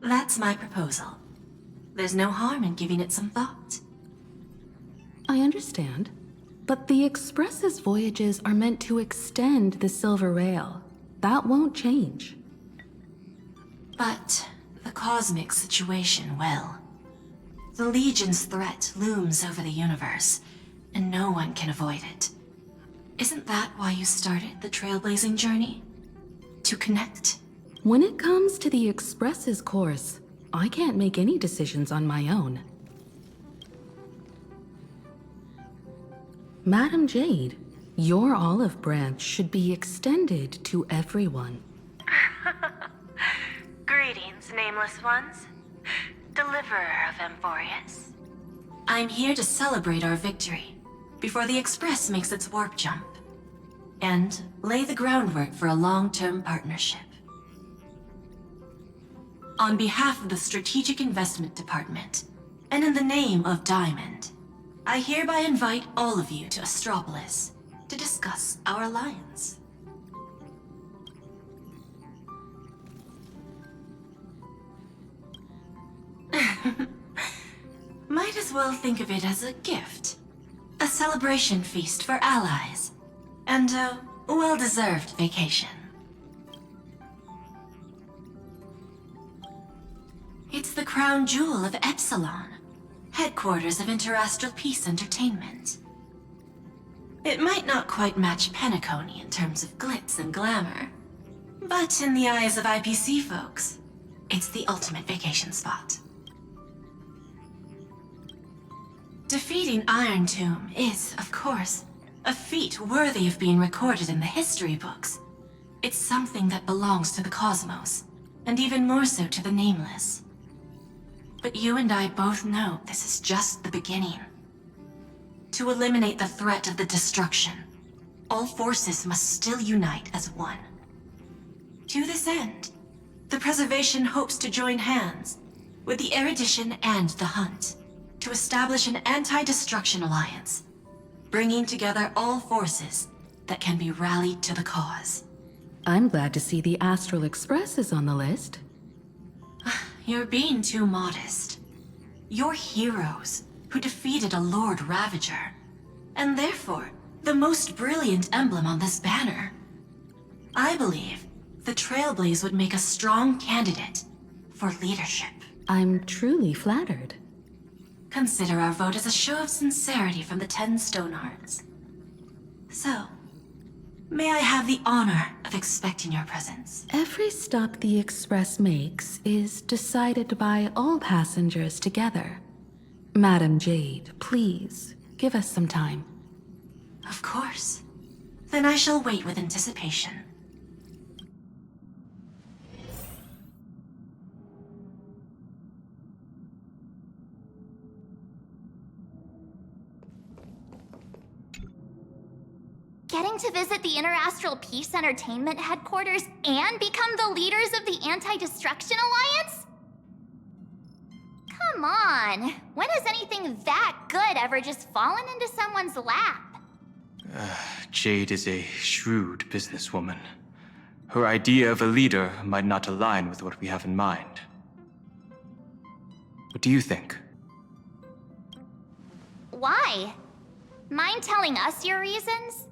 That's my proposal. There's no harm in giving it some thought. I understand, but the Express's voyages are meant to extend the Silver Rail. That won't change. But the cosmic situation will. The Legion's threat looms over the universe, and no one can avoid it. Isn't that why you started the trailblazing journey? To connect? When it comes to the Express's course, I can't make any decisions on my own. Madam Jade, your olive branch should be extended to everyone. Greetings, nameless ones. Deliverer of Amphorius. I'm here to celebrate our victory before the Express makes its warp jump, and lay the groundwork for a long-term partnership. On behalf of the Strategic Investment Department, and in the name of Diamond, I hereby invite all of you to Astropolis to discuss our alliance. Might as well think of it as a gift. A celebration feast for allies, and a well-deserved vacation. It's the crown jewel of Epsilon, headquarters of Interastral Peace Entertainment. It might not quite match Penacony in terms of glitz and glamour, but in the eyes of IPC folks, it's the ultimate vacation spot. Defeating Iron Tomb is, of course, a feat worthy of being recorded in the history books. It's something that belongs to the cosmos, and even more so to the Nameless. But you and I both know this is just the beginning. To eliminate the threat of the destruction, all forces must still unite as one. To this end, the Preservation hopes to join hands with the Erudition and the Hunt to establish an anti-destruction alliance, bringing together all forces that can be rallied to the cause. I'm glad to see the Astral Express is on the list. You're being too modest. You're heroes who defeated a Lord Ravager, and therefore the most brilliant emblem on this banner. I believe the Trailblaze would make a strong candidate for leadership. I'm truly flattered. Consider our vote as a show of sincerity from the 10 Stonehearts. So, may I have the honor of expecting your presence? Every stop the Express makes is decided by all passengers together. Madam Jade, please, give us some time. Of course. Then I shall wait with anticipation. Getting to visit the Interastral Peace Entertainment headquarters and become the leaders of the Anti-Destruction Alliance? Come on, when has anything that good ever just fallen into someone's lap? Jade is a shrewd businesswoman. Her idea of a leader might not align with what we have in mind. What do you think? Why? Mind telling us your reasons?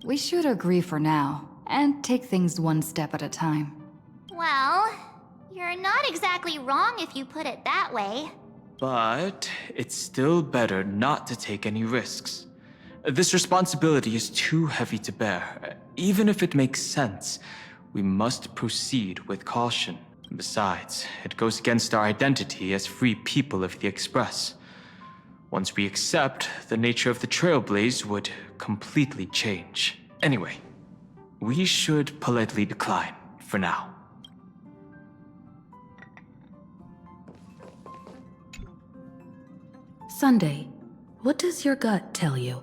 We should agree for now, and take things one step at a time. Well, you're not exactly wrong if you put it that way. But it's still better not to take any risks. This responsibility is too heavy to bear. Even if it makes sense, we must proceed with caution. Besides, it goes against our identity as free people of the Express. Once we accept, the nature of the Trailblaze would completely change. Anyway, we should politely decline for now. Sunday, what does your gut tell you?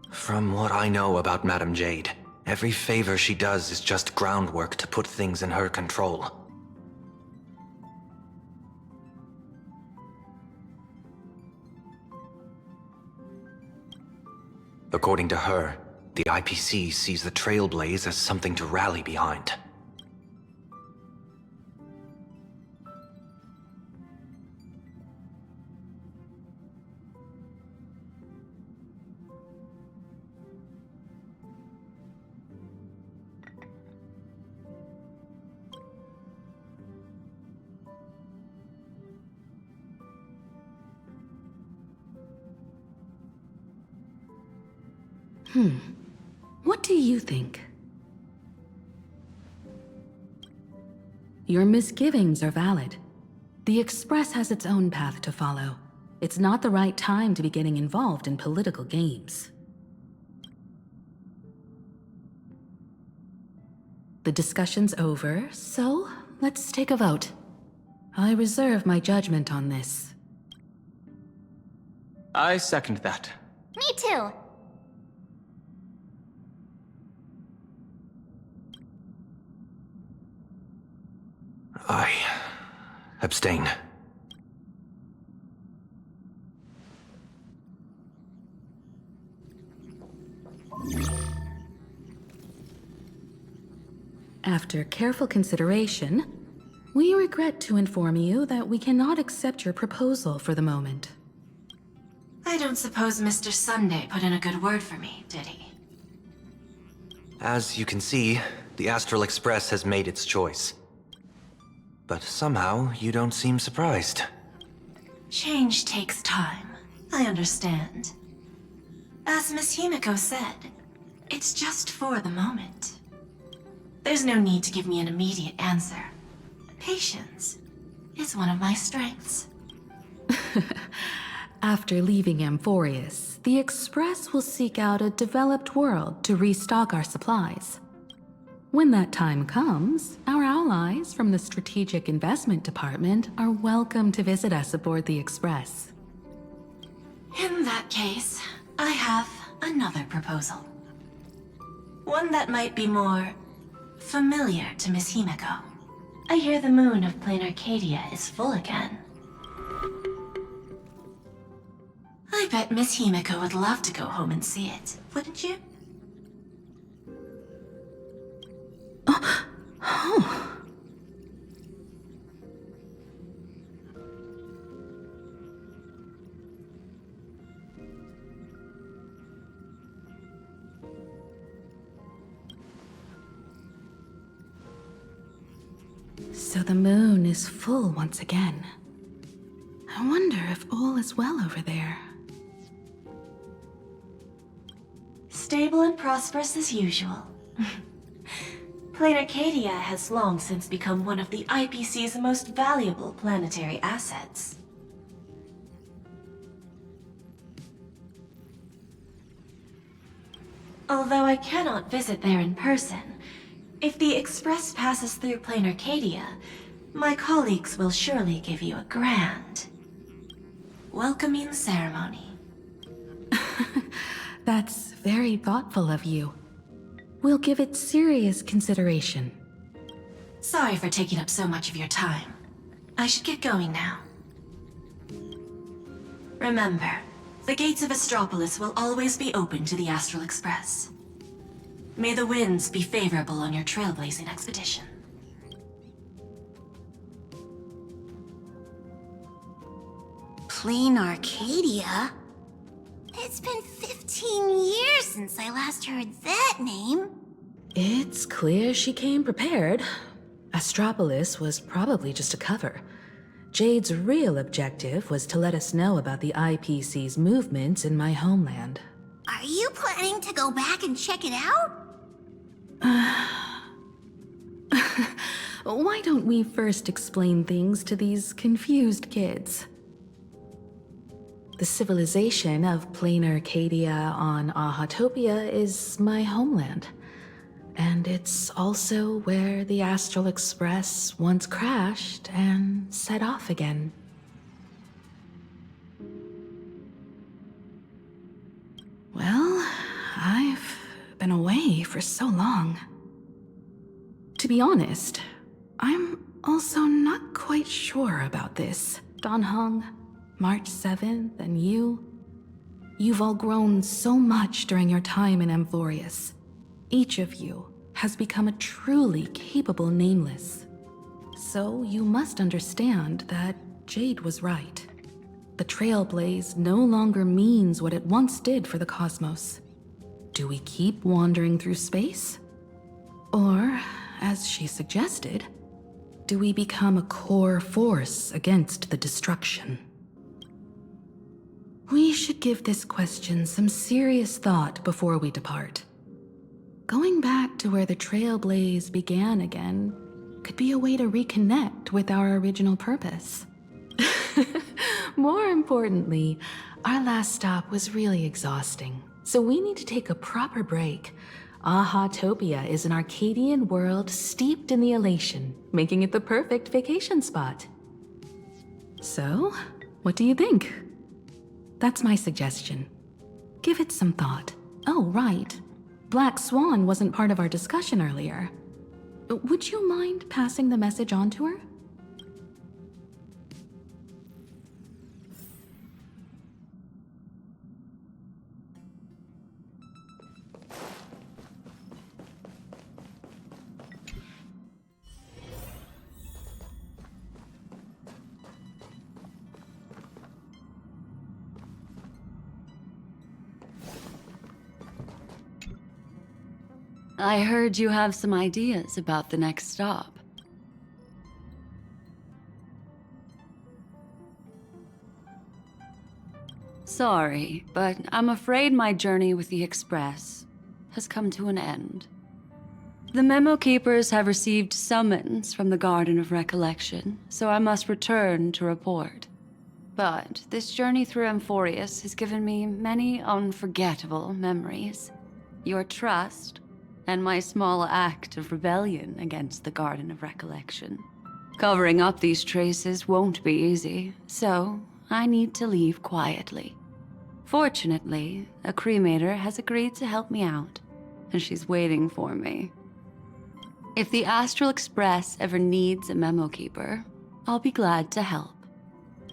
From what I know about Madam Jade, every favor she does is just groundwork to put things in her control. According to her, the IPC sees the Trailblaze as something to rally behind. What do you think? Your misgivings are valid. The Express has its own path to follow. It's not the right time to be getting involved in political games. The discussion's over, so let's take a vote. I reserve my judgment on this. I second that. Me too. I abstain. After careful consideration, we regret to inform you that we cannot accept your proposal for the moment. I don't suppose Mr. Sunday put in a good word for me, did he? As you can see, the Astral Express has made its choice. But somehow, you don't seem surprised. Change takes time. I understand. As Miss Himiko said, it's just for the moment. There's no need to give me an immediate answer. Patience is one of my strengths. After leaving Amphorius, the Express will seek out a developed world to restock our supplies. When that time comes, our allies from the Strategic Investment Department are welcome to visit us aboard the Express. In that case, I have another proposal. One that might be more familiar to Miss Himiko. I hear the moon of Plain Arcadia is full again. I bet Miss Himiko would love to go home and see it, wouldn't you? So the moon is full once again. I wonder if all is well over there. Stable and prosperous as usual. Plain Arcadia has long since become one of the IPC's most valuable planetary assets. Although I cannot visit there in person, if the Express passes through Plain Arcadia, my colleagues will surely give you a grand welcoming ceremony. That's very thoughtful of you. We'll give it serious consideration. Sorry for taking up so much of your time. I should get going now. Remember, the gates of Astropolis will always be open to the Astral Express. May the winds be favorable on your trailblazing expedition. Plain Arcadia? It's been 15 years since I last heard that name. It's clear she came prepared. Astropolis was probably just a cover. Jade's real objective was to let us know about the IPC's movements in my homeland. Are you planning to go back and check it out? Why don't we first explain things to these confused kids? The civilization of Plain Arcadia on Ahatopia is my homeland. And it's also where the Astral Express once crashed and set off again. Well, I've been away for so long. To be honest, I'm also not quite sure about this. Don Hong, March 7th, and you You've all grown so much during your time in Amphorius. Each of you has become a truly capable Nameless. So you must understand that Jade was right. The Trailblaze no longer means what it once did for the cosmos. Do we keep wandering through space? Or, as she suggested, do we become a core force against the destruction? We should give this question some serious thought before we depart. Going back to where the Trailblaze began again could be a way to reconnect with our original purpose. More importantly, our last stop was really exhausting, so we need to take a proper break. Ahatopia is an Arcadian world steeped in the elation, making it the perfect vacation spot. So, what do you think? That's my suggestion. Give it some thought. Oh, right. Black Swan wasn't part of our discussion earlier. Would you mind passing the message on to her? I heard you have some ideas about the next stop. Sorry, but I'm afraid my journey with the Express has come to an end. The Memo Keepers have received summons from the Garden of Recollection, so I must return to report. But this journey through Amphorius has given me many unforgettable memories. Your trust, and my small act of rebellion against the Garden of Recollection. Covering up these traces won't be easy, so I need to leave quietly. Fortunately, a cremator has agreed to help me out, and she's waiting for me. If the Astral Express ever needs a memo keeper, I'll be glad to help.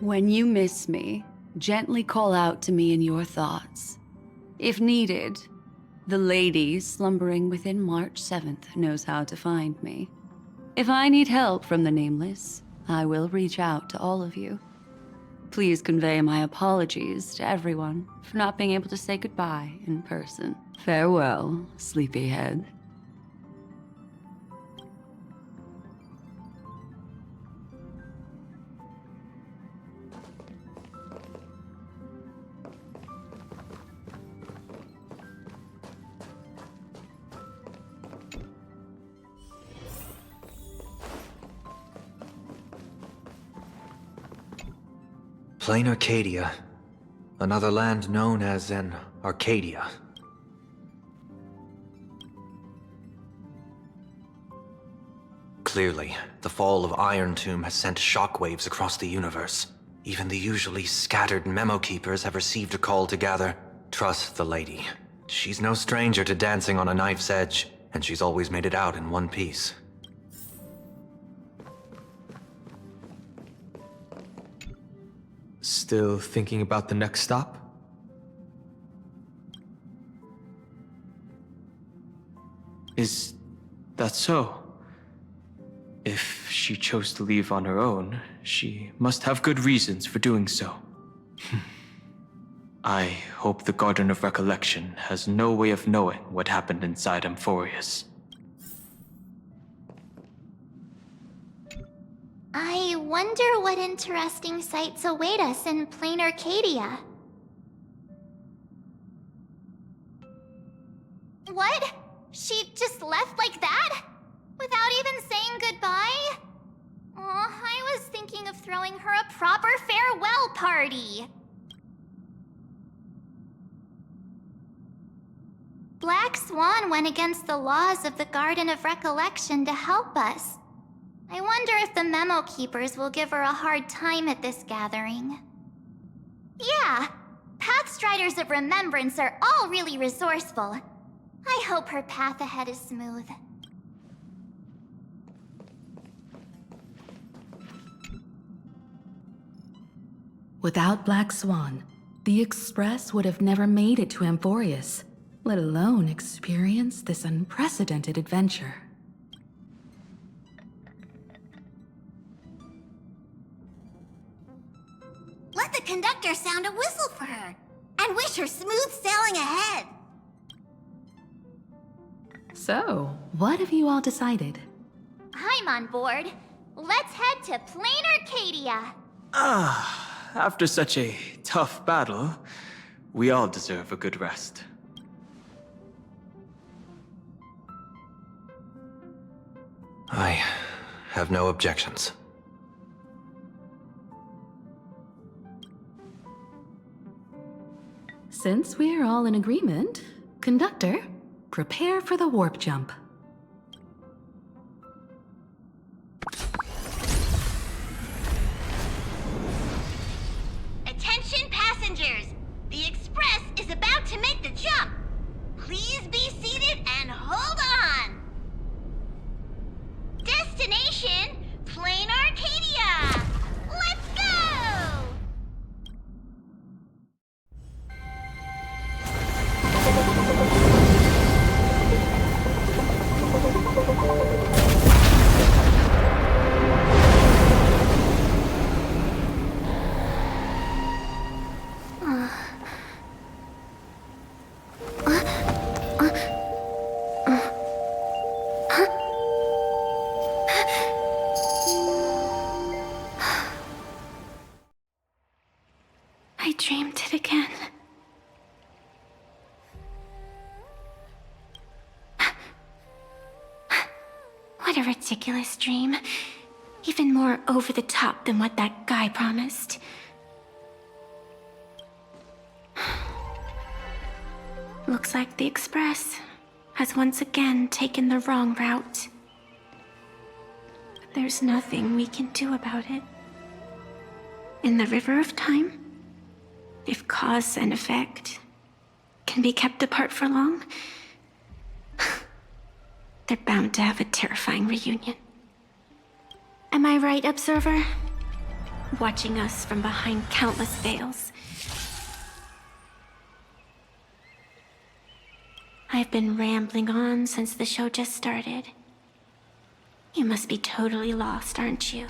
When you miss me, gently call out to me in your thoughts. If needed, the lady slumbering within March 7th knows how to find me. If I need help from the Nameless, I will reach out to all of you. Please convey my apologies to everyone for not being able to say goodbye in person. Farewell, sleepyhead. Plain Arcadia. Another land known as an Arcadia. Clearly, the fall of Iron Tomb has sent shockwaves across the universe. Even the usually scattered memo keepers have received a call to gather. Trust the lady. She's no stranger to dancing on a knife's edge, and she's always made it out in one piece. Still thinking about the next stop? Is that so? If she chose to leave on her own, she must have good reasons for doing so. I hope the Garden of Recollection has no way of knowing what happened inside Amphorius. I wonder what interesting sights await us in Plain Arcadia. What? She just left like that? Without even saying goodbye? Aw, I was thinking of throwing her a proper farewell party. Black Swan went against the laws of the Garden of Recollection to help us. I wonder if the Memo Keepers will give her a hard time at this gathering. Yeah, Pathstriders of Remembrance are all really resourceful. I hope her path ahead is smooth. Without Black Swan, the Express would have never made it to Amphorius, let alone experience this unprecedented adventure. Let the conductor sound a whistle for her, and wish her smooth sailing ahead. So, what have you all decided? I'm on board. Let's head to Plain Arcadia. After such a tough battle, we all deserve a good rest. I have no objections. Since we're all in agreement, Conductor, prepare for the warp jump. Attention passengers! The Express is about to make the jump! Please be seated and hold on! Destination, Plain Arcadia! Let's go! I dreamed it again. What a ridiculous dream. Even more over the top than what that guy promised. Looks like the Express has once again taken the wrong route. But there's nothing we can do about it. In the River of Time, if cause and effect can be kept apart for long, they're bound to have a terrifying reunion. Am I right, Observer? Watching us from behind countless veils. I've been rambling on since the show just started. You must be totally lost, aren't you?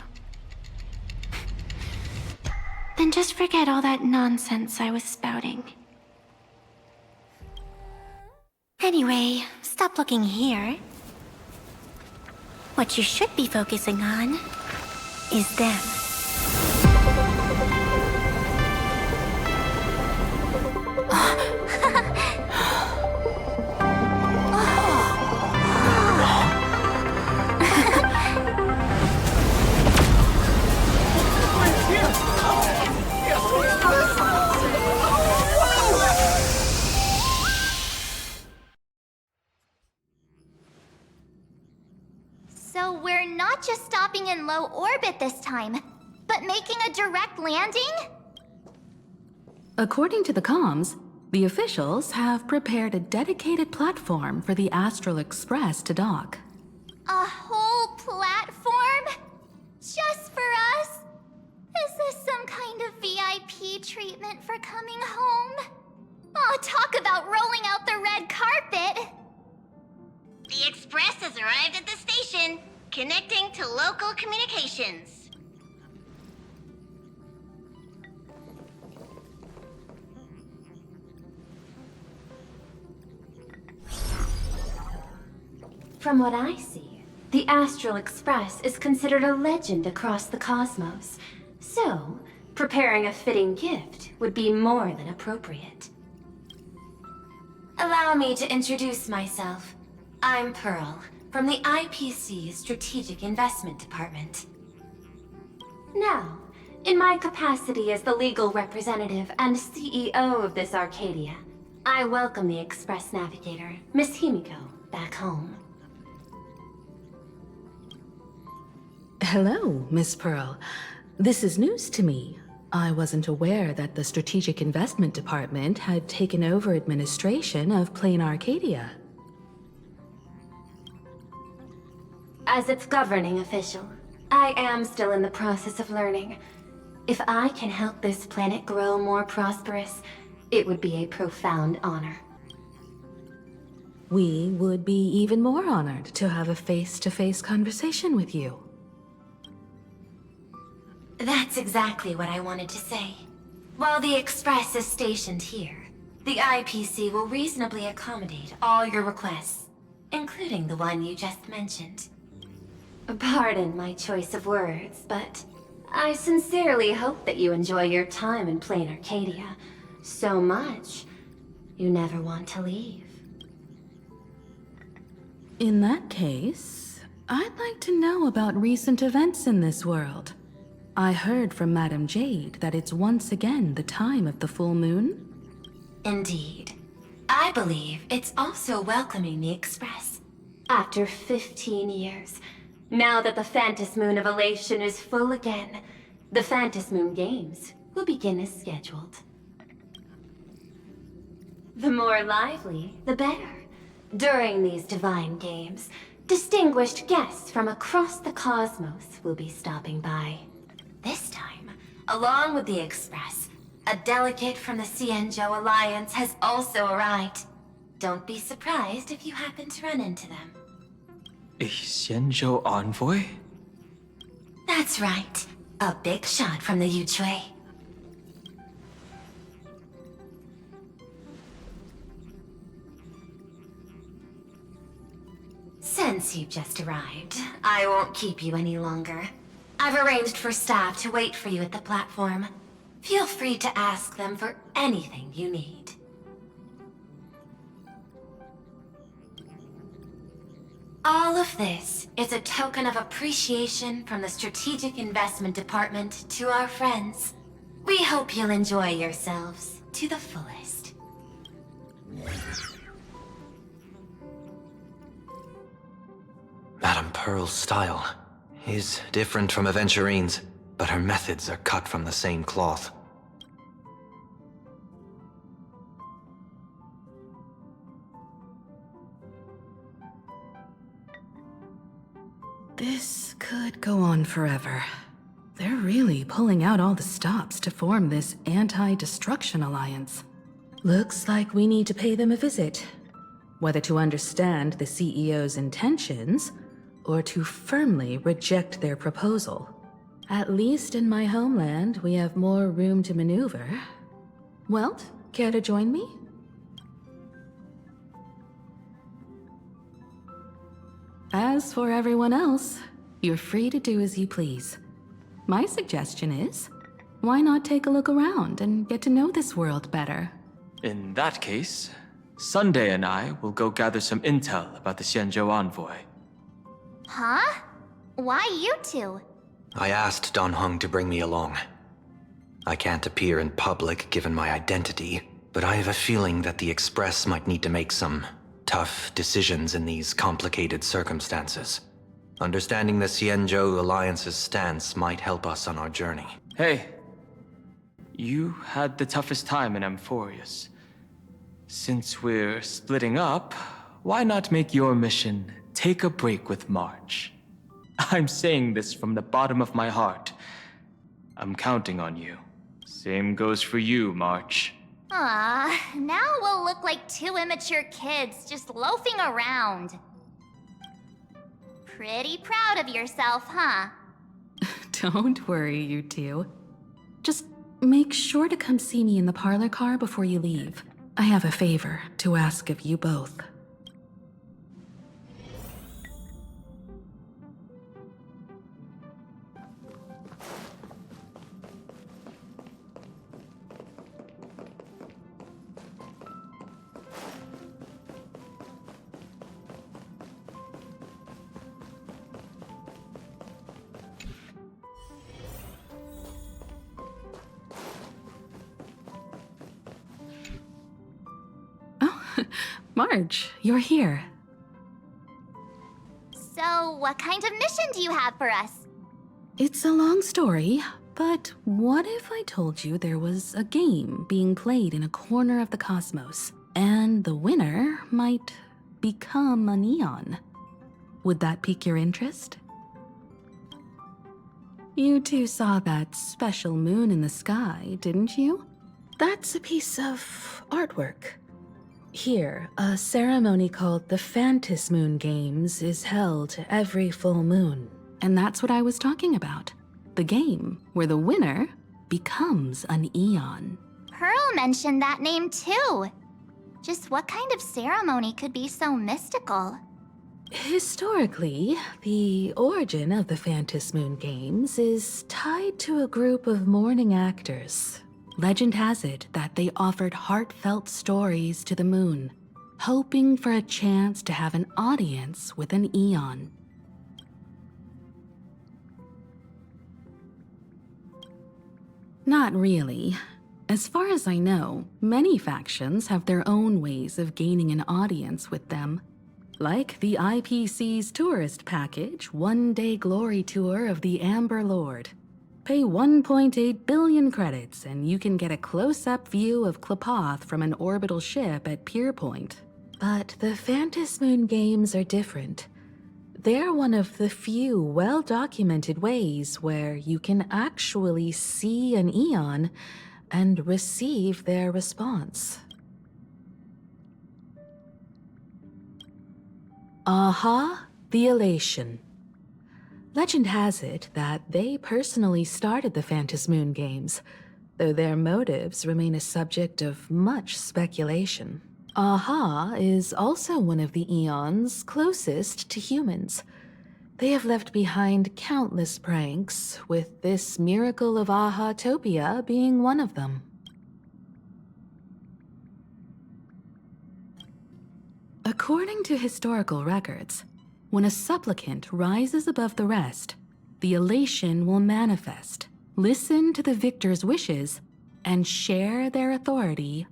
Then just forget all that nonsense I was spouting. Anyway, stop looking here. What you should be focusing on is them. So we're not just stopping in low orbit this time, but making a direct landing? According to the comms, the officials have prepared a dedicated platform for the Astral Express to dock. A whole platform? Just for us? Is this some kind of VIP treatment for coming home? Oh, talk about rolling out the red carpet! The Express has arrived at the station, connecting to local communications. From what I see, the Astral Express is considered a legend across the cosmos. So, preparing a fitting gift would be more than appropriate. Allow me to introduce myself. I'm Pearl, from the IPC Strategic Investment Department. Now, in my capacity as the legal representative and CEO of this Arcadia, I welcome the Express Navigator, Miss Himiko, back home. Hello, Miss Pearl. This is news to me. I wasn't aware that the Strategic Investment Department had taken over administration of Plain Arcadia. As its governing official, I am still in the process of learning. If I can help this planet grow more prosperous, it would be a profound honor. We would be even more honored to have a face-to-face conversation with you. That's exactly what I wanted to say. While the Express is stationed here, the IPC will reasonably accommodate all your requests, including the one you just mentioned. Pardon my choice of words, but I sincerely hope that you enjoy your time in plain Arcadia so much you never want to leave. In that case, I'd like to know about recent events in this world. I heard from Madame Jade that it's once again the time of the full moon. Indeed. I believe it's also welcoming the Express. After 15 years, now that the Phantom Moon of Elation is full again, the Phantom Moon Games will begin as scheduled. The more lively, the better. During these divine games, distinguished guests from across the cosmos will be stopping by. This time, along with the Express, a delegate from the Xianzhou Alliance has also arrived. Don't be surprised if you happen to run into them. A Xianzhou envoy? That's right. A big shot from the Yuchui. Since you've just arrived, I won't keep you any longer. I've arranged for staff to wait for you at the platform. Feel free to ask them for anything you need. All of this is a token of appreciation from the Strategic Investment Department to our friends. We hope you'll enjoy yourselves to the fullest. Madame Pearl's style is different from Aventurine's, but her methods are cut from the same cloth. This could go on forever. They're really pulling out all the stops to form this anti-destruction alliance. Looks like we need to pay them a visit. Whether to understand the CEO's intentions, or to firmly reject their proposal. At least in my homeland, we have more room to maneuver. Welt, care to join me? As for everyone else, you're free to do as you please. My suggestion is, why not take a look around and get to know this world better? In that case, Sunday and I will go gather some intel about the Xianzhou envoy. Huh? Why you two? I asked Don Hung to bring me along. I can't appear in public given my identity, but I have a feeling that the Express might need to make some tough decisions in these complicated circumstances. Understanding the Xianzhou Alliance's stance might help us on our journey. Hey, you had the toughest time in Amphorius. Since we're splitting up, why not make your mission take a break with March? I'm saying this from the bottom of my heart. I'm counting on you. Same goes for you, March. Now we'll look like two immature kids just loafing around. Pretty proud of yourself, huh? Don't worry, you two. Just make sure to come see me in the parlor car before you leave. I have a favor to ask of you both. Marge, you're here. So, what kind of mission do you have for us? It's a long story, but what if I told you there was a game being played in a corner of the cosmos, and the winner might become a neon? Would that pique your interest? You two saw that special moon in the sky, didn't you? That's a piece of artwork. Here, a ceremony called the Phantom Moon Games is held every full moon. And that's what I was talking about. The game where the winner becomes an Eon. Pearl mentioned that name too. Just what kind of ceremony could be so mystical? Historically, the origin of the Phantom Moon Games is tied to a group of mourning actors. Legend has it that they offered heartfelt stories to the moon, hoping for a chance to have an audience with an Eon. Not really. As far as I know, many factions have their own ways of gaining an audience with them. Like the IPC's tourist package, one-day glory tour of the Amber Lord. Pay 1.8 billion credits and you can get a close-up view of Klapoth from an orbital ship at Pier Point. But the Phantom Moon Games are different. They're one of the few well-documented ways where you can actually see an Eon and receive their response. Aha, the Elation. Legend has it that they personally started the Phantom Moon Games, though their motives remain a subject of much speculation. Aha is also one of the Eons closest to humans. They have left behind countless pranks, with this miracle of Aha-topia being one of them. According to historical records, when a supplicant rises above the rest, the elation will manifest, listen to the victor's wishes, and share their authority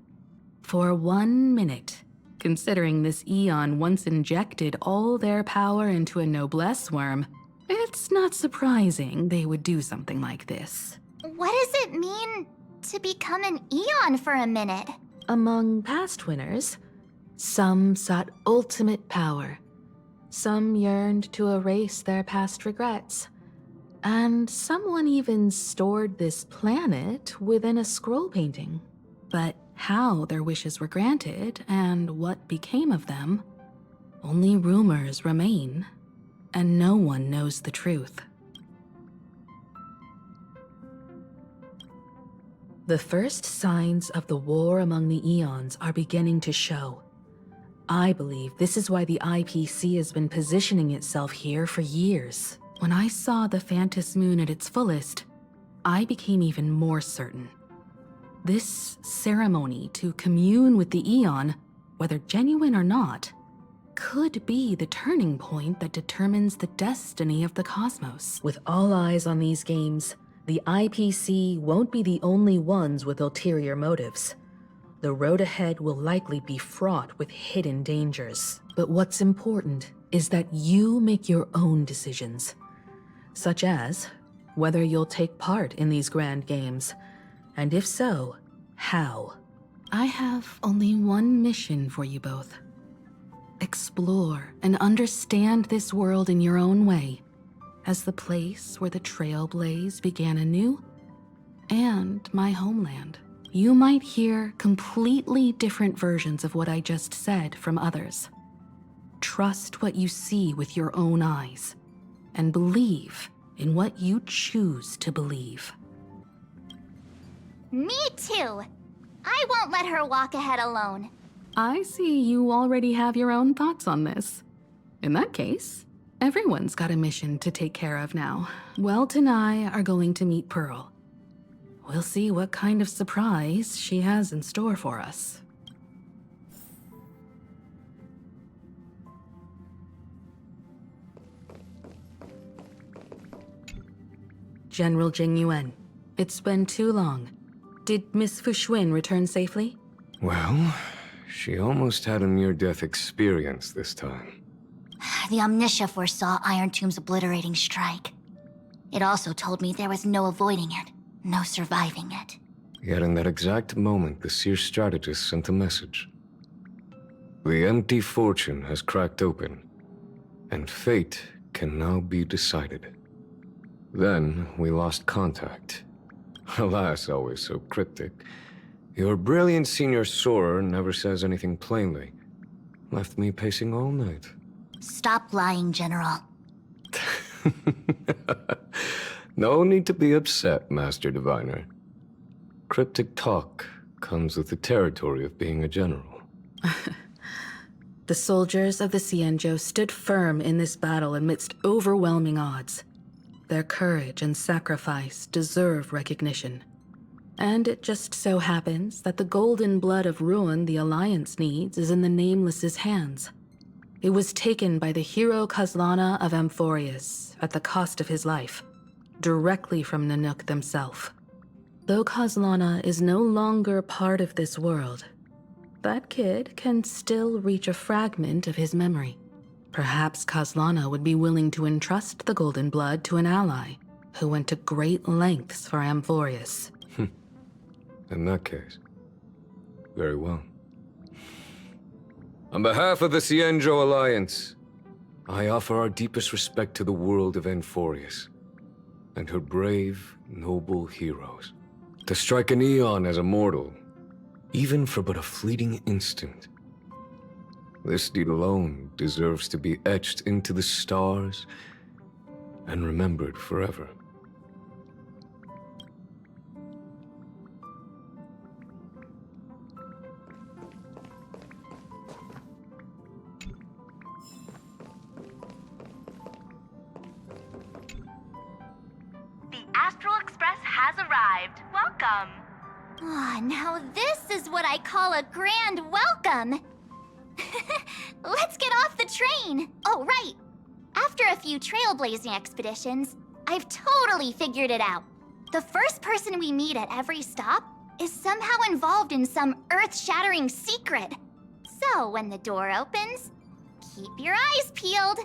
for 1 minute. Considering this Eon once injected all their power into a noblesse worm, it's not surprising they would do something like this. What does it mean to become an Eon for a minute? Among past winners, some sought ultimate power. Some yearned to erase their past regrets. And someone even stored this planet within a scroll painting. But how their wishes were granted and what became of them, only rumors remain, and no one knows the truth. The first signs of the war among the Eons are beginning to show. I believe this is why the IPC has been positioning itself here for years. When I saw the Phantom Moon at its fullest, I became even more certain. This ceremony to commune with the Eon, whether genuine or not, could be the turning point that determines the destiny of the cosmos. With all eyes on these games, the IPC won't be the only ones with ulterior motives. The road ahead will likely be fraught with hidden dangers. But what's important is that you make your own decisions, such as whether you'll take part in these grand games, and if so, how. I have only one mission for you both. Explore and understand this world in your own way, as the place where the Trailblaze began anew, and my homeland. You might hear completely different versions of what I just said from others. Trust what you see with your own eyes, and believe in what you choose to believe. Me too. I won't let her walk ahead alone. I see you already have your own thoughts on this. In that case, everyone's got a mission to take care of now. Welt and I are going to meet Pearl. We'll see what kind of surprise she has in store for us. General Jing Yuan, it's been too long. Did Miss Fuxuan return safely? Well, she almost had a near-death experience this time. The Omniscia foresaw Iron Tomb's obliterating strike. It also told me there was no avoiding it, no surviving it. Yet in that exact moment, the Seer strategist sent a message. The empty fortune has cracked open, and fate can now be decided. Then we lost contact. Alas, always so cryptic. Your brilliant senior soarer never says anything plainly. Left me pacing all night. Stop lying, General. No need to be upset, Master Diviner. Cryptic talk comes with the territory of being a general. The soldiers of the Cienjo stood firm in this battle amidst overwhelming odds. Their courage and sacrifice deserve recognition. And it just so happens that the golden blood of ruin the Alliance needs is in the Nameless's hands. It was taken by the hero Kazlana of Amphorius at the cost of his life, directly from Nanook themselves. Though Kazlana is no longer part of this world, that kid can still reach a fragment of his memory. Perhaps Kazlana would be willing to entrust the golden blood to an ally who went to great lengths for Amphorius. In that case, very well. On behalf of the Cienjo Alliance, I offer our deepest respect to the world of Amphorius and her brave, noble heroes. To strike an eon as a mortal, even for but a fleeting instant, this deed alone deserves to be etched into the stars and remembered forever. Astral Express has arrived. Welcome. Ah, now this is what I call a grand welcome. Let's get off the train. Oh, right. After a few trailblazing expeditions, I've totally figured it out. The first person we meet at every stop is somehow involved in some earth-shattering secret. So when the door opens, keep your eyes peeled.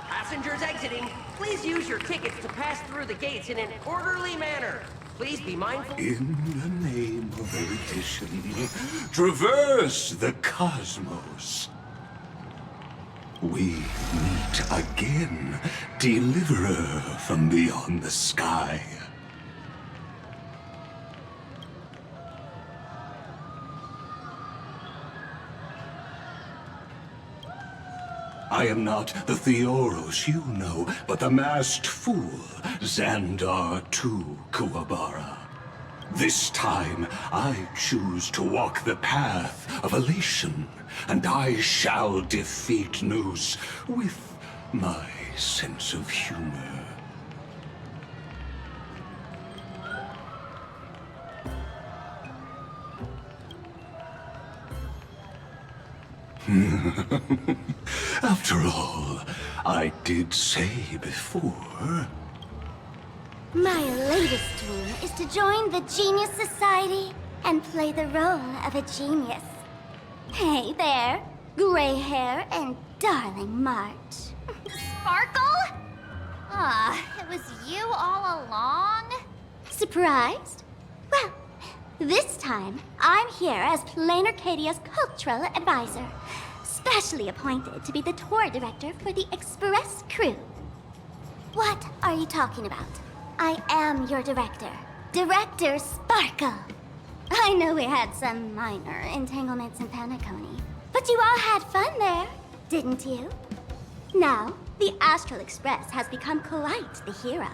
Passengers exiting, please use your tickets to pass through the gates in an orderly manner. Please be mindful. In the name of erudition, traverse the cosmos. We meet again, deliverer from beyond the sky. I am not the Theoros you know, but the masked fool, Xandar II Kuwabara. This time, I choose to walk the path of elation, and I shall defeat Noose with my sense of humor. After all, I did say before... My latest dream is to join the Genius Society and play the role of a genius. Hey there, gray hair and darling March. Sparkle? Ah, it was you all along? Surprised? Well, this time, I'm here as Plain Arcadia's cultural advisor, specially appointed to be the tour director for the Express crew. What are you talking about? I am your director, Director Sparkle. I know we had some minor entanglements in Penacony, but you all had fun there, didn't you? Now, the Astral Express has become quite the hero.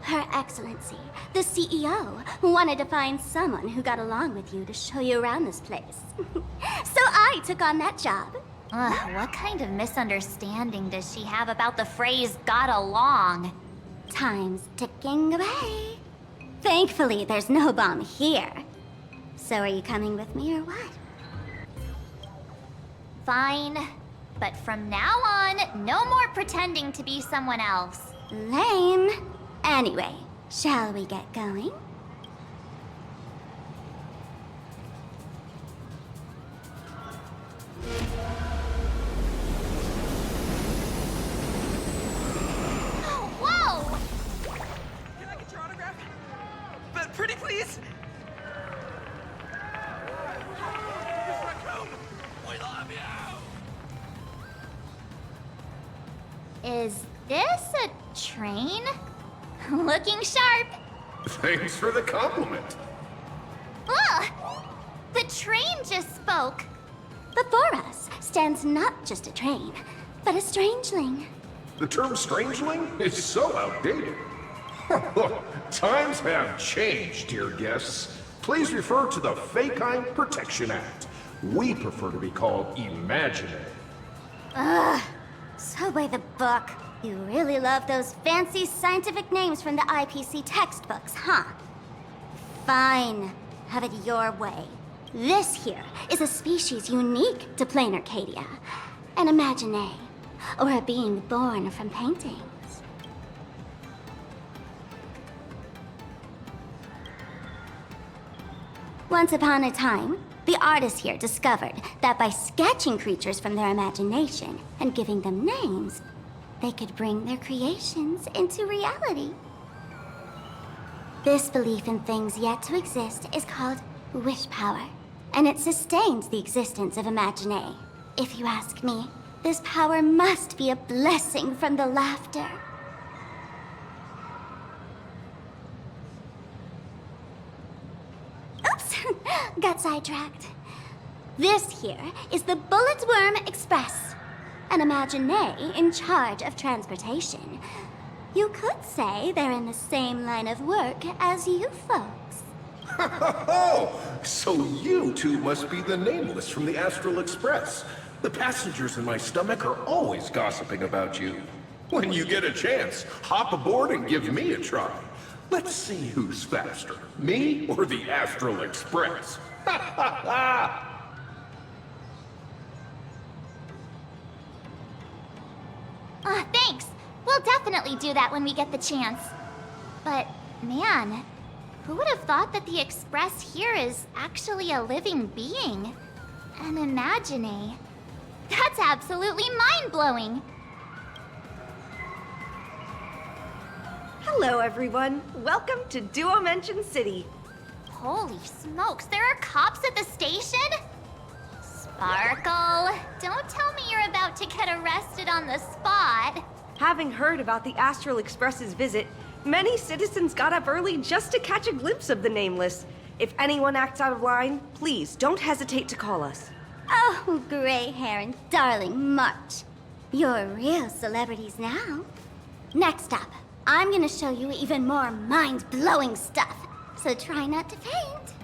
Her Excellency, the CEO, wanted to find someone who got along with you to show you around this place. So I took on that job. What kind of misunderstanding does she have about the phrase got along? Time's ticking away. Thankfully, there's no bomb here. So are you coming with me or what? Fine. But from now on, no more pretending to be someone else. Lame. Anyway, shall we get going? Oh, whoa! Can I get your autograph? But pretty please? We love you! Is this a train? Looking sharp. Thanks for the compliment. Ugh! The train just spoke. Before us stands not just a train, but a strangeling. The term strangeling is so outdated. Times have changed, dear guests. Please refer to the Fekine Protection Act. We prefer to be called Imaginary. Ugh. So by the book. You really love those fancy scientific names from the IPC textbooks, huh? Fine. Have it your way. This here is a species unique to plain Arcadia. An Imaginary, or a being born from paintings. Once upon a time, the artists here discovered that by sketching creatures from their imagination and giving them names, they could bring their creations into reality. This belief in things yet to exist is called wish power, and it sustains the existence of Imaginary. If you ask me, this power must be a blessing from the laughter. Oops, got sidetracked. This here is the Bulletworm Express, an Imaginary in charge of transportation. You could say they're in the same line of work as you folks. Oh, so you two must be the Nameless from the Astral Express. The passengers in my stomach are always gossiping about you. When you get a chance, hop aboard and give me a try. Let's see who's faster, me or the Astral Express. Ha ha ha! Thanks. We'll definitely do that when we get the chance. But, man, who would have thought that the Express here is actually a living being? An Imaginary. That's absolutely mind-blowing. Hello, everyone. Welcome to Duomension City. Holy smokes, there are cops at the station? Sparkle, don't tell me you're about to get arrested on the spot. Having heard about the Astral Express's visit, many citizens got up early just to catch a glimpse of the Nameless. If anyone acts out of line, please don't hesitate to call us. Oh, gray hair and darling March. You're real celebrities now. Next up, I'm gonna show you even more mind-blowing stuff, so try not to faint.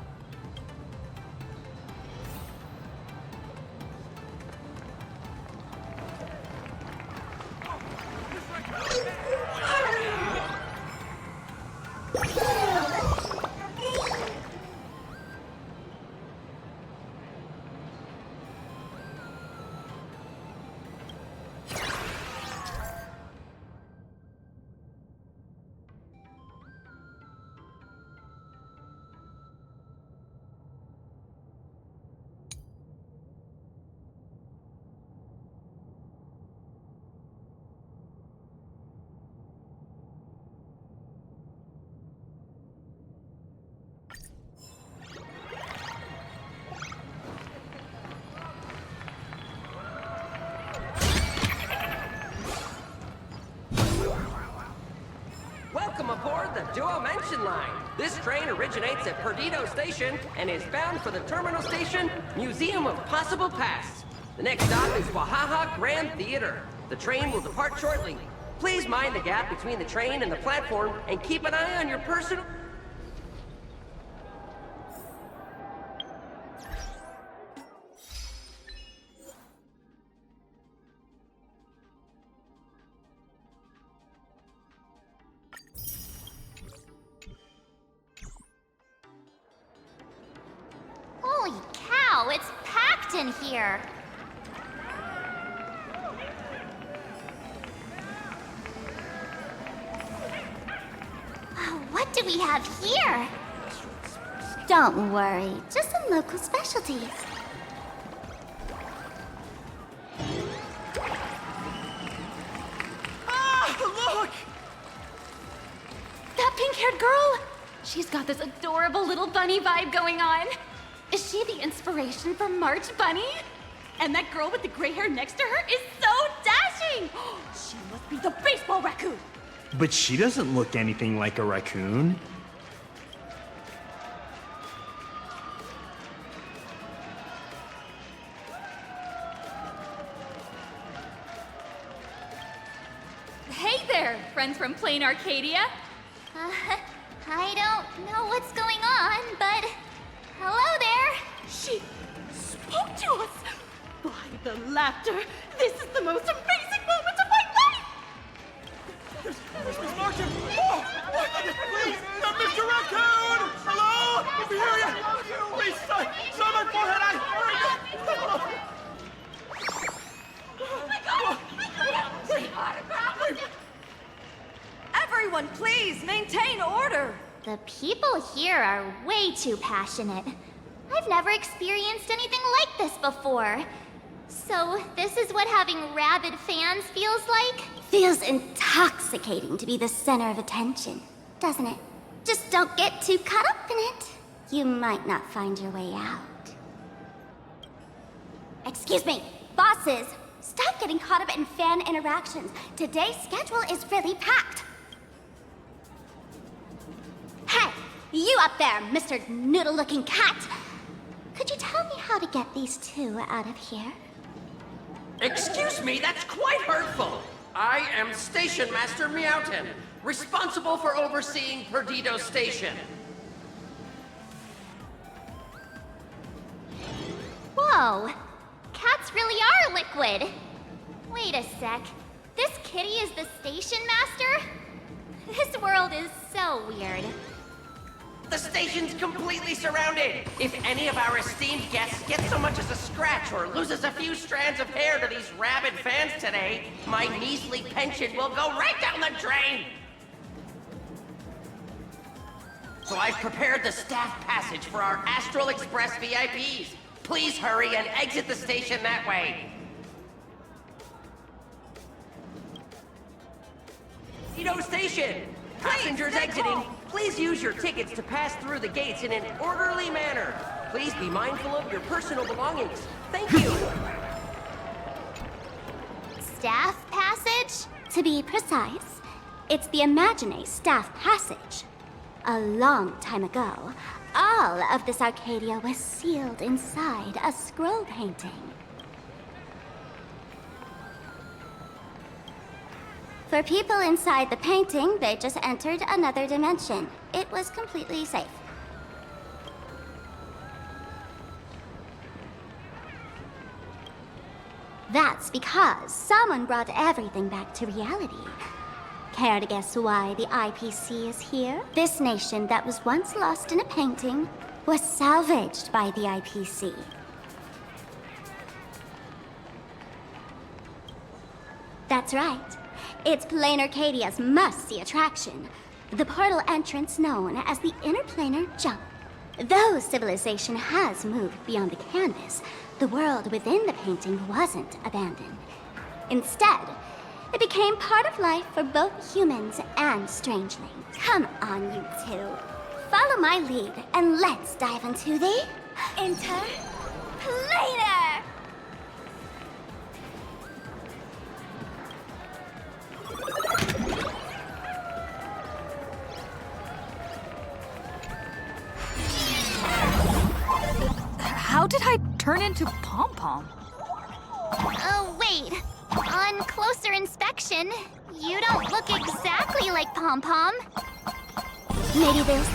Welcome aboard the Duomension line. This train originates at Perdido Station and is bound for the terminal station, Museum of Possible Past. The next stop is Wahaha Grand Theater. The train will depart shortly. Please mind the gap between the train and the platform and keep an eye on your personal... Holy cow, it's packed in here. What do we have here? Don't worry, just some local specialties. Ah, look! That pink-haired girl! She's got this adorable little bunny vibe going on. Is she the inspiration for March Bunny? And that girl with the gray hair next to her is so dashing! crying! She must be the baseball raccoon! But she doesn't look anything like a raccoon. Hey there, friends from Plain Arcadia! I don't know what's going on, but hello there. She spoke to us! By the laughter, this is the most amazing moment of my life! There's Miss Martin! Oh, please! Mr. Raccoon! Hello? Let me hear you! Please, sign my forehead! Oh my god! Everyone, please, maintain order! The people here are way too passionate. I've never experienced anything like this before. So, this is what having rabid fans feels like? Feels intoxicating to be the center of attention, doesn't it? Just don't get too caught up in it. You might not find your way out. Excuse me, bosses! Stop getting caught up in fan interactions. Today's schedule is really packed. Hey, you up there, Mr. Noodle-looking cat! Could you tell me how to get these two out of here? Excuse me, that's quite hurtful. I am Station Master Meowton, responsible for overseeing Perdido Station. Whoa! Cats really are liquid! Wait a sec. This kitty is the station master? This world is so weird. The station's completely surrounded. If any of our esteemed guests gets so much as a scratch or loses a few strands of hair to these rabid fans today, my measly pension will go right down the drain. So I've prepared the staff passage for our Astral Express VIPs. Please hurry and exit the station that way. Edo Station! Passengers exiting, please use your tickets to pass through the gates in an orderly manner. Please be mindful of your personal belongings. Thank you! Staff passage? To be precise, it's the Imagine Staff Passage. A long time ago, all of this Arcadia was sealed inside a scroll painting. For people inside the painting, they just entered another dimension. It was completely safe. That's because someone brought everything back to reality. Care to guess why the IPC is here? This nation that was once lost in a painting was salvaged by the IPC. That's right. It's Plain Arcadia's must-see attraction, the portal entrance known as the Interplanar Jump. Though civilization has moved beyond the canvas, the world within the painting wasn't abandoned. Instead, it became part of life for both humans and strangelings. Come on, you two. Follow my lead, and let's dive into the Interplanar! How did I turn into Pom-Pom? Oh, wait. On closer inspection, you don't look exactly like Pom-Pom. Maybe this.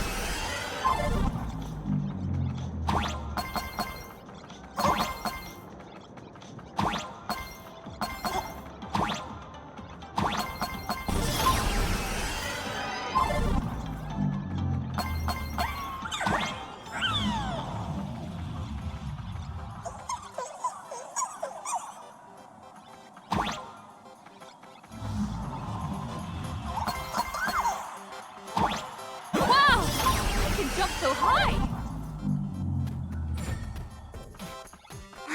So high!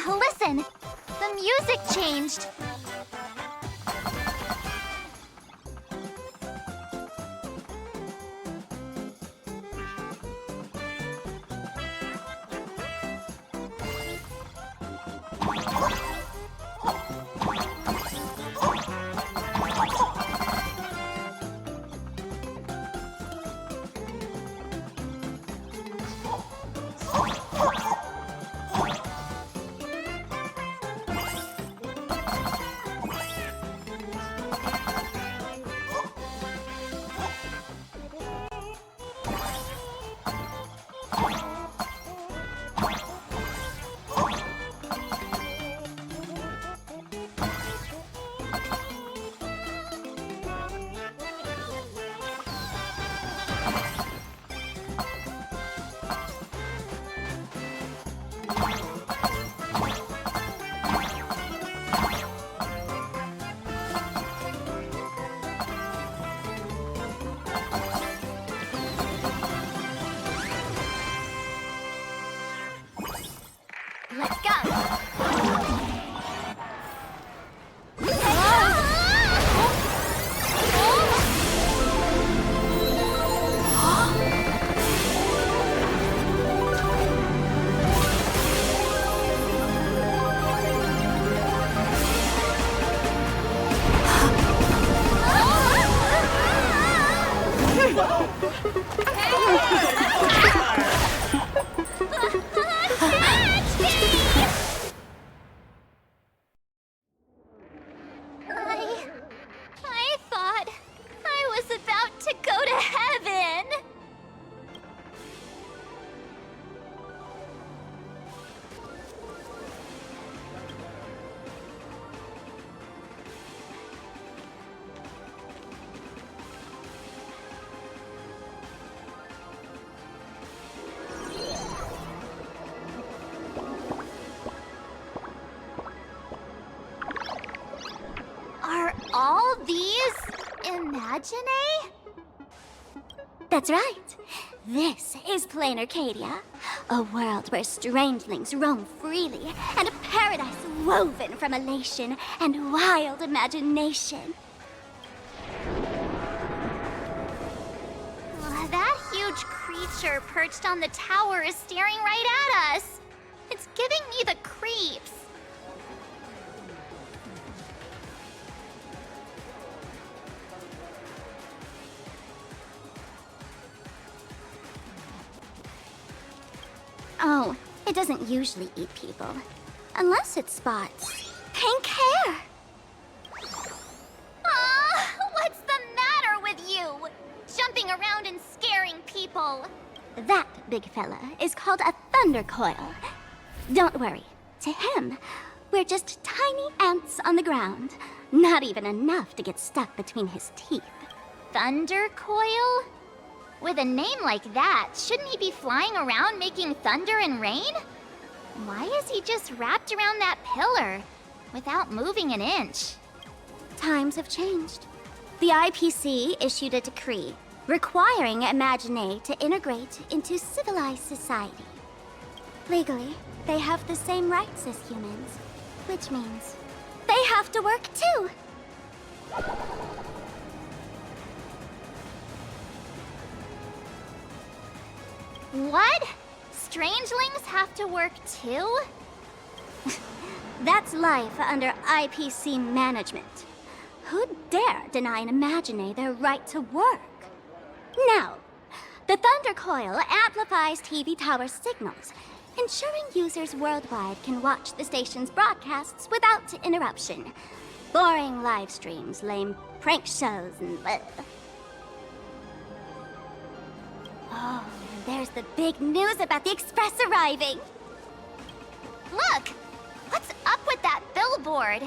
Listen, the music changed. Let's go! I thought I was about to go to heaven. Are all these Imagine? That's right. This is Plain Arcadia, a world where strangelings roam freely, and a paradise woven from elation and wild imagination. That huge creature perched on the tower is staring right at us. It's giving me the creeps. Oh, it doesn't usually eat people. Unless it spots pink hair. What's the matter with you? Jumping around and scaring people. That big fella is called a thunder coil. Don't worry. To him, we're just tiny ants on the ground. Not even enough to get stuck between his teeth. Thunder coil? With a name like that, shouldn't he be flying around making thunder and rain? Why is he just wrapped around that pillar without moving an inch? Times have changed. The IPC issued a decree requiring Imagine to integrate into civilized society. Legally, they have the same rights as humans, which means they have to work too. What? Strangelings have to work too? That's life under IPC management. Who'd dare deny an Imagine their right to work? Now, the Thunder Coil amplifies TV tower signals, ensuring users worldwide can watch the station's broadcasts without interruption. Boring live streams, lame prank shows, and bleh. Oh, and there's the big news about the Express arriving. Look! What's up with that billboard?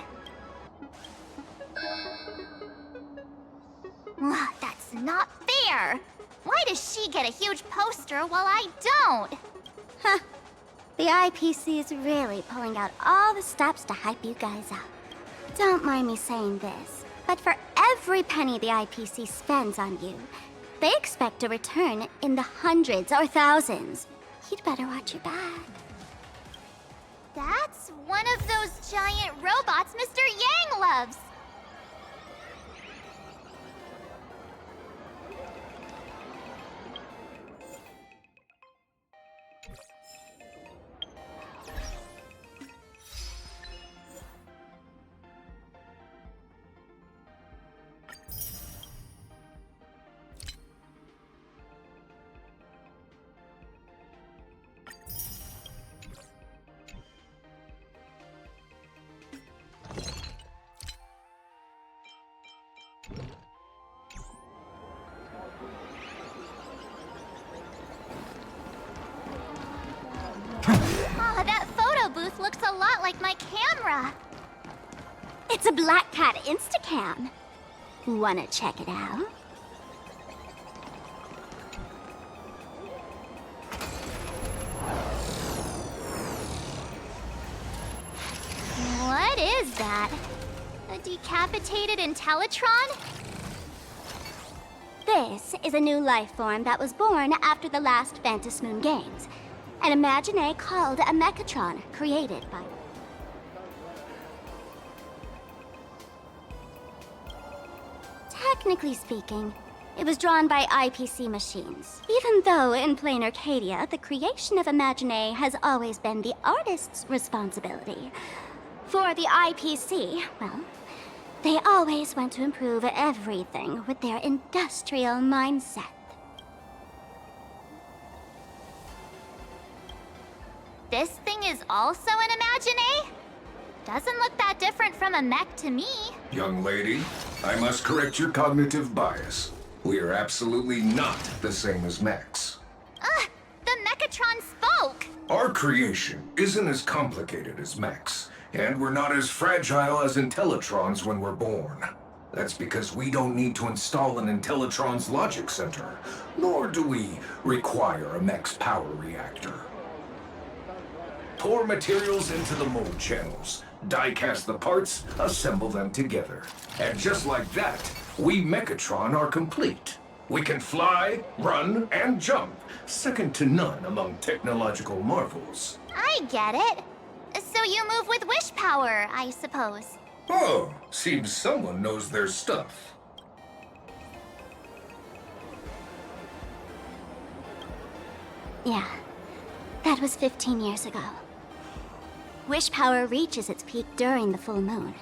That's not fair! Why does she get a huge poster while I don't? Huh. The IPC is really pulling out all the stops to hype you guys up. Don't mind me saying this, but for every penny the IPC spends on you, they expect a return in the hundreds or thousands. You'd better watch your back. That's one of those giant robots Mr. Yang loves! That photo booth looks a lot like my camera. It's a Black Cat Instacam. Wanna check it out? What is that? A decapitated Intellitron? This is a new life form that was born after the last Ventus Moon Games. an Imaginé called a Mechatron, created by... Technically speaking, it was drawn by IPC machines. Even though in plain Arcadia, the creation of Imaginé has always been the artist's responsibility. For the IPC, well, they always want to improve everything with their industrial mindset. This thing is also an Imaginé? Doesn't look that different from a mech to me. Young lady, I must correct your cognitive bias. We are absolutely not the same as mechs. The Mechatron spoke! Our creation isn't as complicated as mechs, and we're not as fragile as Intellitrons when we're born. That's because we don't need to install an Intellitron's logic center, nor do we require a mech's power reactor. Pour materials into the mold channels, die-cast the parts, assemble them together. And just like that, we Mechatron are complete. We can fly, run, and jump, second to none among technological marvels. I get it. So you move with wish power, I suppose. Oh, seems someone knows their stuff. Yeah, that was 15 years ago. Wish power reaches its peak during the full moon.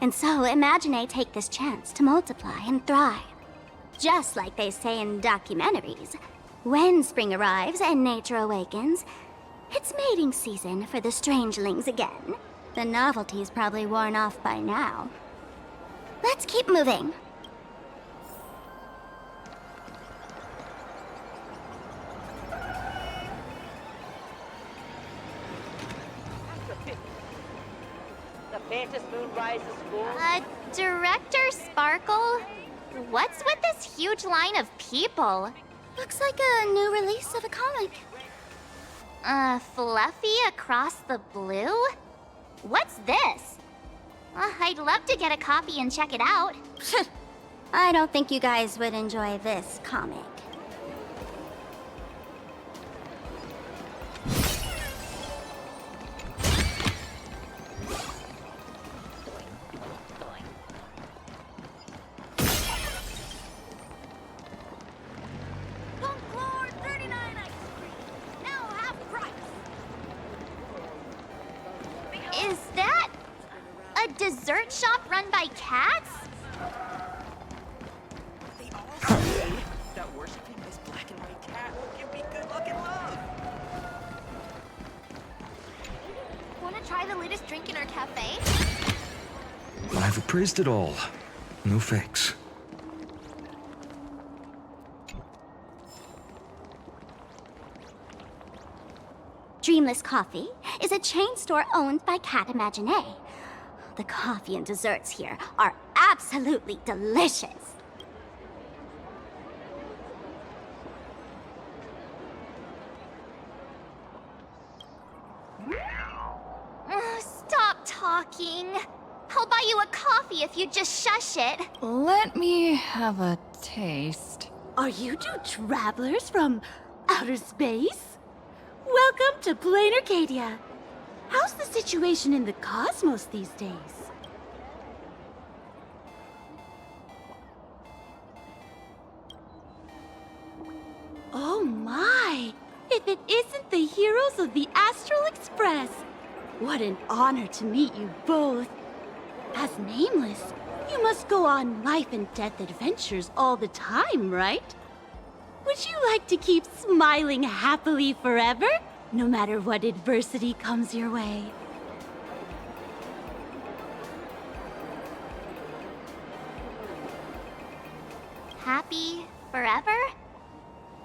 And so Imaginé take this chance to multiply and thrive. Just like they say in documentaries, when spring arrives and nature awakens, it's mating season for the strangelings again. The novelty's probably worn off by now. Let's keep moving. The Phantom Moon rises full. Director Sparkle? What's with this huge line of people? Looks like a new release of a comic. Fluffy across the blue? What's this? I'd love to get a copy and check it out. I don't think you guys would enjoy this comic. Is that a dessert shop run by cats? They all say that worshiping this black and white cat will give me good luck and love. Wanna try the latest drink in our cafe? I've appraised it all. No fakes. Dreamless Coffee is a chain store owned by Cat Imaginé. The coffee and desserts here are absolutely delicious. Stop talking. I'll buy you a coffee if you just shush it. Let me have a taste. Are you two travelers from outer space? Welcome to Plain Arcadia. How's the situation in the cosmos these days? Oh my! If it isn't the heroes of the Astral Express! What an honor to meet you both. As Nameless, you must go on life and death adventures all the time, right? Would you like to keep smiling happily forever, no matter what adversity comes your way? Happy forever?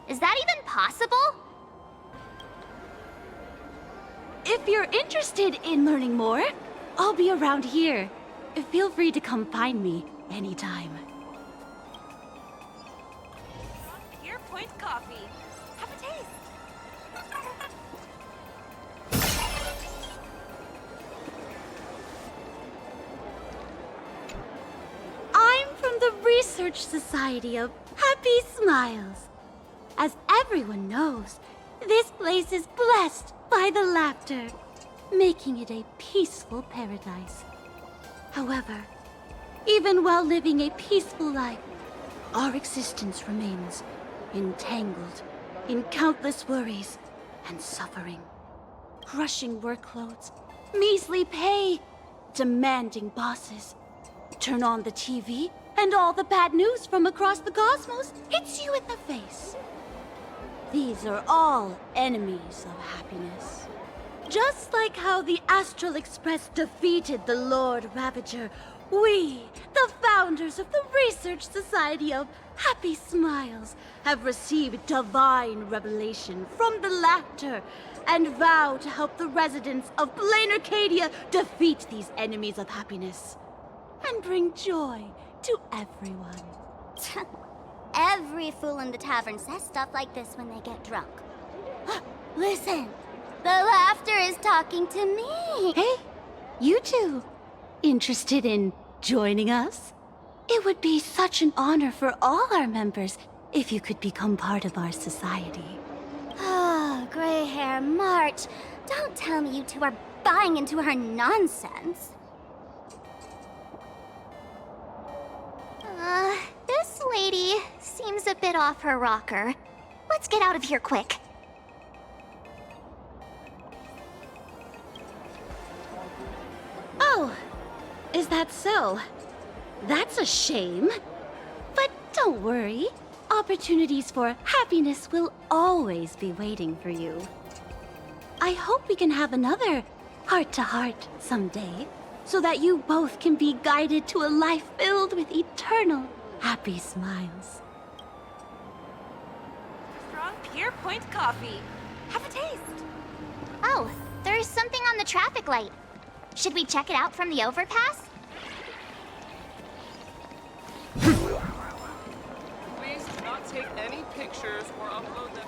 Is that even possible? If you're interested in learning more, I'll be around here. Feel free to come find me anytime. Here, Point Coffee. Have a taste. I'm from the Research Society of Happy Smiles. As everyone knows, This place is blessed by the laughter, making it a peaceful paradise. However, even while living a peaceful life, our existence remains entangled in countless worries and suffering. Crushing workloads, measly pay, demanding bosses. Turn on the TV, and all the bad news from across the cosmos hits you in the face. These are all enemies of happiness. Just like how the Astral Express defeated the Lord Ravager, we, the founders of the Research Society of Happy Smiles, have received divine revelation from the laughter and vow to help the residents of Plain Arcadia defeat these enemies of happiness and bring joy to everyone. Every fool in the tavern says stuff like this when they get drunk. Listen, the laughter is talking to me. Hey, you two, interested in joining us? It would be such an honor for all our members if you could become part of our society. Oh, gray hair March. Don't tell me you two are buying into her nonsense. This lady seems a bit off her rocker. Let's get out of here quick. Oh, is that so? That's a shame. But don't worry. Opportunities for happiness will always be waiting for you. I hope we can have another heart-to-heart someday, so that you both can be guided to a life filled with eternal happy smiles. Strong Pier Point coffee. Have a taste. Oh, there's something on the traffic light. Should we check it out from the overpass? Please do not take any pictures or upload them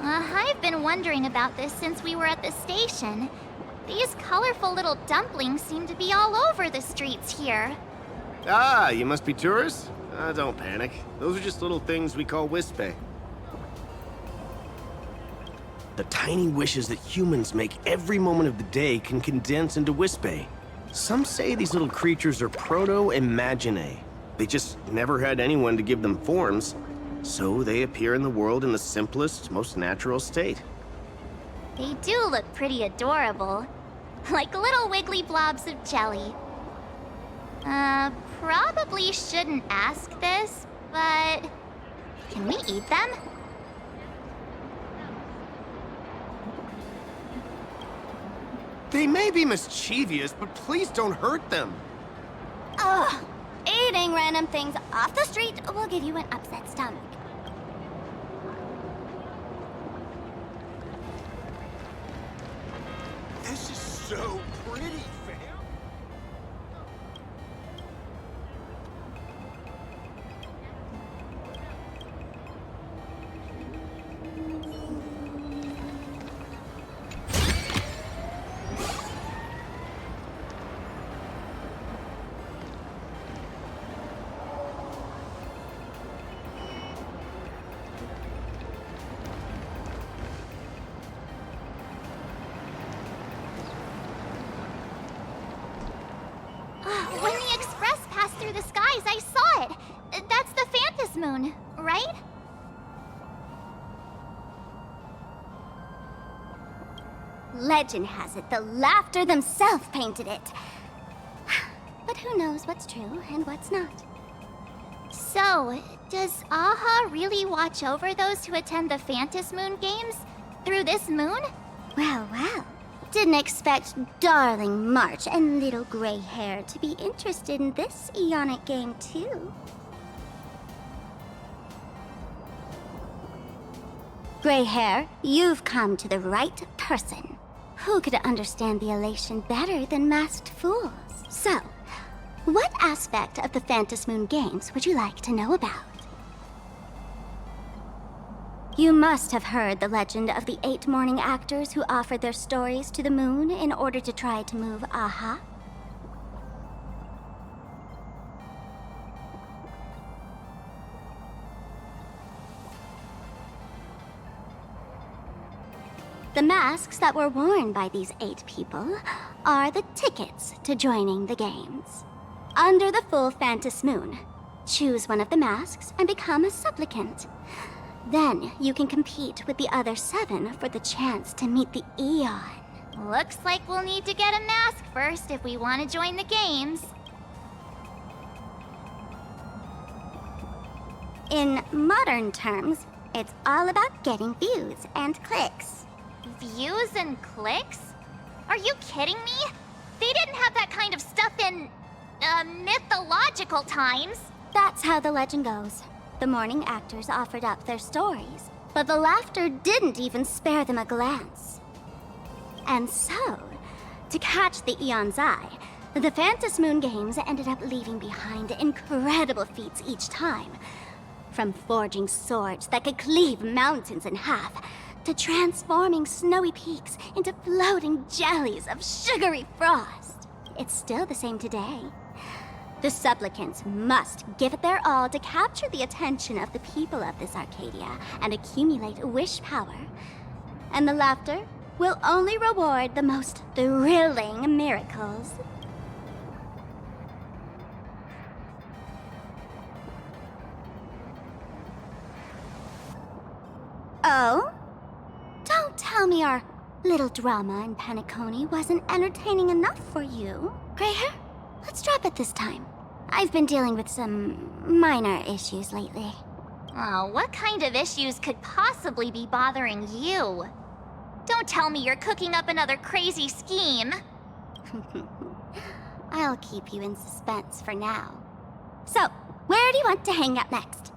I've been wondering about this since we were at the station. These colorful little dumplings seem to be all over the streets here. Ah, you must be tourists? Don't panic. Those are just little things we call wispe. The tiny wishes that humans make every moment of the day can condense into wispe. Some say these little creatures are proto-imaginae. They just never had anyone to give them forms, so they appear in the world in the simplest, most natural state. They do look pretty adorable. Like little wiggly blobs of jelly. Probably shouldn't ask this, but can we eat them? They may be mischievous, but please don't hurt them. Ugh, eating random things off the street will give you an upset stomach. This is so pretty, fam. When the express passed through the skies, I saw it. That's the Phantom Moon, right? Legend has it the laughter themselves painted it. But who knows what's true and what's not? So, does Aha really watch over those who attend the Phantom Moon games through this moon? Well, well. Didn't expect darling March and little gray hair to be interested in this Ionic game, too. Gray hair, you've come to the right person. Who could understand the elation better than masked fools? So, what aspect of the Phantom Moon games would you like to know about? You must have heard the legend of the 8 morning actors who offered their stories to the moon in order to try to move Aha. The masks that were worn by these 8 people are the tickets to joining the games. Under the full Phantom Moon, choose one of the masks and become a supplicant. Then you can compete with the other 7 for the chance to meet the Eon. Looks like we'll need to get a mask first if we want to join the games. In modern terms, it's all about getting views and clicks. Views and clicks? Are you kidding me? They didn't have that kind of stuff in, mythological times. That's how the legend goes. The morning actors offered up their stories, but the laughter didn't even spare them a glance. And so, to catch the Eon's eye, the Phantom Moon Games ended up leaving behind incredible feats each time. From forging swords that could cleave mountains in half, to transforming snowy peaks into floating jellies of sugary frost. It's still the same today. The supplicants must give it their all to capture the attention of the people of this Arcadia and accumulate wish power. And the laughter will only reward the most thrilling miracles. Oh? Don't tell me our little drama in Penacony wasn't entertaining enough for you. Gray hair, let's drop it this time. I've been dealing with some minor issues lately. Oh, what kind of issues could possibly be bothering you? Don't tell me you're cooking up another crazy scheme. I'll keep you in suspense for now. So, where do you want to hang out next?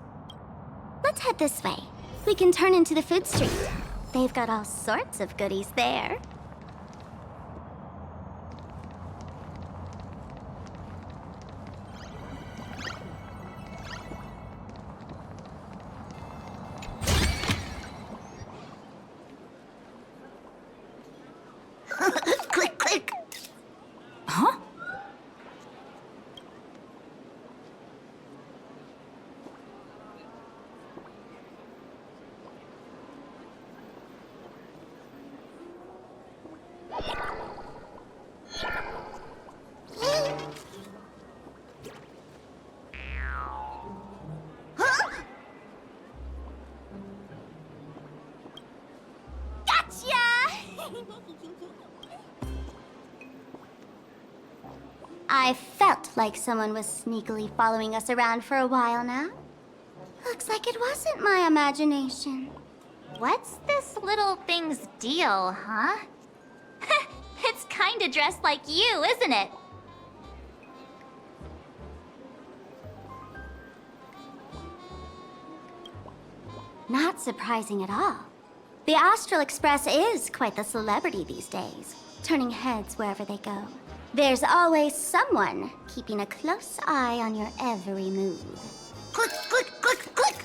Let's head this way. We can turn into the food street. They've got all sorts of goodies there. Click, click. Huh? I felt like someone was sneakily following us around for a while now. Looks like it wasn't my imagination. What's this little thing's deal, huh? It's kinda dressed like you, isn't it? Not surprising at all. The Astral Express is quite the celebrity these days, turning heads wherever they go. There's always someone keeping a close eye on your every move. Click, click, click, click!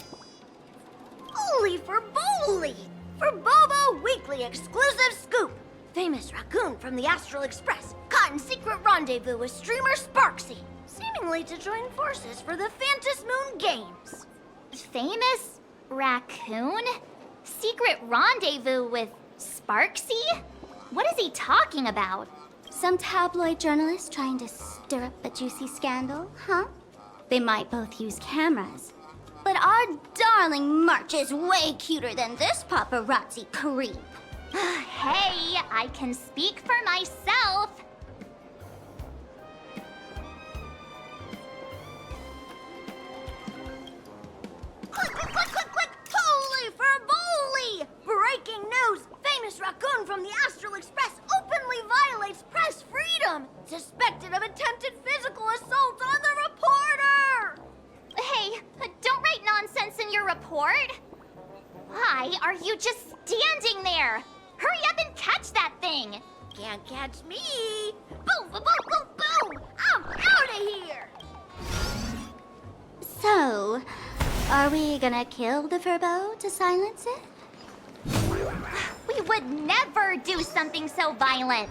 Holy for Bowly! For Bobo Weekly exclusive scoop! Famous raccoon from the Astral Express caught in secret rendezvous with streamer Sparksy, seemingly to join forces for the Phantom Moon Games. Famous raccoon? Secret rendezvous with Sparksy? What is he talking about? Some tabloid journalist trying to stir up a juicy scandal, huh? They might both use cameras. But our darling March is way cuter than this paparazzi creep. Hey, I can speak for myself. Click, click, click, click, click! Holy for Bowly! Breaking news! Famous raccoon from the Astral Express openly violates press freedom! Suspected of attempted physical assault on the reporter! Hey, don't write nonsense in your report. Why are you just standing there? Hurry up and catch that thing! Can't catch me! Boom, boom, boom, boom, boom! I'm out of here! So, are we gonna kill the Furbo to silence it? We would never do something so violent.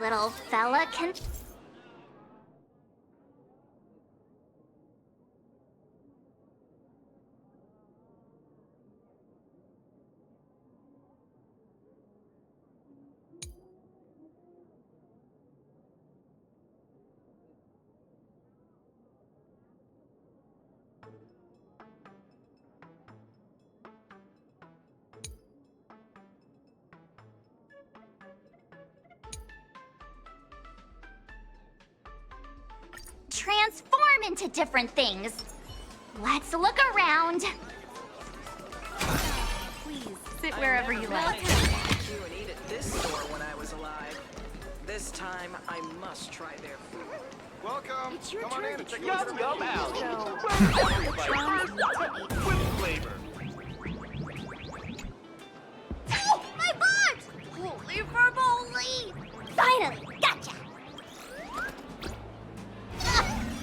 little fella can... transform into different things. Let's look around. Please, sit wherever you like. You and eat at this store when I was alive. This time, I must try their food. Welcome. It's your Come on turn in to and take a choose look at yum, the yum, menu. yum. With flavor. Oh, my butt! Holy verbally! Finally, gotcha!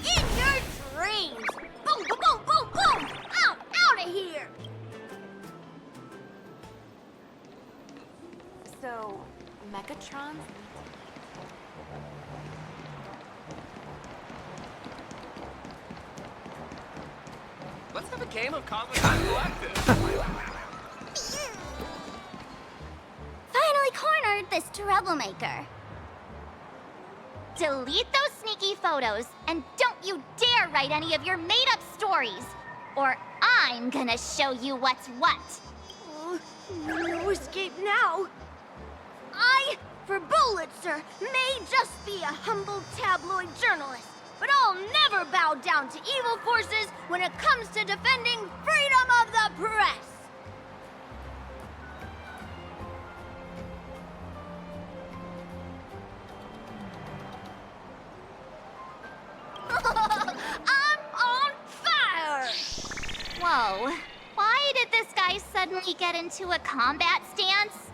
In your dreams! Boom, boom, boom, boom, boom! Out of here! So, Megatron? Let's have a game of Cosmic Collective. Finally cornered this troublemaker. Delete those sneaky photos, and don't you dare write any of your made-up stories, or I'm gonna show you what's what. Oh, no escape now. I, for Bullitzer, may just be a humble tabloid journalist, but I'll never bow down to evil forces when it comes to defending freedom of the press. I'm on fire! Whoa, why did this guy suddenly get into a combat stance?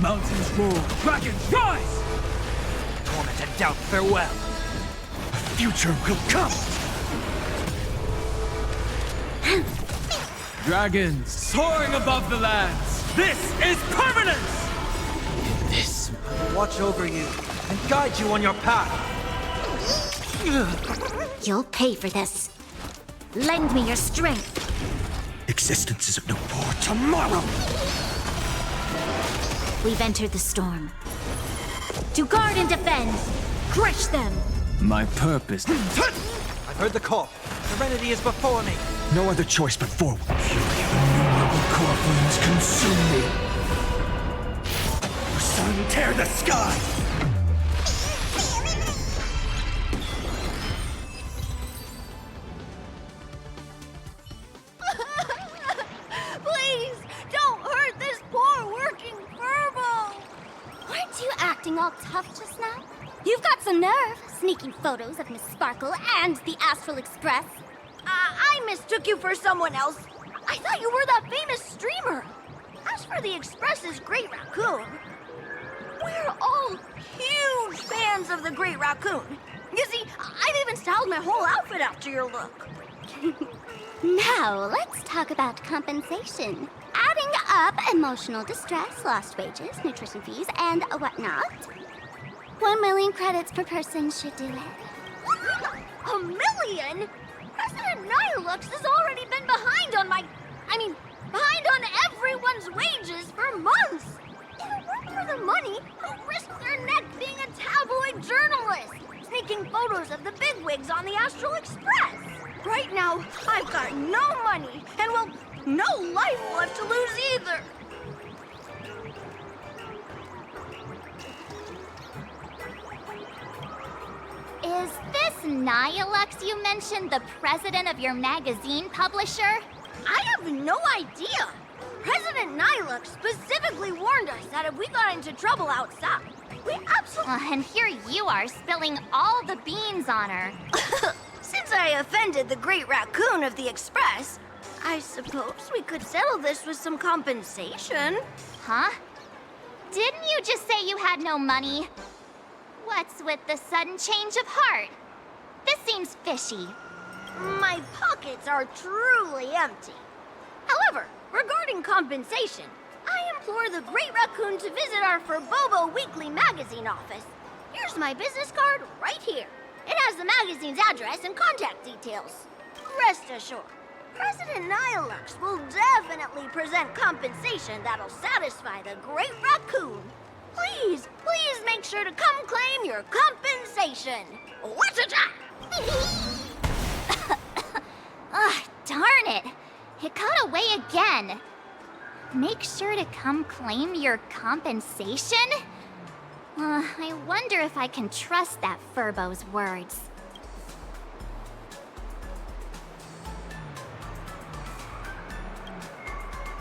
Mountains roll, dragons rise! Torment and doubt farewell. A future will come! Dragons soaring above the lands! This is permanence! In this, I will watch over you and guide you on your path. You'll pay for this. Lend me your strength. Existence is of no more tomorrow! We've entered the storm. To guard and defend, crush them. My purpose. I've heard the call. Serenity is before me. No other choice but forward. Innumerable core flames consume me. The sun tear the sky! Please, don't hurt this poor working furball! Aren't you acting all tough just now? You've got some nerve, sneaking photos of Miss Sparkle and the Astral Express. I mistook you for someone else. I thought you were that famous streamer. As for the Express's Great Raccoon, we're all huge fans of the Great Raccoon. You see, I've even styled my whole outfit after your look. Now, let's talk about compensation. Adding up emotional distress, lost wages, nutrition fees, and whatnot. 1 million credits per person should do it. A million? President Nihilux has already been behind on behind on everyone's wages for months. If it weren't for the money, who'd risk their neck being a tabloid journalist? Sneaking photos of the bigwigs on the Astral Express. Right now, I've got no money, and well, no life left to lose either. Is this Nihilux you mentioned the president of your magazine publisher? I have no idea. President Nihilux specifically warned us that if we got into trouble outside, we absolutely... And here you are spilling all the beans on her. Since I offended the Great Raccoon of the Express, I suppose we could settle this with some compensation. Huh? Didn't you just say you had no money? What's with the sudden change of heart? This seems fishy. My pockets are truly empty. However, regarding compensation, I implore the Great Raccoon to visit our Furbobo Weekly magazine office. Here's my business card right here. It has the magazine's address and contact details. Rest assured, President Nihilux will definitely present compensation that'll satisfy the Great Raccoon. Please, please make sure to come claim your compensation. What's it? Ugh, darn it. It got away again. Make sure to come claim your compensation? I wonder if I can trust that Furbo's words.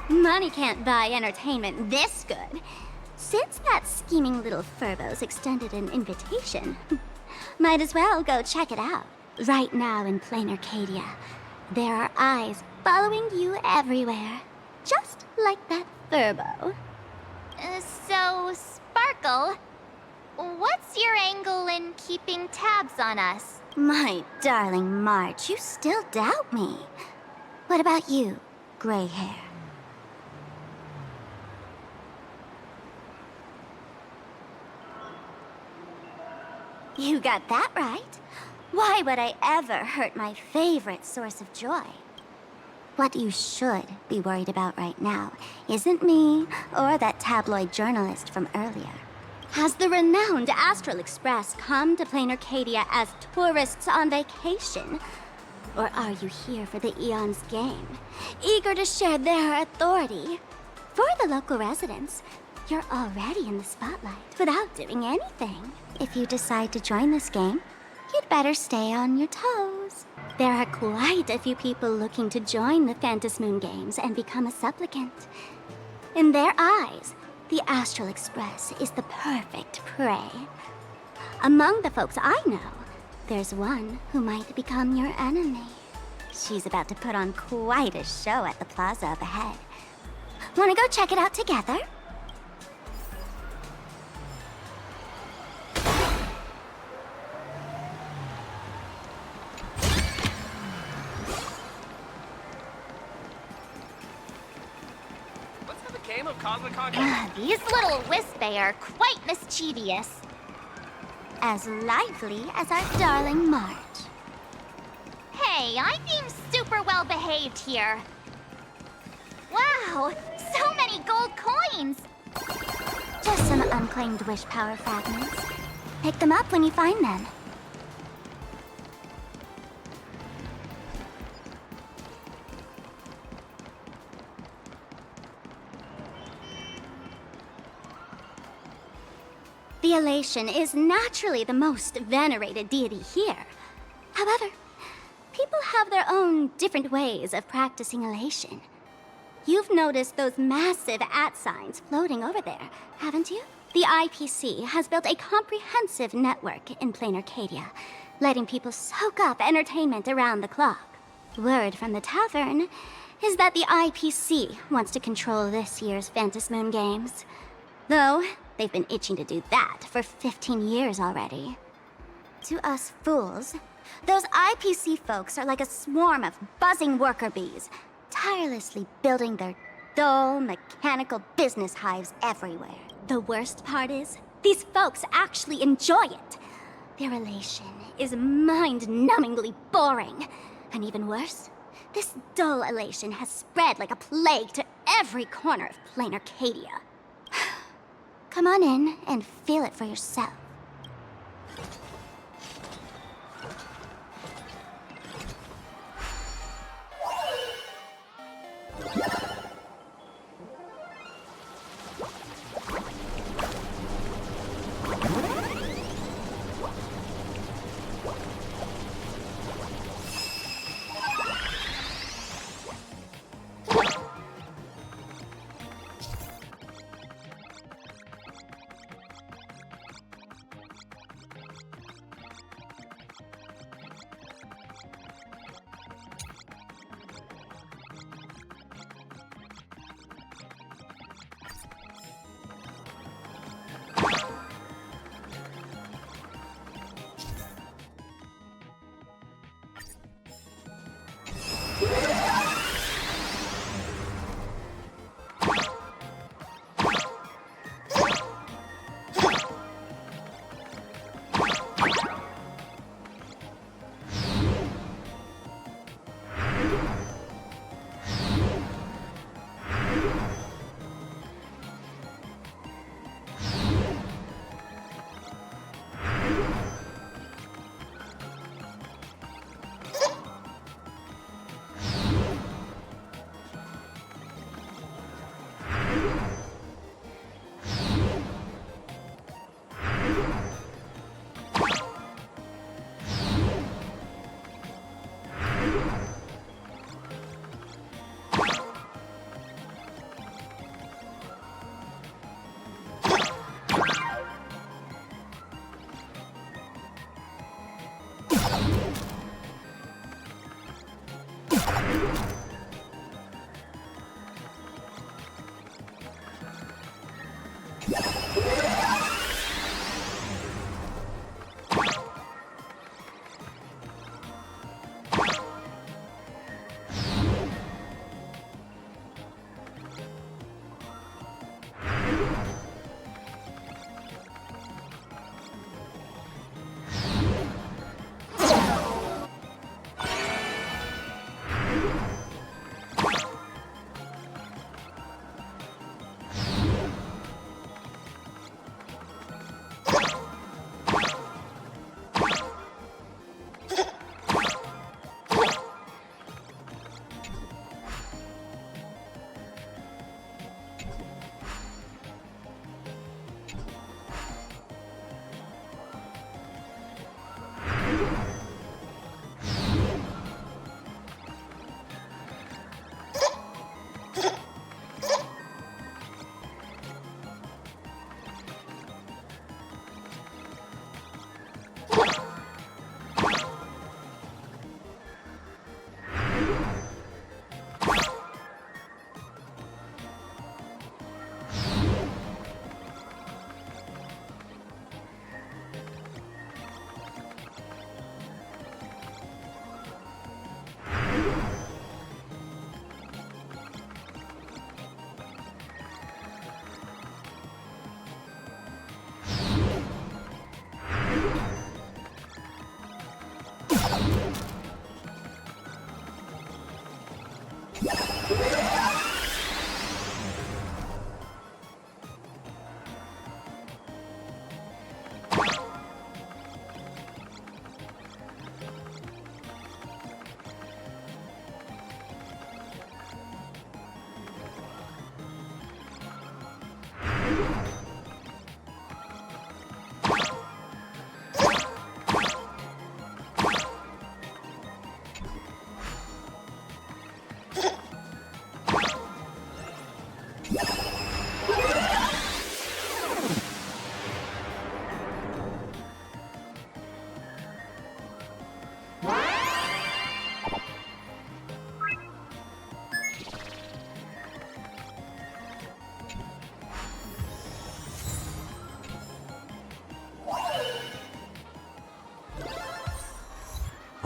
Money can't buy entertainment this good. Since that scheming little Furbo's extended an invitation, might as well go check it out. Right now in plain Arcadia, there are eyes following you everywhere. Just like that Furbo. So, Sparkle, what's your angle in keeping tabs on us? My darling March, you still doubt me. What about you, gray hair? You got that right. Why would I ever hurt my favorite source of joy? What you should be worried about right now isn't me or that tabloid journalist from earlier. Has the renowned Astral Express come to plain Arcadia as tourists on vacation? Or are you here for the Eon's game, eager to share their authority? For the local residents, you're already in the spotlight without doing anything. If you decide to join this game, you'd better stay on your toes. There are quite a few people looking to join the Phantom Moon Games and become a supplicant. In their eyes, the Astral Express is the perfect prey. Among the folks I know, there's one who might become your enemy. She's about to put on quite a show at the plaza up ahead. Wanna go check it out together? These little Wispay are quite mischievous. As lively as our darling March. Hey, I seem super well behaved here. Wow, so many gold coins! Just some unclaimed wish power fragments. Pick them up when you find them. The Elation is naturally the most venerated deity here. However, people have their own different ways of practicing Elation. You've noticed those massive @ signs floating over there, haven't you? The IPC has built a comprehensive network in plain Arcadia, letting people soak up entertainment around the clock. Word from the tavern is that the IPC wants to control this year's Phantom Moon Games. Though, they've been itching to do that for 15 years already. To us fools, those IPC folks are like a swarm of buzzing worker bees, tirelessly building their dull, mechanical business hives everywhere. The worst part is, these folks actually enjoy it. Their Elation is mind-numbingly boring. And even worse, this dull Elation has spread like a plague to every corner of plain Arcadia. Come on in and feel it for yourself.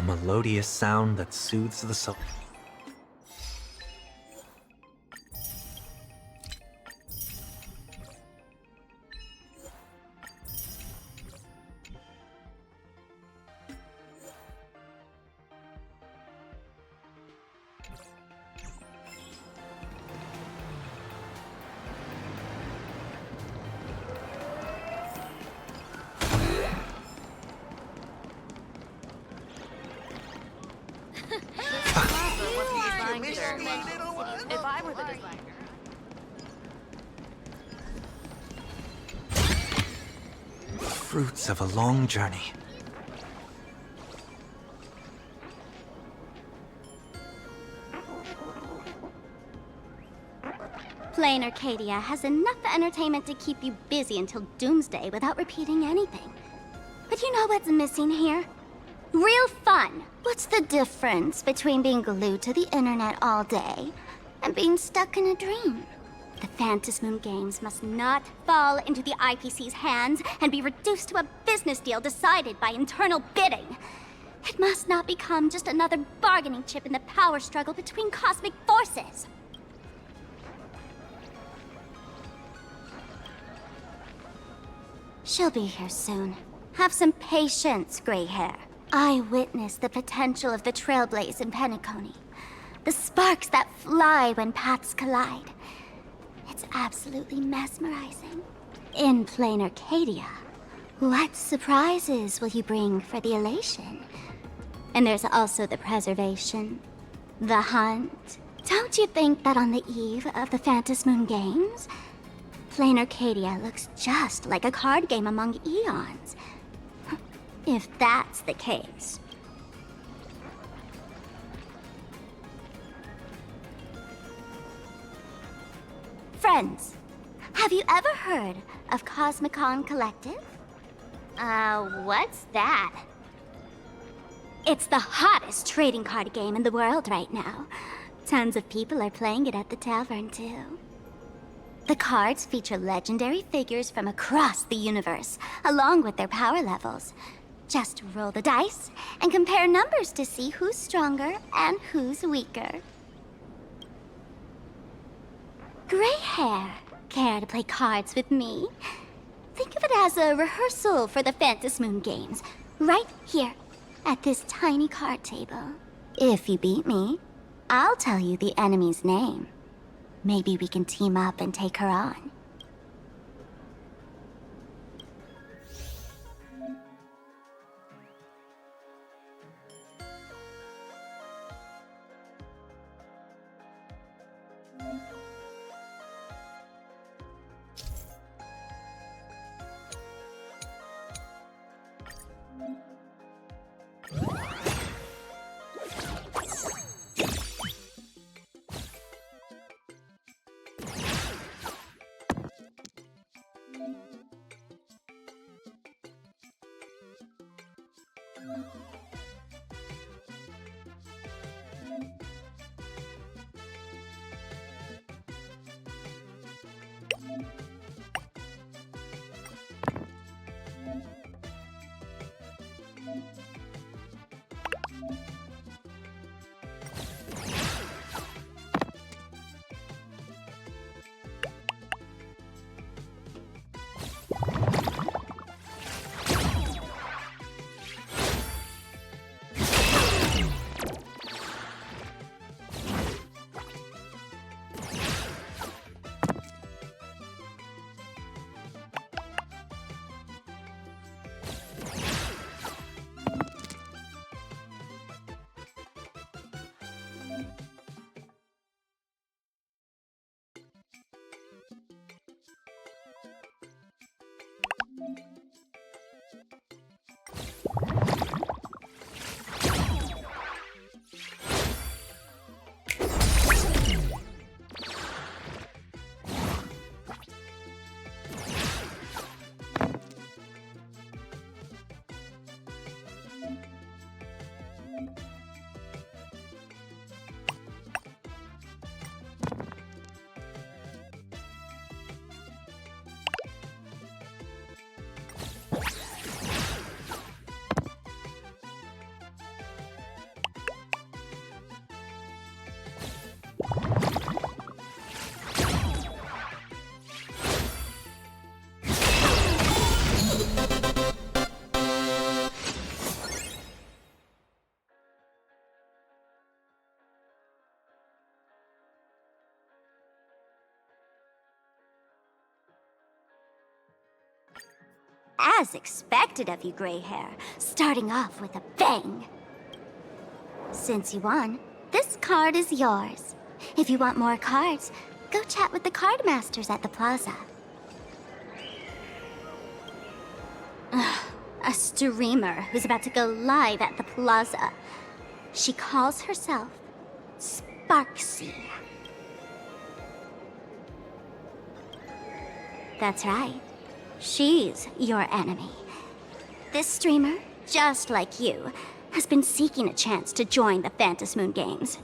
melodious sound that soothes the soul. If I were the designer. Fruits of a long journey. Plain Arcadia has enough entertainment to keep you busy until doomsday without repeating anything. But you know what's missing here? Real fun. What's the difference between being glued to the internet all day and being stuck in a dream? The Phantasmoon Games must not fall into the IPC's hands and be reduced to a business deal decided by internal bidding. It must not become just another bargaining chip in the power struggle between cosmic forces. She'll be here soon. Have some patience, gray hair. I witnessed the potential of the Trailblaze in Penacony. The sparks that fly when paths collide. It's absolutely mesmerizing. In plain Arcadia, what surprises will you bring for the elation? And there's also the preservation, the hunt. Don't you think that on the eve of the Phantasmoon Games, plain Arcadia looks just like a card game among eons? If that's the case. Friends, have you ever heard of Cosmicon Collective? What's that? It's the hottest trading card game in the world right now. Tons of people are playing it at the tavern, too. The cards feature legendary figures from across the universe, along with their power levels. Just roll the dice and compare numbers to see who's stronger and who's weaker. Gray hair, care to play cards with me? Think of it as a rehearsal for the Phantasmoon Games, right here, at this tiny card table. If you beat me, I'll tell you the enemy's name. Maybe we can team up and take her on. As expected of you, gray hair, starting off with a bang. Since you won, this card is yours. If you want more cards, go chat with the card masters at the plaza. Ugh, a streamer who's about to go live at the plaza. She calls herself Sparksy. That's right. She's your enemy. This streamer, just like you, has been seeking a chance to join the Phantom Moon Games.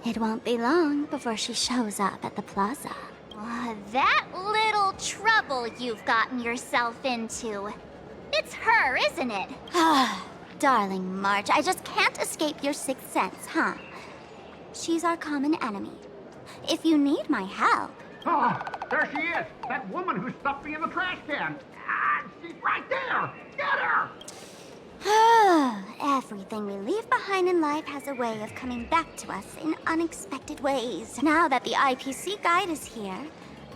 It won't be long before she shows up at the plaza. That little trouble you've gotten yourself into. It's her, isn't it? Darling March, I just can't escape your sixth sense, huh? She's our common enemy. If you need my help... Oh, there she is! That woman who stuffed me in the trash can! Ah, she's right there! Get her! Everything we leave behind in life has a way of coming back to us in unexpected ways. Now that the IPC guide is here,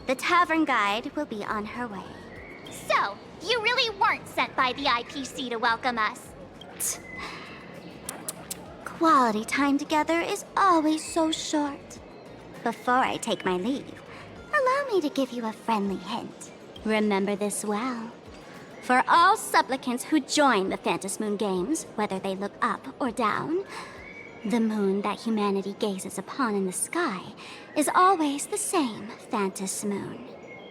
the tavern guide will be on her way. So, you really weren't sent by the IPC to welcome us. Quality time together is always so short. Before I take my leave, allow me to give you a friendly hint. Remember this well. For all supplicants who join the Phantom Moon Games, whether they look up or down, the moon that humanity gazes upon in the sky is always the same Phantom Moon.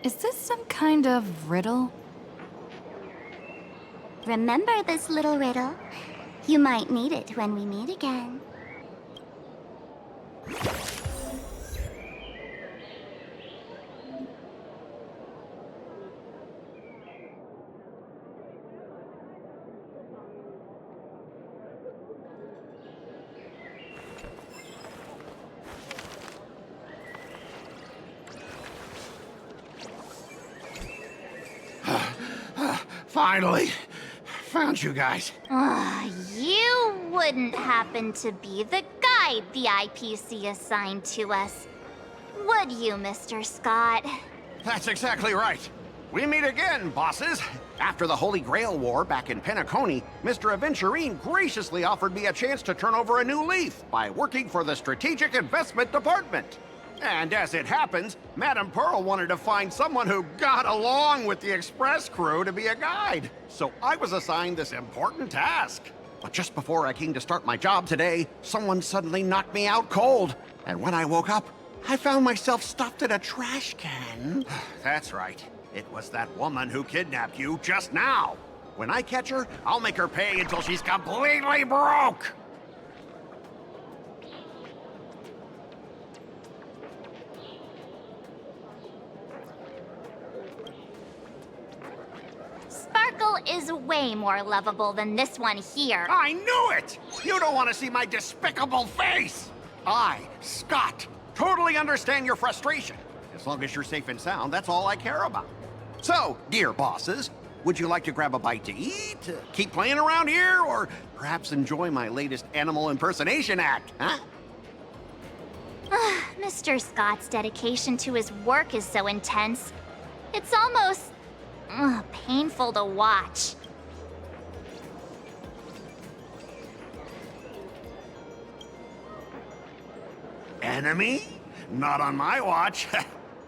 Is this some kind of riddle? Remember this little riddle? You might need it when we meet again. Finally! Found you guys. You wouldn't happen to be the guide the IPC assigned to us, would you, Mr. Scott? That's exactly right. We meet again, bosses. After the Holy Grail War back in Penacony, Mr. Aventurine graciously offered me a chance to turn over a new leaf by working for the Strategic Investment Department. And as it happens, Madame Pearl wanted to find someone who got along with the Express crew to be a guide. So I was assigned this important task. But just before I came to start my job today, someone suddenly knocked me out cold. And when I woke up, I found myself stuffed in a trash can. That's right. It was that woman who kidnapped you just now. When I catch her, I'll make her pay until she's completely broke. Sparkle is way more lovable than this one here. I knew it! You don't want to see my despicable face! I, Scott, totally understand your frustration. As long as you're safe and sound, that's all I care about. So, dear bosses, would you like to grab a bite to eat, keep playing around here, or perhaps enjoy my latest animal impersonation act, huh? Mr. Scott's dedication to his work is so intense. It's almost painful to watch. Enemy? Not on my watch.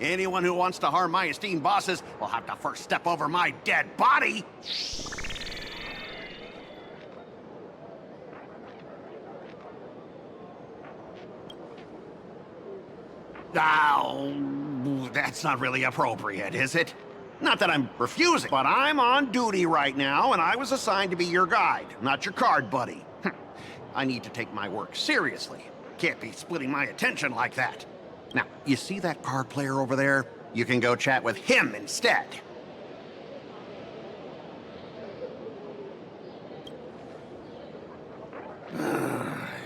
Anyone who wants to harm my esteemed bosses will have to first step over my dead body. Oh, that's not really appropriate, is it? Not that I'm refusing, but I'm on duty right now, and I was assigned to be your guide, not your card buddy. I need to take my work seriously. Can't be splitting my attention like that. Now, you see that card player over there? You can go chat with him instead.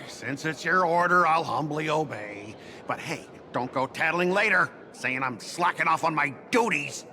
Since it's your order, I'll humbly obey. But hey, don't go tattling later, saying I'm slacking off on my duties.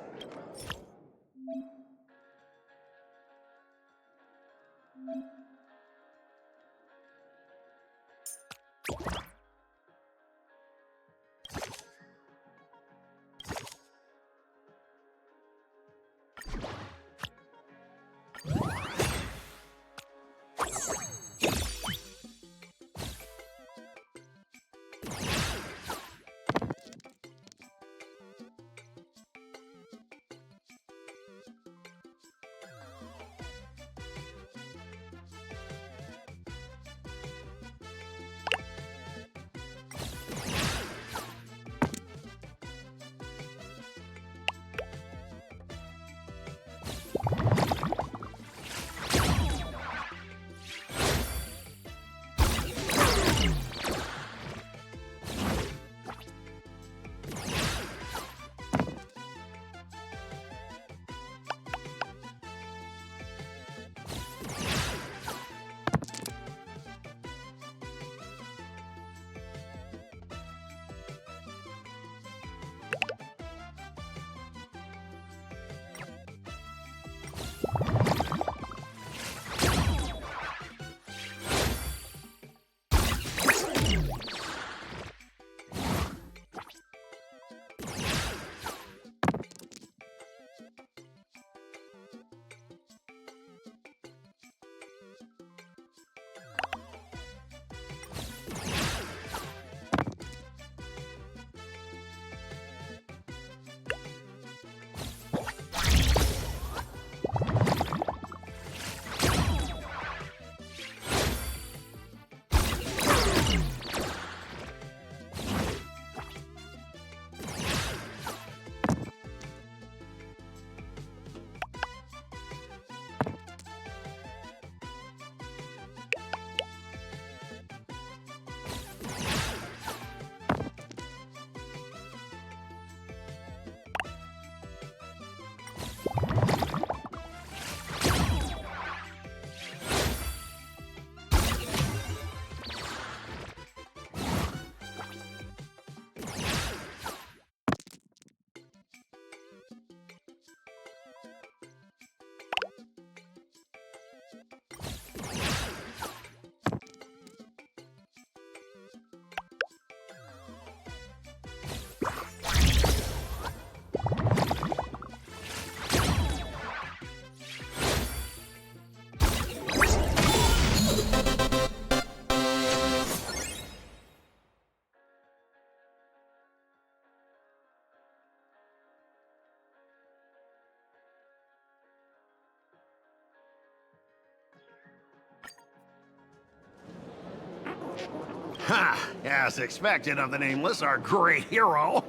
As expected of the Nameless, our great hero.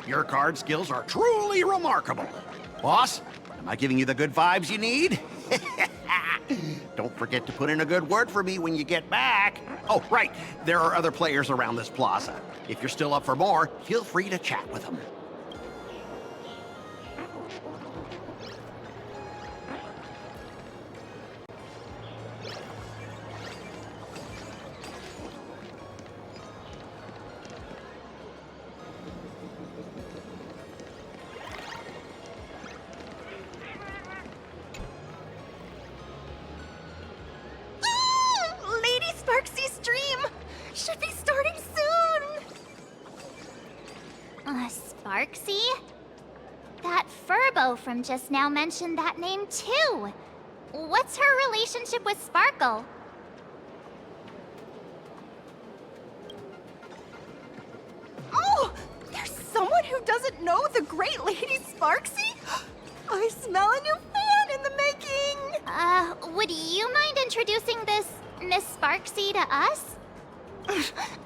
Your card skills are truly remarkable. Boss, am I giving you the good vibes you need? Don't forget to put in a good word for me when you get back. Oh, right. There are other players around this plaza. If you're still up for more, feel free to chat with them. Lady Sparksy's stream should be starting soon! Sparksy? That Furbo from just now mentioned that name too. What's her relationship with Sparkle? Oh! There's someone who doesn't know the great Lady Sparksy? I smell a new fan in the making! Would you mind introducing this Miss Sparksy to us?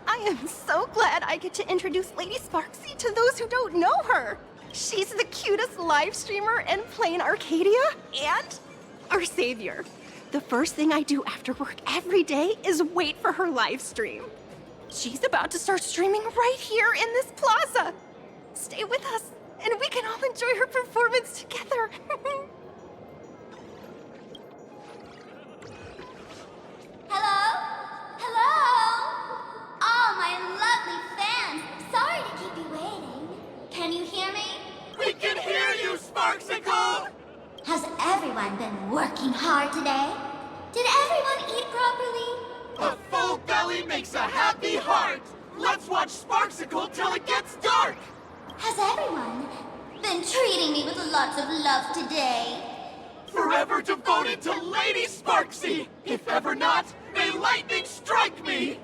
I am so glad I get to introduce Lady Sparksy to those who don't know her. She's the cutest live streamer in plain Arcadia and our savior. The first thing I do after work every day is wait for her live stream. She's about to start streaming right here in this plaza. Stay with us, and we can all enjoy her performance together. Hello? Hello? Oh, my lovely fans. Sorry to keep you waiting. Can you hear me? We can hear you, Sparksicle! Has everyone been working hard today? Did everyone eat properly? A full belly makes a happy heart! Let's watch Sparksicle till it gets dark! Has everyone been treating me with lots of love today? Forever devoted to Lady Sparksy! If ever not, may lightning strike me!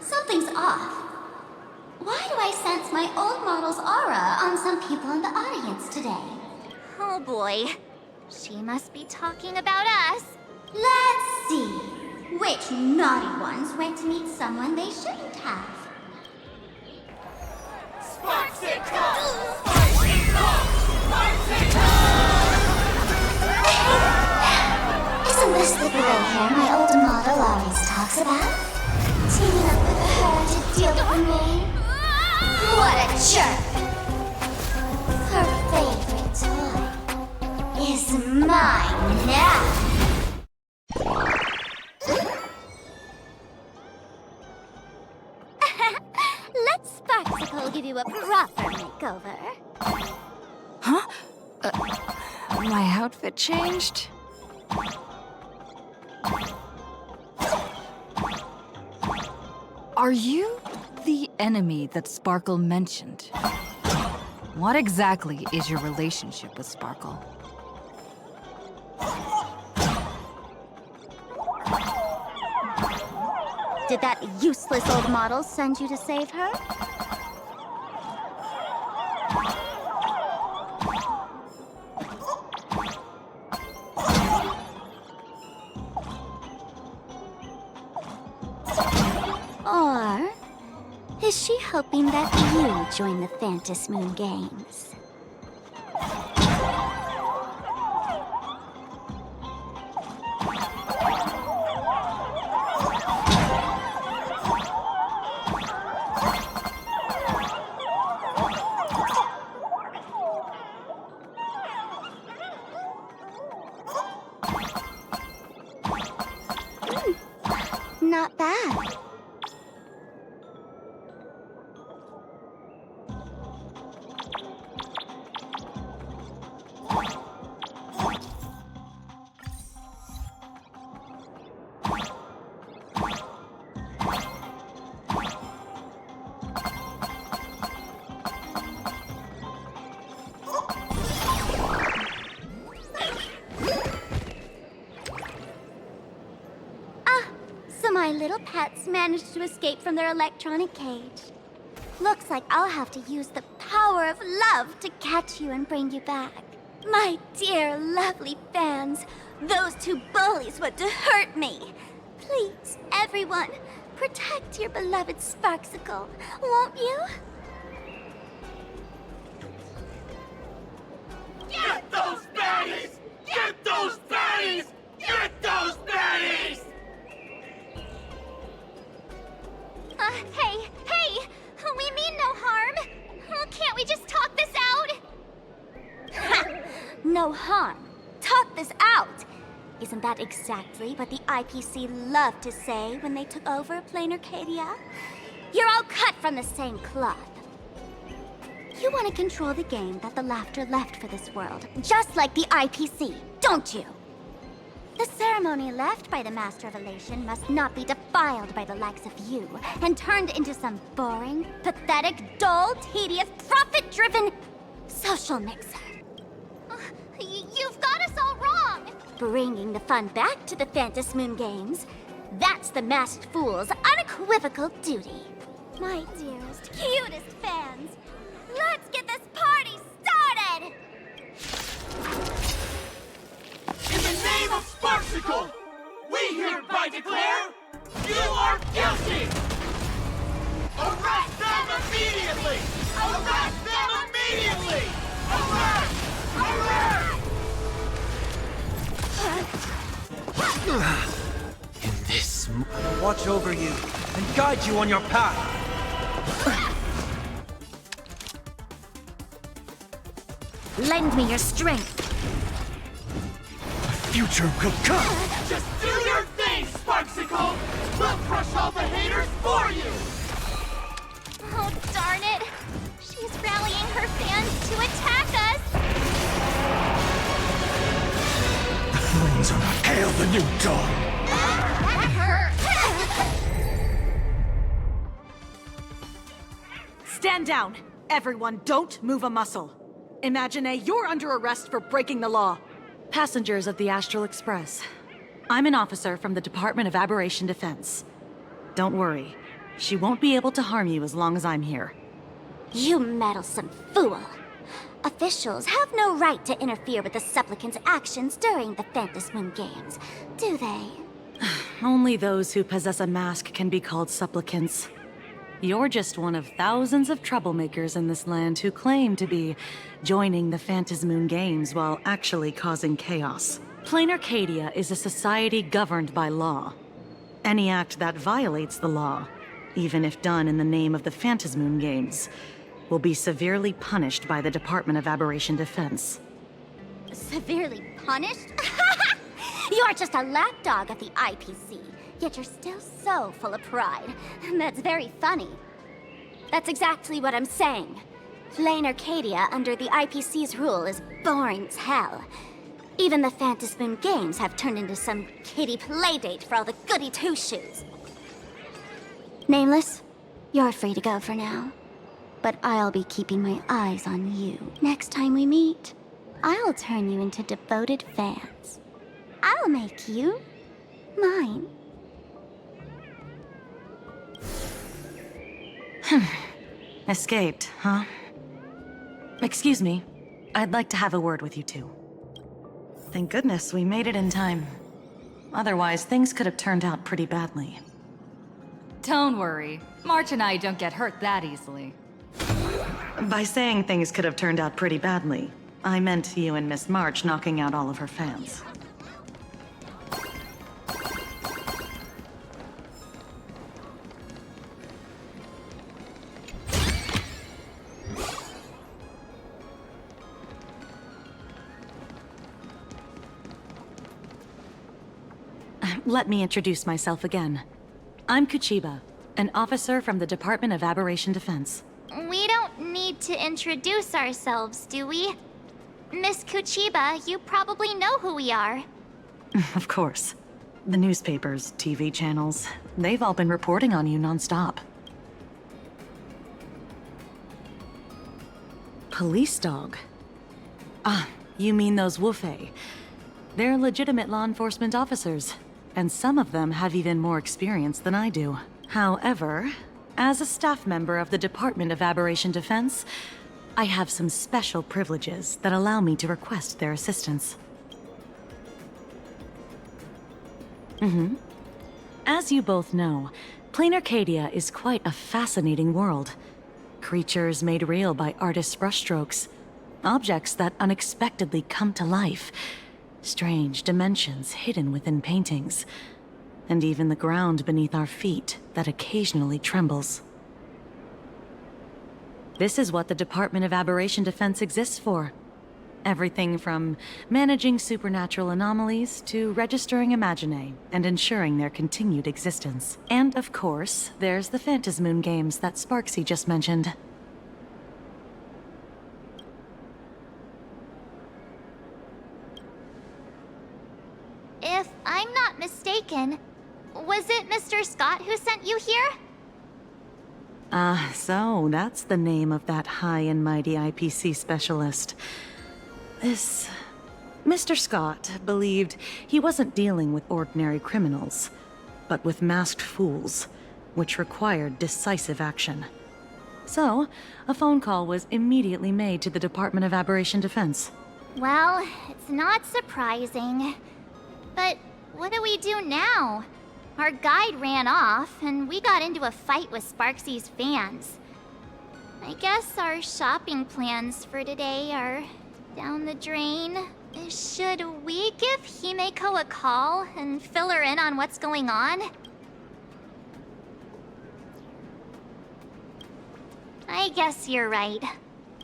Something's off. Why do I sense my old model's aura on some people in the audience today? Oh boy. She must be talking about us. Let's see. Which naughty ones went to meet someone they shouldn't have? Sparksicle! Sparksicle! Sparksicle! Isn't this the gray hair my old model always talks about? Teaming up with her to deal with me? What a jerk! Her favorite toy is mine now! Let Sparksicle give you a proper makeover. Huh? My outfit changed? Are you the enemy that Sparkle mentioned? What exactly is your relationship with Sparkle? Did that useless old model send you to save her? Or is she hoping that you join the Phantasm Moon Games? Not bad. My little pets managed to escape from their electronic cage. Looks like I'll have to use the power of love to catch you and bring you back. My dear, lovely fans, those two bullies want to hurt me. Please, everyone, protect your beloved Sparksicle, won't you? Get those baddies! Get those baddies! Get those baddies! Hey! We mean no harm. Can't we just talk this out? No harm. Talk this out. Isn't that exactly what the IPC loved to say when they took over Plain Arcadia? You're all cut from the same cloth. You want to control the game that the Laughter left for this world, just like the IPC, don't you? The ceremony left by the Master of Elation must not be defiled by the likes of you and turned into some boring, pathetic, dull, tedious, profit-driven social mixer. You've got us all wrong! Bringing the fun back to the Phantom Moon Games, that's the Masked Fool's unequivocal duty. My dearest, cutest fans, let's get this party started! In the name of Sparksicle, we hereby declare you are guilty! Arrest them immediately! Arrest them immediately! Arrest! Arrest! In this... Watch over you and guide you on your path. Lend me your strength. Future will come! Just do your thing, Sparksicle! We'll crush all the haters for you! Oh, darn it! She's rallying her fans to attack us! The flames are not hail the new dawn! That hurt! Stand down! Everyone, don't move a muscle. Imagine you're under arrest for breaking the law. Passengers of the Astral Express. I'm an officer from the Department of Aberration Defense. Don't worry. She won't be able to harm you as long as I'm here. You meddlesome fool! Officials have no right to interfere with the supplicants' actions during the Phantom Moon Games, do they? Only those who possess a mask can be called supplicants. You're just one of thousands of troublemakers in this land who claim to be joining the Phantom Moon Games while actually causing chaos. Plain Arcadia is a society governed by law. Any act that violates the law, even if done in the name of the Phantom Moon Games, will be severely punished by the Department of Aberration Defense. Severely punished? You're just a lapdog of the IPC, yet you're still so full of pride. That's very funny. That's exactly what I'm saying. Plain Arcadia under the IPC's rule is boring as hell. Even the Phantom Moon Games have turned into some kiddie playdate for all the goody two-shoes. Nameless, you're free to go for now. But I'll be keeping my eyes on you. Next time we meet, I'll turn you into devoted fans. I'll make you mine. Escaped, huh? Excuse me. I'd like to have a word with you two. Thank goodness we made it in time. Otherwise, things could have turned out pretty badly. Don't worry. March and I don't get hurt that easily. By saying things could have turned out pretty badly, I meant you and Miss March knocking out all of her fans. Let me introduce myself again. I'm Kuchiba, an officer from the Department of Aberration Defense. We don't need to introduce ourselves, do we? Miss Kuchiba, you probably know who we are. Of course. The newspapers, TV channels, they've all been reporting on you nonstop. Police dog? Ah, you mean those Wufei. They're legitimate law enforcement officers, and some of them have even more experience than I do. However, as a staff member of the Department of Aberration Defense, I have some special privileges that allow me to request their assistance. As you both know, Plain Arcadia is quite a fascinating world. Creatures made real by artists' brushstrokes. Objects that unexpectedly come to life. Strange dimensions hidden within paintings. And even the ground beneath our feet that occasionally trembles. This is what the Department of Aberration Defense exists for. Everything from managing supernatural anomalies to registering Imaginae and ensuring their continued existence. And of course, there's the Phantasmoon games that Sparksy just mentioned. If I'm not mistaken, was it Mr. Scott who sent you here? So that's the name of that high and mighty IPC specialist. This Mr. Scott believed he wasn't dealing with ordinary criminals, but with masked fools, which required decisive action. So, a phone call was immediately made to the Department of Aberration Defense. Well, it's not surprising. But what do we do now? Our guide ran off, and we got into a fight with Sparksy's fans. I guess our shopping plans for today are down the drain. Should we give Himeko a call and fill her in on what's going on? I guess you're right.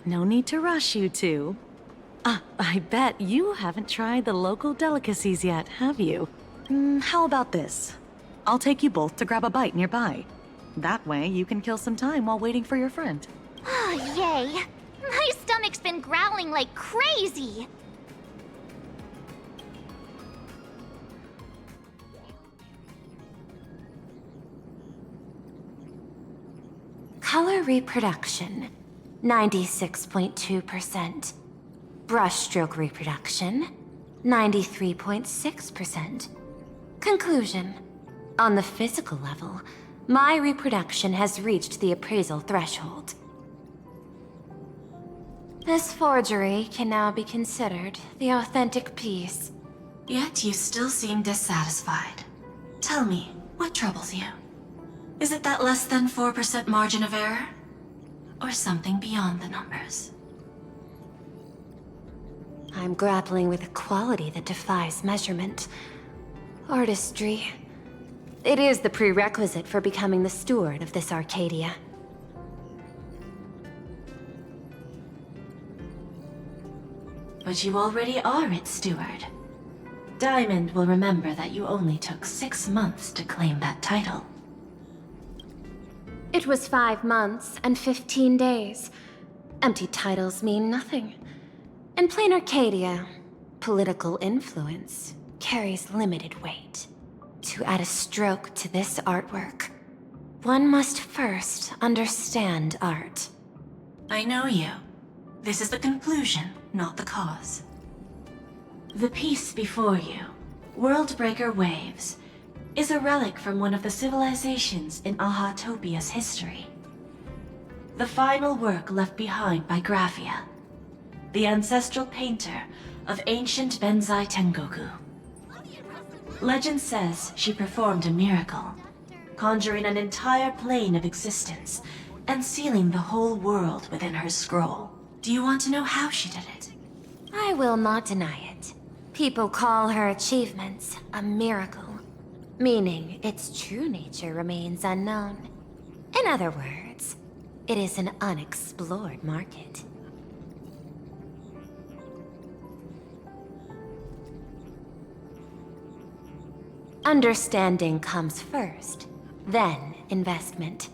No need to rush, you two. I bet you haven't tried the local delicacies yet, have you? How about this? I'll take you both to grab a bite nearby. That way, you can kill some time while waiting for your friend. Oh, yay. My stomach's been growling like crazy. Color reproduction, 96.2%. Brushstroke reproduction, 93.6%. Conclusion. On the physical level, my reproduction has reached the appraisal threshold. This forgery can now be considered the authentic piece. Yet you still seem dissatisfied. Tell me, what troubles you? Is it that less than 4% margin of error? Or something beyond the numbers? I'm grappling with a quality that defies measurement. Artistry. It is the prerequisite for becoming the steward of this Arcadia. But you already are its steward. Diamond will remember that you only took 6 months to claim that title. It was 5 months and 15 days. Empty titles mean nothing. In Plain Arcadia, political influence carries limited weight. To add a stroke to this artwork, one must first understand art. I know you. This is the conclusion, not the cause. The piece before you, Worldbreaker Waves, is a relic from one of the civilizations in Ahatopia's history. The final work left behind by Graphia, the ancestral painter of ancient Benzai Tengoku. Legend says she performed a miracle, conjuring an entire plane of existence and sealing the whole world within her scroll. Do you want to know how she did it? I will not deny it. People call her achievements a miracle, meaning its true nature remains unknown. In other words, it is an unexplored market. Understanding comes first, then investment.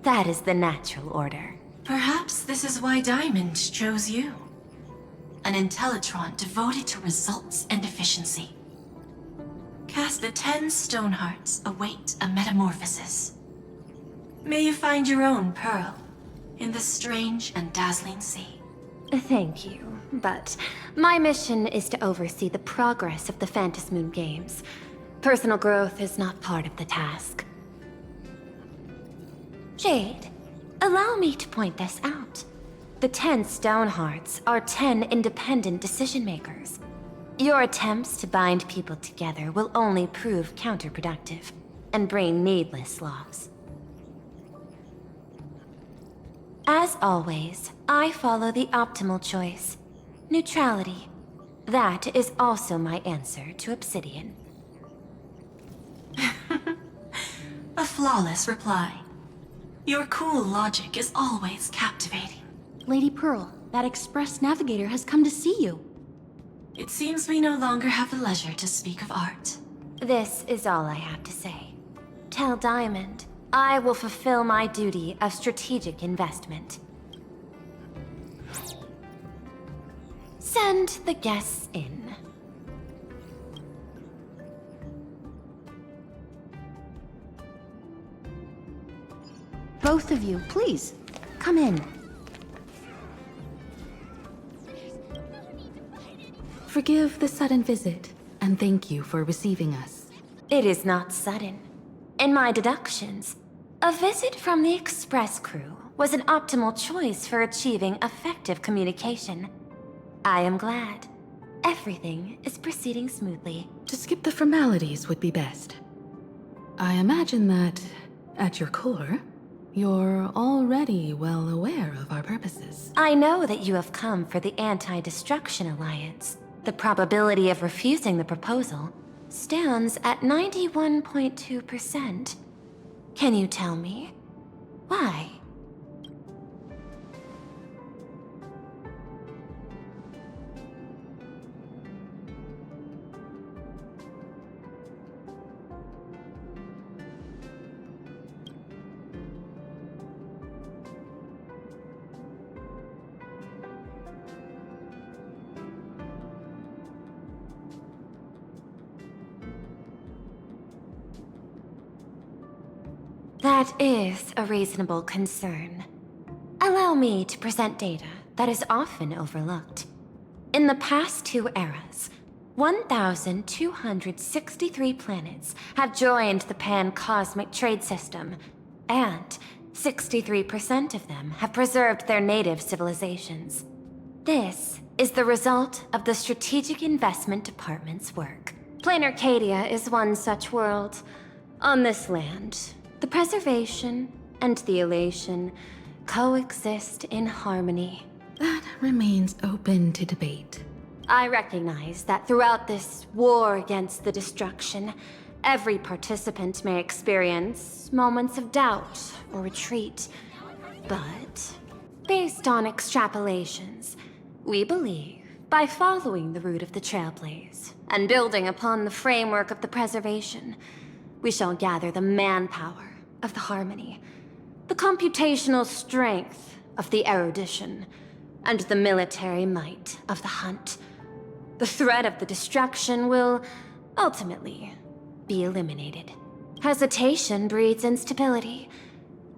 That is the natural order. Perhaps this is why Diamond chose you. An Intellitron devoted to results and efficiency. Cast the 10 stone hearts await a metamorphosis. May you find your own pearl in this strange and dazzling sea. Thank you, but my mission is to oversee the progress of the Phantasmoon games. Personal growth is not part of the task. Jade, allow me to point this out. The 10 stone hearts are 10 independent decision makers. Your attempts to bind people together will only prove counterproductive. and bring needless loss. As always, I follow the optimal choice. Neutrality. That is also my answer to Obsidian. A flawless reply. Your cool logic is always captivating. Lady Pearl, that Express Navigator has come to see you. It seems we no longer have the leisure to speak of art. This is all I have to say. Tell Diamond, I will fulfill my duty of strategic investment. Send the guests in. Both of you, please, come in. Forgive the sudden visit, and thank you for receiving us. It is not sudden. In my deductions, a visit from the Express crew was an optimal choice for achieving effective communication. I am glad. Everything is proceeding smoothly. To skip the formalities would be best. I imagine that, at your core, you're already well aware of our purposes. I know that you have come for the Anti-Destruction Alliance. The probability of refusing the proposal stands at 91.2%. Can you tell me why? That is a reasonable concern. Allow me to present data that is often overlooked. In the past 2 eras, 1,263 planets have joined the Pan-Cosmic Trade System, and 63% of them have preserved their native civilizations. This is the result of the Strategic Investment Department's work. Plain Arcadia is one such world. On this land, the preservation and the elation coexist in harmony. That remains open to debate. I recognize that throughout this war against the destruction, every participant may experience moments of doubt or retreat. But, based on extrapolations, we believe by following the route of the Trailblaze and building upon the framework of the preservation, we shall gather the manpower of the harmony, the computational strength of the erudition, and the military might of the hunt. The threat of the destruction will, ultimately, be eliminated. Hesitation breeds instability,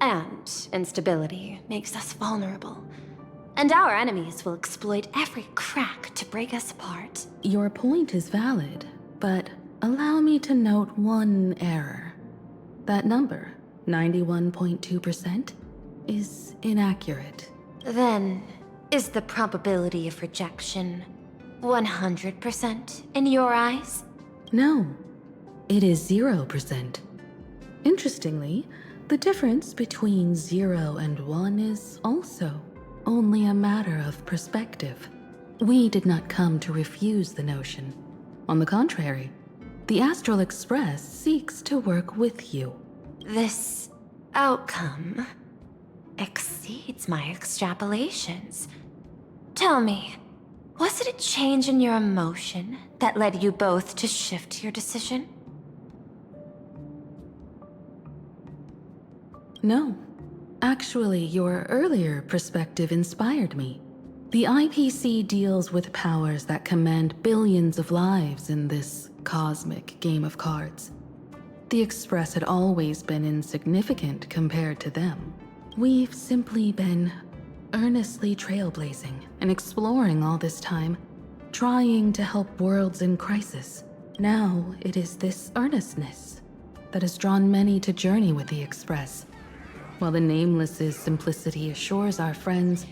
and instability makes us vulnerable. And our enemies will exploit every crack to break us apart. Your point is valid, but allow me to note one error. That number, 91.2%, is inaccurate. Then, is the probability of rejection 100% in your eyes? No, it is 0%. Interestingly, the difference between 0 and 1 is also only a matter of perspective. We did not come to refuse the notion. On the contrary, the Astral Express seeks to work with you. This outcome exceeds my extrapolations. Tell me, was it a change in your emotion that led you both to shift your decision? No. Actually, your earlier perspective inspired me. The IPC deals with powers that command billions of lives in this cosmic game of cards. The Express had always been insignificant compared to them. We've simply been earnestly trailblazing and exploring all this time, trying to help worlds in crisis. Now it is this earnestness that has drawn many to journey with the Express, while the Nameless's simplicity assures our friends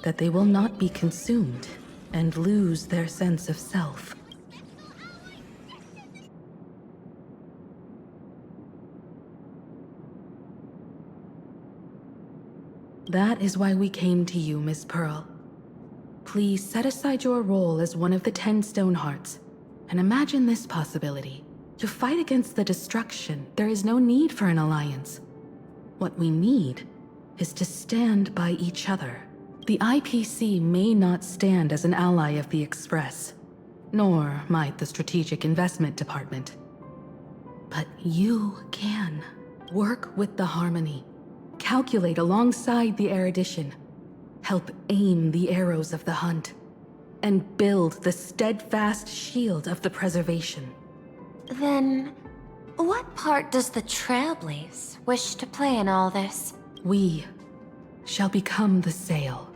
that they will not be consumed and lose their sense of self. That is why we came to you, Miss Pearl. Please set aside your role as one of the 10 Stonehearts, and imagine this possibility. To fight against the destruction, there is no need for an alliance. What we need is to stand by each other. The IPC may not stand as an ally of the Express, nor might the Strategic Investment Department. But you can. Work with the Harmony. Calculate alongside the Erudition. Help aim the arrows of the hunt. And build the steadfast shield of the preservation. Then, what part does the Trailblaze wish to play in all this? We shall become the sail.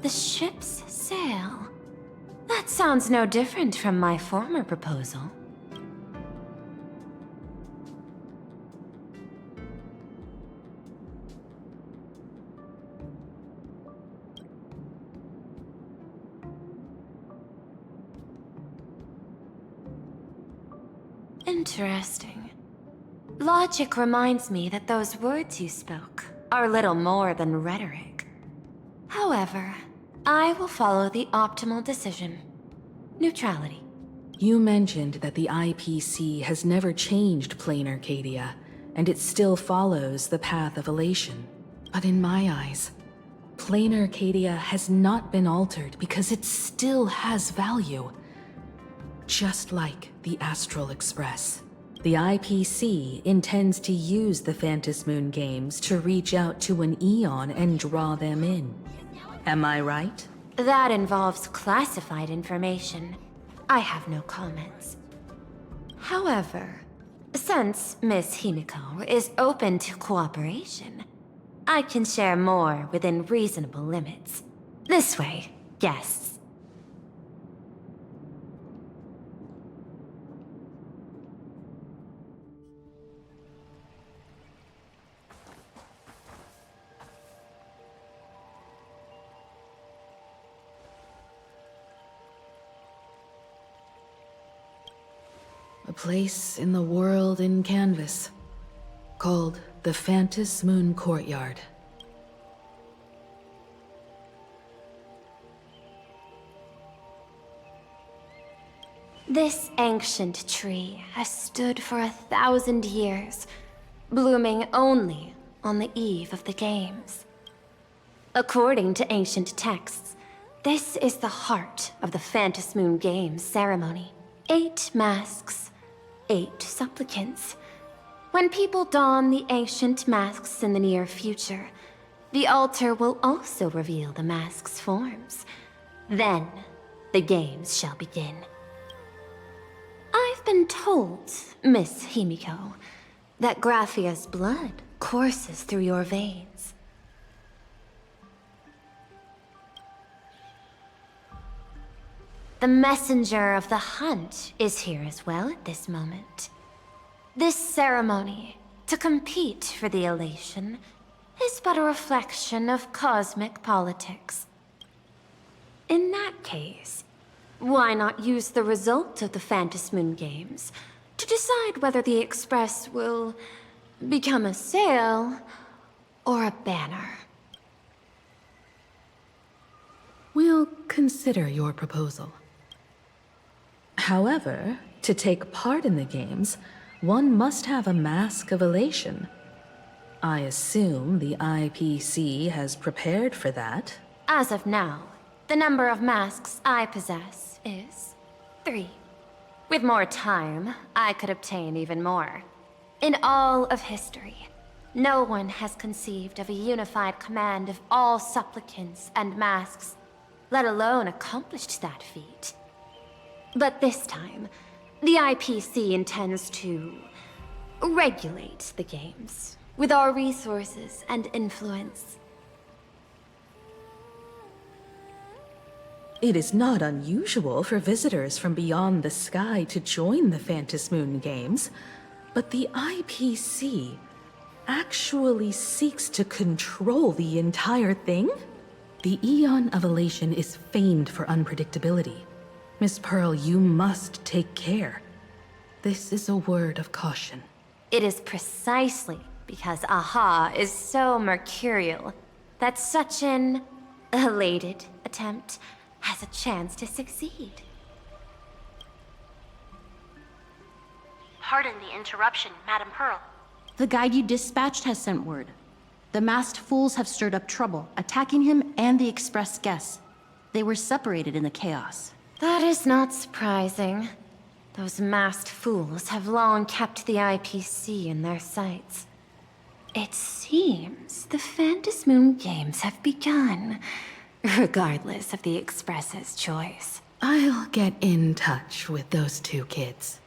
The ship's sail? That sounds no different from my former proposal. Interesting. Logic reminds me that those words you spoke are little more than rhetoric. However, I will follow the optimal decision. Neutrality. You mentioned that the IPC has never changed Plain Arcadia, and it still follows the path of elation. But in my eyes, Plain Arcadia has not been altered because it still has value. Just like the Astral Express. The IPC intends to use the Phantasm Moon games to reach out to an Eon and draw them in. Am I right? That involves classified information. I have no comments. However, since Miss Himiko is open to cooperation, I can share more within reasonable limits. This way, guests. A place in the world in canvas, called the Phantasm Moon Courtyard. This ancient tree has stood for 1,000 years, blooming only on the eve of the games. According to ancient texts, this is the heart of the Phantasm Moon Games ceremony. 8 masks, 8 supplicants. When people don the ancient masks in the near future, the altar will also reveal the masks' forms. Then, the games shall begin. I've been told, Miss Himiko, that Graphia's blood courses through your veins. The messenger of the hunt is here as well at this moment. This ceremony, to compete for the elation, is but a reflection of cosmic politics. In that case, why not use the result of the Phantasm Moon Games to decide whether the Express will become a sail or a banner? We'll consider your proposal. However, to take part in the games, one must have a mask of elation. I assume the IPC has prepared for that. As of now, the number of masks I possess is 3. With more time, I could obtain even more. In all of history, no one has conceived of a unified command of all supplicants and masks, let alone accomplished that feat. But this time, the IPC intends to regulate the games with our resources and influence. It is not unusual for visitors from beyond the sky to join the Phantasm Moon Games, but the IPC actually seeks to control the entire thing? The Eon of Elation is famed for unpredictability. Miss Pearl, you must take care. This is a word of caution. It is precisely because Aha is so mercurial that such an elated attempt has a chance to succeed. Pardon the interruption, Madam Pearl. The guide you dispatched has sent word. The masked fools have stirred up trouble, attacking him and the express guests. They were separated in the chaos. That is not surprising. Those masked fools have long kept the IPC in their sights. It seems the Phantasmoon Games have begun, regardless of the Express's choice. I'll get in touch with those two kids.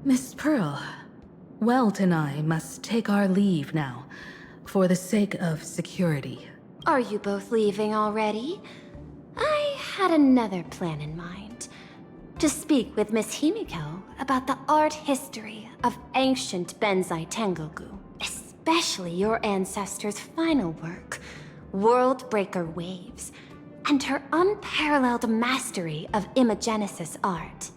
Miss Pearl, Welt and I must take our leave now, for the sake of security. Are you both leaving already? I had another plan in mind. To speak with Miss Himiko about the art history of ancient Benzai Tengoku, especially your ancestors' final work, World Breaker Waves, and her unparalleled mastery of imagenesis art.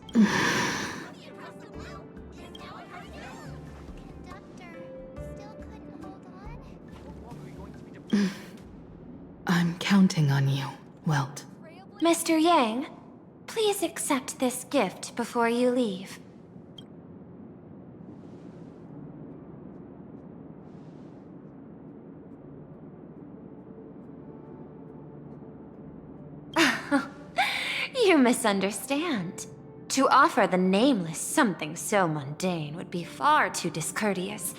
I'm counting on you, Welt. Mr. Yang, please accept this gift before you leave. You misunderstand. To offer the Nameless something so mundane would be far too discourteous.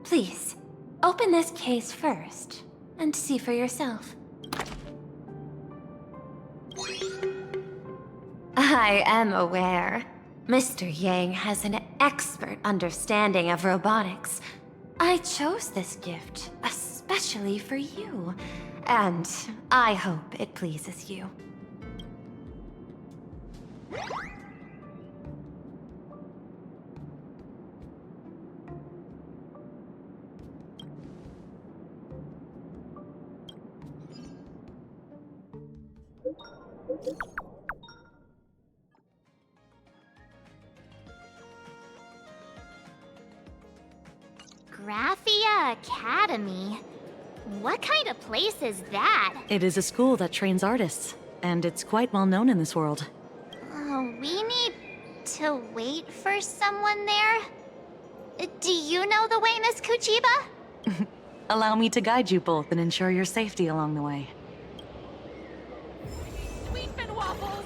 Please, open this case first, and see for yourself. I am aware. Mr. Yang has an expert understanding of robotics. I chose this gift especially for you, and I hope it pleases you. Graphia Academy? What kind of place is that? It is a school that trains artists, and it's quite well known in this world. We need to wait for someone there? Do you know the way, Miss Kuchiba? Allow me to guide you both and ensure your safety along the way. Sweet fin waffles!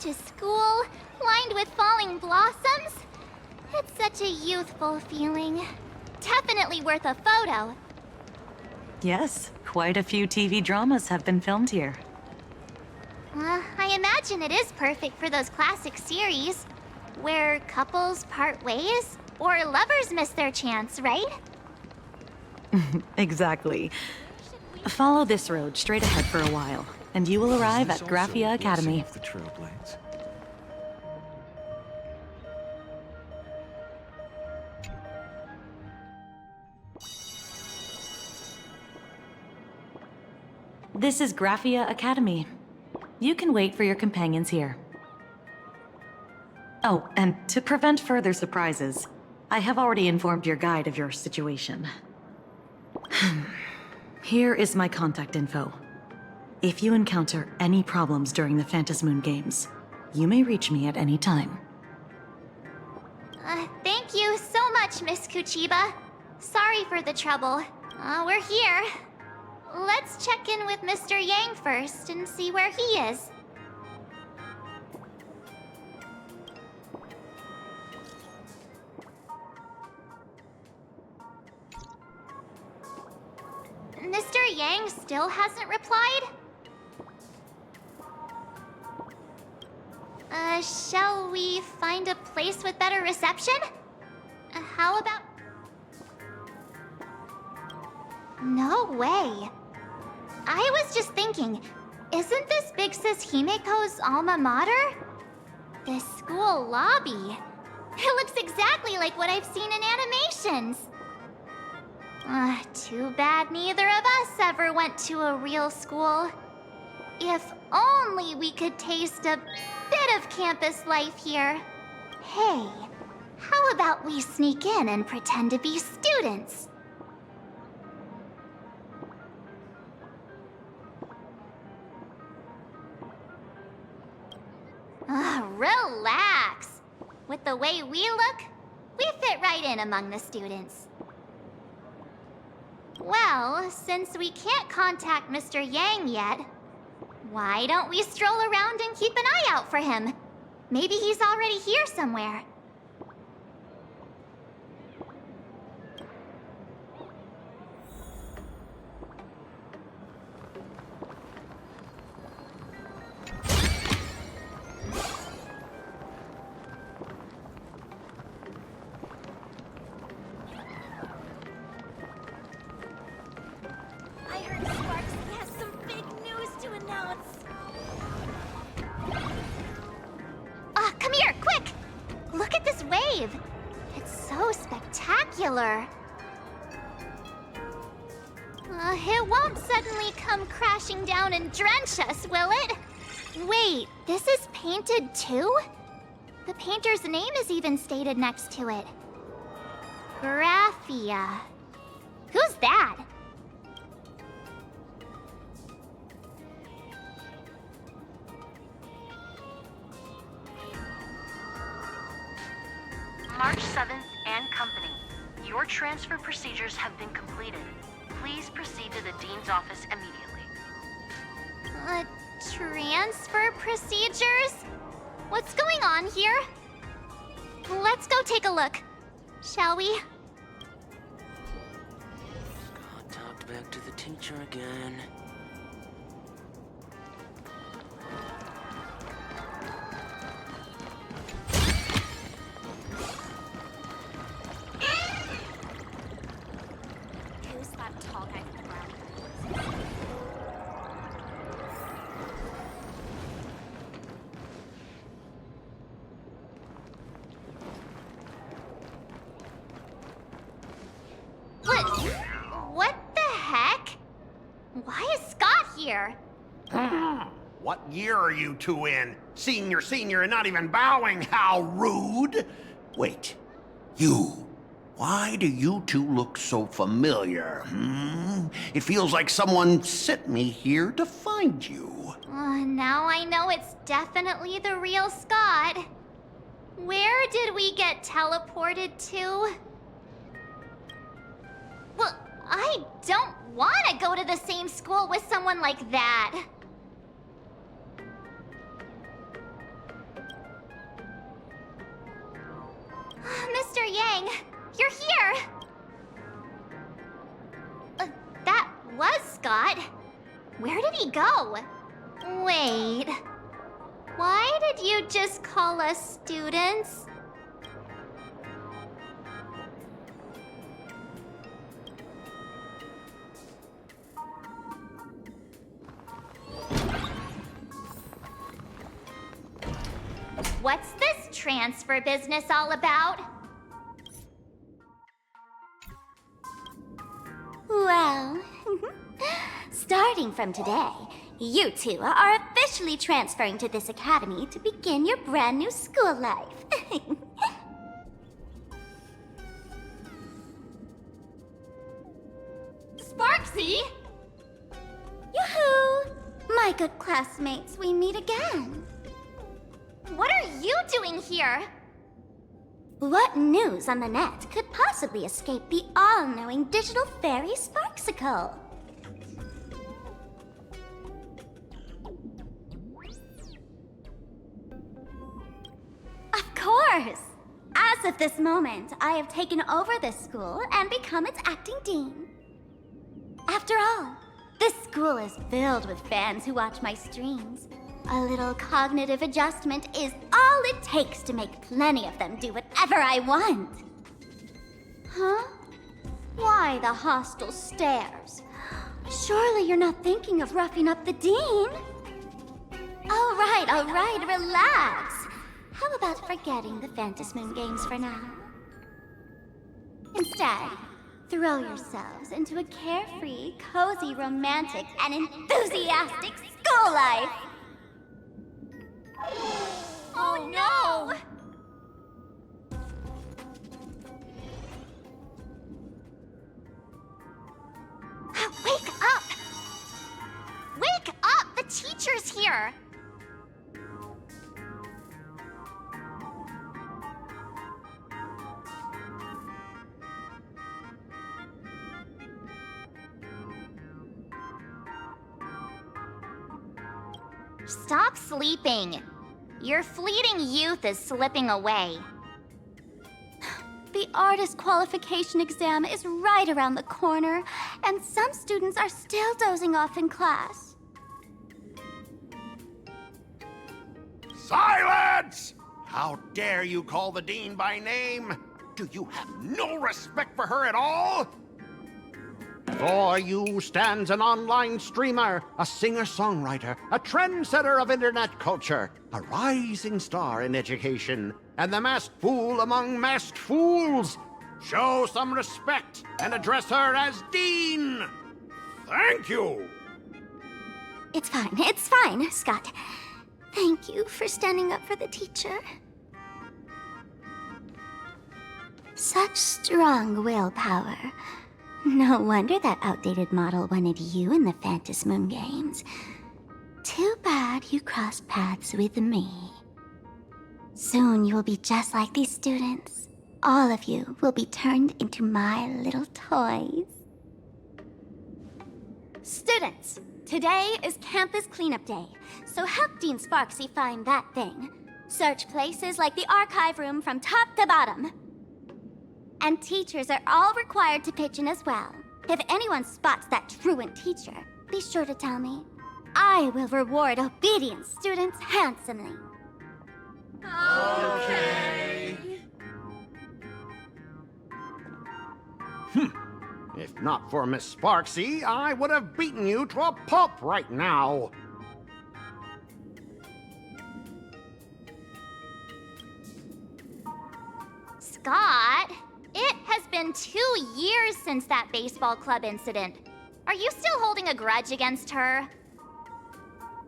to school, lined with falling blossoms. It's such a youthful feeling. Definitely worth a photo. Yes, quite a few TV dramas have been filmed here. I imagine it is perfect for those classic series, where couples part ways, or lovers miss their chance, right? Exactly. Follow this road straight ahead for a while, and you will arrive at Graphia Academy. The Trailblaze. This is Graphia Academy. You can wait for your companions here. Oh, and to prevent further surprises, I have already informed your guide of your situation. Here is my contact info. If you encounter any problems during the Phantasmoon Games, you may reach me at any time. Thank you so much, Miss Kuchiba. Sorry for the trouble. We're here. Let's check in with Mr. Yang first and see where he is. Mr. Yang still hasn't replied? Shall we find a place with better reception? How about... No way. I was just thinking, isn't this Big Sis Himeko's alma mater? This school lobby. It looks exactly like what I've seen in animations. Too bad neither of us ever went to a real school. If only we could taste a bit of campus life here. Hey, how about we sneak in and pretend to be students? Relax. With the way we look, we fit right in among the students. Well, since we can't contact Mr. Yang yet, why don't we stroll around and keep an eye out for him? Maybe he's already here somewhere. Come here, quick! Look at this wave! It's so spectacular! It won't suddenly come crashing down and drench us, will it? Wait, this is painted too? The painter's name is even stated next to it. Graphia. Who's that? March 7th and Company. Your transfer procedures have been completed. Please proceed to the Dean's office immediately. Transfer procedures? What's going on here? Let's go take a look, shall we? Got talked back to the teacher again. Who's that tall guy from the ground? What the heck? Why is Scott here? What year are you two in? Senior, and not even bowing. How rude. Wait, you. Why do you two look so familiar? It feels like someone sent me here to find you. Now I know it's definitely the real Scott. Where did we get teleported to? Well, I don't want to go to the same school with someone like that. Mr. Yang, you're here! That was Scott. Where did he go? Wait. Why did you just call us students? What's this transfer business all about? Well, starting from today, you two are officially transferring to this academy to begin your brand new school life. Sparksy! Yoo-hoo! My good classmates, we meet again. What are you doing here? What news on the net could possibly escape the all-knowing digital fairy Sparksicle? Of course! As of this moment, I have taken over this school and become its acting dean. After all, this school is filled with fans who watch my streams. A little cognitive adjustment is all it takes to make plenty of them do whatever I want. Huh? Why the hostile stares? Surely you're not thinking of roughing up the dean? All right, relax. How about forgetting the Phantasmoon games for now? Instead, throw yourselves into a carefree, cozy, romantic, and enthusiastic school life! Oh no! Wake up! Wake up! The teacher's here! Stop sleeping. Your fleeting youth is slipping away. The artist qualification exam is right around the corner, and some students are still dozing off in class. Silence! How dare you call the dean by name? Do you have no respect for her at all? Before you stands an online streamer, a singer-songwriter, a trendsetter of internet culture, a rising star in education, and the masked fool among masked fools. Show some respect and address her as Dean. Thank you. It's fine, Scott. Thank you for standing up for the teacher. Such strong willpower. No wonder that outdated model wanted you in the Phantasmoon games. Too bad you crossed paths with me. Soon you will be just like these students. All of you will be turned into my little toys. Students, today is campus cleanup day, so help Dean Sparksy find that thing. Search places like the archive room from top to bottom. And teachers are all required to pitch in as well. If anyone spots that truant teacher, be sure to tell me. I will reward obedient students handsomely. Okay. If not for Miss Sparksy, I would have beaten you to a pulp right now. Scott, it has been 2 years since that baseball club incident. Are you still holding a grudge against her?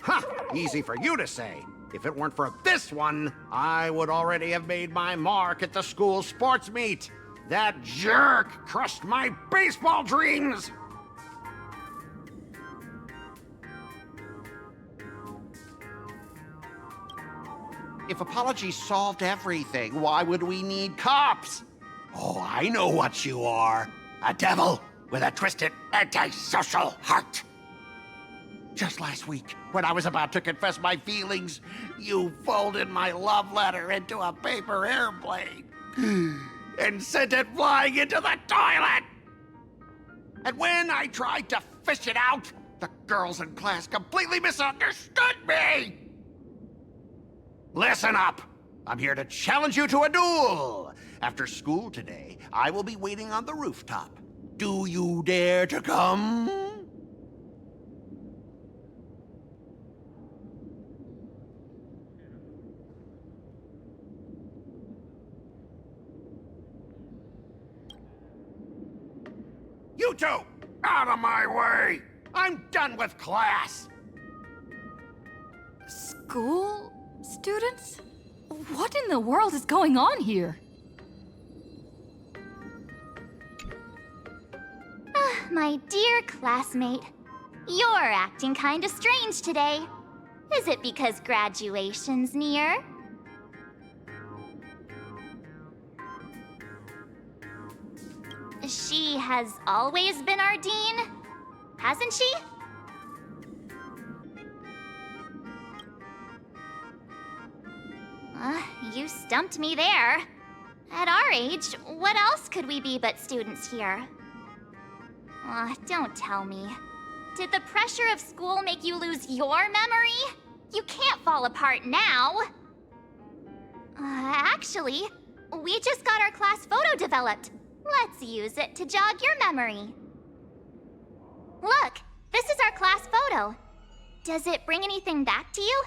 Ha! Easy for you to say. If it weren't for this one, I would already have made my mark at the school sports meet. That jerk crushed my baseball dreams! If apologies solved everything, why would we need cops? Oh, I know what you are. A devil with a twisted, antisocial heart. Just last week, when I was about to confess my feelings, you folded my love letter into a paper airplane. and sent it flying into the toilet. And when I tried to fish it out, the girls in class completely misunderstood me. Listen up. I'm here to challenge you to a duel. After school today, I will be waiting on the rooftop. Do you dare to come? You two, out of my way! I'm done with class! School students? What in the world is going on here? My dear classmate, you're acting kinda strange today. Is it because graduation's near? She has always been our dean, hasn't she? You stumped me there. At our age, what else could we be but students here? Don't tell me. Did the pressure of school make you lose your memory? You can't fall apart now. Actually, we just got our class photo developed. Let's use it to jog your memory. Look, this is our class photo. Does it bring anything back to you?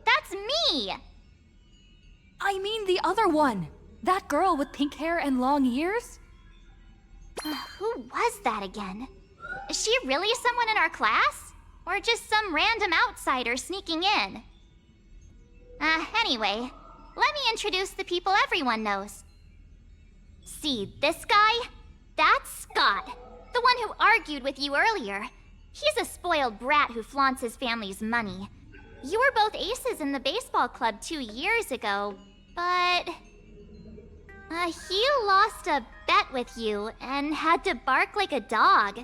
That's me! I mean the other one. That girl with pink hair and long ears? Who was that again? Is she really someone in our class? Or just some random outsider sneaking in? Anyway, let me introduce the people everyone knows. See this guy? That's Scott, the one who argued with you earlier. He's a spoiled brat who flaunts his family's money. You were both aces in the baseball club 2 years ago, but... he lost a bet with you and had to bark like a dog.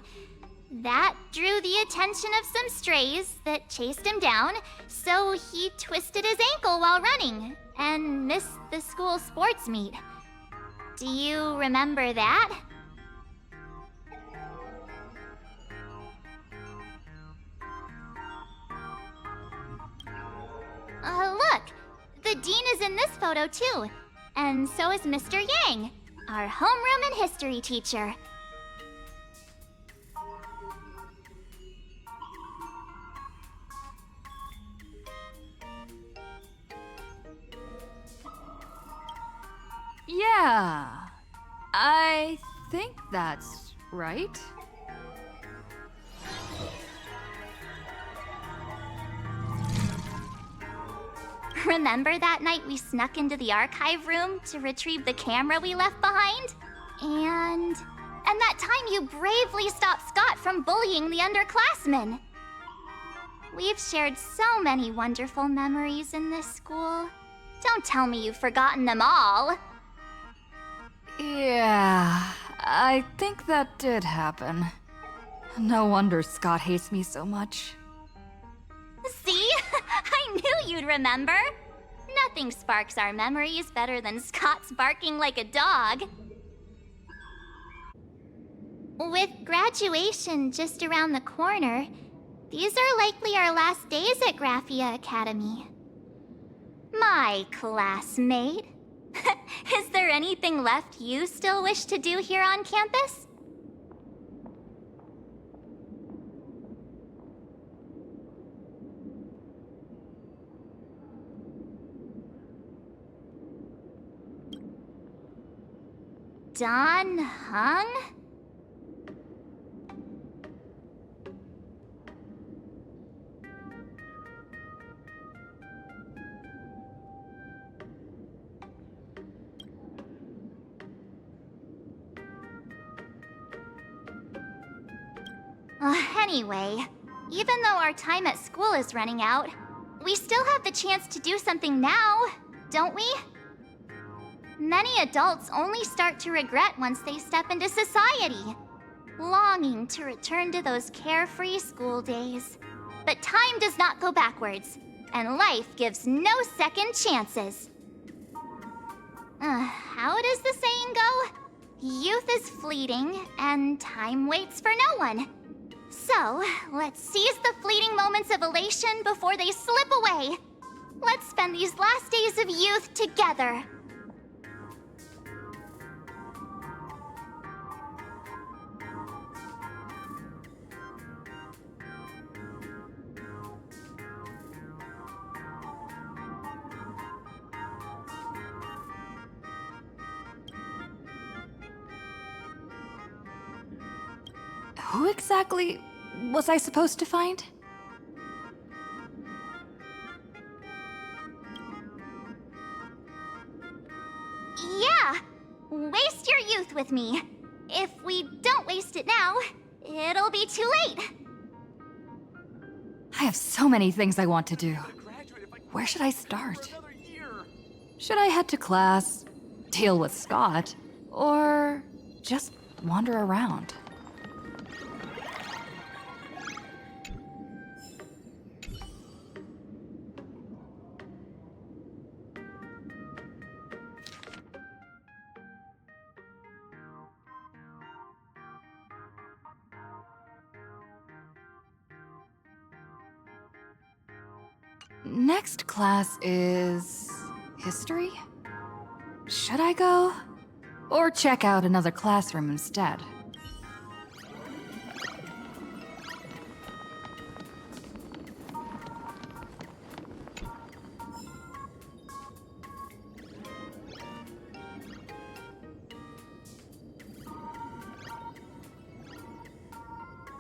That drew the attention of some strays that chased him down, so he twisted his ankle while running and missed the school sports meet. Do you remember that? Look! The dean is in this photo too, and so is Mr. Yang, our homeroom and history teacher. Yeah, I think that's right. Remember that night we snuck into the archive room to retrieve the camera we left behind? And that time you bravely stopped Scott from bullying the underclassmen. We've shared so many wonderful memories in this school. Don't tell me you've forgotten them all. Yeah, I think that did happen. No wonder Scott hates me so much. See? I knew you'd remember. Nothing sparks our memories better than Scott's barking like a dog. With graduation just around the corner, these are likely our last days at Graphia Academy. My classmate. Is there anything left you still wish to do here on campus? Don Hung? Anyway, even though our time at school is running out, we still have the chance to do something now, don't we? Many adults only start to regret once they step into society, longing to return to those carefree school days. But time does not go backwards. and life gives no second chances. How does the saying go? Youth is fleeting, and time waits for no one. So, let's seize the fleeting moments of elation before they slip away. Let's spend these last days of youth together. Who exactly was I supposed to find? Yeah! Waste your youth with me. If we don't waste it now, it'll be too late. I have so many things I want to do. Where should I start? Should I head to class, deal with Scott, or just wander around? Next class is history? Should I go? Or check out another classroom instead?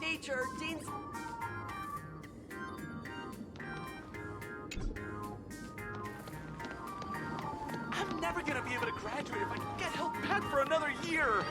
Teacher, Dean's... I'm never gonna be able to graduate if I get held back for another year!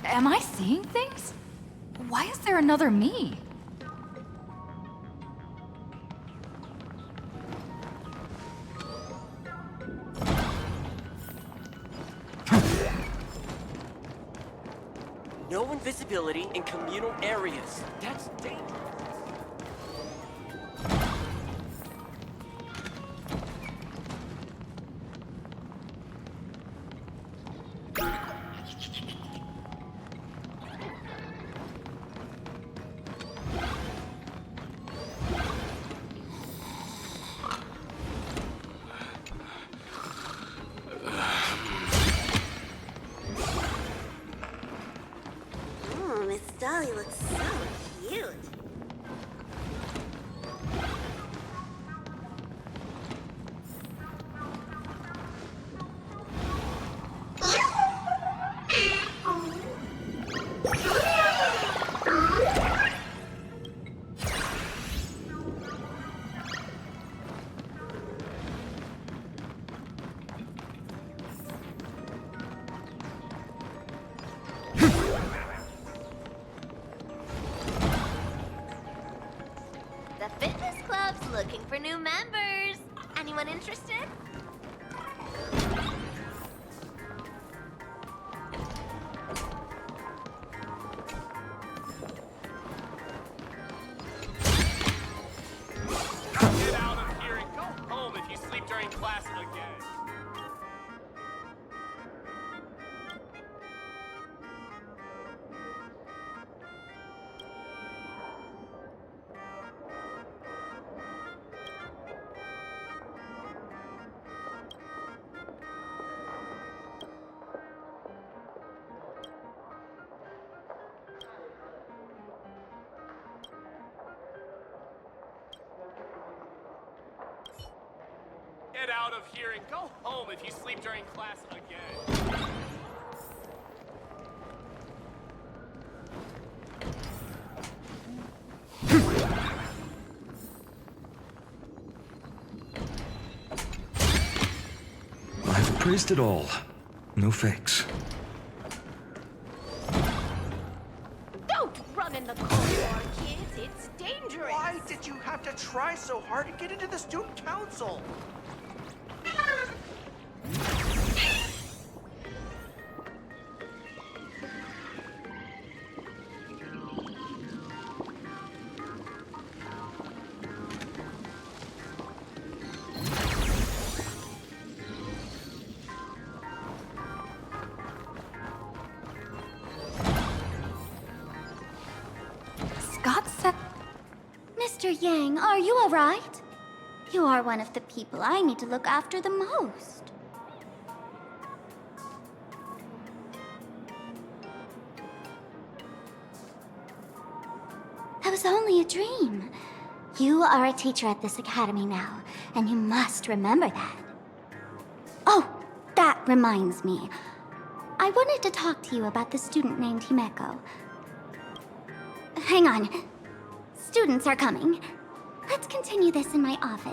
Am I seeing things? Why is there another me? No invisibility in communal areas. That's dangerous. Miss Dolly looks so cute. The fitness club's looking for new members. Anyone interested? Get out of here and go home if you sleep during class again. Get out of here and go home if you sleep during class again. I've appraised it all. No fakes. Don't run in the corridor, kids. It's dangerous. Why did you have to try so hard to get into the student council? Scott said... Mr. Yang, are you alright? You are one of the people I need to look after the most. That was only a dream. You are a teacher at this academy now, and you must remember that. Oh, that reminds me. I wanted to talk to you about the student named Himeko. Hang on. Students are coming. Let's continue this in my office.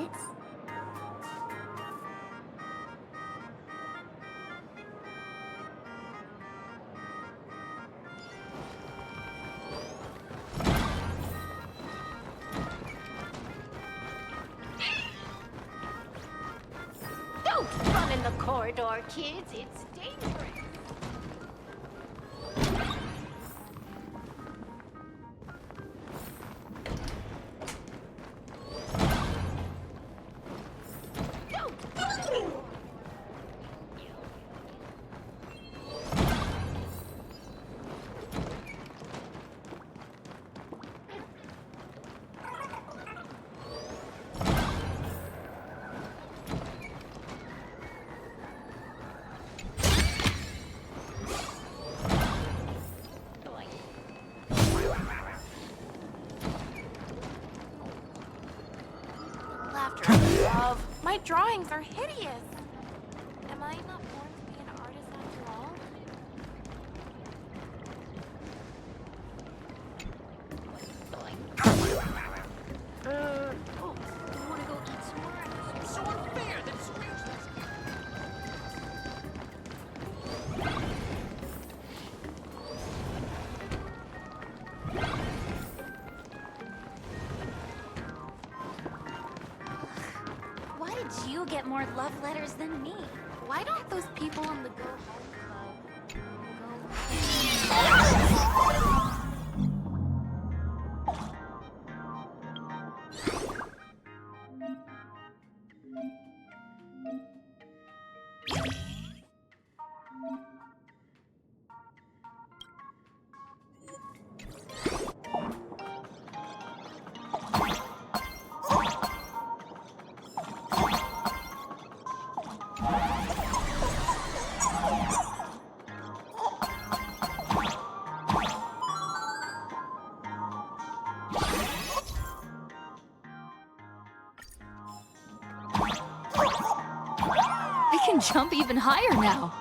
Don't run in the corridor, kids. It's dangerous. Love, my drawings are hideous. Am I not born to be an artist after all? Oh, you want to go eat some more? It's so unfair that strangelets. Why did you get more love letters than me? Why don't those people on the Go Home Club go home? I can jump even higher now.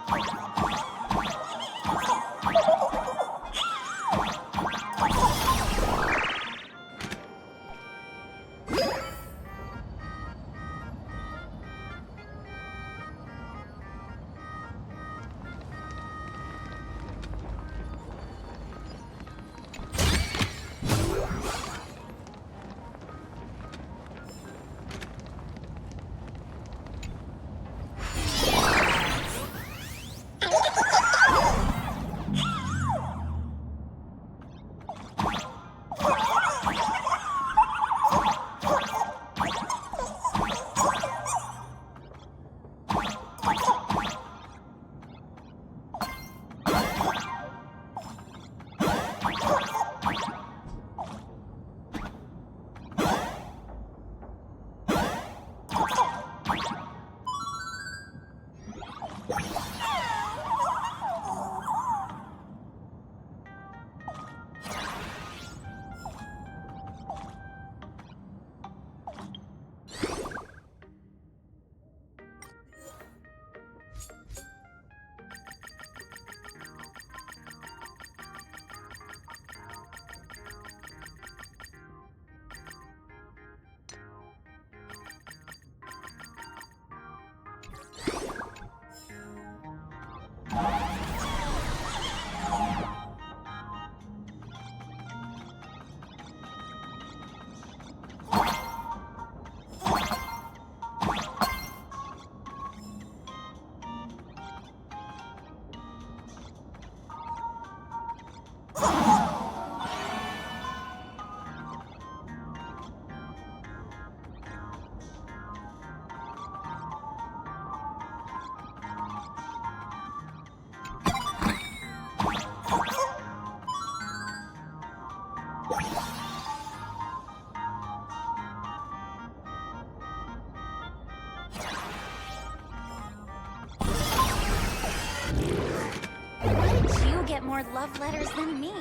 more love letters than me.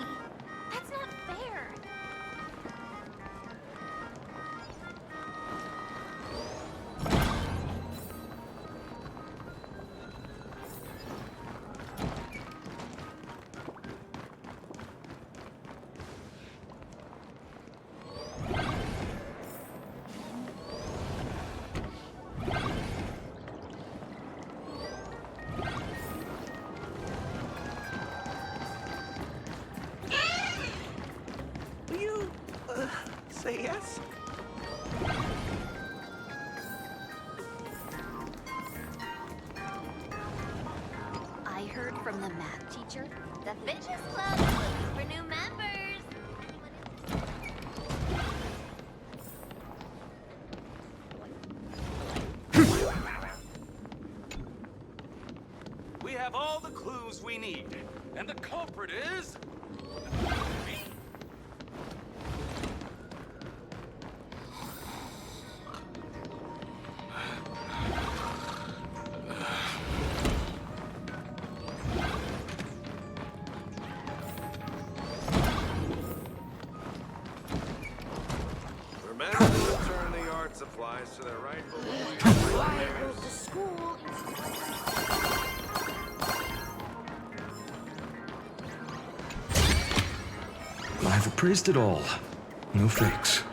That's not fair. Will you, say yes? I heard from the math teacher. The fitness club is looking for new members. We have all the clues we need, and the culprit is... me. Remember to return the art supplies to their rightful owners. To school. I've appraised it all. No fakes.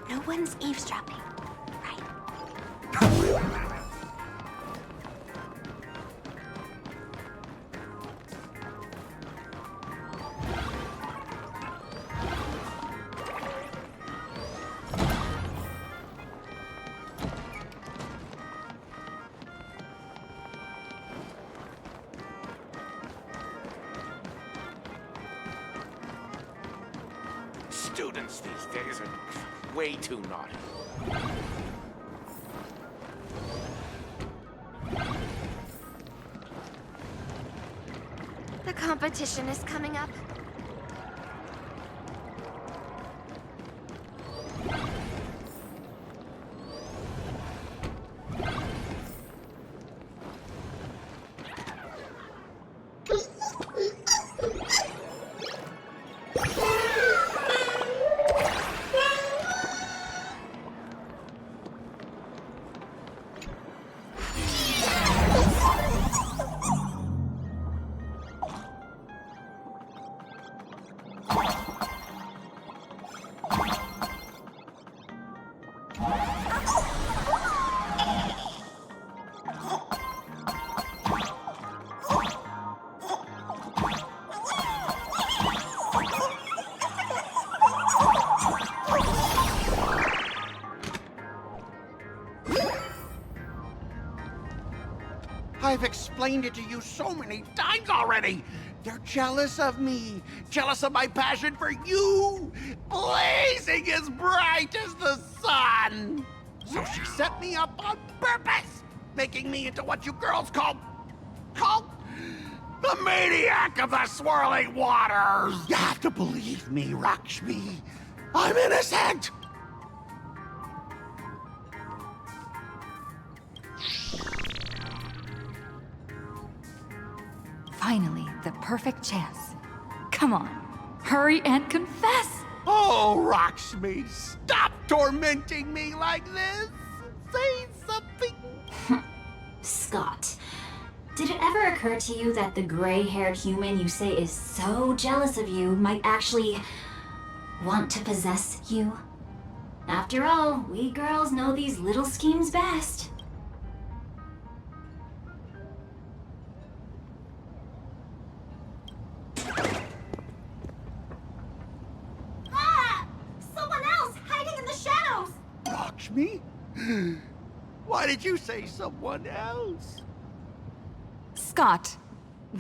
No one's eavesdropping. Students these days are way too naughty. The competition is coming up. I've explained it to you so many times already. They're jealous of me, jealous of my passion for you, blazing as bright as the sun. So she set me up on purpose, making me into what you girls call the maniac of the swirling waters. You have to believe me, Rakshmi. I'm innocent. Finally, the perfect chance. Come on, hurry and confess! Oh, Rakshmi, stop tormenting me like this. Say something. Scott, did it ever occur to you that the gray-haired human you say is so jealous of you might actually want to possess you? After all, we girls know these little schemes best. Me? Why did you say someone else? Scott,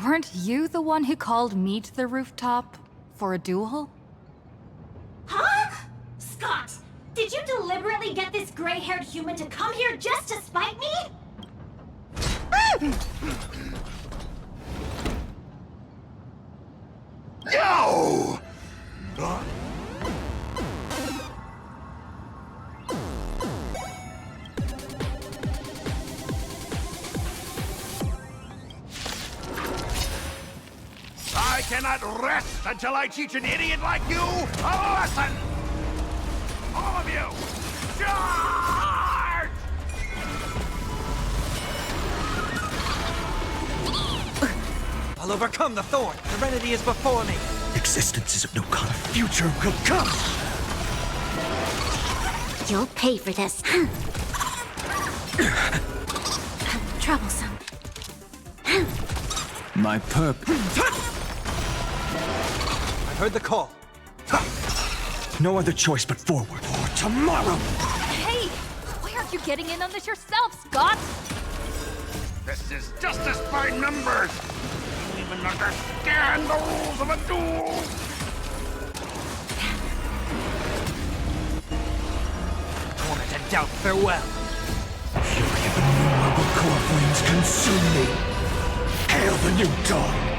weren't you the one who called me to the rooftop for a duel? Huh? Scott, did you deliberately get this gray-haired human to come here just to spite me? No! I cannot rest until I teach an idiot like you a lesson! All of you, charge! I'll overcome the thorn. Serenity is before me. Existence is of no color. Future will come. You'll pay for this. Troublesome. My purpose. I heard the call. No other choice but forward. For tomorrow. Hey! Why aren't you getting in on this yourself, Scott? This is justice by numbers! You don't even understand the rules of a duel! Torment and doubt, farewell. Fury of innumerable core flames consume me. Hail the new dawn!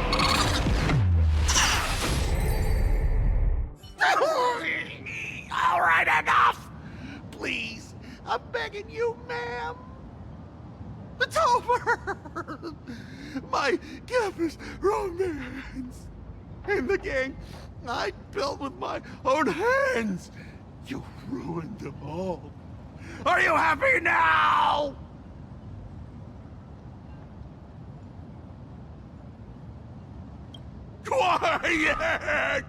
All right, enough! Please, I'm begging you, ma'am. It's over! My campus romance and the gang I built with my own hands. You ruined them all. Are you happy now? Quiet!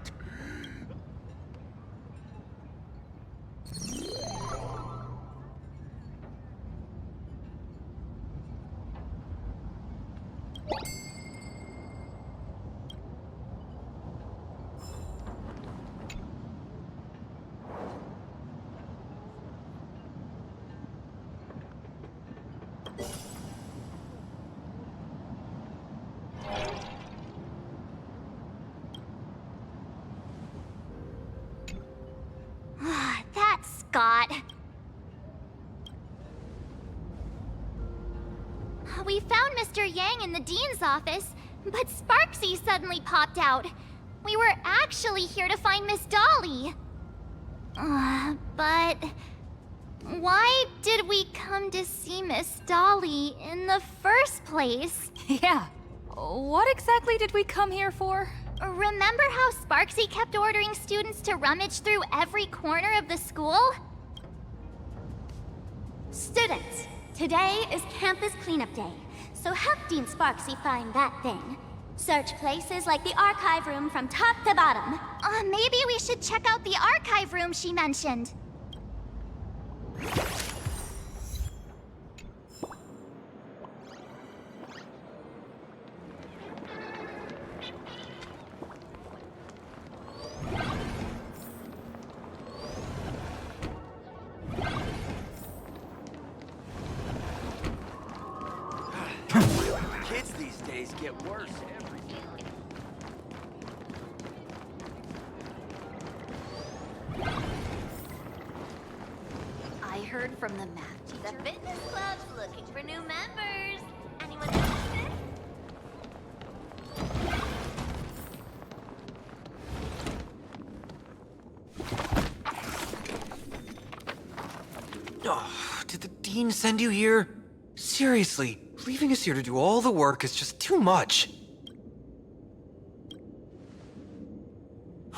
That's Scott. We found Mr. Yang in the dean's office, but Sparksy suddenly popped out. We were actually here to find Miss Dolly. But why did we come to see Miss Dolly in the first place? Yeah. What exactly did we come here for? Remember how Sparksy kept ordering students to rummage through every corner of the school? Students, today is campus cleanup day, so help Dean Sparksy find that thing. Search places like the archive room from top to bottom. Maybe we should check out the archive room she mentioned. Kids these days get worse every day. I heard from the math teacher. The fitness club's looking for new members. Anyone interested? Oh, did the dean send you here? Seriously, leaving us here to do all the work is just too much.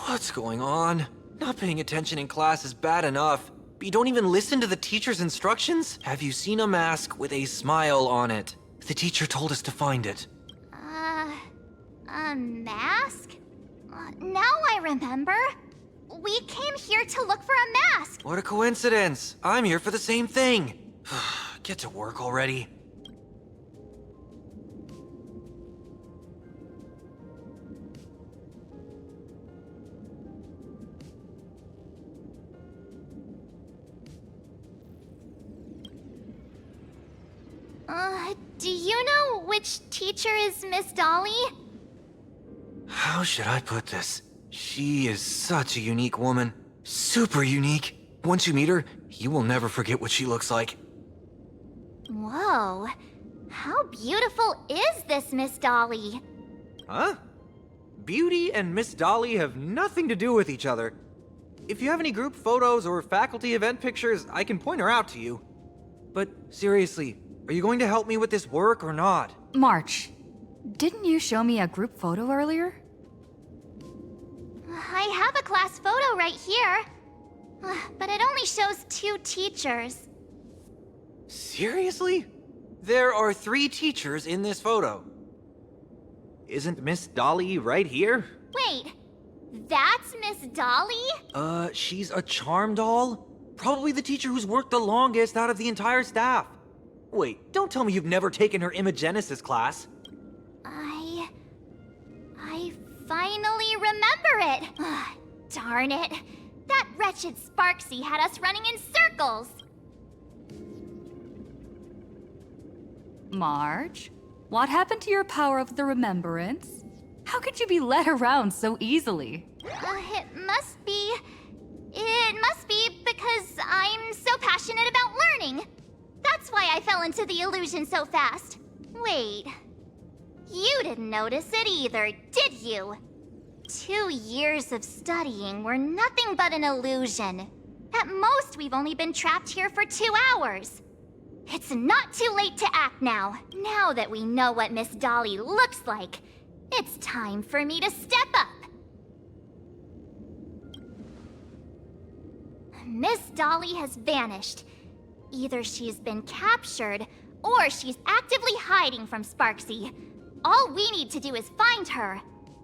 What's going on? Not paying attention in class is bad enough, but you don't even listen to the teacher's instructions? Have you seen a mask with a smile on it? The teacher told us to find it. A mask? Now I remember. We came here to look for a mask. What a coincidence. I'm here for the same thing. Get to work already. Do you know which teacher is Miss Dolly? How should I put this? She is such a unique woman. Super unique. Once you meet her, you will never forget what she looks like. Whoa. How beautiful is this, Miss Dolly? Huh? Beauty and Miss Dolly have nothing to do with each other. If you have any group photos or faculty event pictures, I can point her out to you. But seriously, are you going to help me with this work or not? March, didn't you show me a group photo earlier? I have a class photo right here. But it only shows 2 teachers. Seriously? There are 3 teachers in this photo. Isn't Miss Dolly right here? Wait, that's Miss Dolly? She's a charm doll? Probably the teacher who's worked the longest out of the entire staff. Wait, don't tell me you've never taken her Imagenesis class. I finally remember it. Darn it. That wretched Sparksy had us running in circles. March, what happened to your power of the remembrance? How could you be led around so easily? It must be because I'm so passionate about learning. That's why I fell into the illusion so fast. Wait, you didn't notice it either, did you? 2 years of studying were nothing but an illusion. At most, we've only been trapped here for 2 hours. It's not too late to act now. Now that we know what Miss Dolly looks like, it's time for me to step up. Miss Dolly has vanished. Either she's been captured, or she's actively hiding from Sparksy. All we need to do is find her.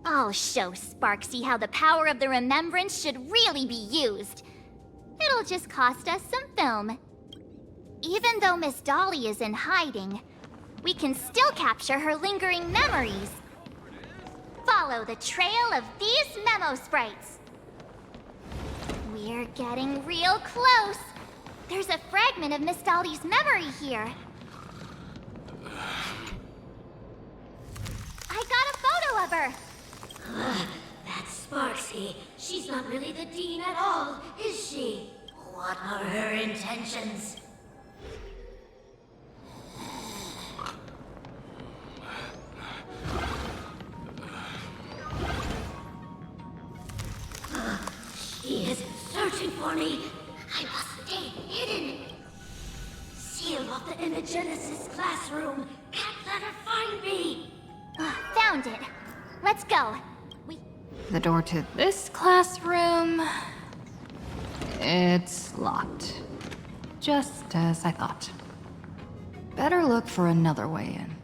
I'll show Sparksy how the power of the remembrance should really be used. It'll just cost us some film. Even though Miss Dolly is in hiding, we can still capture her lingering memories. Follow the trail of these memo sprites. We're getting real close. There's a fragment of Miss Dolly's memory here. I got a photo of her. That's Sparksy. She's not really the dean at all, is she? What are her intentions? She is searching for me. I must stay hidden. Sealed off the Imagenesis classroom. Can't let her find me. Found it. Let's go. The door to this classroom... it's locked. Just as I thought. Better look for another way in.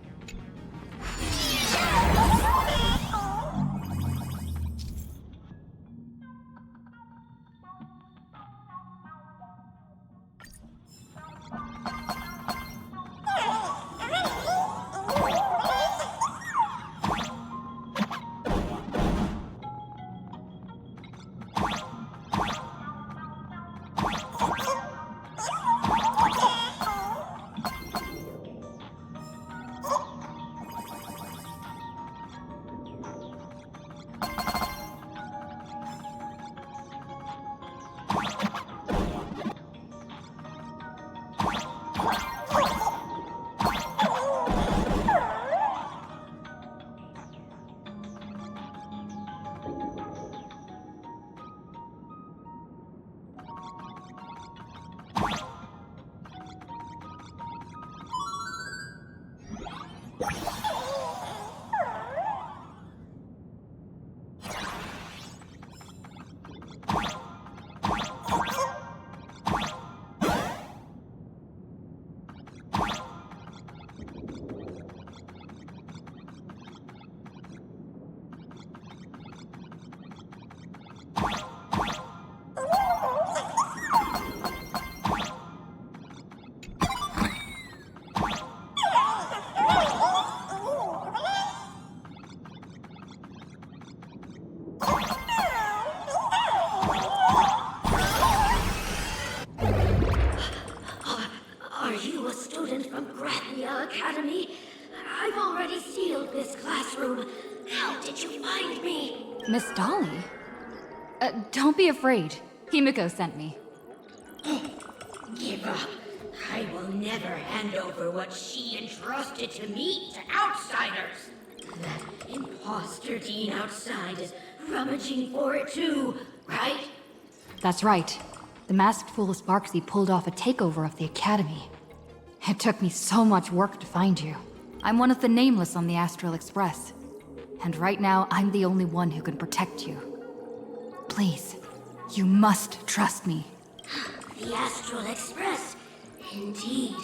Miss Dolly? Don't be afraid. Himiko sent me. Give up. I will never hand over what she entrusted to me to outsiders. That imposter dean outside is rummaging for it too, right? That's right. The masked fool Sparksy pulled off a takeover of the Academy. It took me so much work to find you. I'm one of the Nameless on the Astral Express. And right now, I'm the only one who can protect you. Please, you must trust me. The Astral Express? Indeed.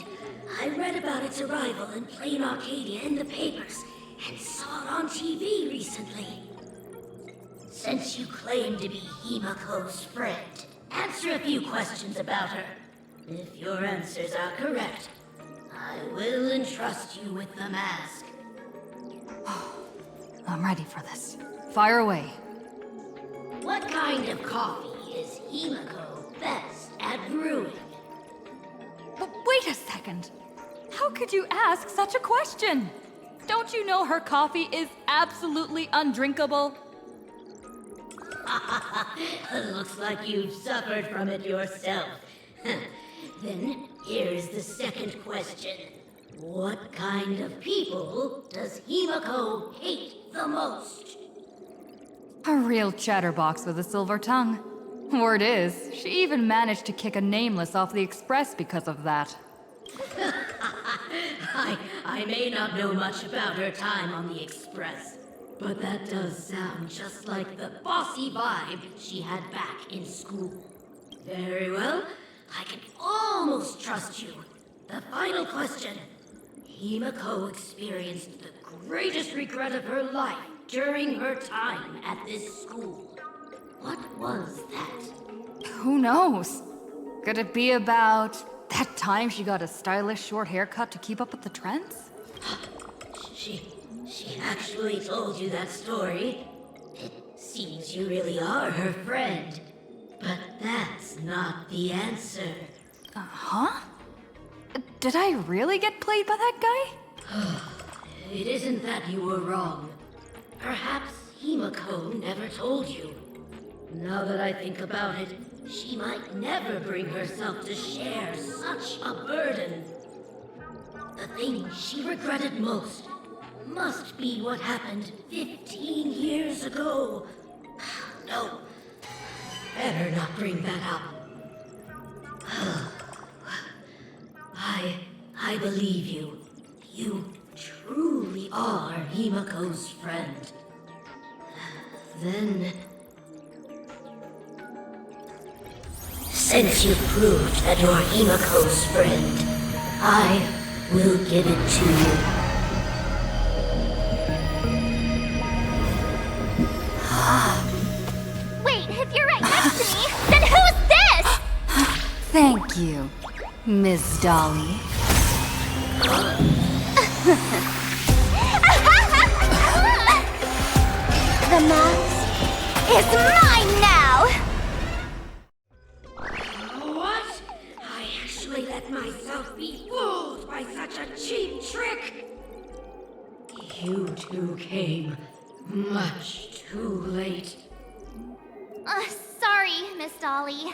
I read about its arrival in plain Arcadia in the papers, and saw it on TV recently. Since you claim to be Himako's friend, answer a few questions about her. If your answers are correct, I will entrust you with the mask. I'm ready for this. Fire away. What kind of coffee is Himako best at brewing? But wait a second. How could you ask such a question? Don't you know her coffee is absolutely undrinkable? Looks like you've suffered from it yourself. Then here's the second question. What kind of people does Himako hate the most? A real chatterbox with a silver tongue. Word is, she even managed to kick a Nameless off the Express because of that. I may not know much about her time on the Express, but that does sound just like the bossy vibe she had back in school. Very well, I can almost trust you. The final question. Himako experienced the greatest regret of her life during her time at this school. What was that? Who knows? Could it be about that time she got a stylish short haircut to keep up with the trends? She actually told you that story. It seems you really are her friend. But that's not the answer. Huh? Did I really get played by that guy? It isn't that you were wrong. Perhaps Himako never told you. Now that I think about it, she might never bring herself to share such a burden. The thing she regretted most must be what happened 15 years ago. No, better not bring that up. I believe you. You truly are Himako's friend. Then, since you've proved that you're Himako's friend, I will give it to you. Wait, if you're right next to me, then who's this? Thank you, Miss Dolly. The mask is mine now! What? I actually let myself be fooled by such a cheap trick? You two came much too late. Sorry, Miss Dolly.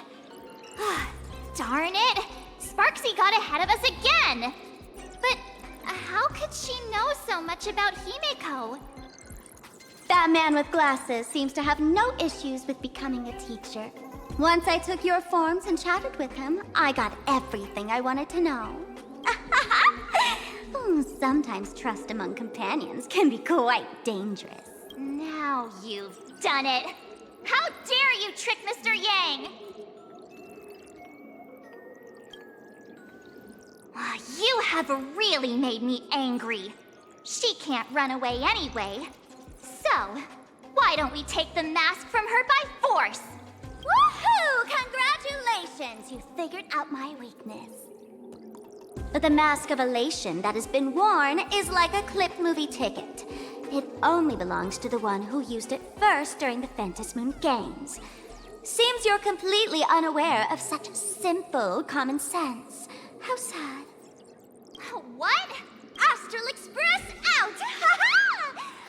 Darn it! Sparksy got ahead of us again! But how could she know so much about Himiko? That man with glasses seems to have no issues with becoming a teacher. Once I took your forms and chatted with him, I got everything I wanted to know. Sometimes trust among companions can be quite dangerous. Now you've done it! How dare you trick Mr. Yang! You have really made me angry. She can't run away anyway. So, why don't we take the mask from her by force? Woohoo! Congratulations! You figured out my weakness. But the mask of elation that has been worn is like a clip movie ticket. It only belongs to the one who used it first during the Fantasy Moon Games. Seems you're completely unaware of such simple common sense. How sad. What? Astral Express out!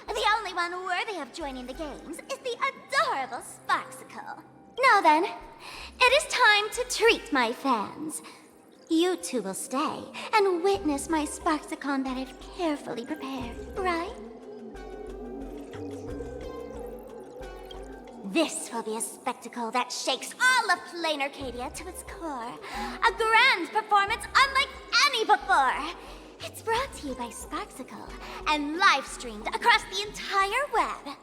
The only one worthy of joining the games is the adorable Sparksicle. Now then, it is time to treat my fans. You two will stay and witness my Sparksicon that I've carefully prepared, right? This will be a spectacle that shakes all of Plain Arcadia to its core. A grand performance unlike any before. It's brought to you by Sparksicle and live streamed across the entire web.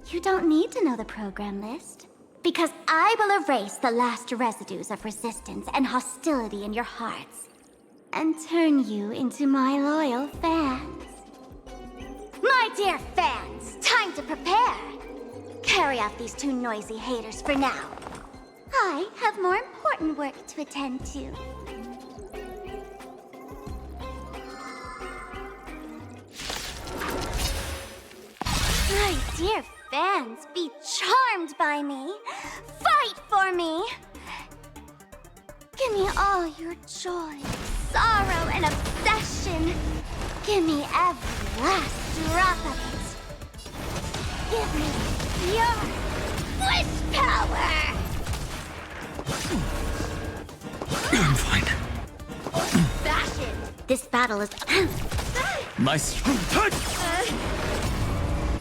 You don't need to know the program list, because I will erase the last residues of resistance and hostility in your hearts and turn you into my loyal fans. My dear fans, time to prepare. Carry off these two noisy haters for now. I have more important work to attend to. My dear fans, be charmed by me. Fight for me. Give me all your joy, sorrow, and obsession. Give me every last drop of it. Give me your wish power. I'm fine. Fashion. This battle is... My screw touch!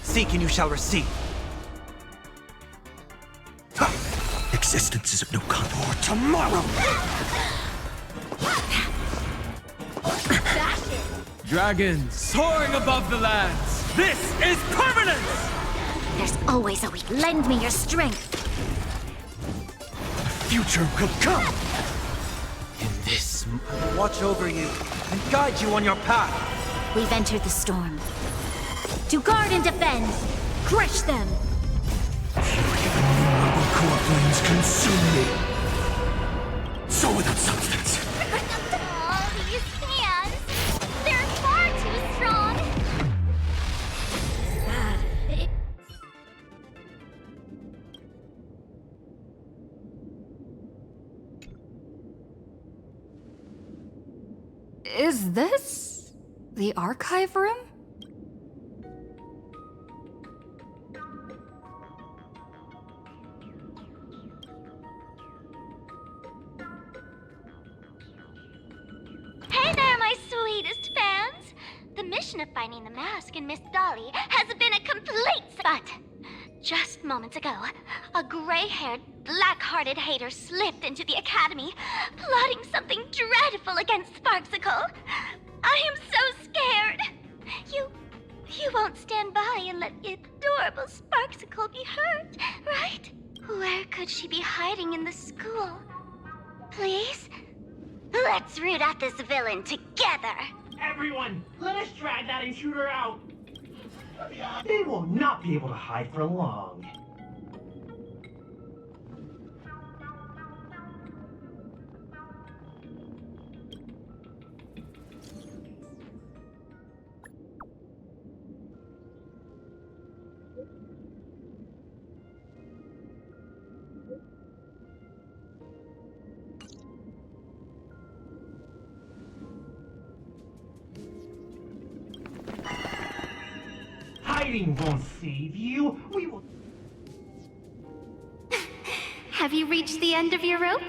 Seek and you shall receive. Existence is of no condor tomorrow! Fashion. Dragons soaring above the lands. This is permanence! There's always a way. Lend me your strength. The future will come! In this, watch over you and guide you on your path. We've entered the storm. To guard and defend, crush them. Rebel core flames consume me. So without substance. All these hands, they're far too strong. Is this the archive room? Hey there, my sweetest fans! The mission of finding the mask and Miss Dolly has been a complete... But just moments ago, a gray-haired, black-hearted hater slipped into the academy, plotting something dreadful against Sparksicle. I am so scared. You won't stand by and let the adorable Sparksicle be hurt, right? Where could she be hiding in the school? Please? Let's root out this villain together! Everyone, let us drag that intruder out! They will not be able to hide for long. Hiding won't save you. We will... Have you reached the end of your rope?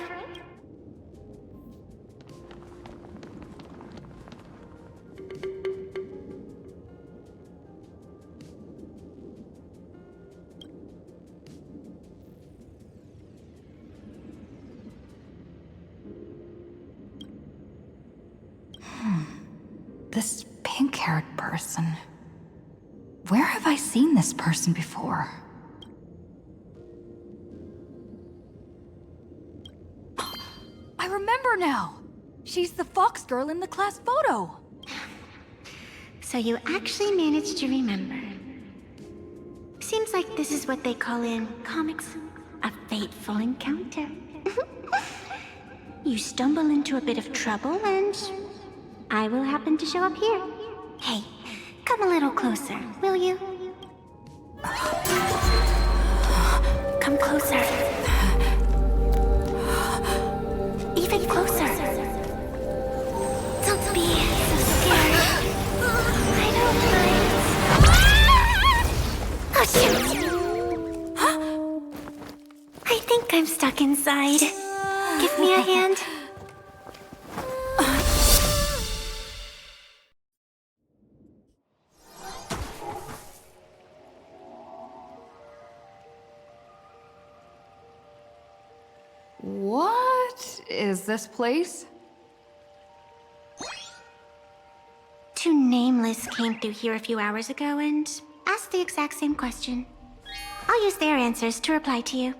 This pink-haired person. Where have I seen this person before? I remember now! She's the fox girl in the class photo! So you actually managed to remember. Seems like this is what they call in comics a fateful encounter. You stumble into a bit of trouble and I will happen to show up here. Hey, come a little closer, will you? Come closer. Even closer. Don't be so scared. I don't mind. Oh, shoot! I think I'm stuck inside. Give me a hand. What is this place? Two nameless came through here a few hours ago and asked the exact same question. I'll use their answers to reply to you.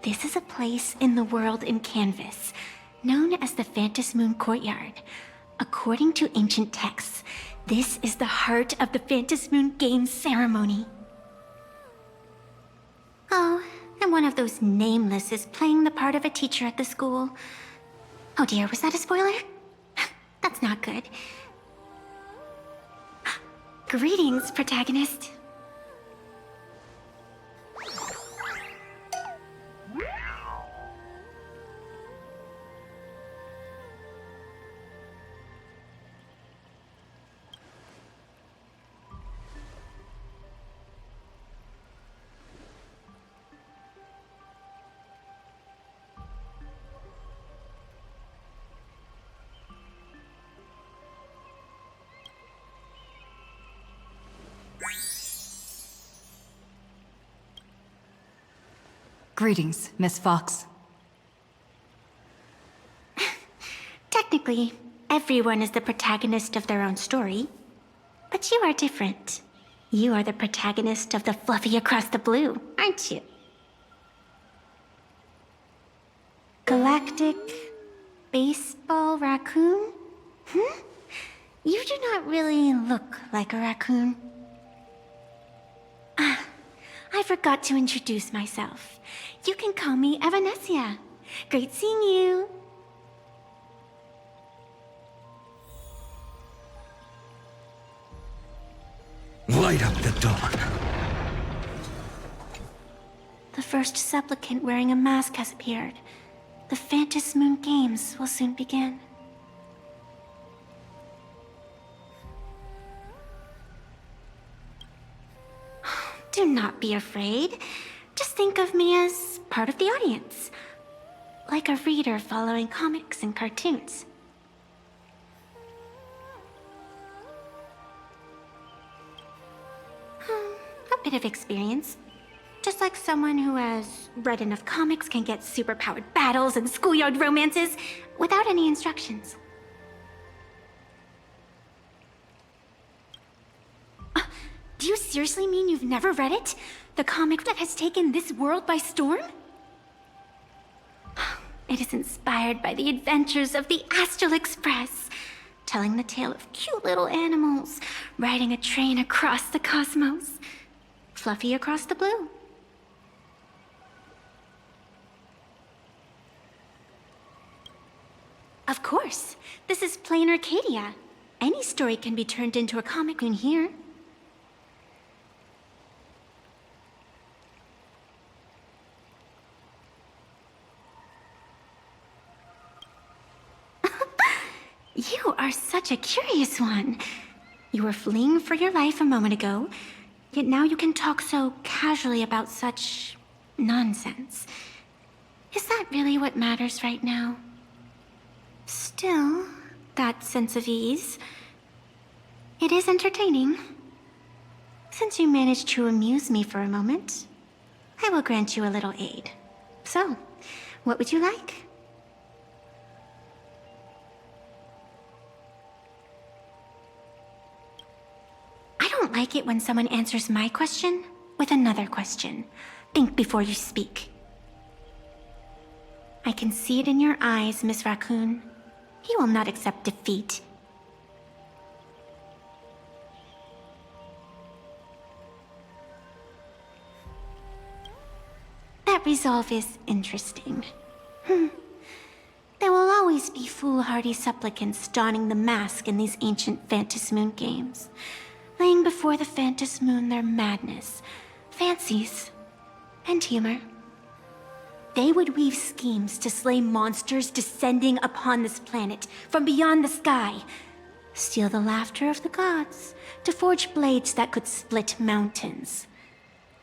This is a place in the world in Canvas, known as the Phantom Moon Courtyard. According to ancient texts, this is the heart of the Phantom Moon Games ceremony. Oh, and one of those nameless is playing the part of a teacher at the school. Oh dear, was that a spoiler? That's not good. Greetings, protagonist. Greetings, Miss Fox. Technically, everyone is the protagonist of their own story. But you are different. You are the protagonist of the Fluffy Across the Blue, aren't you? Galactic baseball raccoon? You do not really look like a raccoon. I forgot to introduce myself. You can call me Evanesia. Great seeing you. Light up the dawn. The first supplicant wearing a mask has appeared. The Phantom Moon Games will soon begin. Do not be afraid. Just think of me as part of the audience. Like a reader following comics and cartoons. A bit of experience. Just like someone who has read enough comics can get superpowered battles and schoolyard romances without any instructions. Do you seriously mean you've never read it? The comic that has taken this world by storm? It is inspired by the adventures of the Astral Express, telling the tale of cute little animals riding a train across the cosmos. Fluffy Across the Blue. Of course. This is plain Arcadia. Any story can be turned into a comic in here. You are such a curious one. You were fleeing for your life a moment ago, yet now you can talk so casually about such nonsense. Is that really what matters right now? Still, that sense of ease, it is entertaining. Since you managed to amuse me for a moment, I will grant you a little aid. So, what would you like? I don't like it when someone answers my question with another question. Think before you speak. I can see it in your eyes, Miss Raccoon. He will not accept defeat. That resolve is interesting. There will always be foolhardy supplicants donning the mask in these ancient Phantom Moon games, laying before the Phantom Moon their madness, fancies, and humor. They would weave schemes to slay monsters descending upon this planet from beyond the sky, steal the laughter of the gods to forge blades that could split mountains,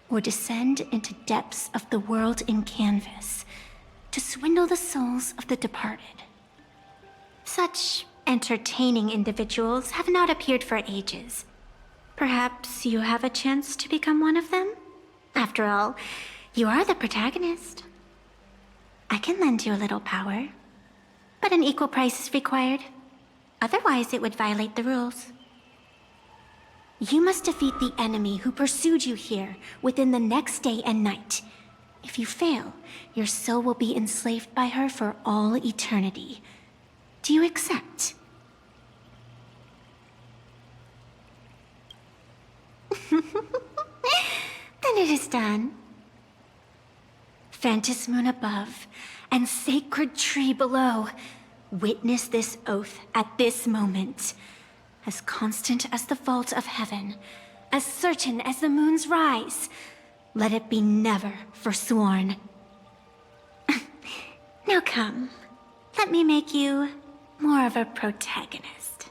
or descend into depths of the world in canvas to swindle the souls of the departed. Such entertaining individuals have not appeared for ages. Perhaps you have a chance to become one of them? After all, You are the protagonist. I can lend you a little power, but an equal price is required. Otherwise, it would violate the rules. You must defeat the enemy who pursued you here within the next day and night. If you fail, your soul will be enslaved by her for all eternity. Do you accept? Then it is done. Fantas Moon above, and sacred tree below. Witness this oath at this moment. As constant as the vault of heaven, as certain as the moon's rise. Let it be never forsworn. Now come, let me make you more of a protagonist.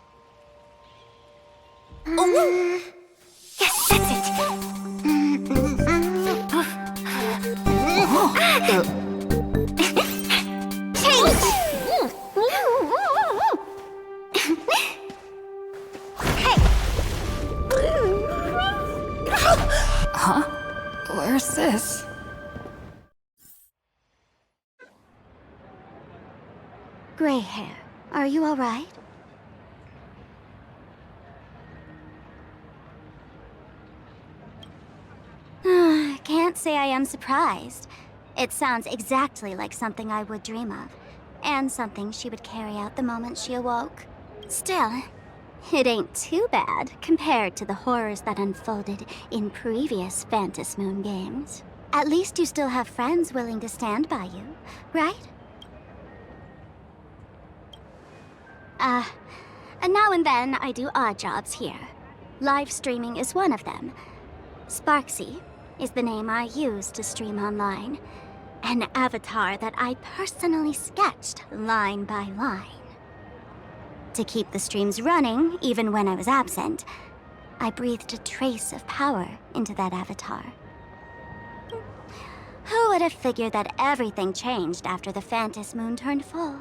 Yes, that's it. Change! Huh? Where's this? Gray hair, are you all right? Can't say I am surprised. It sounds exactly like something I would dream of, and something she would carry out the moment she awoke. Still, it ain't too bad compared to the horrors that unfolded in previous Fantas Moon games. At least you still have friends willing to stand by you, right? And now and then I do odd jobs here. Live streaming is one of them. Sparksy is the name I use to stream online. An avatar that I personally sketched line by line. To keep the streams running, even when I was absent, I breathed a trace of power into that avatar. Who would have figured that everything changed after the Fantas Moon turned full?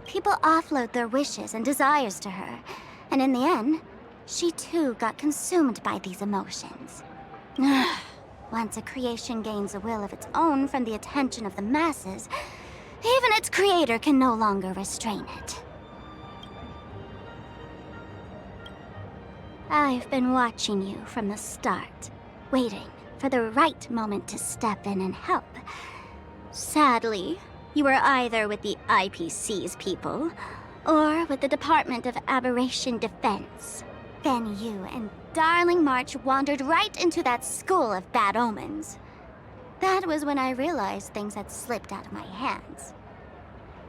People offload their wishes and desires to her, and in the end, she too got consumed by these emotions. Once a creation gains a will of its own from the attention of the masses, even its creator can no longer restrain it. I've been watching you from the start, waiting for the right moment to step in and help. Sadly, you were either with the IPC's people, or with the Department of Aberration Defense. Then you and Darling March wandered right into that school of bad omens. That was when I realized things had slipped out of my hands.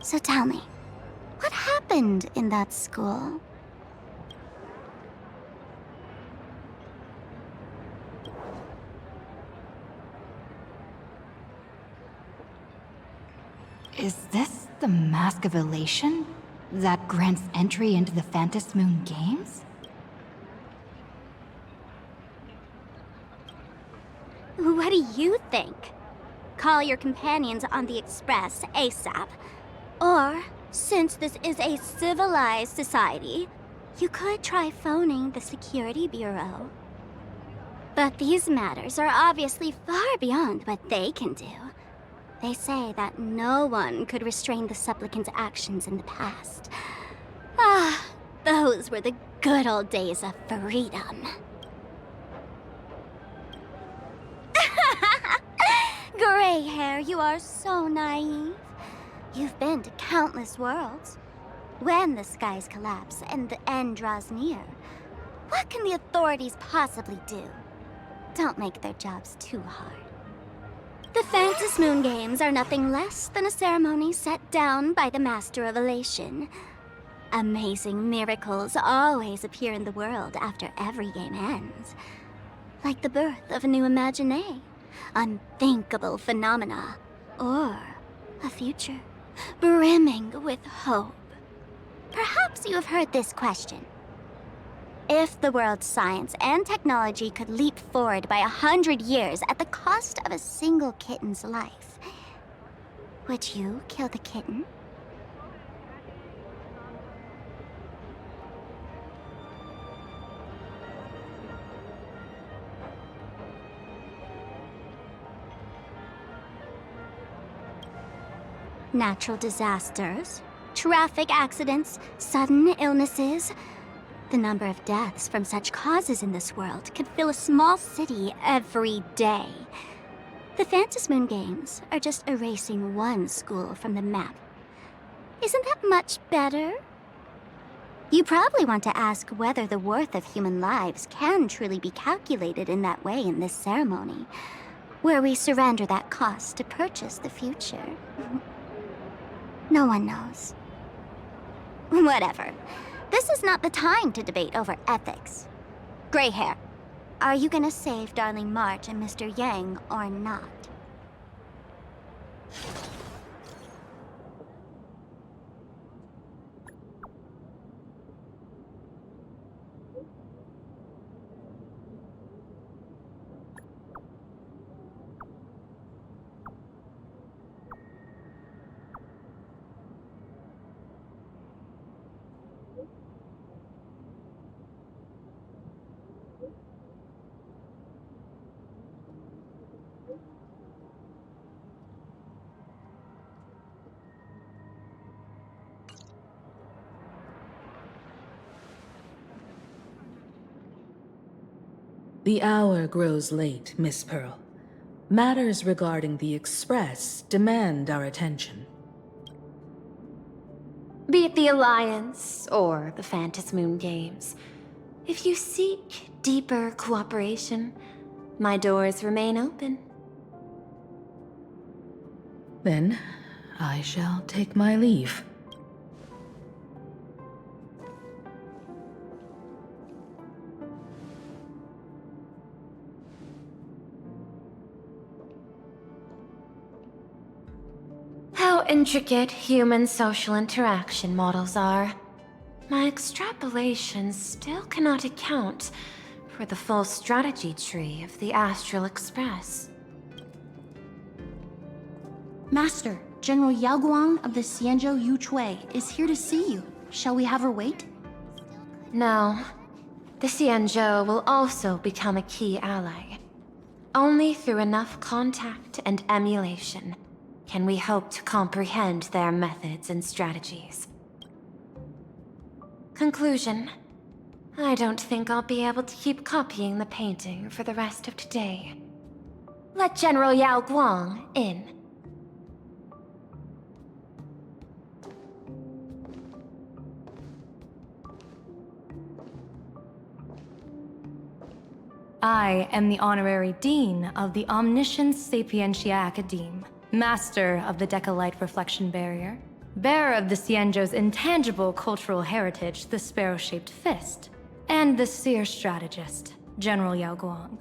So tell me, what happened in that school? Is this the Mask of Elation that grants entry into the Fantas Moon games? What do you think? Call your companions on the Express ASAP. Or, since this is a civilized society, you could try phoning the Security Bureau. But these matters are obviously far beyond what they can do. They say that no one could restrain the supplicant's actions in the past. Ah, those were the good old days of freedom. Gray hair, you are so naive. You've been to countless worlds. When the skies collapse and the end draws near, what can the authorities possibly do? Don't make their jobs too hard. The Fantas Moon Games are nothing less than a ceremony set down by the Master of Elation. Amazing miracles always appear in the world after every game ends. Like the birth of a new imagination, unthinkable phenomena, or a future brimming with hope. Perhaps you have heard this question. If the world's science and technology could leap forward by 100 years at the cost of a single kitten's life, would you kill the kitten? natural disasters, traffic accidents, sudden illnesses. The number of deaths from such causes in this world could fill a small city every day. The Phantasmoon Games are just erasing one school from the map. Isn't that much better? You probably want to ask whether the worth of human lives can truly be calculated in that way in this ceremony, where we surrender that cost to purchase the future. No one knows. Whatever. This is not the time to debate over ethics. Gray hair, are you gonna save Darling March and Mr. Yang or not? The hour grows late, Miss Pearl. Matters regarding the Express demand our attention. Be it the Alliance or the Phantasmoon Games, if you seek deeper cooperation, my doors remain open. Then, I shall take my leave. How intricate human social interaction models are. My extrapolations still cannot account for the full strategy tree of the Astral Express. Master, General Yao Guang of the Xianzhou Yuchui is here to see you. Shall we have her wait? No. The Xianzhou will also become a key ally. Only through enough contact and emulation can we hope to comprehend their methods and strategies. Conclusion. I don't think I'll be able to keep copying the painting for the rest of today. Let General Yao Guang in. I am the Honorary Dean of the Omniscience Sapientia Academe, Master of the Decalite Reflection Barrier, bearer of the Xianzhou's intangible cultural heritage, the Sparrow-Shaped Fist, and the Seer Strategist, General Yao Guang.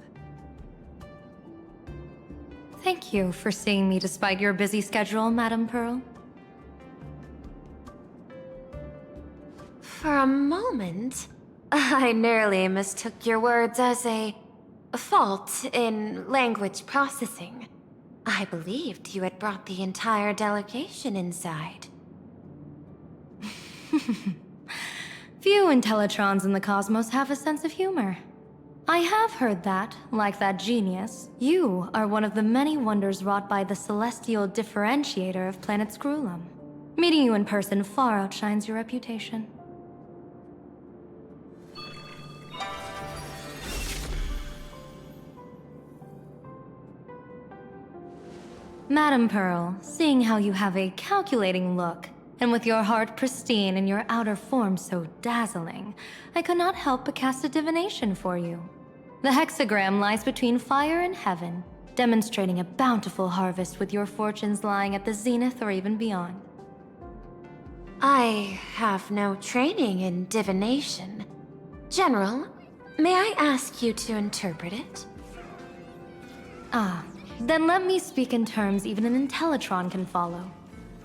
Thank you for seeing me despite your busy schedule, Madam Pearl. For a moment, I nearly mistook your words as a fault in language processing. I believed you had brought the entire delegation inside. Few Intellitrons in the cosmos have a sense of humor. I have heard that, like that genius, you are one of the many wonders wrought by the celestial differentiator of planet Screwlum. Meeting you in person far outshines your reputation. Madam Pearl, seeing how you have a calculating look, and with your heart pristine and your outer form so dazzling, I could not help but cast a divination for you. The hexagram lies between fire and heaven, demonstrating a bountiful harvest with your fortunes lying at the zenith or even beyond. I have no training in divination. General, may I ask you to interpret it? Ah, then let me speak in terms even an Intellitron can follow.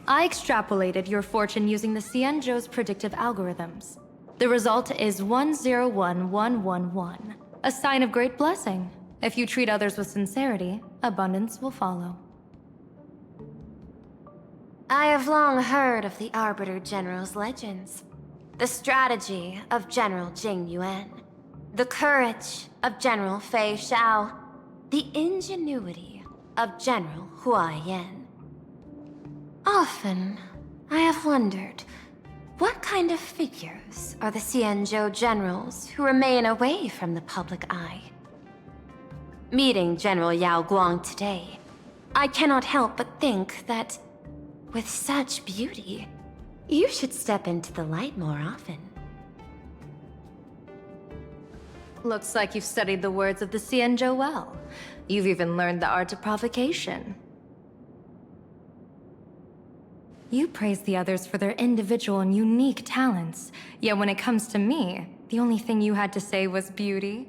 I extrapolated your fortune using the Xianzhou's predictive algorithms. The result is 101111, a sign of great blessing. If you treat others with sincerity, abundance will follow. I have long heard of the Arbiter General's legends. The strategy of General Jing Yuan. The courage of General Fei Shao. The ingenuity of General Hua Yan. Often, I have wondered, what kind of figures are the Xianzhou generals who remain away from the public eye? Meeting General Yao Guang today, I cannot help but think that, with such beauty, you should step into the light more often. Looks like you've studied the words of the Xianzhou well. You've even learned the art of provocation. You praise the others for their individual and unique talents, yet when it comes to me, the only thing you had to say was beauty.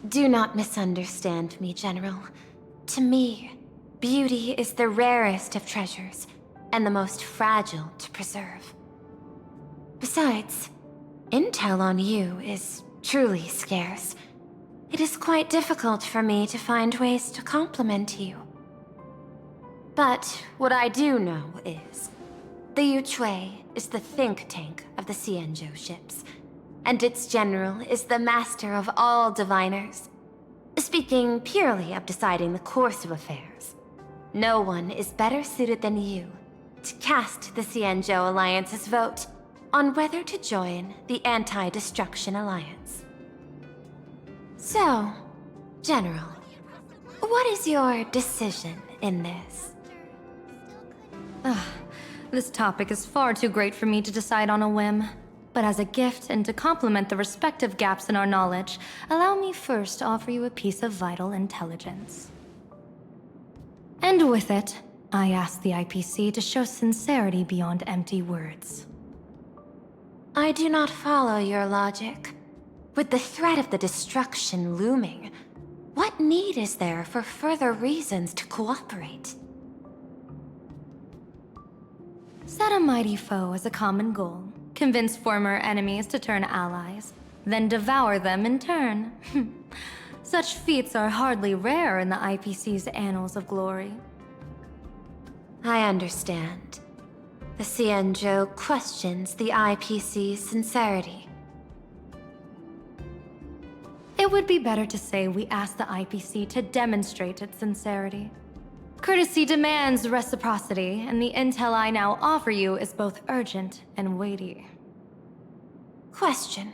Do not misunderstand me, General. To me, beauty is the rarest of treasures, and the most fragile to preserve. Besides, intel on you is truly scarce. It is quite difficult for me to find ways to compliment you. But what I do know is, the Yuchui is the think tank of the Xianzhou ships, and its general is the master of all diviners. Speaking purely of deciding the course of affairs, no one is better suited than you to cast the Xianzhou Alliance's vote on whether to join the Anti-Destruction Alliance. So, General, what is your decision in this? This topic is far too great for me to decide on a whim. But as a gift and to complement the respective gaps in our knowledge, allow me first to offer you a piece of vital intelligence. And with it, I ask the IPC to show sincerity beyond empty words. I do not follow your logic. With the threat of the destruction looming, what need is there for further reasons to cooperate? Set a mighty foe as a common goal. Convince former enemies to turn allies, then devour them in turn. Such feats are hardly rare in the IPC's annals of glory. I understand. The Xianzhou questions the IPC's sincerity. It would be better to say we ask the IPC to demonstrate its sincerity. Courtesy demands reciprocity, and the intel I now offer you is both urgent and weighty. Question.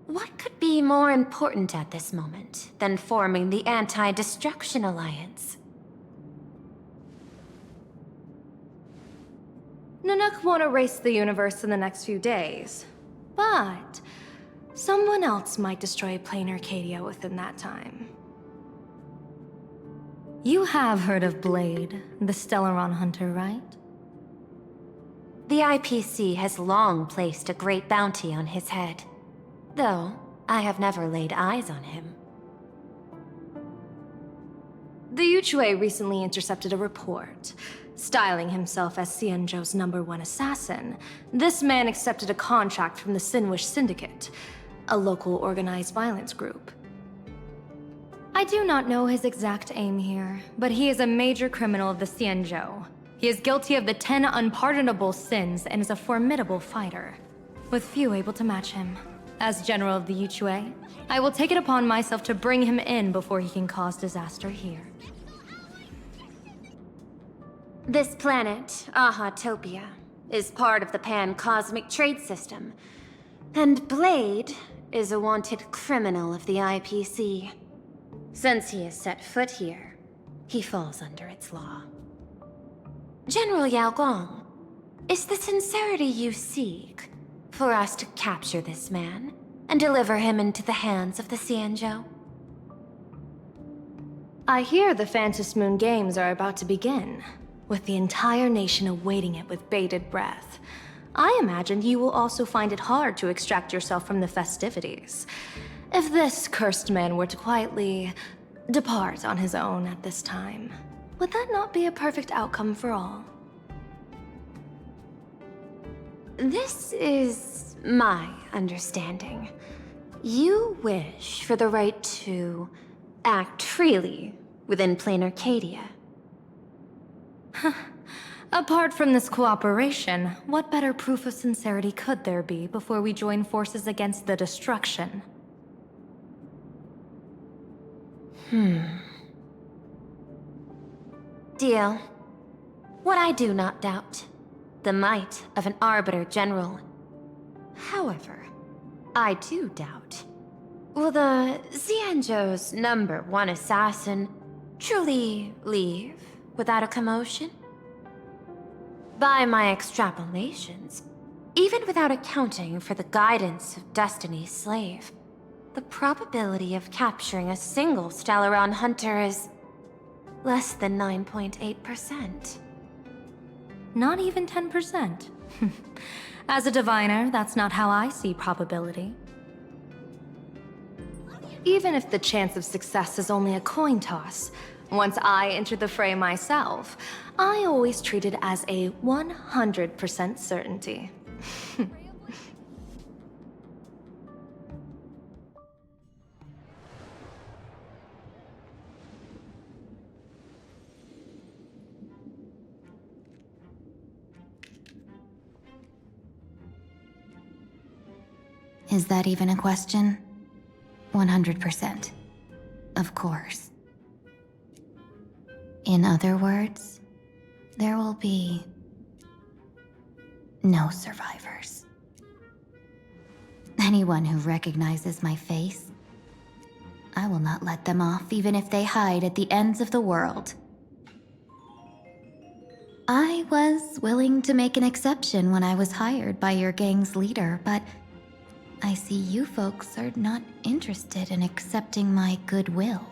What could be more important at this moment than forming the Anti-Destruction Alliance? Nanook won't erase the universe in the next few days, but someone else might destroy plain Arcadia within that time. You have heard of Blade, the Stellaron hunter, right? The IPC has long placed a great bounty on his head, though I have never laid eyes on him. The Yuchui recently intercepted a report. Styling himself as Xianzhou's #1 assassin, this man accepted a contract from the Sinwish Syndicate, a local organized violence group. I do not know his exact aim here, but he is a major criminal of the Xianzhou. He is guilty of the 10 unpardonable sins and is a formidable fighter, with few able to match him. As general of the Yuchui, I will take it upon myself to bring him in before he can cause disaster here. This planet, Ahatopia, is part of the pan-cosmic trade system, and Blade is a wanted criminal of the IPC. Since he has set foot here, he falls under its law. General Yao Guang, is the sincerity you seek for us to capture this man and deliver him into the hands of the Xianzhou? I hear the Phantom Moon Games are about to begin, with the entire nation awaiting it with bated breath. I imagine you will also find it hard to extract yourself from the festivities. If this cursed man were to quietly depart on his own at this time, would that not be a perfect outcome for all? This is my understanding. You wish for the right to act freely within plain Arcadia. Apart from this cooperation, what better proof of sincerity could there be before we join forces against the destruction? Deal. What I do not doubt, the might of an Arbiter General. However, I do doubt, will the Xianzhou's #1 assassin truly leave without a commotion? By my extrapolations, even without accounting for the guidance of Destiny's slave, the probability of capturing a single Stellaron hunter is less than 9.8%. Not even 10%. As a diviner, that's not how I see probability. Even if the chance of success is only a coin toss, once I enter the fray myself, I always treat it as a 100% certainty. Is that even a question? 100%. Of course. In other words, there will be no survivors. Anyone who recognizes my face, I will not let them off even if they hide at the ends of the world. I was willing to make an exception when I was hired by your gang's leader, but I see you folks are not interested in accepting my goodwill.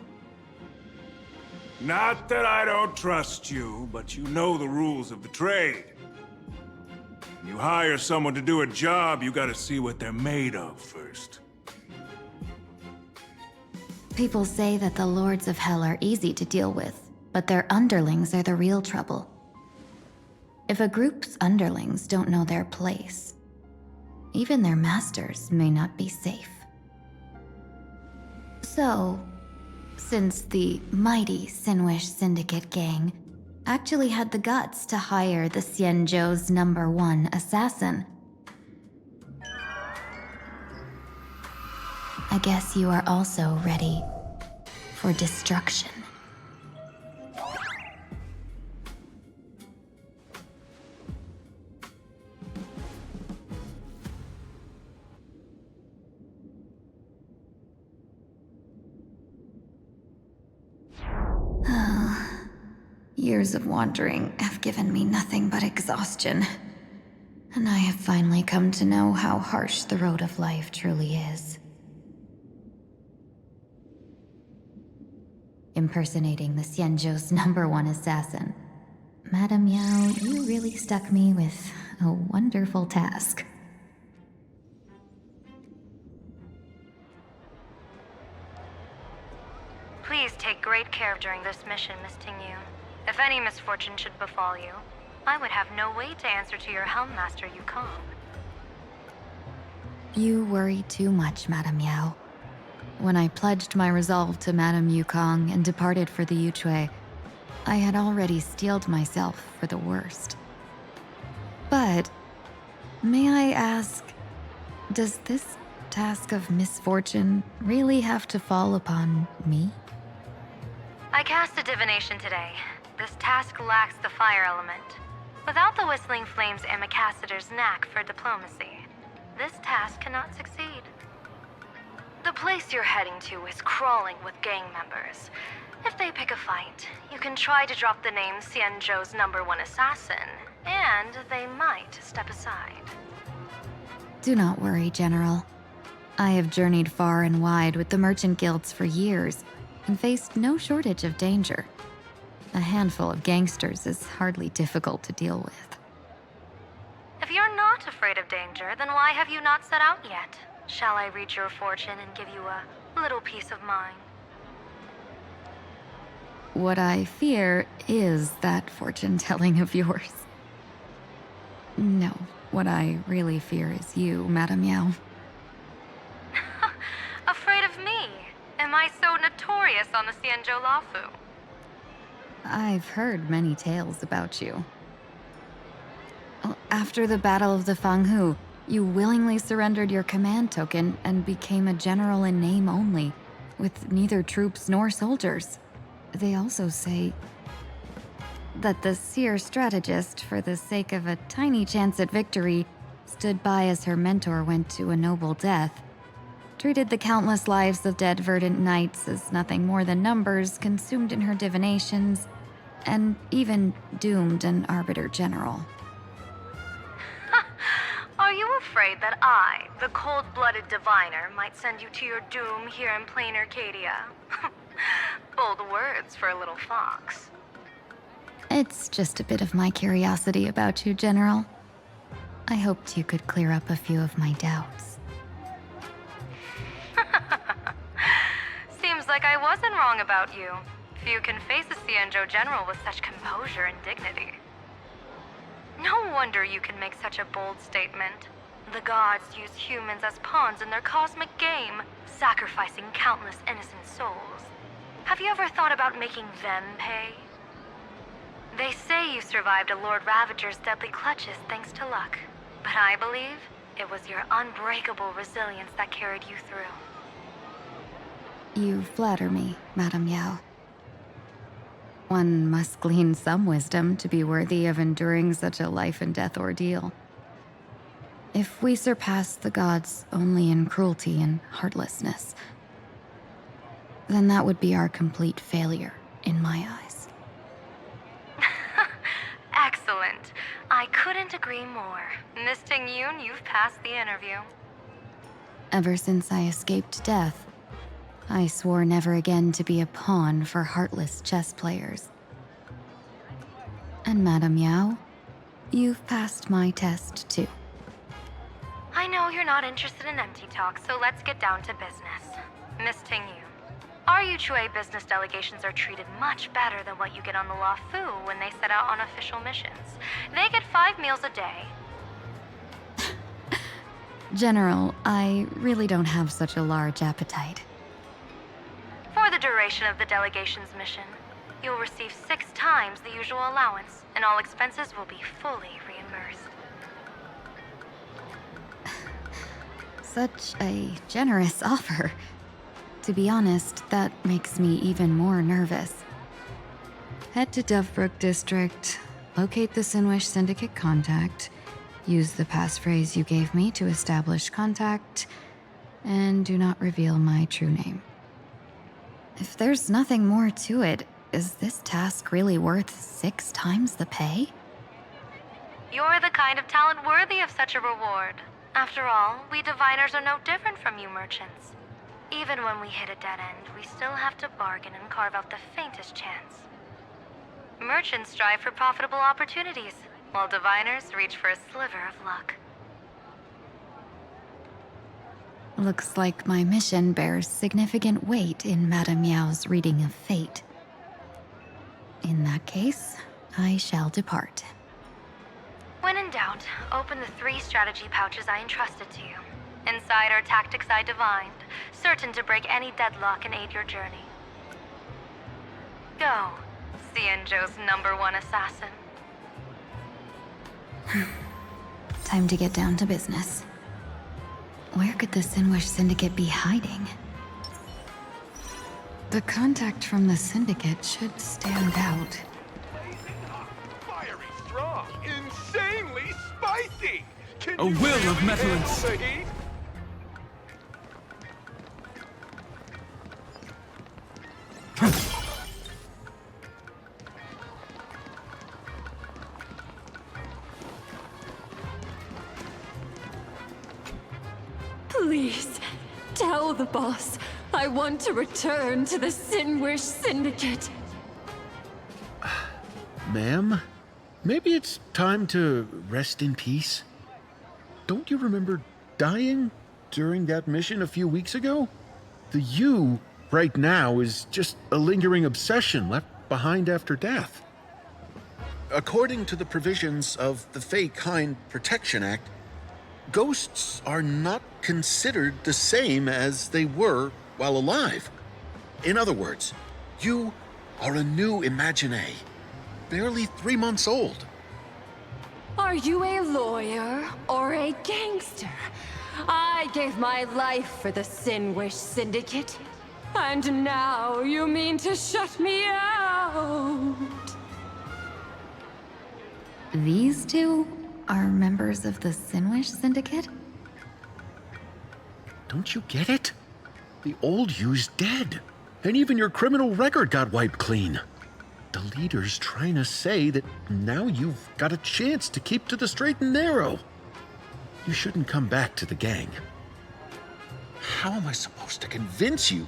Not that I don't trust you, but you know the rules of the trade. You hire someone to do a job, you gotta see what they're made of first. People say that the Lords of Hell are easy to deal with, but their underlings are the real trouble. If a group's underlings don't know their place, even their masters may not be safe. So, since the mighty Sinwish Syndicate gang actually had the guts to hire the Xianzhou's #1 assassin, I guess you are also ready for destruction. Years of wandering have given me nothing but exhaustion, and I have finally come to know how harsh the road of life truly is. Impersonating the Xianzhou's #1 assassin. Madame Yao, you really stuck me with a wonderful task. Please take great care during this mission, Miss Tingyu. If any misfortune should befall you, I would have no way to answer to your Helmmaster Yukong. You worry too much, Madame Yao. When I pledged my resolve to Madame Yukong and departed for the Yuchui, I had already steeled myself for the worst. But, may I ask, does this task of misfortune really have to fall upon me? I cast a divination today. This task lacks the fire element. Without the Whistling Flames Amicassator's knack for diplomacy, this task cannot succeed. The place you're heading to is crawling with gang members. If they pick a fight, you can try to drop the name Xianzhou's #1 assassin, and they might step aside. Do not worry, General. I have journeyed far and wide with the merchant guilds for years and faced no shortage of danger. A handful of gangsters is hardly difficult to deal with. If you're not afraid of danger, then why have you not set out yet? Shall I read your fortune and give you a little peace of mind? What I fear is that fortune-telling of yours. No, what I really fear is you, Madame Yao. Afraid of me? Am I so notorious on the Xianzhou Lafu? I've heard many tales about you. After the Battle of the Fanghu, you willingly surrendered your command token and became a general in name only, with neither troops nor soldiers. They also say that the seer strategist, for the sake of a tiny chance at victory, stood by as her mentor went to a noble death, treated the countless lives of dead verdant knights as nothing more than numbers consumed in her divinations, and even doomed an arbiter general. Are you afraid that I, the cold-blooded diviner, might send you to your doom here in plain Arcadia? Bold words for a little fox. It's just a bit of my curiosity about you, General. I hoped you could clear up a few of my doubts. Seems like I wasn't wrong about you. Few can face a Cienjo general with such composure and dignity. No wonder you can make such a bold statement. The gods use humans as pawns in their cosmic game, sacrificing countless innocent souls. Have you ever thought about making them pay? They say you survived a Lord Ravager's deadly clutches thanks to luck, but I believe it was your unbreakable resilience that carried you through. You flatter me, Madame Yao. One must glean some wisdom to be worthy of enduring such a life-and-death ordeal. If we surpass the gods only in cruelty and heartlessness, then that would be our complete failure, in my eyes. Excellent. I couldn't agree more. Miss Ting-Yun, you've passed the interview. Ever since I escaped death, I swore never again to be a pawn for heartless chess players. And Madame Yao, you've passed my test too. I know you're not interested in empty talk, so let's get down to business. Miss Ting-Yun, our Yuchue business delegations are treated much better than what you get on the La Fu when they set out on official missions. They get 5 meals a day. General, I really don't have such a large appetite. For the duration of the delegation's mission, you'll receive 6 times the usual allowance, and all expenses will be fully reimbursed. Such a generous offer. To be honest, that makes me even more nervous. Head to Dovebrook District, locate the Sinwish Syndicate contact, use the passphrase you gave me to establish contact, and do not reveal my true name. If there's nothing more to it, is this task really worth 6 times the pay? You're the kind of talent worthy of such a reward. After all, we diviners are no different from you merchants. Even when we hit a dead end, we still have to bargain and carve out the faintest chance. Merchants strive for profitable opportunities, while diviners reach for a sliver of luck. Looks like my mission bears significant weight in Madame Yao's reading of fate. In that case, I shall depart. When in doubt, open the 3 strategy pouches I entrusted to you. Inside are tactics I divined, certain to break any deadlock and aid your journey. Go, Cienjo's #1 assassin. Time to get down to business. Where could the Sinwish Syndicate be hiding? The contact from the Syndicate should stand out. Fiery strong, insanely spicy! Can A you will of really metallance. handle the heat? Please, tell the boss I want to return to the Sinwish Syndicate. Ma'am, maybe it's time to rest in peace? Don't you remember dying during that mission a few weeks ago? The you right now is just a lingering obsession left behind after death. According to the provisions of the Fey Kind Protection Act, ghosts are not considered the same as they were while alive. In other words, you are a new Imagine, barely 3 months old. Are you a lawyer or a gangster? I gave my life for the Sinwish Syndicate, and now you mean to shut me out? these two are members of the Sinwish Syndicate? Don't you get it? The old you's dead, and even your criminal record got wiped clean. The leader's trying to say that now you've got a chance to keep to the straight and narrow. You shouldn't come back to the gang. How am I supposed to convince you?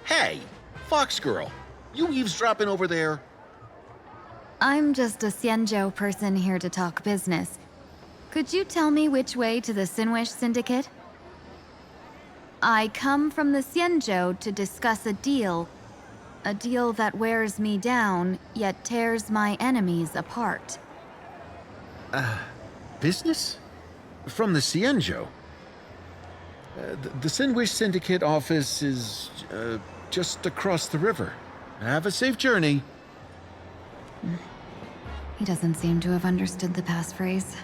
Hey, Fox Girl, you eavesdropping over there? I'm just a Xianzhou person here to talk business. Could you tell me which way to the Sinwish Syndicate? I come from the Xianzhou to discuss a deal that wears me down, yet tears my enemies apart. Business? From the Xianzhou? The Sinwish Syndicate office is just across the river. Have a safe journey. He doesn't seem to have understood the passphrase.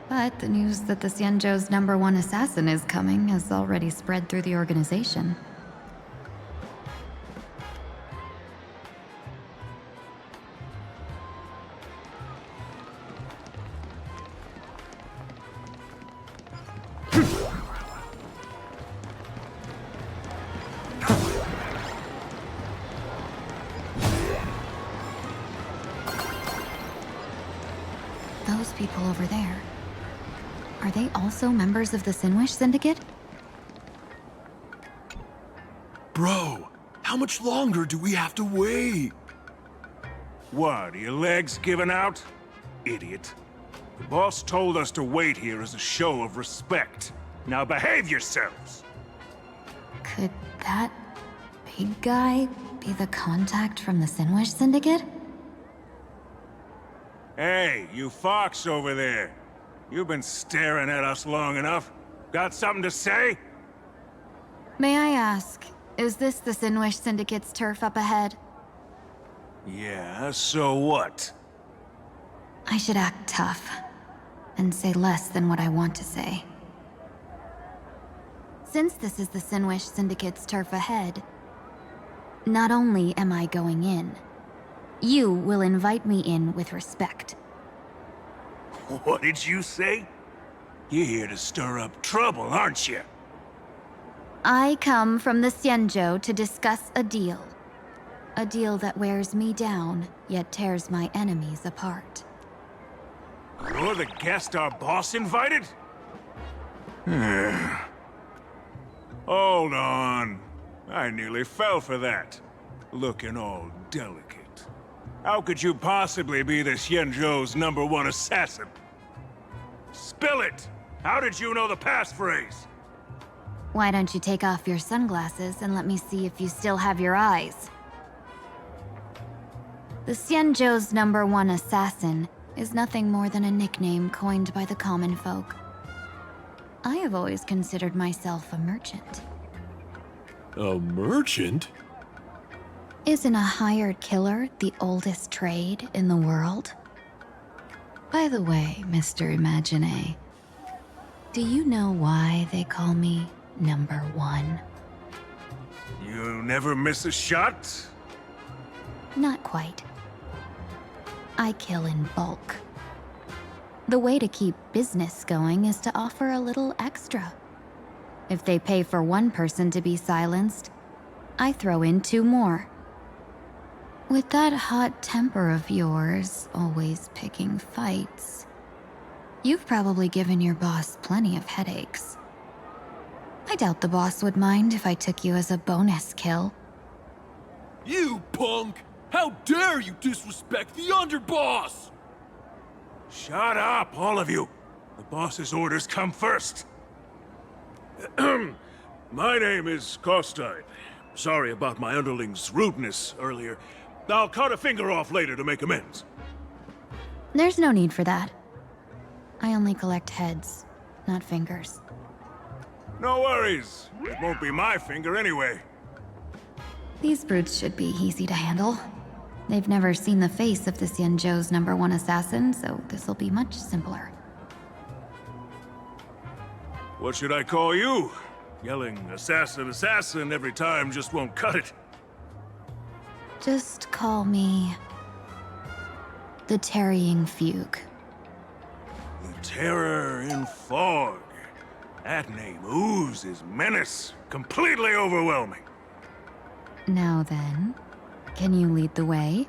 But the news that the Xianzhou's #1 assassin is coming has already spread through the organization. Those people over there. Are they also members of the Sinwish Syndicate? Bro, how much longer do we have to wait? What, are your legs giving out? Idiot. The boss told us to wait here as a show of respect. Now behave yourselves! Could that big guy be the contact from the Sinwish Syndicate? Hey, you fox over there. You've been staring at us long enough. Got something to say? May I ask, is this the Sinwish Syndicate's turf up ahead? Yeah, so what? I should act tough, and say less than what I want to say. Since this is the Sinwish Syndicate's turf ahead, not only am I going in, you will invite me in with respect. What did you say? You're here to stir up trouble, aren't you? I come from the Xianzhou to discuss a deal. A deal that wears me down, yet tears my enemies apart. You're the guest our boss invited? Hold on. I nearly fell for that. Looking all delicate. How could you possibly be the Xianzhou's #1 assassin? Spill it! How did you know the passphrase? Why don't you take off your sunglasses and let me see if you still have your eyes? The Xianzhou's #1 assassin is nothing more than a nickname coined by the common folk. I have always considered myself a merchant. A merchant? Isn't a hired killer the oldest trade in the world? By the way, Mr. Imagine, do you know why they call me #1? You never miss a shot? Not quite. I kill in bulk. The way to keep business going is to offer a little extra. If they pay for one person to be silenced, I throw in 2 more. With that hot temper of yours, always picking fights, you've probably given your boss plenty of headaches. I doubt the boss would mind if I took you as a bonus kill. You punk! How dare you disrespect the underboss! Shut up, all of you! The boss's orders come first. My name is Kostine. Sorry about my underling's rudeness earlier. I'll cut a finger off later to make amends. There's no need for that. I only collect heads, not fingers. No worries. It won't be my finger anyway. These brutes should be easy to handle. They've never seen the face of the Xianzhou's #1 assassin, so this'll be much simpler. What should I call you? Yelling assassin, assassin every time just won't cut it. Just call me... The Tarrying Fugue. The Terror in Fog. That name oozes menace. Completely overwhelming. Now then, can you lead the way?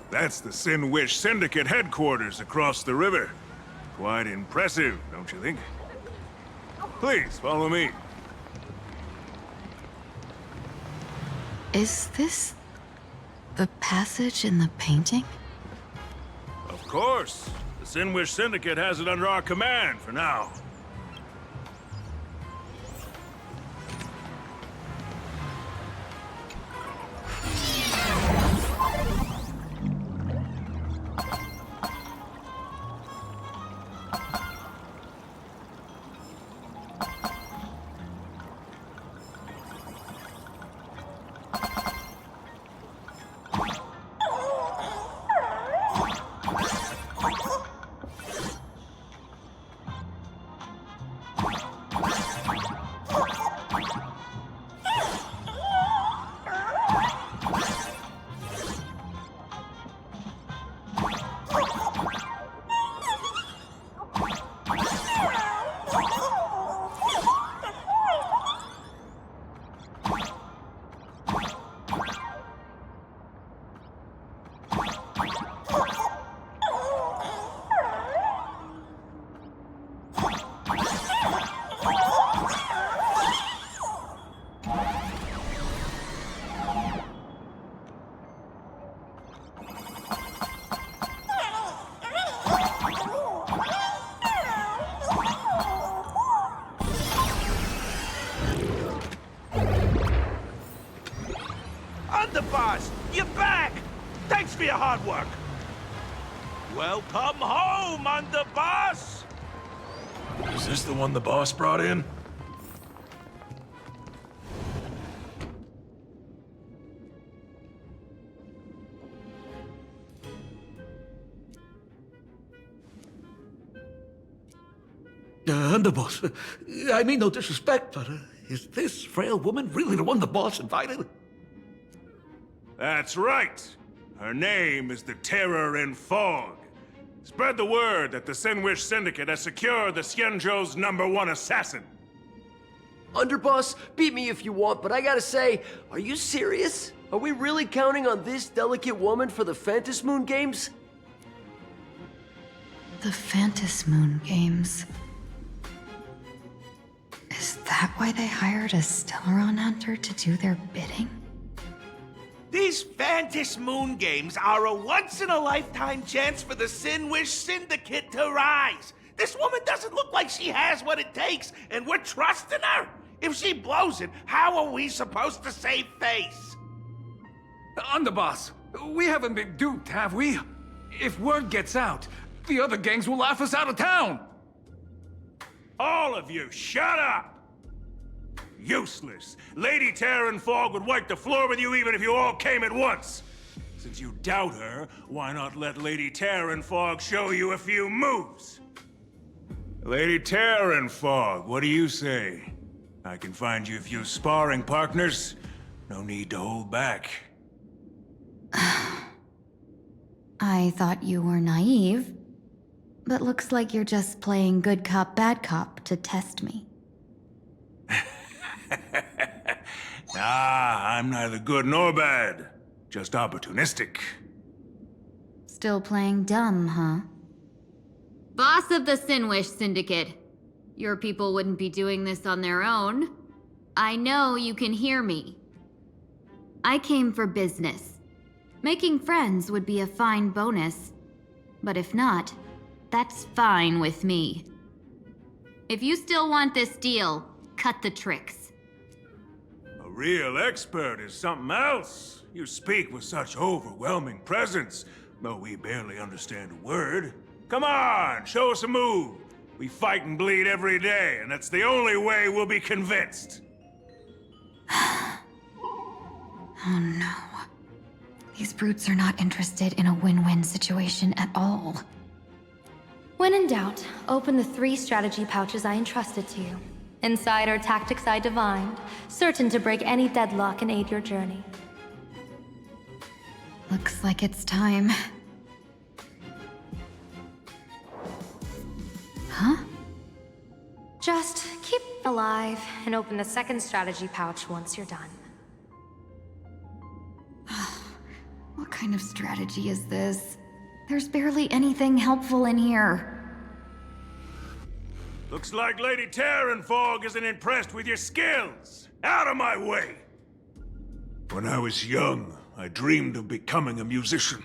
That's the Sin Wish Syndicate headquarters across the river. Quite impressive, don't you think? Please, follow me. Is this the passage in the painting? Of course. The Sin Wish Syndicate has it under our command for now. Underboss, you're back! Thanks for your hard work! Welcome home, Underboss! Is this the one the boss brought in? Underboss, I mean no disrespect, but is this frail woman really the one the boss invited? That's right. Her name is the Terror in Fog. Spread the word that the Sin Wish Syndicate has secured the Xianzhou's #1 assassin. Underboss, beat me if you want, but I gotta say, are you serious? Are we really counting on this delicate woman for the Phantasmoon Games? The Phantasmoon Games. Is that why they hired a Stellaron hunter to do their bidding? These Phantasmoon Games are a once-in-a-lifetime chance for the Sin Wish Syndicate to rise. This woman doesn't look like she has what it takes, and we're trusting her. If she blows it, how are we supposed to save face? Underboss, we haven't been duped, have we? If word gets out, the other gangs will laugh us out of town. All of you, shut up! Useless. Lady Terror in Fog would wipe the floor with you even if you all came at once. Since you doubt her, why not let Lady Terror in Fog show you a few moves? Lady Terror in Fog, what do you say? I can find you a few sparring partners. No need to hold back. I thought you were naive, but looks like you're just playing good cop, bad cop to test me. I'm neither good nor bad. Just opportunistic. Still playing dumb, huh? Boss of the Sin Wish Syndicate. Your people wouldn't be doing this on their own. I know you can hear me. I came for business. Making friends would be a fine bonus. But if not, that's fine with me. If you still want this deal, cut the tricks. A real expert is something else. You speak with such overwhelming presence, though we barely understand a word. Come on, show us a move. We fight and bleed every day, and that's the only way we'll be convinced. Oh no. These brutes are not interested in a win-win situation at all. When in doubt, open the 3 strategy pouches I entrusted to you. Inside are tactics I divined, certain to break any deadlock and aid your journey. Looks like it's time. Huh? Just keep alive and open the 2nd strategy pouch once you're done. What kind of strategy is this? There's barely anything helpful in here. Looks like Lady Terranfog isn't impressed with your skills. Out of my way! When I was young, I dreamed of becoming a musician.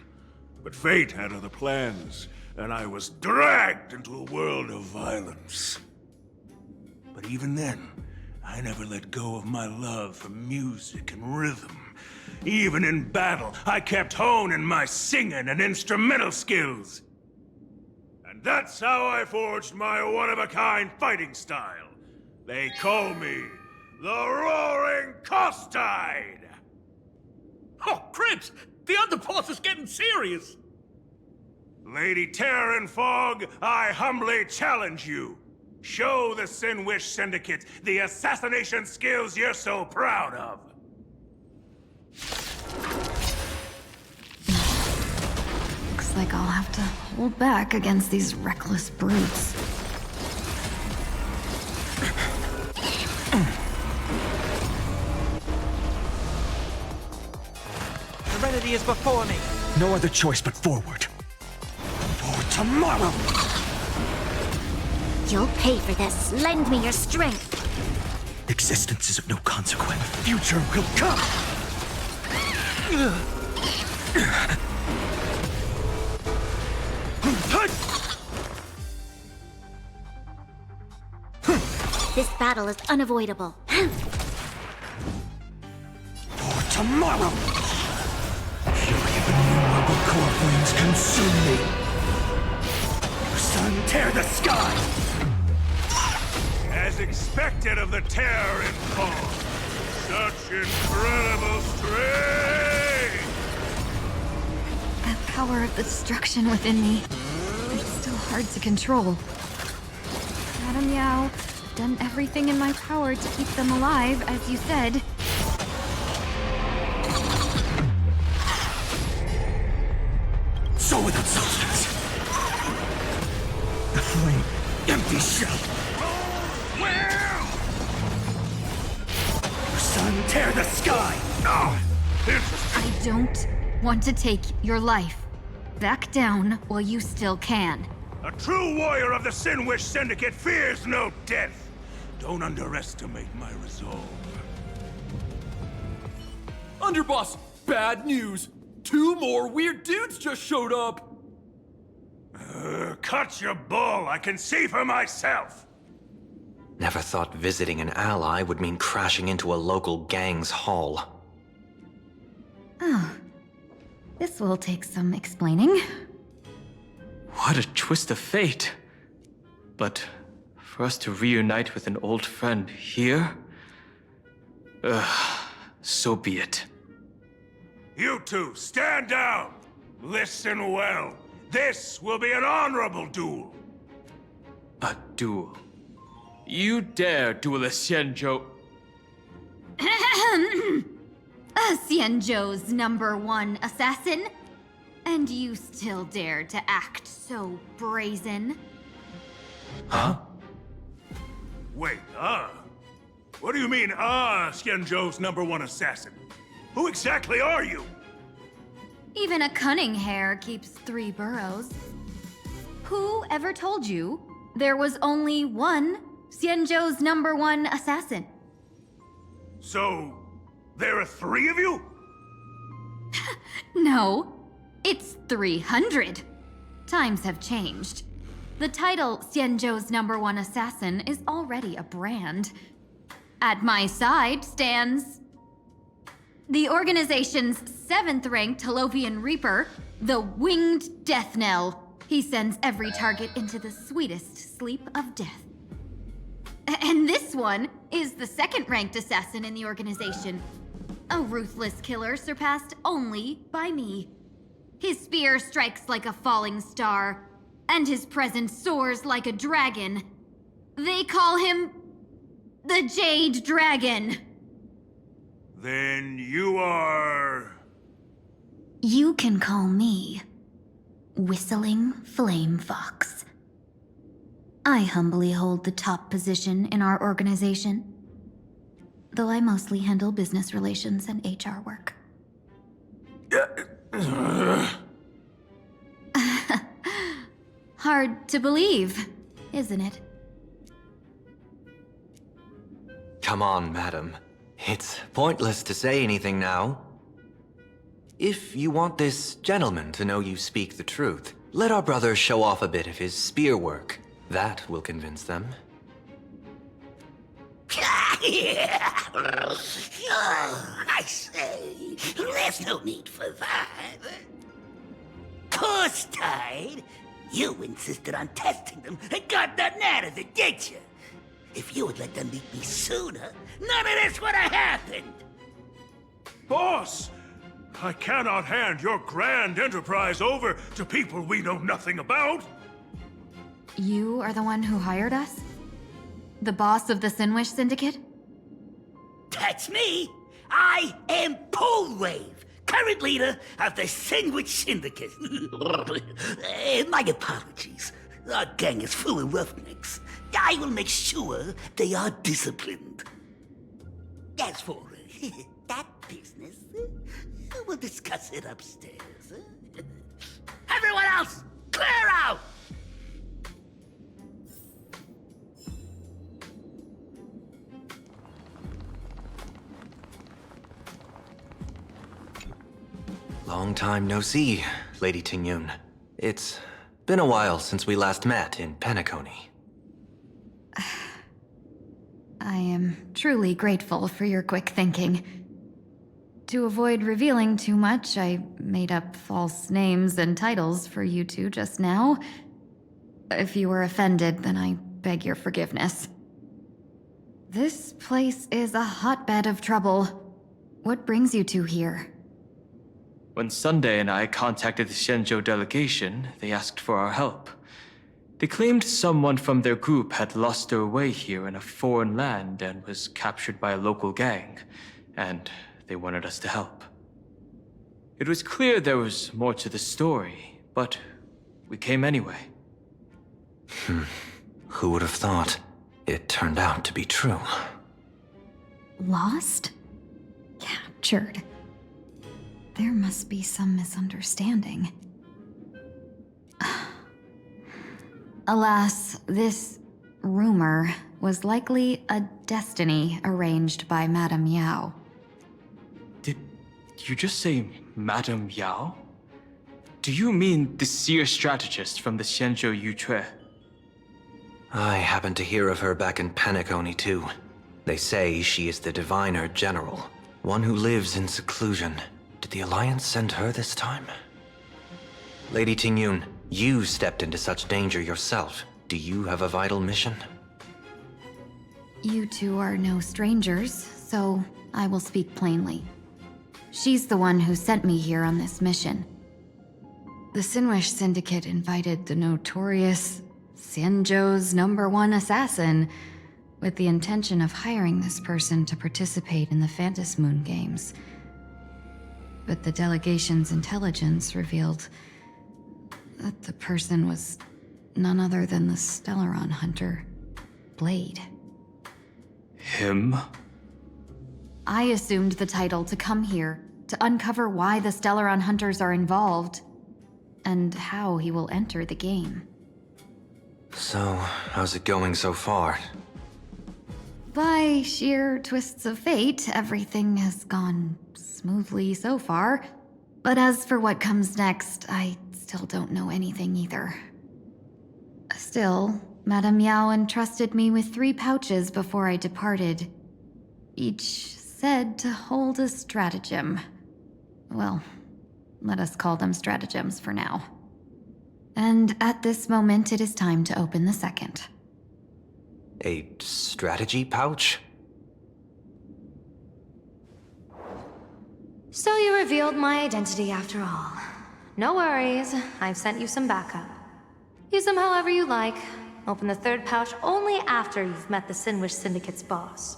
But fate had other plans, and I was dragged into a world of violence. But even then, I never let go of my love for music and rhythm. Even in battle, I kept honing my singing and instrumental skills. And that's how I forged my one-of-a-kind fighting style. They call me the Roaring Costide! Oh, Cribs! The underboss is getting serious! Lady Terranfog, I humbly challenge you. Show the Sinwish Syndicate the assassination skills you're so proud of. Looks like I'll have to hold back against these reckless brutes. Serenity is before me. No other choice but forward. For tomorrow! You'll pay for this. Lend me your strength. Existence is of no consequence. Future will come! This battle is unavoidable. For tomorrow! Fury of innumerable core flames consume me! Sun, tear the sky! As expected of the Terranfog, such incredible strength! That power of the destruction within me. It's still hard to control. Madam Yao, I've done everything in my power to keep them alive, as you said. So without substance. The flame, empty shell. Well! Sun, tear the sky! Oh, I don't want to take your life. Back down while you still can. a true warrior of the Sinwish Syndicate fears no death. Don't underestimate my resolve. Underboss, bad news. 2 more weird dudes just showed up. Cut your bull. I can see for myself. Never thought visiting an ally would mean crashing into a local gang's hall. Oh. This will take some explaining. What a twist of fate. But for us to reunite with an old friend here? So be it. You two, stand down. Listen well. This will be an honorable duel. A duel? You dare duel a Xianzhou? Xianzhou's #1 assassin? And you still dare to act so brazen? Huh? Wait, What do you mean, Xianzhou's #1 assassin? Who exactly are you? Even a cunning hare keeps 3 burrows. Who ever told you there was only one Xianzhou's #1 assassin? So, there are 3 of you? No, it's 300. Times have changed. The title Xianzhou's #1 assassin is already a brand. At my side stands the organization's 7th-ranked Holovian Reaper, the Winged Death Knell. He sends every target into the sweetest sleep of death. And this one is the second-ranked assassin in the organization. A ruthless killer surpassed only by me. His spear strikes like a falling star, and his presence soars like a dragon. They call him the Jade Dragon. Then you are... You can call me Whistling Flame Fox. I humbly hold the top position in our organization, though I mostly handle business relations and HR work. Hard to believe, isn't it? Come on, madam. It's pointless to say anything now. If you want this gentleman to know you speak the truth, let our brother show off a bit of his spear work. That will convince them. I say, there's no need for that. Course tied. You insisted on testing them and got nothing out of it, did you? If you had let them meet me sooner, none of this would have happened. Boss! I cannot hand your grand enterprise over to people we know nothing about. You are the one who hired us? The boss of the Sinwish Syndicate? That's me. I am Polewave, current leader of the Sinwish Syndicate. My apologies. Our gang is full of roughnecks. I will make sure they are disciplined. As for that business, we'll discuss it upstairs. Everyone else, clear out! Long time no see, Lady Tingyun. It's been a while since we last met in Penacony. I am truly grateful for your quick thinking. To avoid revealing too much, I made up false names and titles for you two just now. If you were offended, then I beg your forgiveness. This place is a hotbed of trouble. What brings you two here? When Sunday and I contacted the Shenzhou delegation, they asked for our help. They claimed someone from their group had lost their way here in a foreign land and was captured by a local gang, and they wanted us to help. It was clear there was more to the story, but we came anyway. Who would have thought? It turned out to be true. Lost? Captured. There must be some misunderstanding. Alas, this rumor was likely a destiny arranged by Madame Yao. Did you just say Madame Yao? Do you mean the seer strategist from the Shenzhou Yuchue? I happened to hear of her back in Penacony too. They say she is the diviner general, one who lives in seclusion. Did the Alliance send her this time? Lady Tingyun, you stepped into such danger yourself. Do you have a vital mission? You two are no strangers, so I will speak plainly. She's the one who sent me here on this mission. The Sinwish Syndicate invited the notorious Xianzhou's #1 assassin with the intention of hiring this person to participate in the Phantasmoon Games. But the delegation's intelligence revealed that the person was none other than the Stellaron hunter, Blade. Him? I assumed the title to come here to uncover why the Stellaron hunters are involved and how he will enter the game. So, how's it going so far? By sheer twists of fate, everything has gone smoothly so far. But as for what comes next, I still don't know anything either. Still, Madame Yao entrusted me with 3 pouches before I departed. Each said to hold a stratagem. Well, let us call them stratagems for now. And at this moment, it is time to open the second. A strategy pouch? So you revealed my identity after all. No worries, I've sent you some backup. Use them however you like. Open the third pouch only after you've met the Sinwish Syndicate's boss.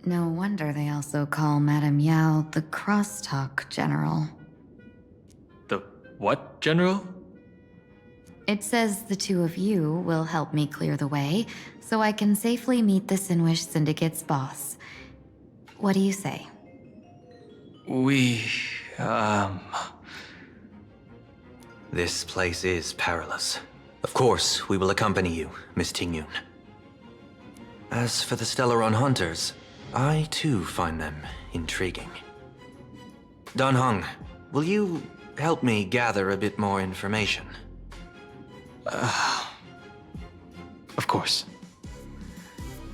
No wonder they also call Madame Yao the Crosstalk General. The what, General? It says the two of you will help me clear the way, so I can safely meet the Sinwish Syndicate's boss. What do you say? This place is perilous. Of course, we will accompany you, Miss Tingyun. As for the Stellaron Hunters, I too find them intriguing. Dan Heng, will you help me gather a bit more information? Of course.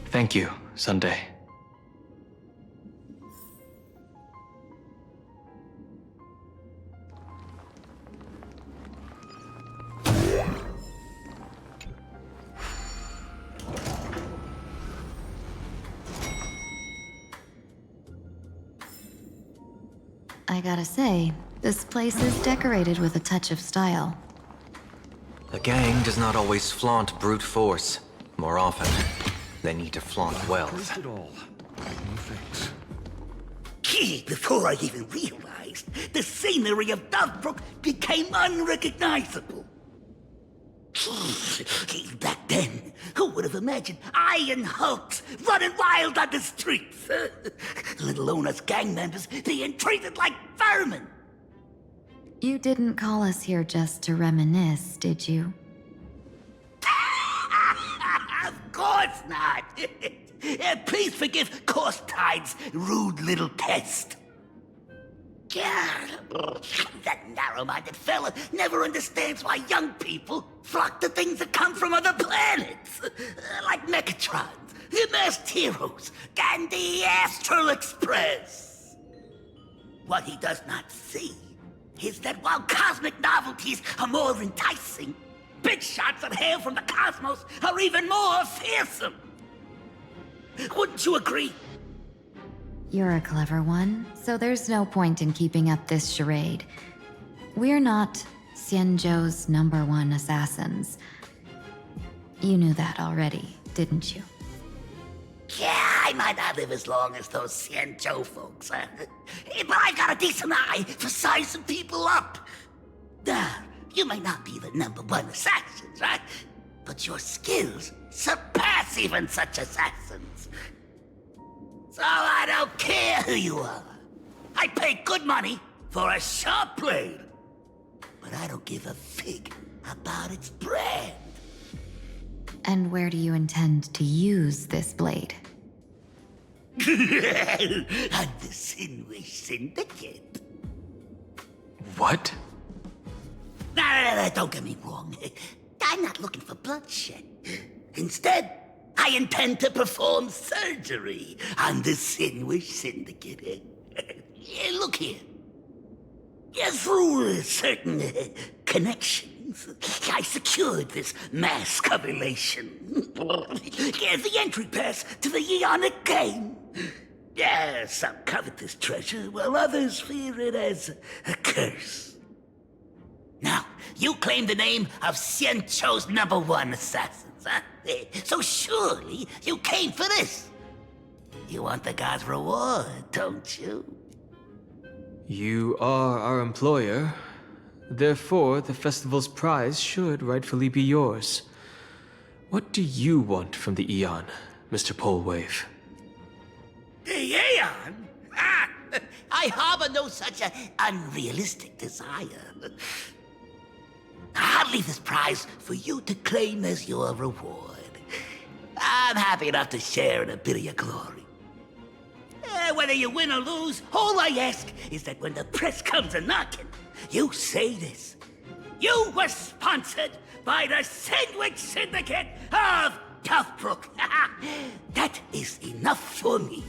Thank you, Sunday. I gotta say, this place is decorated with a touch of style. A gang does not always flaunt brute force. More often, they need to flaunt wealth. Gee, before I even realized, the scenery of Dovebrook became unrecognizable. Back then, who would have imagined Iron Hulks running wild on the streets? Let alone us gang members being treated like vermin. You didn't call us here just to reminisce, did you? Of course not. Please forgive Corstide's rude little test. That narrow-minded fella never understands why young people flock to things that come from other planets. Like Mechatrons, masked heroes, and the Astral Express. What he does not see is that while cosmic novelties are more enticing, big shots that hail from the cosmos are even more fearsome. Wouldn't you agree? You're a clever one, so there's no point in keeping up this charade. We're not Xianzhou's #1 assassins. You knew that already, didn't you? Yeah, I might not live as long as those Xianzhou folks, huh? But I've got a decent eye for sizing people up. You may not be the #1 assassins, right? But your skills surpass even such assassins. So I don't care who you are. I pay good money for a sharp blade. But I don't give a fig about its brand. And where do you intend to use this blade? On the Sinwish Syndicate. What? No, don't get me wrong. I'm not looking for bloodshed. Instead, I intend to perform surgery on the Sinwish Syndicate. Look here. Through certain connections, I secured this mass coagulation. The entry pass to the Eonic game. Some covet this treasure, while others fear it as a curse. Now, you claim the name of Xianzhou's #1 assassins, huh? So surely you came for this. You want the god's reward, don't you? You are our employer. Therefore, the festival's prize should rightfully be yours. What do you want from the Eon, Mr. Polewave? The Aeon? I harbor no such unrealistic desire. I'll leave this prize for you to claim as your reward. I'm happy enough to share in a bit of your glory. Whether you win or lose, all I ask is that when the press comes a-knocking, you say this. You were sponsored by the Sandwich Syndicate of Dovebrook. That is enough for me.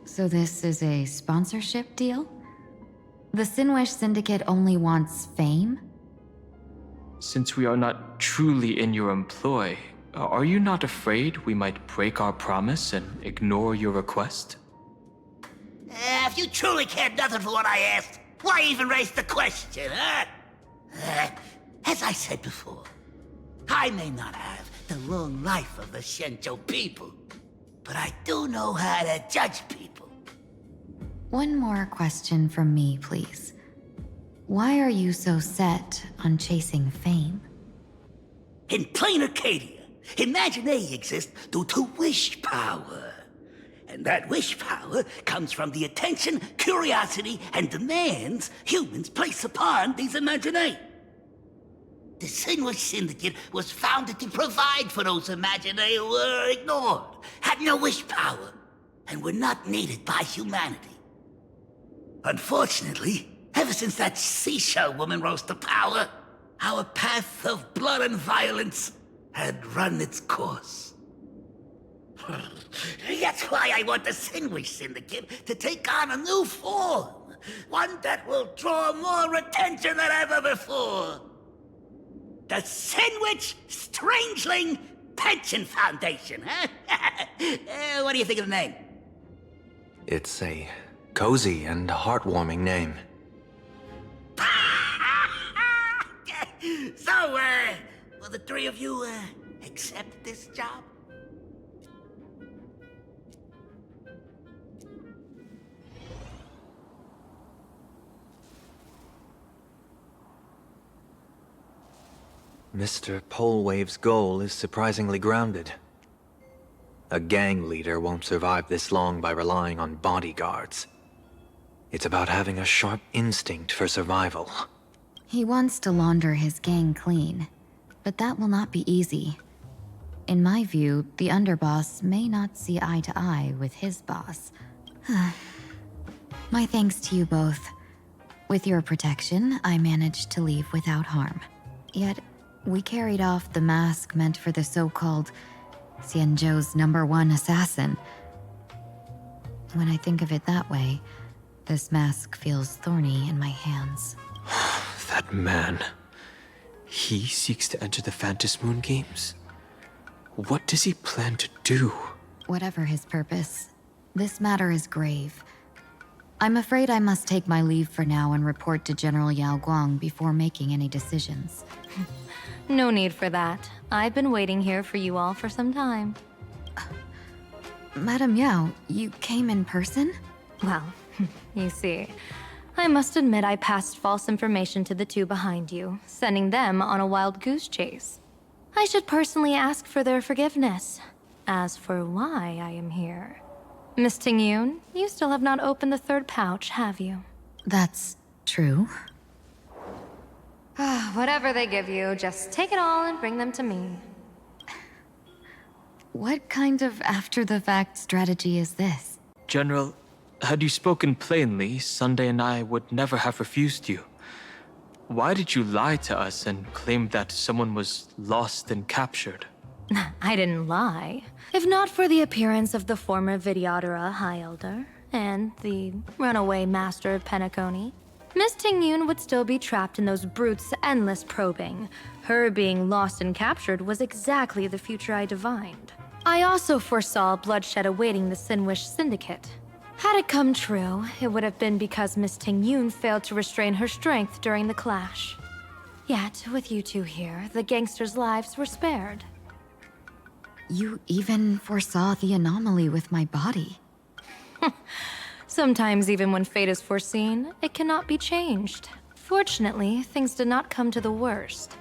So this is a sponsorship deal? The Sinwish Syndicate only wants fame? Since we are not truly in your employ, are you not afraid we might break our promise and ignore your request? If you truly cared nothing for what I asked, why even raise the question, huh? As I said before, I may not have the long life of the Shenzhou people, but I do know how to judge people. One more question from me, please. Why are you so set on chasing fame? In plain Arcadia, Imagination exists due to wish power. And that wish power comes from the attention, curiosity, and demands humans place upon these imaginae. The Sinwish Syndicate was founded to provide for those imaginae who were ignored, had no wish power, and were not needed by humanity. Unfortunately, ever since that seashell woman rose to power, our path of blood and violence had run its course. That's why I want the Sinwish Syndicate to take on a new form. One that will draw more attention than ever before. The Sinwish Strangeling Pension Foundation, huh? What do you think of the name? It's a cozy and heartwarming name. So, will the three of you, accept this job? Mr. Polewave's goal is surprisingly grounded. A gang leader won't survive this long by relying on bodyguards. It's about having a sharp instinct for survival. He wants to launder his gang clean, but that will not be easy. In my view, the underboss may not see eye to eye with his boss. My thanks to you both. With your protection, I managed to leave without harm. Yet, we carried off the mask meant for the so-called Xianzhou's #1 assassin. When I think of it that way, this mask feels thorny in my hands. That man. He seeks to enter the Phantom Moon Games. What does he plan to do? Whatever his purpose, this matter is grave. I'm afraid I must take my leave for now and report to General Yao Guang before making any decisions. No need for that. I've been waiting here for you all for some time. Madam Yao, you came in person? Well, you see, I must admit I passed false information to the two behind you, sending them on a wild goose chase. I should personally ask for their forgiveness. As for why I am here, Miss Tingyun, you still have not opened the third pouch, have you? That's true. Whatever they give you, just take it all and bring them to me. What kind of after-the-fact strategy is this? General, had you spoken plainly, Sunday and I would never have refused you. Why did you lie to us and claim that someone was lost and captured? I didn't lie. If not for the appearance of the former Vidyadhara High Elder and the runaway Master of Penacony, Miss Tingyun would still be trapped in those brutes' endless probing. Her being lost and captured was exactly the future I divined. I also foresaw bloodshed awaiting the Sinwish Syndicate. Had it come true, it would have been because Miss Tingyun failed to restrain her strength during the clash. Yet, with you two here, the gangsters' lives were spared. You even foresaw the anomaly with my body. Sometimes, even when fate is foreseen, it cannot be changed. Fortunately, things did not come to the worst.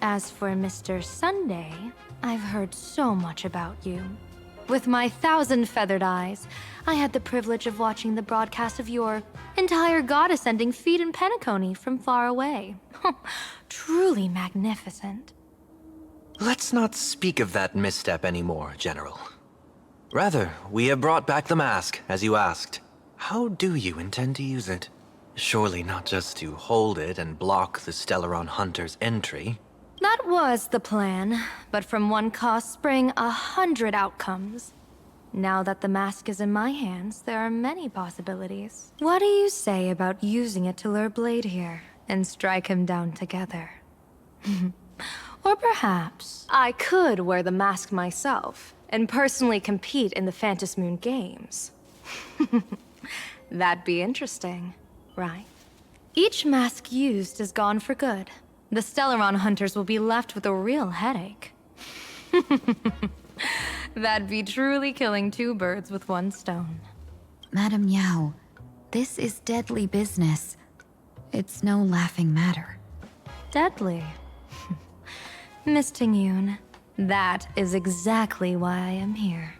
As for Mr. Sunday, I've heard so much about you. With my 1,000 feathered eyes, I had the privilege of watching the broadcast of your entire god-ascending feat in Penacony from far away. Truly magnificent. Let's not speak of that misstep anymore, General. Rather, we have brought back the mask, as you asked. How do you intend to use it? Surely not just to hold it and block the Stellaron Hunter's entry. That was the plan, but from one cost spring 100 outcomes. Now that the mask is in my hands, there are many possibilities. What do you say about using it to lure Blade here and strike him down together? Or perhaps I could wear the mask myself and personally compete in the Phantom Moon Games. That'd be interesting, right? Each mask used is gone for good. The Stellaron hunters will be left with a real headache. That'd be truly killing two birds with one stone. Madam Yao, this is deadly business. It's no laughing matter. Deadly? Miss Tingyun, that is exactly why I am here.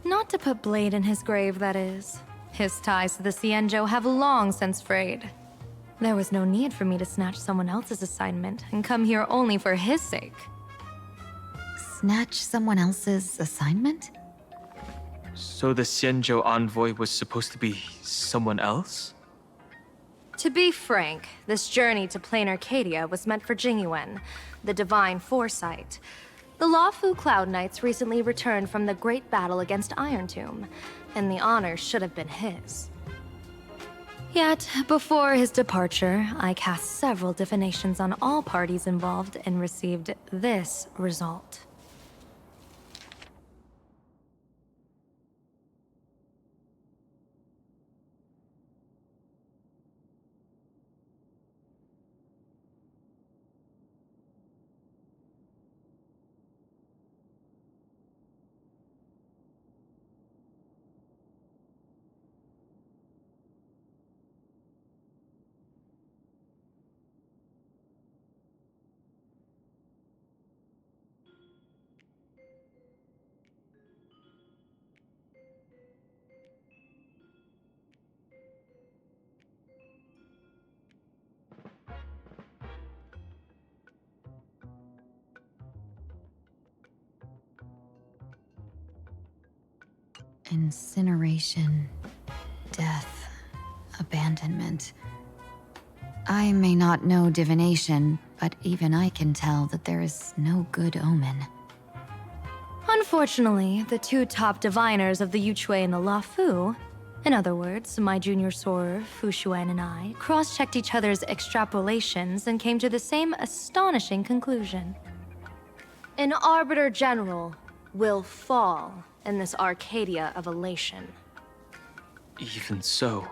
Not to put Blade in his grave, that is. His ties to the Xianzhou have long since frayed. There was no need for me to snatch someone else's assignment and come here only for his sake. Snatch someone else's assignment? So the Xianzhou envoy was supposed to be someone else? To be frank, this journey to Plain Arcadia was meant for Jingyuan, the Divine Foresight. The Luofu Cloud Knights recently returned from the great battle against Iron Tomb, and the honor should have been his. Yet, before his departure, I cast several divinations on all parties involved and received this result. Incineration, death, abandonment. I may not know divination, but even I can tell that there is no good omen. Unfortunately, the two top diviners of the Yuchui and the Luofu, in other words, my junior soror, Fu Xuan, and I, cross-checked each other's extrapolations and came to the same astonishing conclusion. An Arbiter General will fall in this Arcadia of elation. Even so,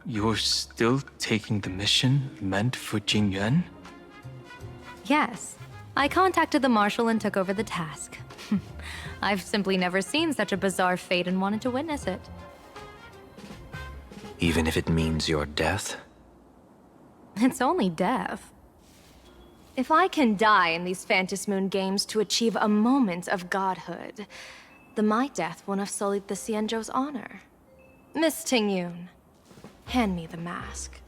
you're still taking the mission meant for Jingyuan? Yes. I contacted the Marshal and took over the task. I've simply never seen such a bizarre fate and wanted to witness it. Even if it means your death? It's only death. If I can die in these Phantom Moon Games to achieve a moment of godhood, then my death won't have sullied the Xianzhou's honor. Miss Tingyun, hand me the mask.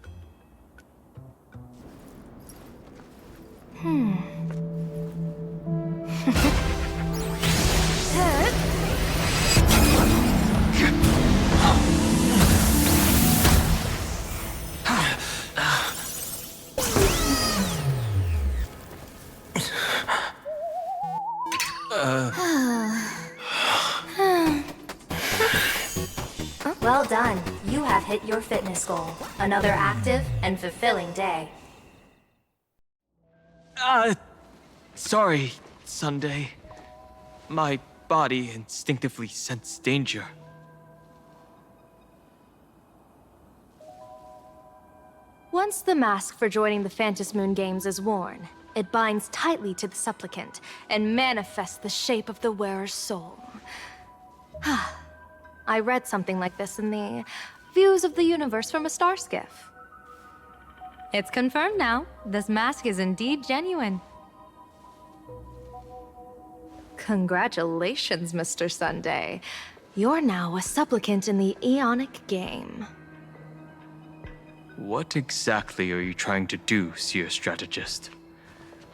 Well done. You have hit your fitness goal. Another active and fulfilling day. Sorry, Sunday. My body instinctively sensed danger. Once the mask for joining the Phantom Moon Games is worn, it binds tightly to the supplicant and manifests the shape of the wearer's soul. I read something like this in the Views of the Universe from a Star Skiff. It's confirmed now. This mask is indeed genuine. Congratulations, Mr. Sunday. You're now a supplicant in the Aeonic game. What exactly are you trying to do, Seer Strategist?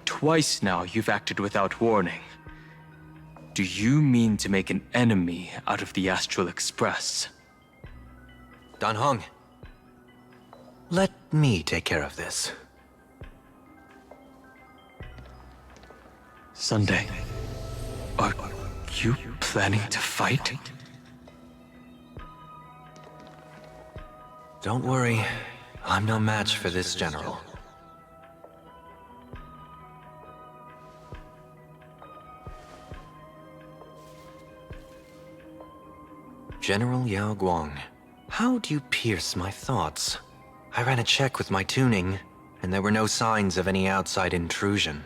Twice now you've acted without warning. Do you mean to make an enemy out of the Astral Express? Dan Heng, let me take care of this. Sunday, are You planning to fight? Don't worry. I'm no match for this general. General Yao Guang, how do you pierce my thoughts? I ran a check with my tuning, and there were no signs of any outside intrusion.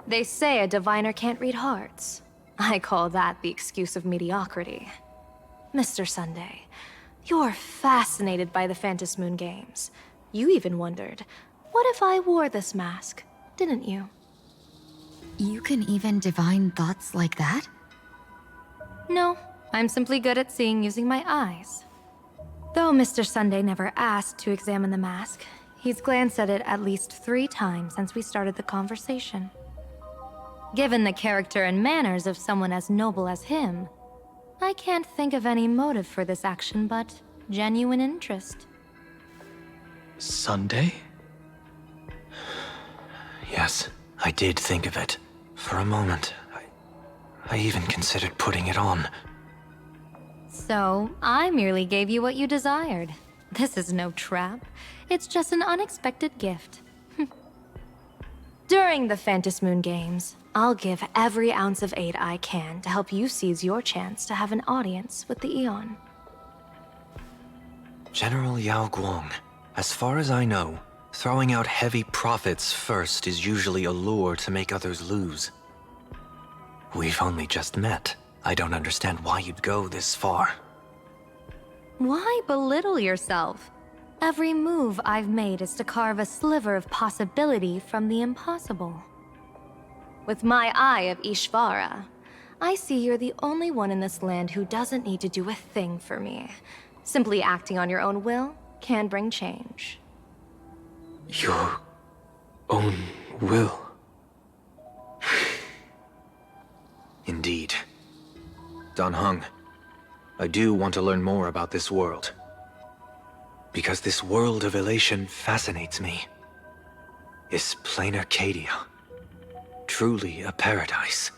They say a diviner can't read hearts. I call that the excuse of mediocrity. Mr. Sunday, you're fascinated by the Phantom Moon games. You even wondered, what if I wore this mask, didn't you? You can even divine thoughts like that? No, I'm simply good at seeing using my eyes. Though Mr. Sunday never asked to examine the mask, he's glanced at it at least 3 times since we started the conversation. Given the character and manners of someone as noble as him, I can't think of any motive for this action but genuine interest. Sunday? Yes, I did think of it. For a moment, I even considered putting it on. So, I merely gave you what you desired. This is no trap. It's just an unexpected gift. During the Phantom Moon games, I'll give every ounce of aid I can to help you seize your chance to have an audience with the Eon. General Yao Guang, as far as I know, throwing out heavy profits first is usually a lure to make others lose. We've only just met. I don't understand why you'd go this far. Why belittle yourself? Every move I've made is to carve a sliver of possibility from the impossible. With my eye of Ishvara, I see you're the only one in this land who doesn't need to do a thing for me. Simply acting on your own will can bring change. Your own will? Indeed. Dan Heng, I do want to learn more about this world. Because this world of elation fascinates me. Is plain Arcadia truly a paradise?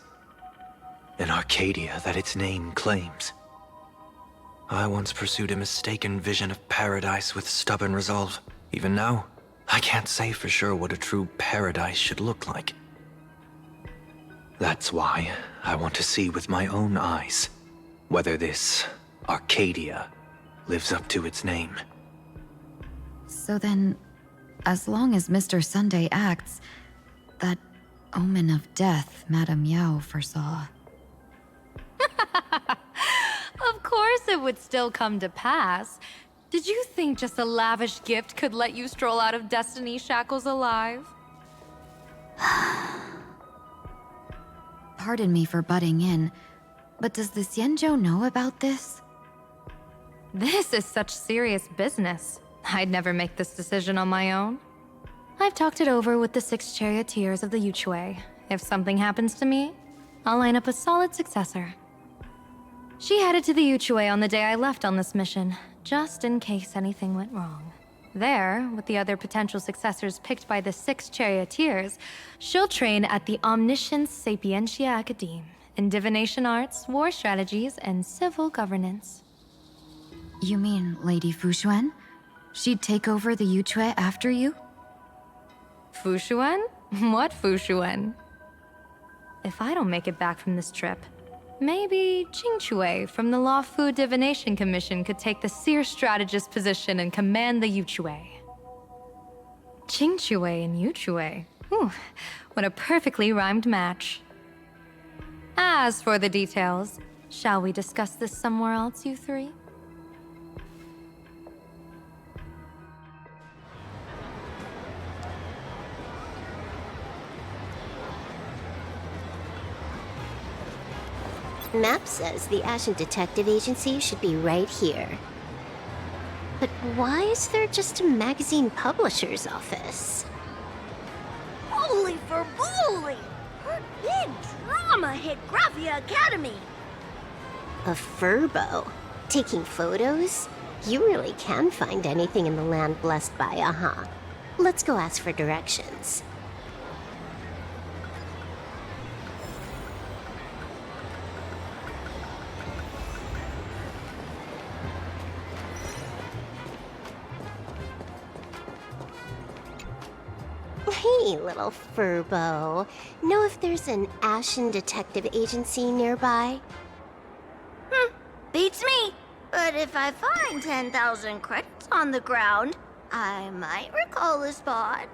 An Arcadia that its name claims. I once pursued a mistaken vision of paradise with stubborn resolve. Even now, I can't say for sure what a true paradise should look like. That's why I want to see with my own eyes whether this Arcadia lives up to its name. So then, as long as Mr. Sunday acts, that omen of death Madame Yao foresaw. Of course it would still come to pass. Did you think just a lavish gift could let you stroll out of Destiny's shackles alive? Pardon me for butting in, but does the Xianzhou know about this? This is such serious business. I'd never make this decision on my own. I've talked it over with the 6 charioteers of the Yuchui. If something happens to me, I'll line up a solid successor. She headed to the Yuchui on the day I left on this mission, just in case anything went wrong. There, with the other potential successors picked by the 6 charioteers, she'll train at the Omniscience Sapientia Academe in divination arts, war strategies, and civil governance. You mean Lady Fushuan? She'd take over the Yuchui after you? Fushuan? What Fushuan? If I don't make it back from this trip, maybe Qingchui from the Luofu Divination Commission could take the seer strategist position and command the Yuchui. Qingchui and Yuchui. Ooh, what a perfectly rhymed match. As for the details, shall we discuss this somewhere else, you 3? Map says the Ashen Detective Agency should be right here. But why is there just a magazine publisher's office? Holy for bully! Her big drama hit Graphia Academy! A furbo? Taking photos? You really can find anything in the land blessed by Aha. Let's go ask for directions. Hey, little furbo. Know if there's an Ashen Detective Agency nearby? Beats me. But if I find 10,000 credits on the ground, I might recall the spot.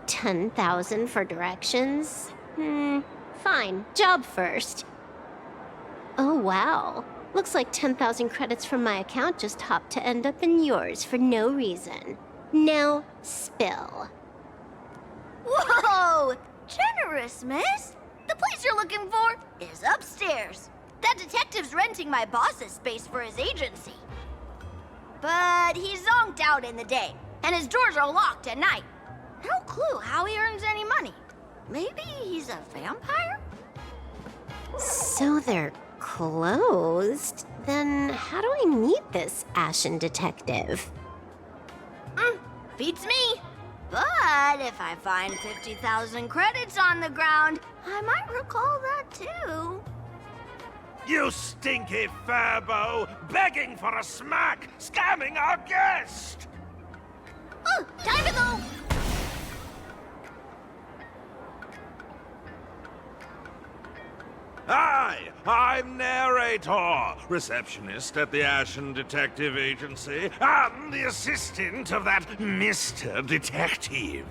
10,000 for directions? Fine. Job first. Oh, wow. Looks like 10,000 credits from my account just hopped to end up in yours for no reason. Now, spill. Whoa! Generous, miss. The place you're looking for is upstairs. That detective's renting my boss's space for his agency. But he's zonked out in the day, and his doors are locked at night. No clue how he earns any money. Maybe he's a vampire? So they're closed? Then how do I meet this Ashen Detective? Beats me. But if I find 50,000 credits on the ground, I might recall that too. You stinky furbo! Begging for a smack! Scamming our guest! Oh, time to go! Hi, I'm Narrator, receptionist at the Ashen Detective Agency. I'm the assistant of that Mr. Detective.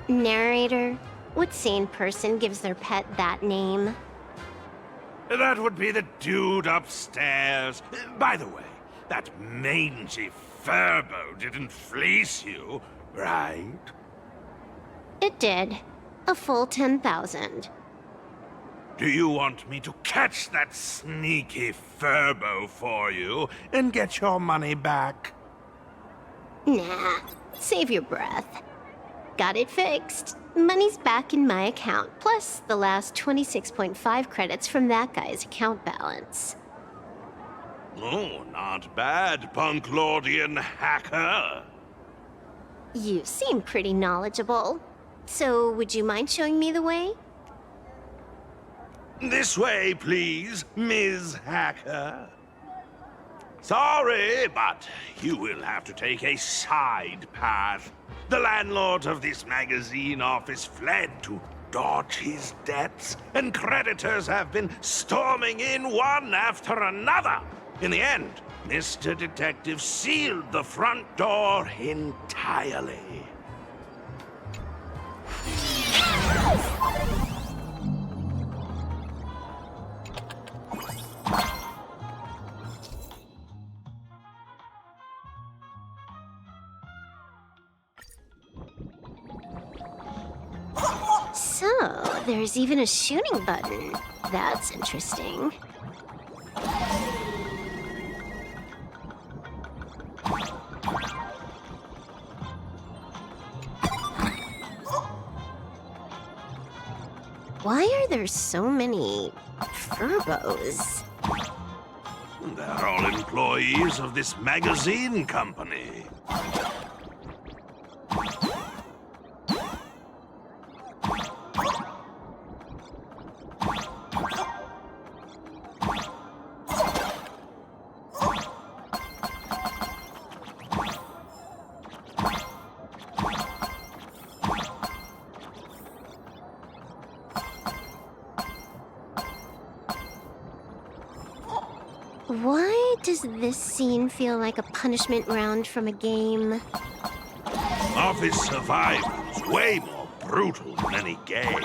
Narrator? What sane person gives their pet that name? That would be the dude upstairs. By the way, that mangy furbo didn't fleece you, right? It did. A full 10,000. Do you want me to catch that sneaky furbo for you and get your money back? Nah, save your breath. Got it fixed. Money's back in my account, plus the last 26.5 credits from that guy's account balance. Oh, not bad, Punklordian hacker. You seem pretty knowledgeable. So, would you mind showing me the way? This way, please, Ms. Hacker. Sorry, but you will have to take a side path. The landlord of this magazine office fled to dodge his debts, and creditors have been storming in one after another. In the end, Mr. Detective sealed the front door entirely. So, there's even a shooting button. That's interesting. Why are there so many furbos? They're all employees of this magazine company. Why does this scene feel like a punishment round from a game? Office survival's way more brutal than any game.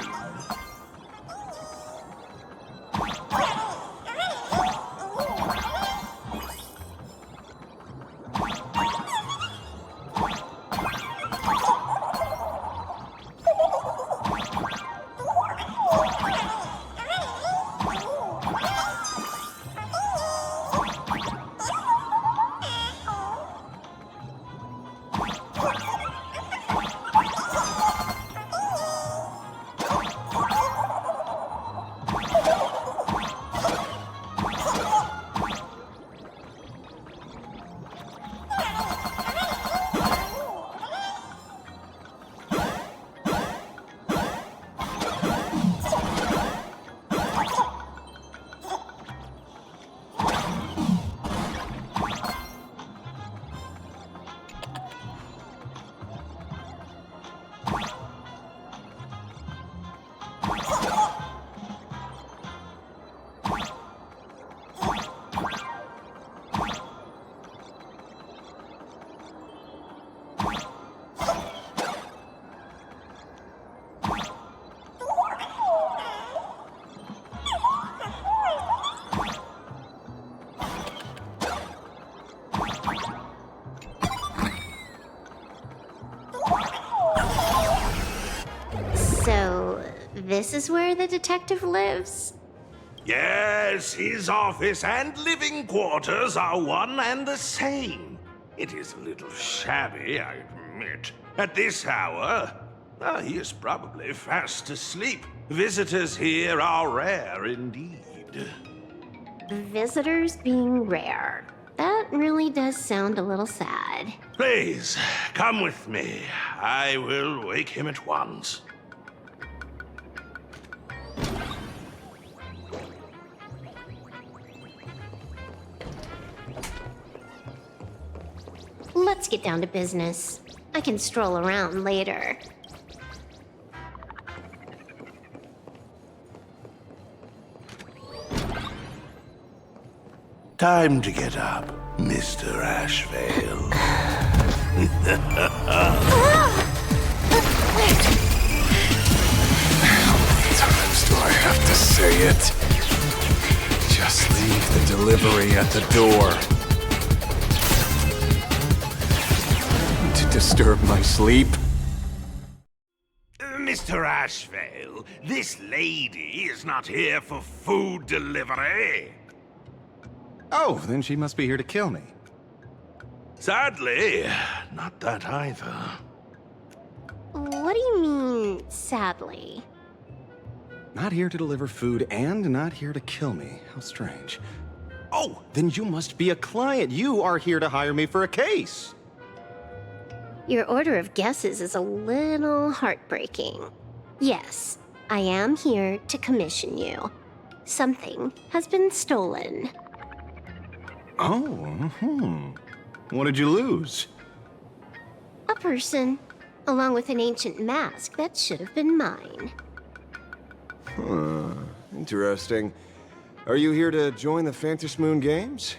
this is where the detective lives? Yes, his office and living quarters are one and the same. It is a little shabby, I admit. At this hour, he is probably fast asleep. Visitors here are rare indeed. Visitors being rare. That really does sound a little sad. Please, come with me. I will wake him at once. Let's get down to business. I can stroll around later. Time to get up, Mr. Ashvale. How many times do I have to say it? Just leave the delivery at the door. To disturb my sleep? Mr. Ashvale, this lady is not here for food delivery. Oh, then she must be here to kill me. Sadly, not that either. What do you mean, sadly? Not here to deliver food and not here to kill me. How strange. Oh, then you must be a client. You are here to hire me for a case. Your order of guesses is a little heartbreaking. Yes, I am here to commission you. Something has been stolen. Oh, What did you lose? A person, along with an ancient mask that should have been mine. Huh, interesting. Are you here to join the Phantasmoon Games?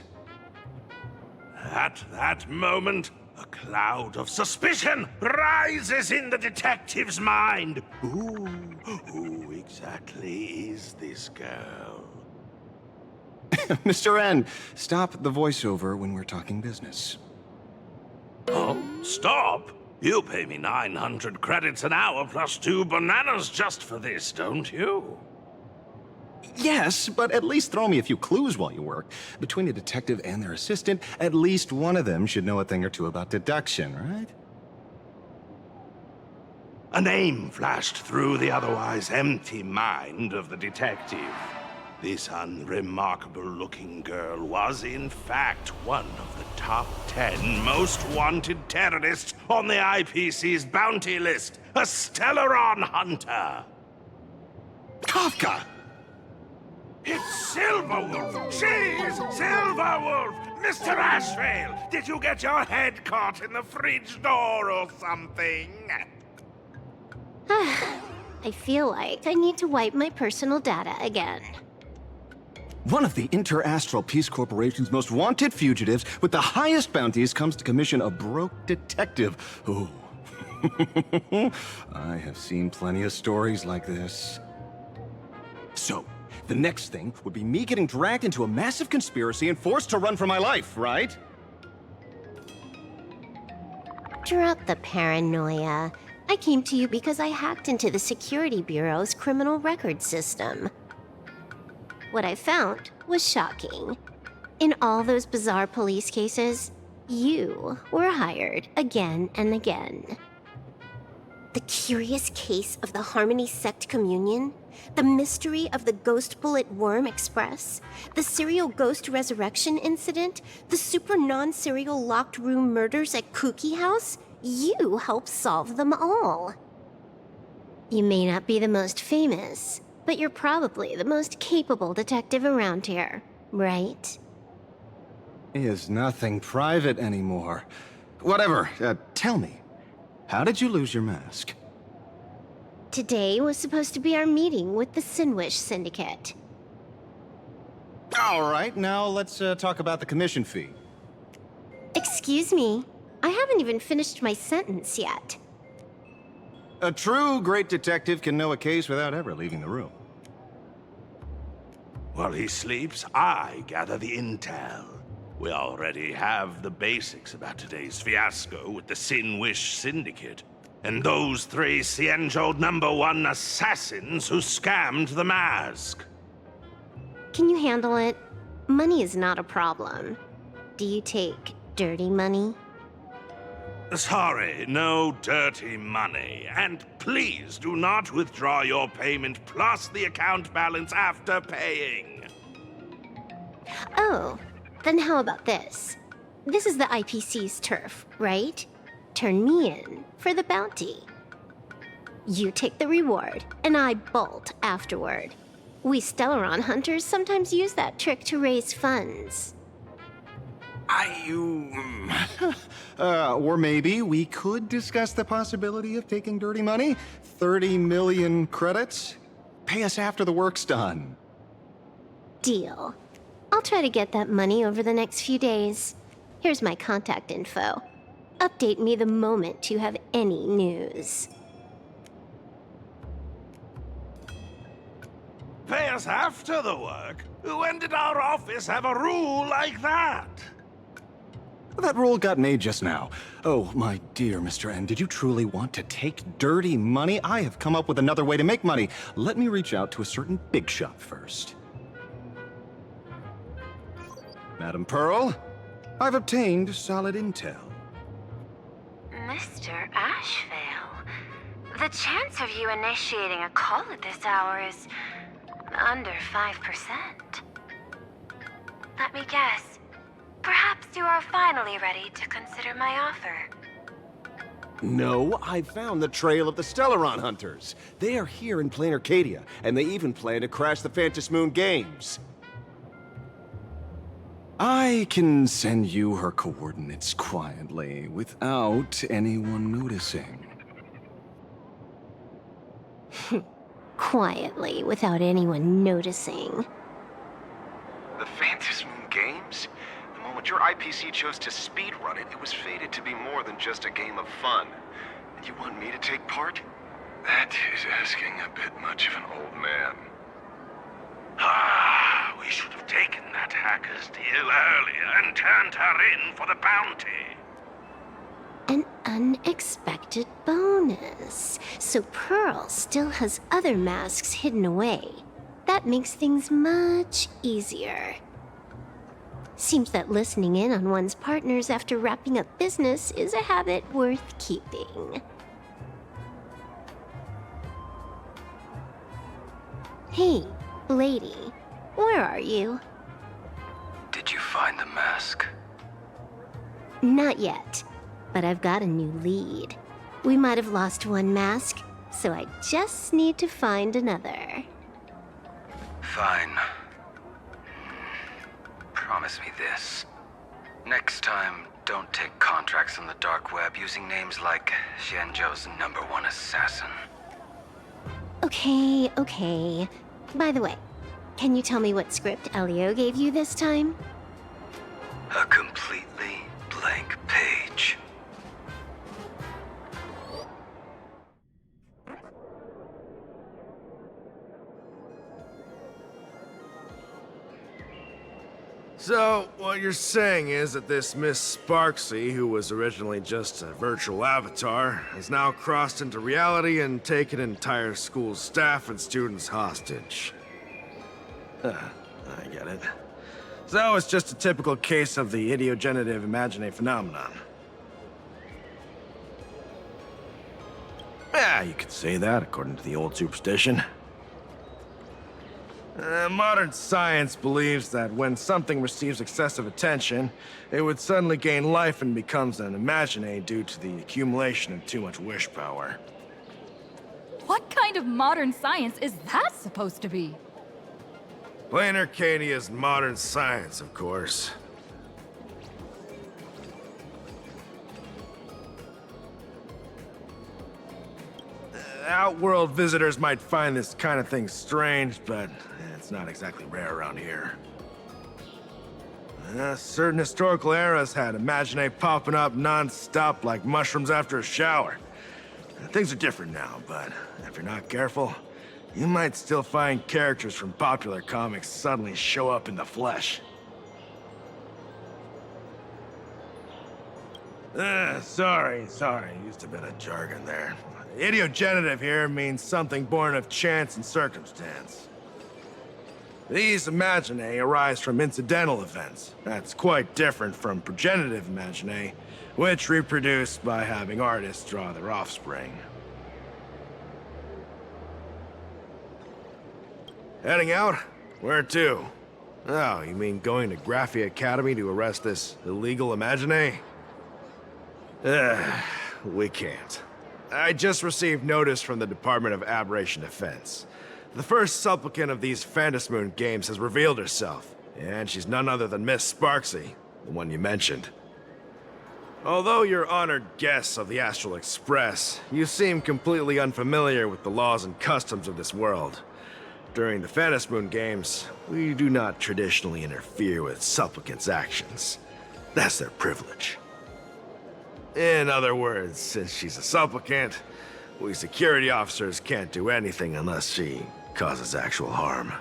At that moment, a cloud of suspicion rises in the detective's mind. Who exactly is this girl? Mr. N, stop the voiceover when we're talking business. Oh, stop? You pay me 900 credits an hour plus 2 bananas just for this, don't you? Yes, but at least throw me a few clues while you work. Between a detective and their assistant, at least one of them should know a thing or two about deduction, right? A name flashed through the otherwise empty mind of the detective. This unremarkable-looking girl was, in fact, one of the top 10 most wanted terrorists on the IPC's bounty list, a Stellaron hunter. Kafka! It's Silverwolf! She's Silverwolf! Mr. Ashvale, did you get your head caught in the fridge door or something? I feel like I need to wipe my personal data again. One of the Interastral Peace Corporation's most wanted fugitives with the highest bounties comes to commission a broke detective. Ooh. I have seen plenty of stories like this. So, the next thing would be me getting dragged into a massive conspiracy and forced to run for my life, right? Drop the paranoia. I came to you because I hacked into the Security Bureau's criminal record system. What I found was shocking. In all those bizarre police cases, you were hired again and again. The curious case of the Harmony Sect Communion, the mystery of the Ghost Bullet Worm Express, the serial ghost resurrection incident, the super non-serial locked room murders at Kooky House, you helped solve them all. You may not be the most famous, but you're probably the most capable detective around here, right? Is nothing private anymore. Whatever, tell me, how did you lose your mask? Today was supposed to be our meeting with the Sinwish Syndicate. All right, now let's talk about the commission fee. Excuse me, I haven't even finished my sentence yet. A true great detective can know a case without ever leaving the room. While he sleeps, I gather the intel. We already have the basics about today's fiasco with the Sinwish Syndicate. And those 3 Xianzhou #1 assassins who scammed the mask. Can you handle it? Money is not a problem. Do you take dirty money? Sorry, no dirty money. And please do not withdraw your payment plus the account balance after paying. Oh, then how about this? This is the IPC's turf, right? Turn me in for the bounty. You take the reward, and I bolt afterward. We Stellaron hunters sometimes use that trick to raise funds. Or maybe we could discuss the possibility of taking dirty money? 30 million credits? Pay us after the work's done. Deal. I'll try to get that money over the next few days. Here's my contact info. Update me the moment you have any news. Pay us after the work? When did our office have a rule like that? That rule got made just now. Oh, my dear Mr. N, did you truly want to take dirty money? I have come up with another way to make money. Let me reach out to a certain big shot first. Madam Pearl, I've obtained solid intel. Mr. Ashvale, the chance of you initiating a call at this hour is under 5%. Let me guess. Perhaps you are finally ready to consider my offer. No, I found the trail of the Stellaron hunters. They are here in plain Arcadia, and they even plan to crash the Phantom Moon Games. I can send you her coordinates quietly, without anyone noticing. Quietly, without anyone noticing. The Phantom Moon Games? The moment your IPC chose to speedrun it, it was fated to be more than just a game of fun. And you want me to take part? That is asking a bit much of an old man. Ah, we should have taken that hacker's deal earlier and turned her in for the bounty. An unexpected bonus. So Pearl still has other masks hidden away. That makes things much easier. Seems that listening in on one's partners after wrapping up business is a habit worth keeping. Hey, lady, where are you? Did you find the mask? Not yet, but I've got a new lead. We might have lost one mask, so I just need to find another. Fine. Promise me this. Next time, don't take contracts on the dark web using names like Xianzhou's #1 assassin. Okay. By the way, can you tell me what script Elio gave you this time? A completely blank page. So, what you're saying is that this Miss Sparksy, who was originally just a virtual avatar, has now crossed into reality and taken entire school staff and students hostage. I get it. So it's just a typical case of the idiogenerative imagine phenomenon. Yeah, you could say that, according to the old superstition. Modern science believes that when something receives excessive attention, it would suddenly gain life and becomes an imagine due to the accumulation of too much wish power. What kind of modern science is that supposed to be? Plain Arcadia's modern science, of course. Outworld visitors might find this kind of thing strange, but it's not exactly rare around here. Certain historical eras had imagine popping up non-stop like mushrooms after a shower. Things are different now, but if you're not careful, you might still find characters from popular comics suddenly show up in the flesh. Sorry. Used a bit of jargon there. Idiogenitive here means something born of chance and circumstance. These imaginae arise from incidental events. That's quite different from progenitive imaginae, which reproduce by having artists draw their offspring. Heading out? Where to? Oh, you mean going to Graphia Academy to arrest this illegal imaginae? We can't. I just received notice from the Department of Aberration Defense. The first supplicant of these Phantasmoon games has revealed herself, and she's none other than Miss Sparksy, the one you mentioned. Although you're honored guests of the Astral Express, you seem completely unfamiliar with the laws and customs of this world. During the Phantasmoon games, we do not traditionally interfere with supplicants' actions. That's their privilege. In other words, since she's a supplicant, we security officers can't do anything unless she causes actual harm.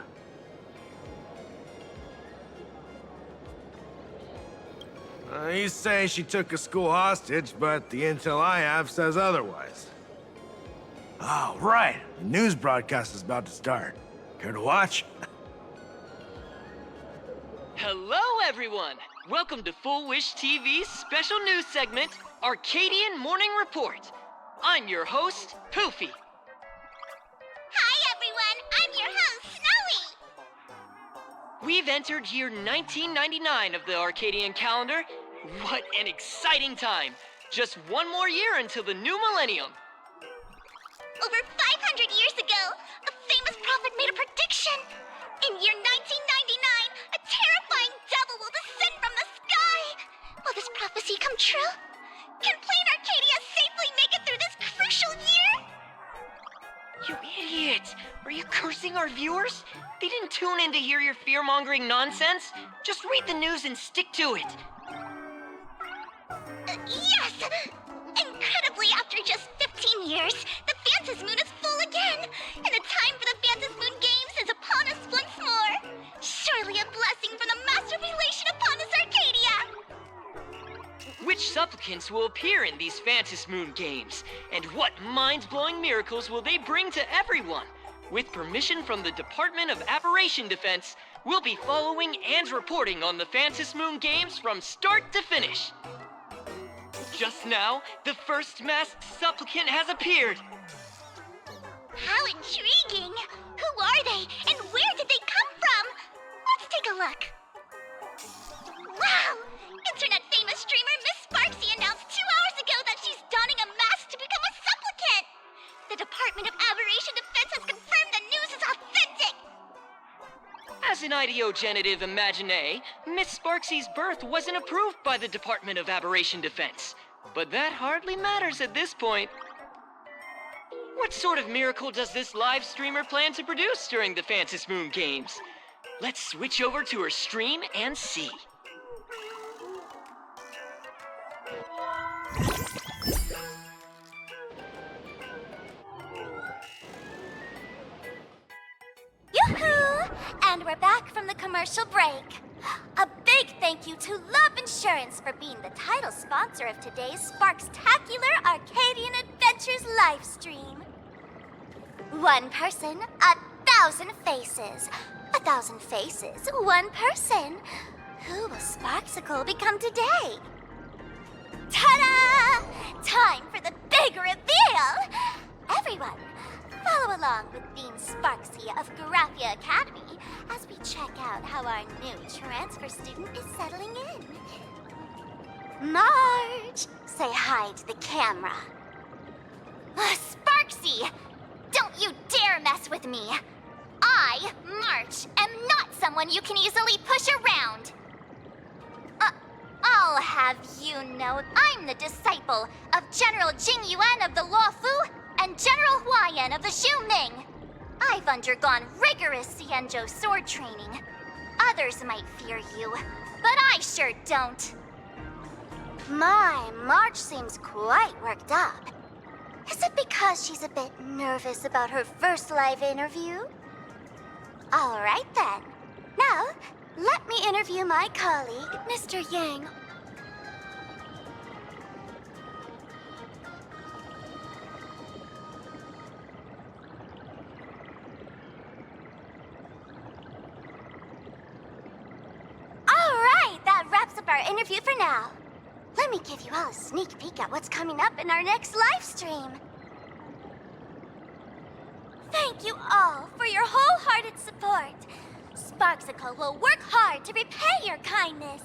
You say she took a school hostage, but the intel I have says otherwise. Oh, right. The news broadcast is about to start. Care to watch? Hello, everyone! Welcome to Full Wish TV's special news segment, Arcadian Morning Report. I'm your host, Poofy. Hi, everyone! I'm your host, Snowy! We've entered year 1999 of the Arcadian calendar. What an exciting time! Just one more year until the new millennium. Over 500 years ago, a famous prophet made a prediction. In year 1999, a terrifying devil will descend from the sky. Will this prophecy come true? Can Plain Arcadia safely make it through this crucial year? You idiot! Are you cursing our viewers? They didn't tune in to hear your fear-mongering nonsense. Just read the news and stick to it. Yes! Incredibly, after just 15 years, the Phantasmoon is full again, and the time for the Phantasmoon Games is upon us once more. Surely a blessing from the master relation upon us, Arcadia! Which supplicants will appear in these Phantasmoon games? And what mind-blowing miracles will they bring to everyone? With permission from the Department of Aberration Defense, we'll be following and reporting on the Phantasmoon games from start to finish. Just now, the first masked supplicant has appeared. How intriguing! Who are they, and where did they come from? Let's take a look. Wow! Internet-famous streamer Miss Sparksy announced 2 hours ago that she's donning a mask to become a supplicant! The Department of Aberration Defense has confirmed the news is authentic! As an idiogenitive imaginae, Miss Sparksy's birth wasn't approved by the Department of Aberration Defense. But that hardly matters at this point. What sort of miracle does this live streamer plan to produce during the Phantasmoon games? Let's switch over to her stream and see. Yoo-hoo! And we're back from the commercial break. A big thank you to Love Insurance for being the title sponsor of today's Sparkstacular Arcadian Adventures livestream. One person, 1,000 faces. 1,000 faces, one person. Who will Sparksicle become today? Ta-da! Time for the big reveal! Everyone, follow along with Bean Sparksy of Graphia Academy as we check out how our new transfer student is settling in. Marge, say hi to the camera. Sparksy, don't you dare mess with me. I, March, am not someone you can easily push around. I'll have you know I'm the disciple of General Jing Yuan of the Luofu and General Huayan of the Xu Ming. I've undergone rigorous Xianzhou sword training. Others might fear you, but I sure don't. My, March seems quite worked up. Is it because she's a bit nervous about her first live interview? All right then. Now, let me interview my colleague, Mr. Yang. up our interview for now. Let me give you all a sneak peek at what's coming up in our next live stream. Thank you all for your wholehearted support. Sparksicle will work hard to repay your kindness.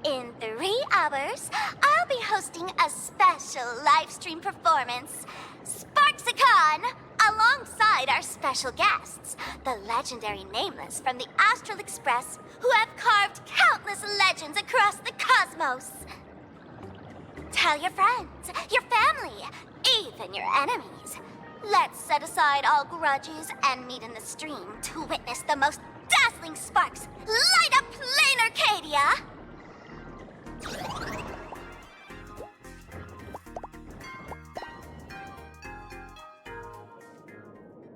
In 3 hours, I'll be hosting a special live stream performance, Sparksicon, alongside our special guests, the legendary Nameless from the Astral Express, who have carved countless legends across the cosmos. Tell your friends, your family, even your enemies. Let's set aside all grudges and meet in the stream to witness the most dazzling sparks light up Plain Arcadia!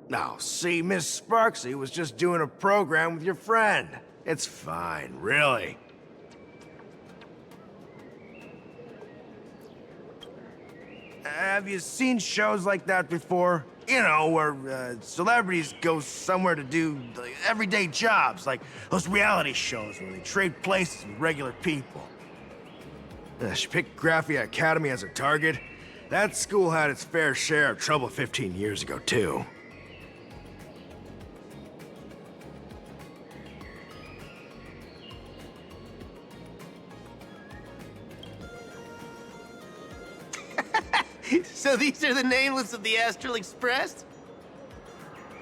Now, see, Miss Sparksy was just doing a program with your friend. It's fine, really. Have you seen shows like that before? You know, where celebrities go somewhere to do like, everyday jobs, like those reality shows where they trade places with regular people. She picked Graphia Academy as a target. That school had its fair share of trouble 15 years ago, too. So these are the Nameless of the Astral Express?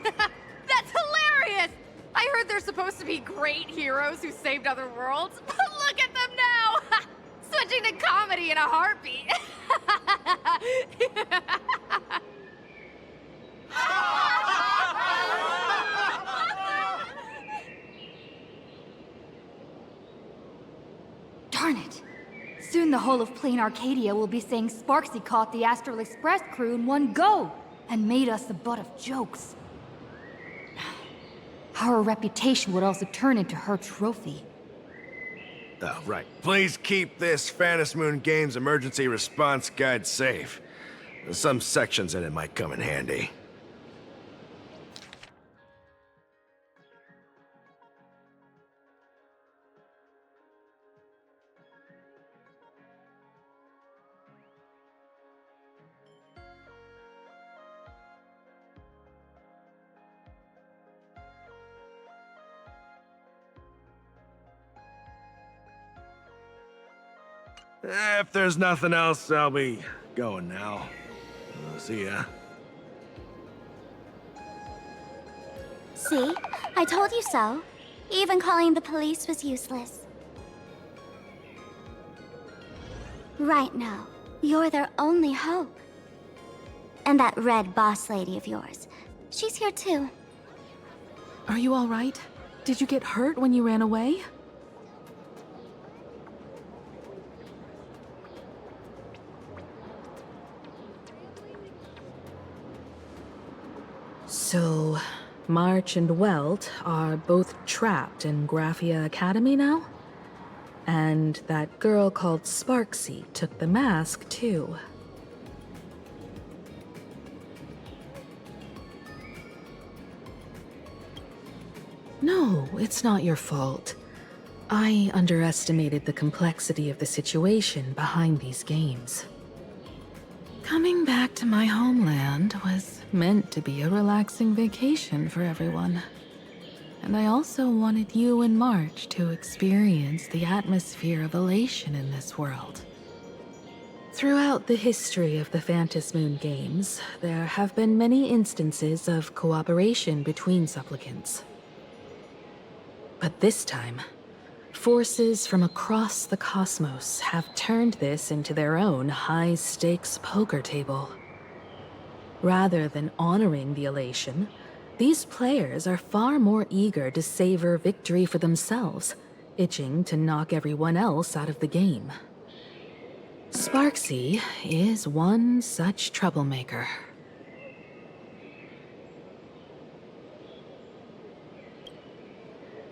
That's hilarious! I heard they're supposed to be great heroes who saved other worlds, but look at them now! Switching to comedy in a heartbeat. Darn it! Soon the whole of Plain Arcadia will be saying Sparksy caught the Astral Express crew in one go, and made us the butt of jokes. Our reputation would also turn into her trophy. Oh, right. Please keep this Phantom Moon Games emergency response guide safe. Some sections in it might come in handy. If there's nothing else, I'll be going now. See ya. See? I told you so. Even calling the police was useless. Right now, you're their only hope. And that red boss lady of yours, she's here too. Are you all right? Did you get hurt when you ran away? So, March and Welt are both trapped in Graphia Academy now? And that girl called Sparksy took the mask, too. No, it's not your fault. I underestimated the complexity of the situation behind these games. Coming back to my homeland was meant to be a relaxing vacation for everyone. And I also wanted you and March to experience the atmosphere of elation in this world. Throughout the history of the Phantom Moon Games, there have been many instances of cooperation between supplicants. But this time, forces from across the cosmos have turned this into their own high-stakes poker table. Rather than honoring the elation, these players are far more eager to savor victory for themselves, itching to knock everyone else out of the game. Sparksy is one such troublemaker.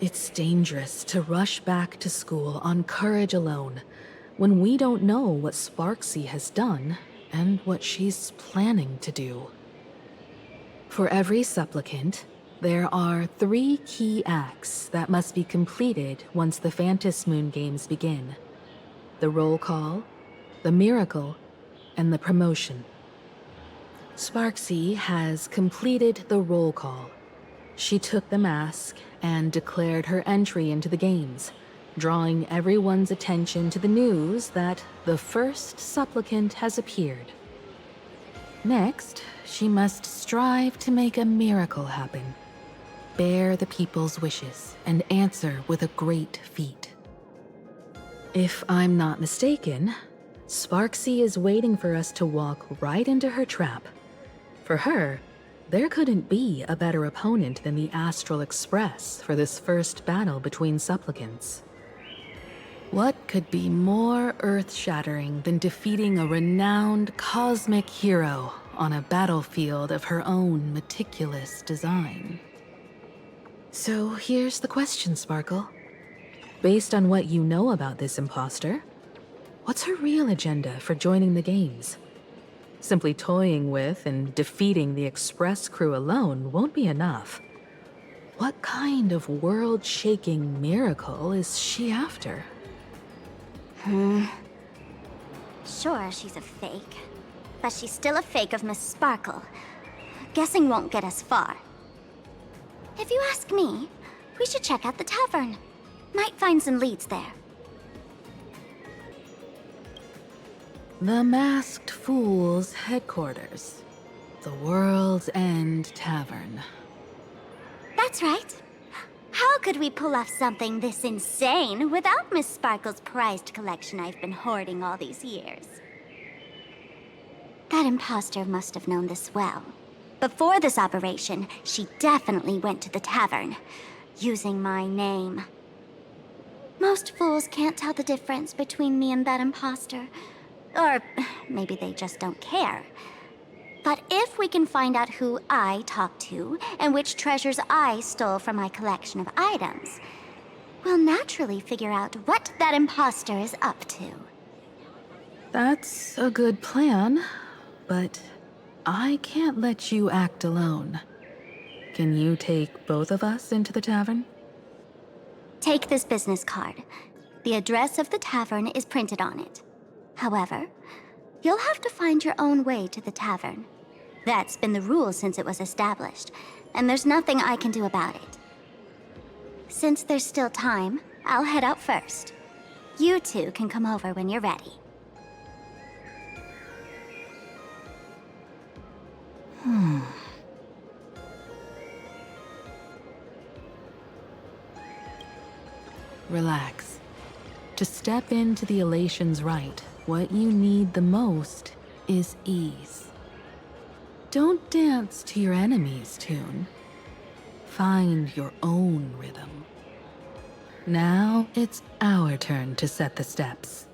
It's dangerous to rush back to school on courage alone, when we don't know what Sparksy has done and what she's planning to do. For every supplicant, There are 3 key acts that must be completed once the Phantom Moon Games begin. The roll call, the miracle, and the promotion. Sparksy has completed the roll call. She took the mask and declared her entry into the games, drawing everyone's attention to the news that the first supplicant has appeared. Next, she must strive to make a miracle happen, bear the people's wishes, and answer with a great feat. If I'm not mistaken, Sparksy is waiting for us to walk right into her trap. For her, there couldn't be a better opponent than the Astral Express for this first battle between supplicants. What could be more earth-shattering than defeating a renowned cosmic hero on a battlefield of her own meticulous design? So here's the question, Sparkle. Based on what you know about this imposter, what's her real agenda for joining the games? Simply toying with and defeating the Express crew alone won't be enough. What kind of world-shaking miracle is she after? Sure, she's a fake. But she's still a fake of Miss Sparkle. Guessing won't get us far. If you ask me, we should check out the tavern. Might find some leads there. The Masked Fool's headquarters. The World's End Tavern. That's right. How could we pull off something this insane without Miss Sparkle's prized collection I've been hoarding all these years? That imposter must have known this well. Before this operation, she definitely went to the tavern, using my name. Most fools can't tell the difference between me and that imposter. Or maybe they just don't care. But if we can find out who I talked to and which treasures I stole from my collection of items, we'll naturally figure out what that imposter is up to. That's a good plan, but I can't let you act alone. Can you take both of us into the tavern? Take this business card. The address of the tavern is printed on it. However, you'll have to find your own way to the tavern. That's been the rule since it was established, and there's nothing I can do about it. Since there's still time, I'll head out first. You two can come over when you're ready. Relax. To step into the elation's right, what you need the most is ease. Don't dance to your enemy's tune. Find your own rhythm. Now it's our turn to set the steps.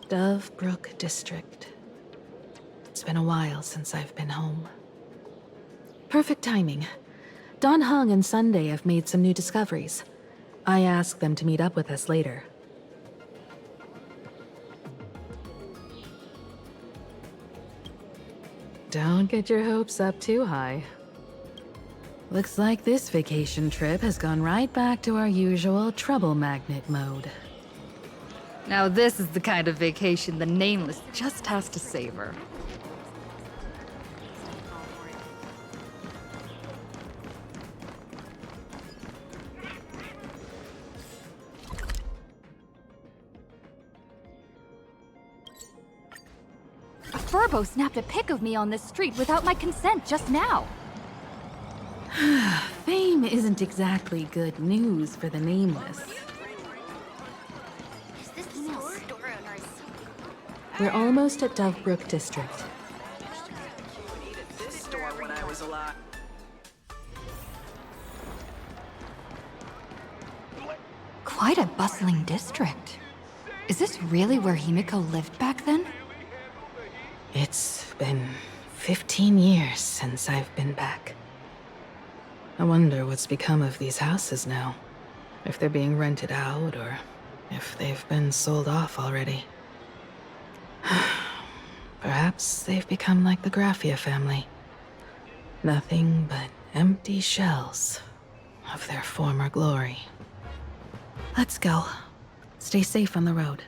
Dovebrook District. It's been a while since I've been home. Perfect timing. Don Hung and Sunday have made some new discoveries. I asked them to meet up with us later. Don't get your hopes up too high. Looks like this vacation trip has gone right back to our usual trouble magnet mode. Now this is the kind of vacation the Nameless just has to savor. A Furbo snapped a pic of me on this street without my consent just now. Fame isn't exactly good news for the Nameless. We're almost at Dovebrook District. Quite a bustling district. Is this really where Himiko lived back then? It's been 15 years since I've been back. I wonder what's become of these houses now. If they're being rented out, or if they've been sold off already. Perhaps they've become like the Graphia family. Nothing but empty shells of their former glory. Let's go. Stay safe on the road.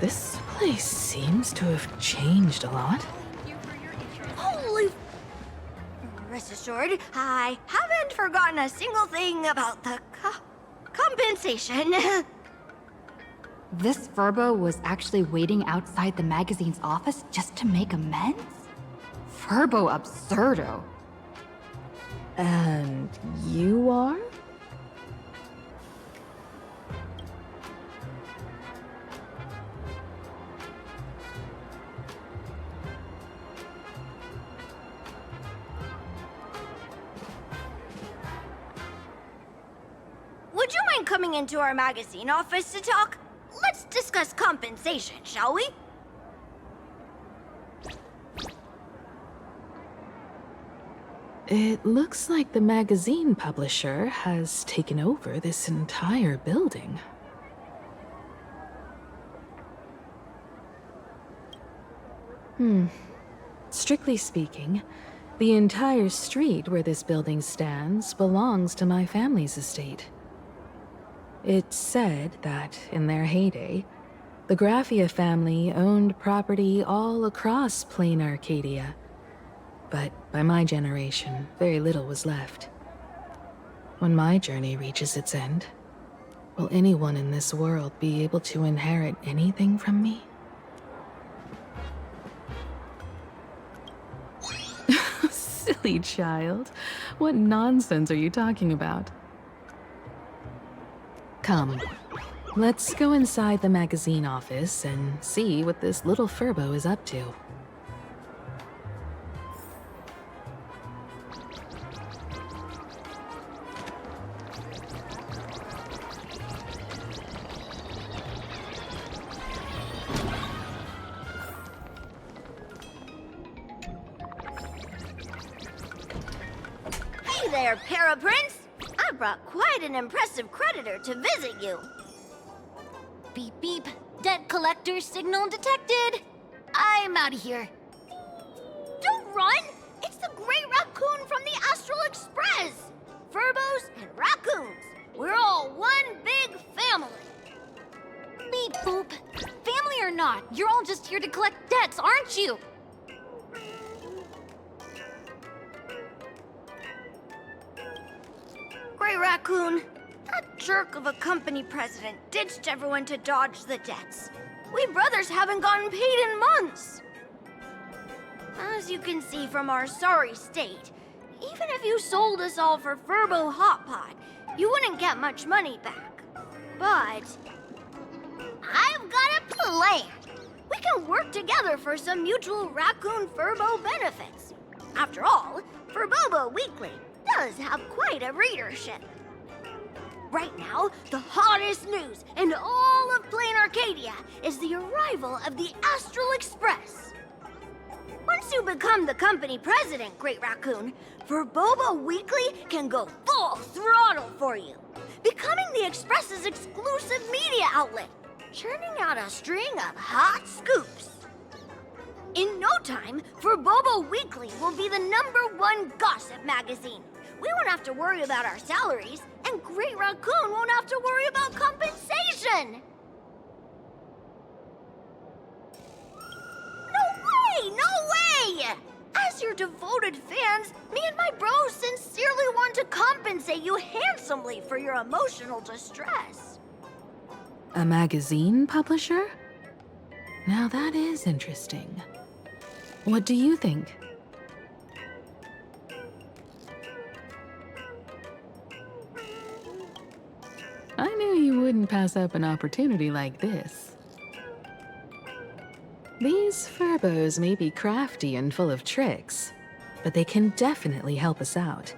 This place seems to have changed a lot. Holy... Rest assured, I haven't forgotten a single thing about the compensation. This Furbo was actually waiting outside the magazine's office just to make amends? Furbo absurdo. And you are? Would you mind coming into our magazine office to talk? Let's discuss compensation, shall we? It looks like the magazine publisher has taken over this entire building. Strictly speaking, the entire street where this building stands belongs to my family's estate. It's said that, in their heyday, the Graphia family owned property all across plain Arcadia. But by my generation, very little was left. When my journey reaches its end, will anyone in this world be able to inherit anything from me? Silly child. What nonsense are you talking about? Come, let's go inside the magazine office and see what this little Furbo is up to. Hey there, Paraprince! I brought quite an impressive creditor to visit you. Beep beep. Debt collector signal detected. I'm out of here. Don't run! It's the Great Raccoon from the Astral Express! Furbos and raccoons. We're all one big family. Beep boop. Family or not, you're all just here to collect debts, aren't you? Great Raccoon, that jerk of a company president ditched everyone to dodge the debts. We brothers haven't gotten paid in months. As you can see from our sorry state, even if you sold us all for Furbo Hot Pot, you wouldn't get much money back. But I've got a plan. We can work together for some mutual Raccoon Furbo benefits. After all, Furbobo Weekly does have quite a readership. Right now, the hottest news in all of Plain Arcadia is the arrival of the Astral Express. Once you become the company president, Great Raccoon, Furbobo Weekly can go full throttle for you, becoming the Express's exclusive media outlet, churning out a string of hot scoops. In no time, Furbobo Weekly will be the #1 gossip magazine. We won't have to worry about our salaries, and Great Raccoon won't have to worry about compensation. No way! As your devoted fans, me and my bros sincerely want to compensate you handsomely for your emotional distress. A magazine publisher? Now that is interesting. What do you think? I knew you wouldn't pass up an opportunity like this. These Furbos may be crafty and full of tricks, but they can definitely help us out.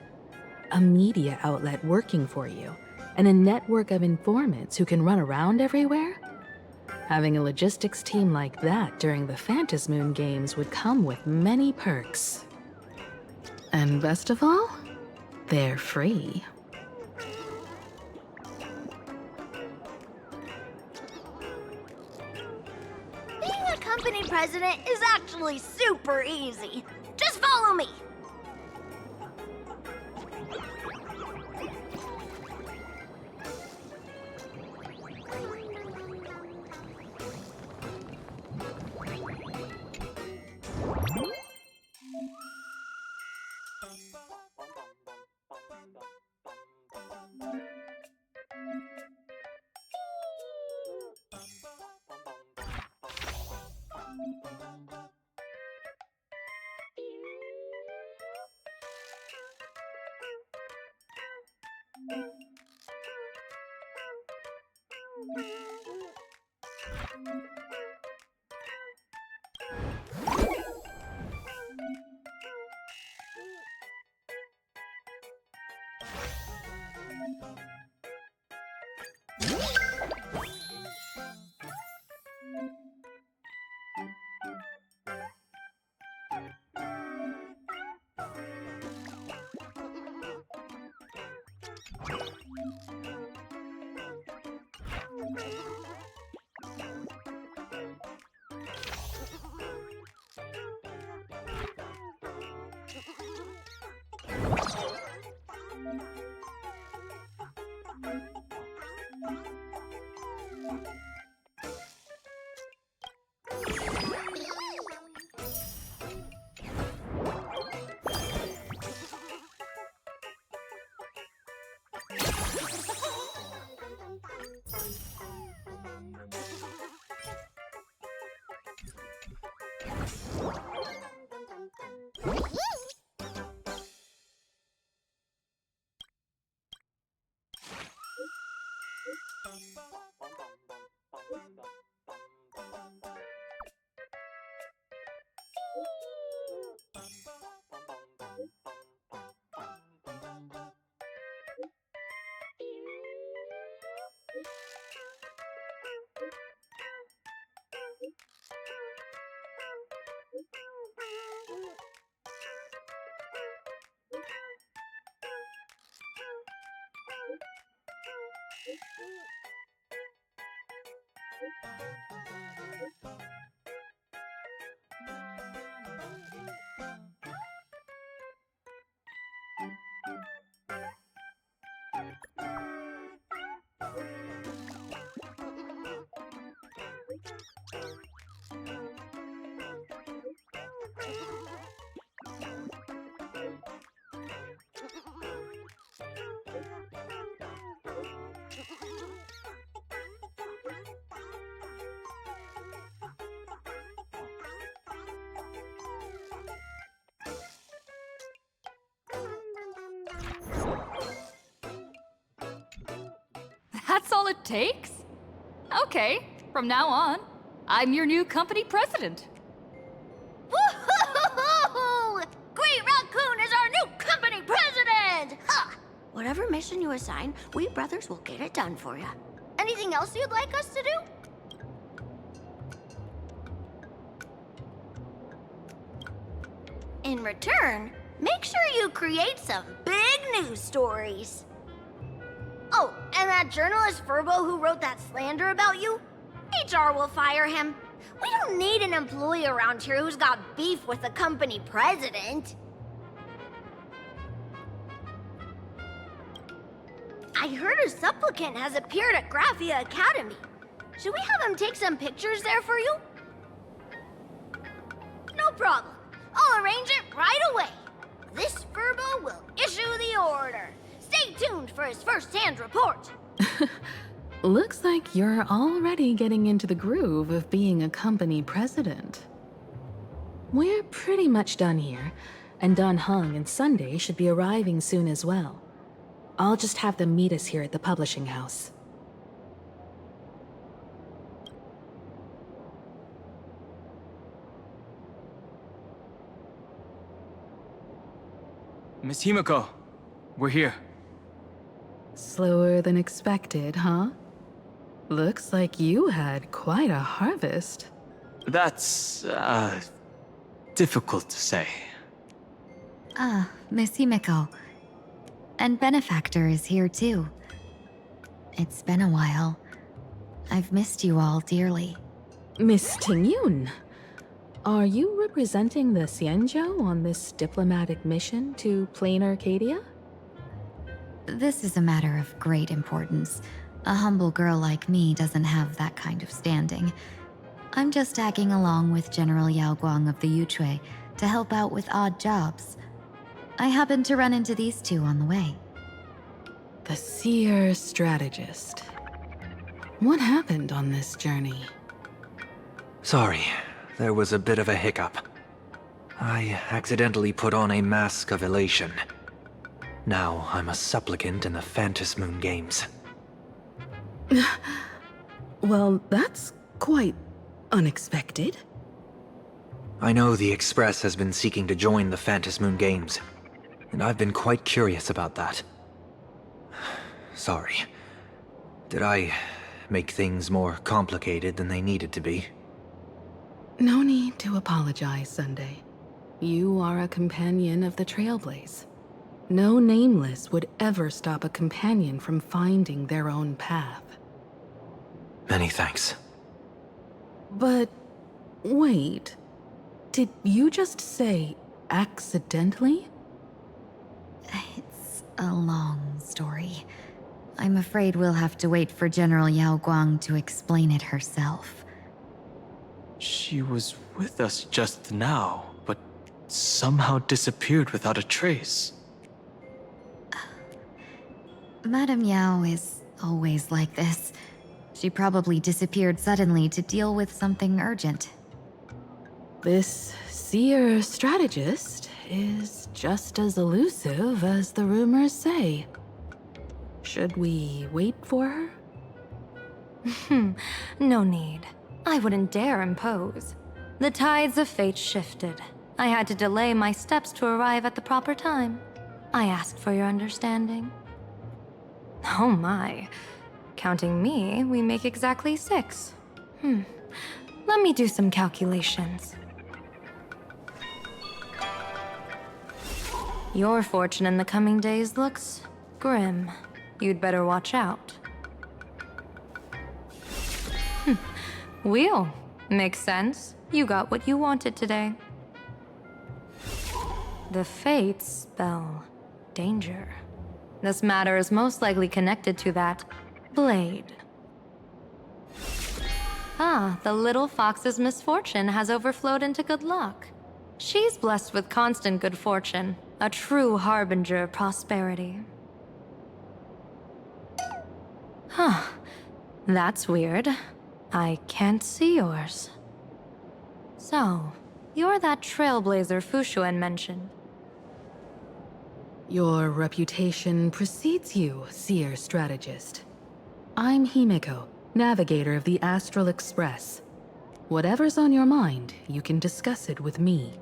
A media outlet working for you, and a network of informants who can run around everywhere? Having a logistics team like that during the Phantasmoon Games would come with many perks. And best of all, they're free. Being a company president is actually super easy. Just follow me. That's all it takes? Okay, from now on, I'm your new company president. Woohoo! Great Raccoon is our new company president! Ha! Whatever mission you assign, we brothers will get it done for you. Anything else you'd like us to do? In return, make sure you create some big news stories. Oh, and that journalist Furbo who wrote that slander about you? HR will fire him. We don't need an employee around here who's got beef with the company president. I heard a supplicant has appeared at Graphia Academy. Should we have him take some pictures there for you? No problem. I'll arrange it right away. This Furbo will issue the order. Stay tuned for his first-hand report. Looks like you're already getting into the groove of being a company president. We're pretty much done here, and Dun Hung and Sunday should be arriving soon as well. I'll just have them meet us here at the publishing house. Miss Himiko, we're here. Slower than expected, huh? Looks like you had quite a harvest. That's, difficult to say. Ah, Miss Himeko. And Benefactor is here too. It's been a while. I've missed you all dearly. Miss Tingyun, are you representing the Xianzhou on this diplomatic mission to Plain Arcadia? This is a matter of great importance. A humble girl like me doesn't have that kind of standing. I'm just tagging along with General Yao Guang of the Yuchui to help out with odd jobs. I happened to run into these two on the way. The Seer Strategist. What happened on this journey? Sorry, there was a bit of a hiccup. I accidentally put on a mask of elation. Now I'm a supplicant in the Phantom Moon Games. Well, that's quite unexpected. I know the Express has been seeking to join the Phantom Moon Games, and I've been quite curious about that. Sorry. Did I make things more complicated than they needed to be? No need to apologize, Sunday. You are a companion of the Trailblaze. No Nameless would ever stop a companion from finding their own path. Many thanks. But wait, did you just say accidentally? It's a long story. I'm afraid we'll have to wait for General Yao Guang to explain it herself. She was with us just now, but somehow disappeared without a trace. Madame Yao is always like this. She probably disappeared suddenly to deal with something urgent. This Seer Strategist is just as elusive as the rumors say. Should we wait for her? No need. I wouldn't dare impose. The tides of fate shifted. I had to delay my steps to arrive at the proper time. I asked for your understanding. Oh my. Counting me, we make exactly 6. Let me do some calculations. Your fortune in the coming days looks grim. You'd better watch out. Wheel. Makes sense. You got what you wanted today. The fates spell danger. This matter is most likely connected to that blade. Ah, the little fox's misfortune has overflowed into good luck. She's blessed with constant good fortune, a true harbinger of prosperity. Huh. That's weird. I can't see yours. So, you're that trailblazer Fuxuan mentioned. Your reputation precedes you, Seer Strategist. I'm Himeko, navigator of the Astral Express. Whatever's on your mind, you can discuss it with me.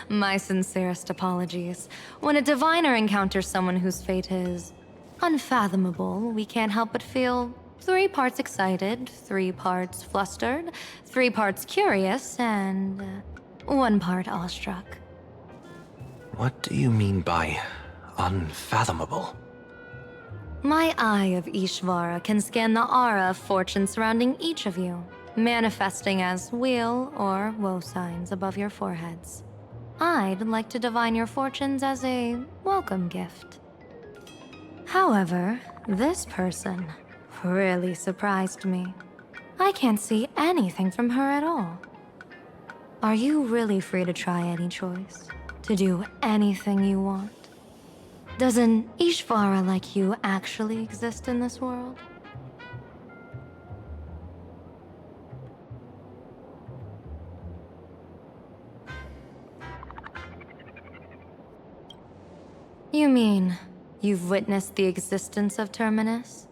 My sincerest apologies. When a diviner encounters someone whose fate is unfathomable, we can't help but feel 3 parts excited, 3 parts flustered, 3 parts curious, and 1 part awestruck. What do you mean by unfathomable? My eye of Ishvara can scan the aura of fortune surrounding each of you, manifesting as weal or woe signs above your foreheads. I'd like to divine your fortunes as a welcome gift. However, this person really surprised me. I can't see anything from her at all. Are you really free to try any choice? To do anything you want? Does an Ishvara like you actually exist in this world? You mean you've witnessed the existence of Terminus?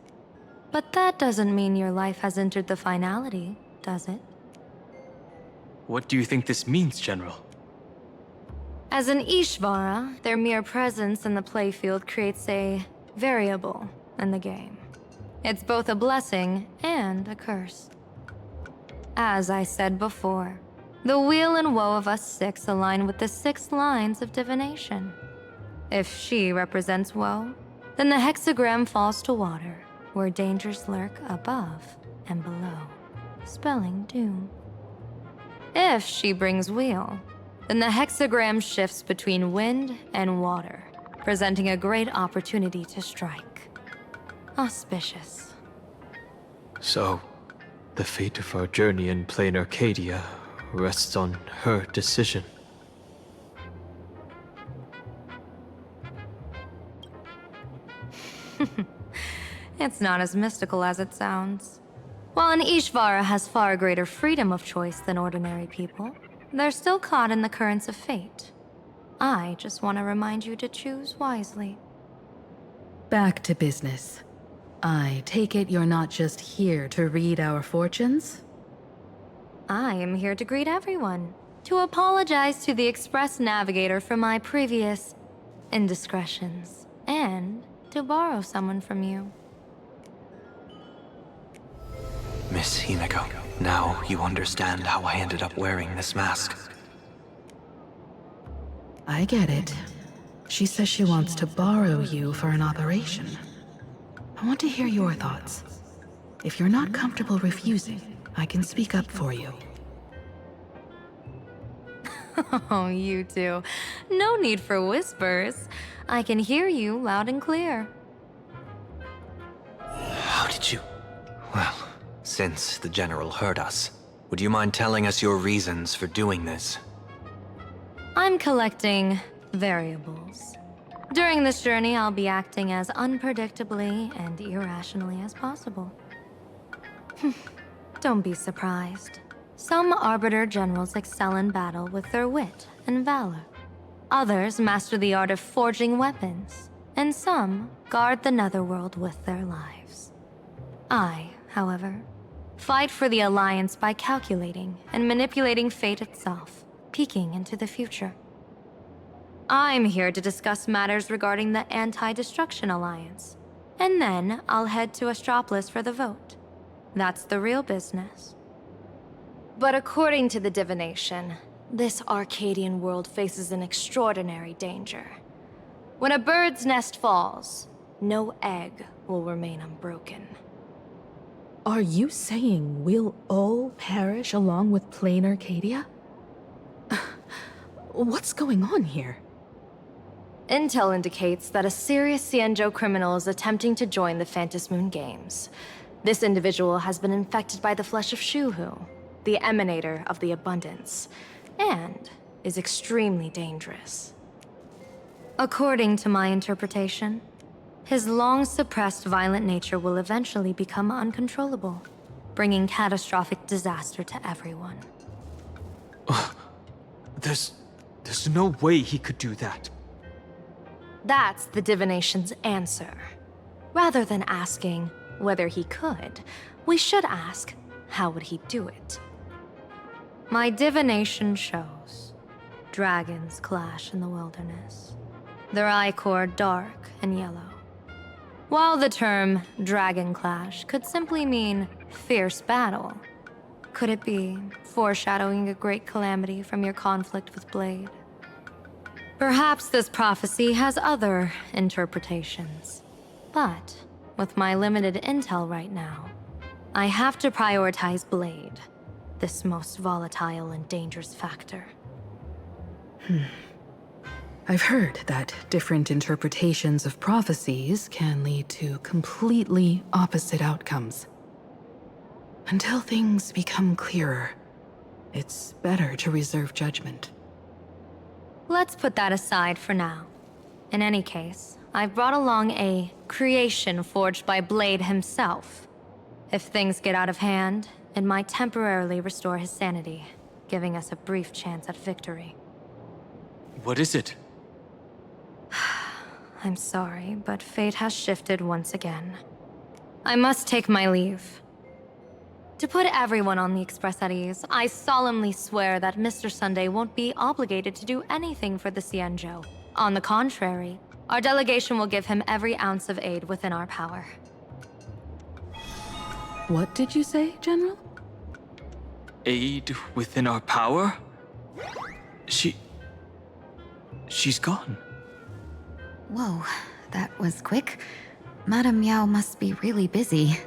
But that doesn't mean your life has entered the finality, does it? What do you think this means, General? As an Ishvara, their mere presence in the playfield creates a variable in the game. It's both a blessing and a curse. As I said before, the weal and woe of us six align with the 6 lines of divination. If she represents woe, then the hexagram falls to water, where dangers lurk above and below, spelling doom. If she brings weal, then the hexagram shifts between wind and water, presenting a great opportunity to strike. Auspicious. So, the fate of our journey in plain Arcadia rests on her decision. It's not as mystical as it sounds. While an Ishvara has far greater freedom of choice than ordinary people, they're still caught in the currents of fate. I just want to remind you to choose wisely. Back to business. I take it you're not just here to read our fortunes? I am here to greet everyone, to apologize to the Express Navigator for my previous indiscretions, and to borrow someone from you. Miss Himeko, now you understand how I ended up wearing this mask. I get it. She says she wants to borrow you for an operation. I want to hear your thoughts. If you're not comfortable refusing, I can speak up for you. Oh, you two. No need for whispers. I can hear you loud and clear. How did you... Well, since the General heard us, would you mind telling us your reasons for doing this? I'm collecting variables. During this journey, I'll be acting as unpredictably and irrationally as possible. Don't be surprised. Some Arbiter Generals excel in battle with their wit and valor. Others master the art of forging weapons, and some guard the Netherworld with their lives. I, however, fight for the Alliance by calculating and manipulating fate itself, peeking into the future. I'm here to discuss matters regarding the Anti-Destruction Alliance, and then I'll head to Astropolis for the vote. That's the real business. But according to the divination, this Arcadian world faces an extraordinary danger. When a bird's nest falls, no egg will remain unbroken. Are you saying we'll all perish along with plain Arcadia? What's going on here? Intel indicates that a serious Xianzhou criminal is attempting to join the Phantom Moon Games. This individual has been infected by the flesh of Shuhu, the emanator of the abundance, and is extremely dangerous. According to my interpretation, his long-suppressed violent nature will eventually become uncontrollable, bringing catastrophic disaster to everyone. There's no way he could do that. That's the divination's answer. Rather than asking whether he could, we should ask, how would he do it? My divination shows dragons clash in the wilderness, their ichor dark and yellow. While the term dragon clash could simply mean fierce battle, could it be foreshadowing a great calamity from your conflict with Blade? Perhaps this prophecy has other interpretations, but with my limited intel right now, I have to prioritize Blade, this most volatile and dangerous factor. I've heard that different interpretations of prophecies can lead to completely opposite outcomes. Until things become clearer, it's better to reserve judgment. Let's put that aside for now. In any case, I've brought along a creation forged by Blade himself. If things get out of hand, it might temporarily restore his sanity, giving us a brief chance at victory. What is it? I'm sorry, but fate has shifted once again. I must take my leave. To put everyone on the Express at ease, I solemnly swear that Mr. Sunday won't be obligated to do anything for the Xianzhou. On the contrary, our delegation will give him every ounce of aid within our power. What did you say, General? Aid within our power? She's gone. Whoa, that was quick. Madame Yao must be really busy.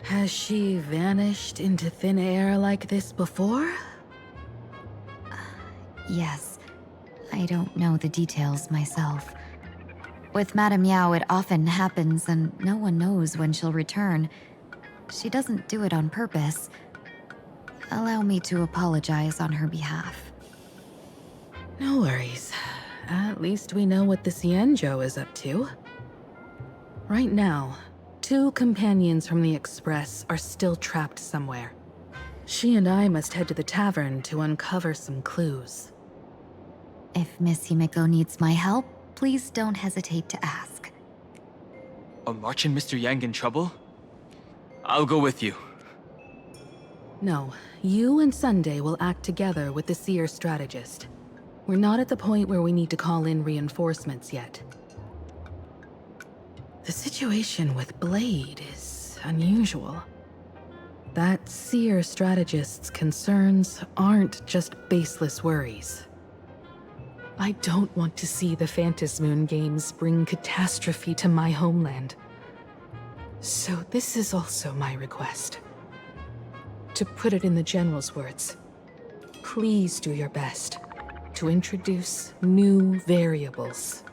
Has she vanished into thin air like this before? Yes. I don't know the details myself. With Madame Yao, it often happens and no one knows when she'll return. She doesn't do it on purpose. Allow me to apologize on her behalf. No worries. At least we know what the Xianzhou is up to. Right now, 2 companions from the Express are still trapped somewhere. She and I must head to the tavern to uncover some clues. If Miss Himeko needs my help, please don't hesitate to ask. Are March and Mr. Yang in trouble? I'll go with you. No, you and Sunday will act together with the Seer strategist. We're not at the point where we need to call in reinforcements yet. The situation with Blade is unusual. That Seer strategist's concerns aren't just baseless worries. I don't want to see the Phantasmoon games bring catastrophe to my homeland. So this is also my request. To put it in the General's words, please do your best to introduce new variables.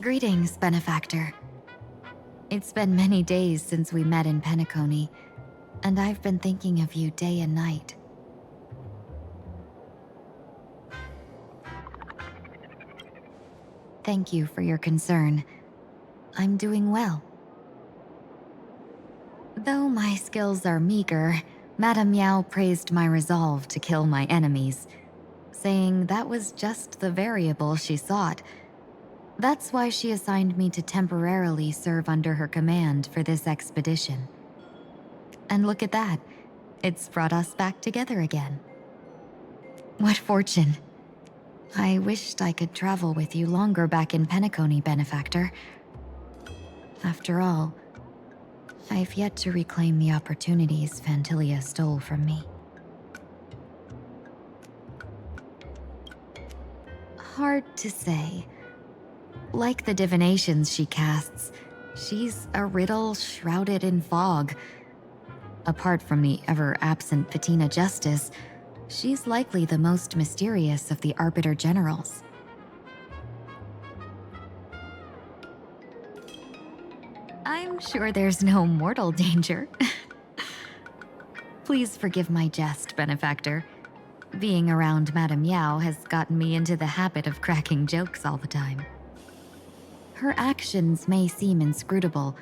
Greetings, Benefactor. It's been many days since we met in Penacony, and I've been thinking of you day and night. Thank you for your concern. I'm doing well. Though my skills are meager, Madame Yao praised my resolve to kill my enemies, saying that was just the variable she sought. That's why she assigned me to temporarily serve under her command for this expedition. And look at that. It's brought us back together again. What fortune. I wished I could travel with you longer back in Penacony, Benefactor. After all, I've yet to reclaim the opportunities Phantilia stole from me. Hard to say. Like the divinations she casts, she's a riddle shrouded in fog. Apart from the ever-absent Patina Justice, she's likely the most mysterious of the Arbiter Generals. I'm sure there's no mortal danger. Please forgive my jest, Benefactor. Being around Madame Yao has gotten me into the habit of cracking jokes all the time. Her actions may seem inscrutable,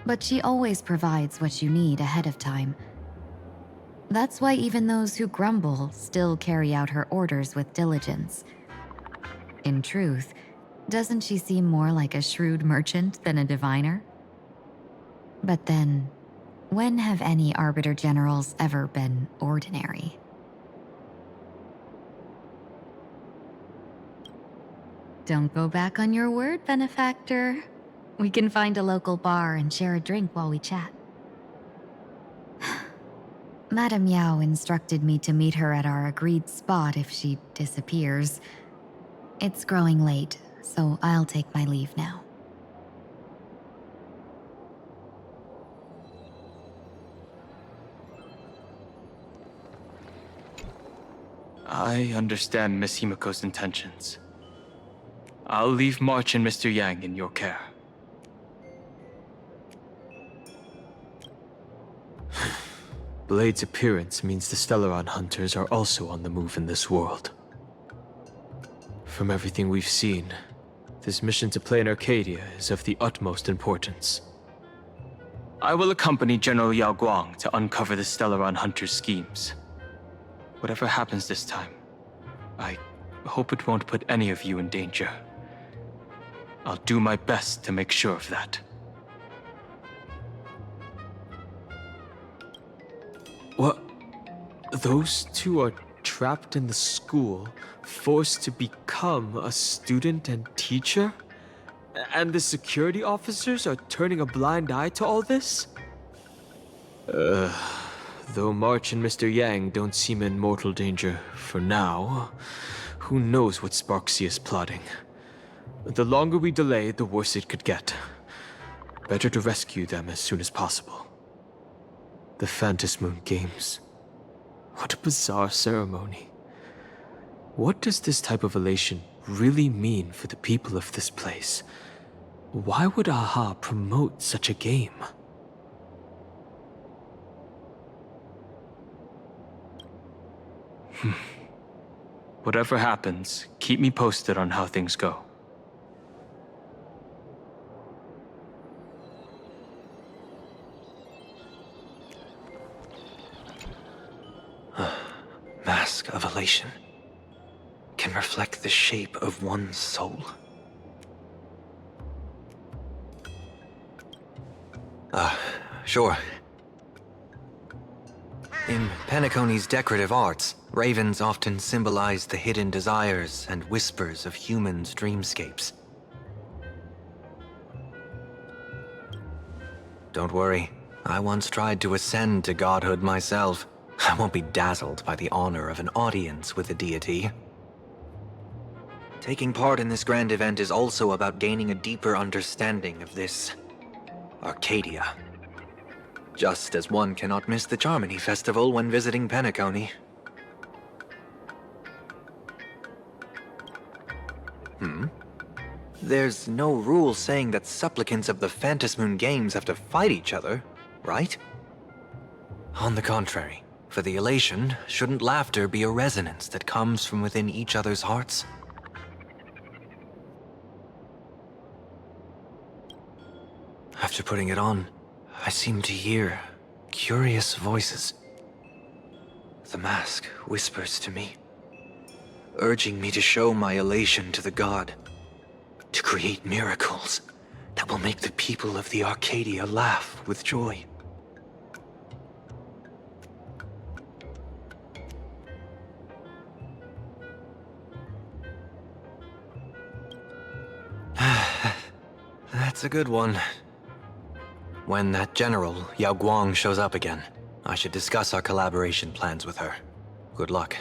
but she always provides what you need ahead of time. That's why even those who grumble still carry out her orders with diligence. In truth, doesn't she seem more like a shrewd merchant than a diviner? But then, when have any Arbiter Generals ever been ordinary? Don't go back on your word, Benefactor. We can find a local bar and share a drink while we chat. Madame Yao instructed me to meet her at our agreed spot if she disappears. It's growing late, so I'll take my leave now. I understand Miss Himeko's intentions. I'll leave March and Mr. Yang in your care. Blade's appearance means the Stellaron hunters are also on the move in this world. From everything we've seen, this mission to Plain Arcadia is of the utmost importance. I will accompany General Yao Guang to uncover the Stellaron hunters' schemes. Whatever happens this time, I hope it won't put any of you in danger. I'll do my best to make sure of that. What? Those two are trapped in the school, forced to become a student and teacher? And the security officers are turning a blind eye to all this? Though March and Mr. Yang don't seem in mortal danger for now, who knows what Sparksy is plotting. The longer we delay, the worse it could get. Better to rescue them as soon as possible. The Phantom Moon Games. What a bizarre ceremony. What does this type of elation really mean for the people of this place? Why would AHA promote such a game? Whatever happens, keep me posted on how things go. Mask of elation can reflect the shape of one's soul. Sure. In Penacony's decorative arts, ravens often symbolize the hidden desires and whispers of humans' dreamscapes. Don't worry, I once tried to ascend to godhood myself. I won't be dazzled by the honor of an audience with a deity. Taking part in this grand event is also about gaining a deeper understanding of this Arcadia. Just as one cannot miss the Charmony Festival when visiting Penacony. There's no rule saying that supplicants of the Phantom Moon Games have to fight each other, right? On the contrary, for the elation, shouldn't laughter be a resonance that comes from within each other's hearts? After putting it on, I seem to hear curious voices. The mask whispers to me, urging me to show my elation to the god, to create miracles that will make the people of the Arcadia laugh with joy. That's a good one. When that general, Yao Guang, shows up again, I should discuss our collaboration plans with her. Good luck.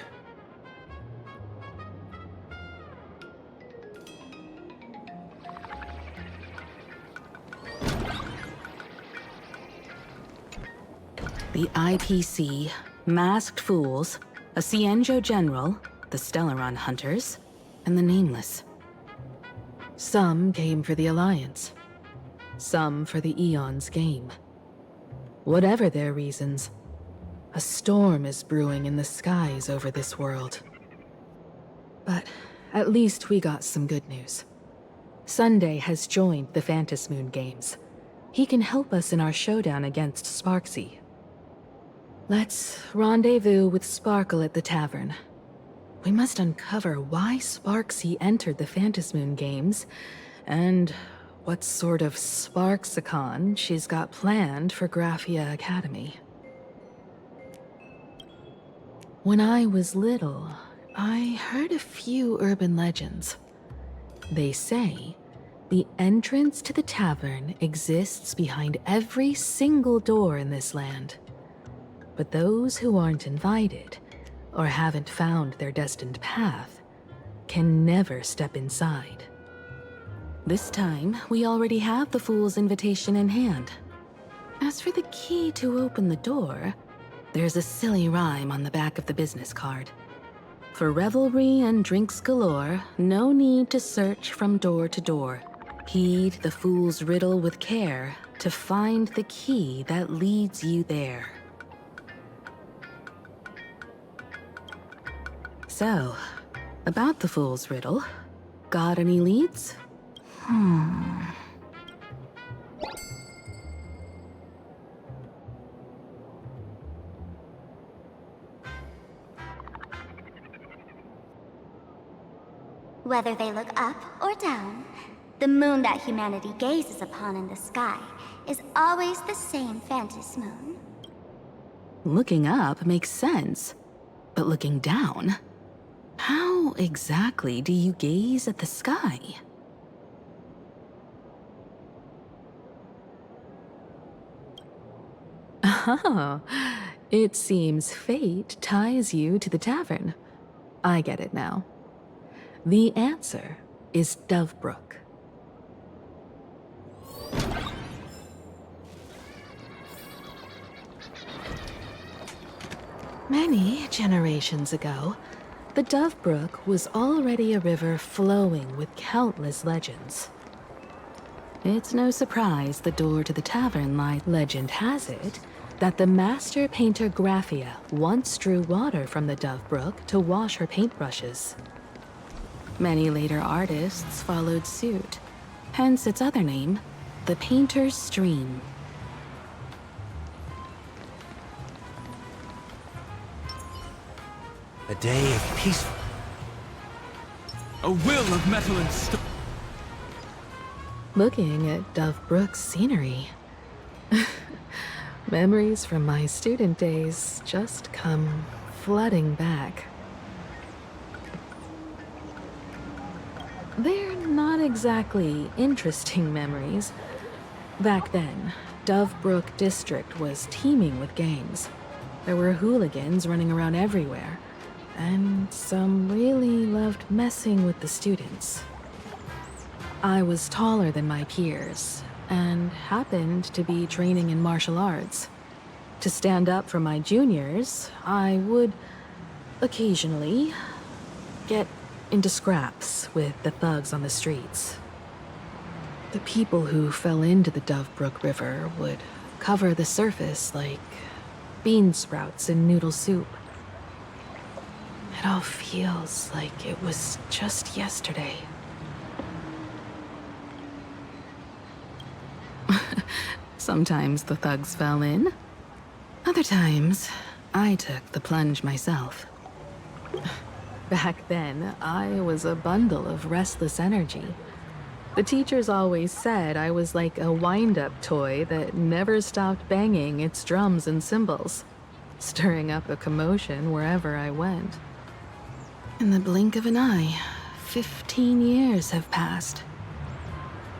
The IPC, Masked Fools, a Cienjo General, the Stellaron Hunters, and the Nameless. Some came for the Alliance. Some for the Eon's game. Whatever their reasons, a storm is brewing in the skies over this world. But at least we got some good news. Sunday has joined the Phantom Moon Games. He can help us in our showdown against Sparksy. Let's rendezvous with Sparkle at the tavern. We must uncover why Sparksy entered the Phantom Moon Games, and what sort of Sparksicon she's got planned for Graphia Academy. When I was little, I heard a few urban legends. They say the entrance to the tavern exists behind every single door in this land. But those who aren't invited, or haven't found their destined path, can never step inside. This time, we already have the Fool's invitation in hand. As for the key to open the door, there's a silly rhyme on the back of the business card. For revelry and drinks galore, no need to search from door to door. Heed the Fool's riddle with care to find the key that leads you there. So, about the Fool's riddle, got any leads? Whether they look up or down, the moon that humanity gazes upon in the sky is always the same Phantom Moon. Looking up makes sense. But looking down, how exactly do you gaze at the sky? Oh, it seems fate ties you to the tavern. I get it now. The answer is Dovebrook. Many generations ago, the Dovebrook was already a river flowing with countless legends. It's no surprise the door to the tavern lies. Legend has it that the master painter Graphia once drew water from the Dovebrook to wash her paintbrushes. Many later artists followed suit, hence its other name, the Painter's Stream. A day of peaceful. A will of metal and stone. Looking at Dovebrook's scenery. Memories from my student days just come flooding back. They're not exactly interesting memories. Back then, Dovebrook District was teeming with gangs. There were hooligans running around everywhere, and some really loved messing with the students. I was taller than my peers, and happened to be training in martial arts. To stand up for my juniors, I would occasionally get into scraps with the thugs on the streets. The people who fell into the Dovebrook River would cover the surface like bean sprouts in noodle soup. It all feels like it was just yesterday. Sometimes the thugs fell in. Other times, I took the plunge myself. Back then, I was a bundle of restless energy. The teachers always said I was like a wind-up toy that never stopped banging its drums and cymbals, stirring up a commotion wherever I went. In the blink of an eye, 15 years have passed.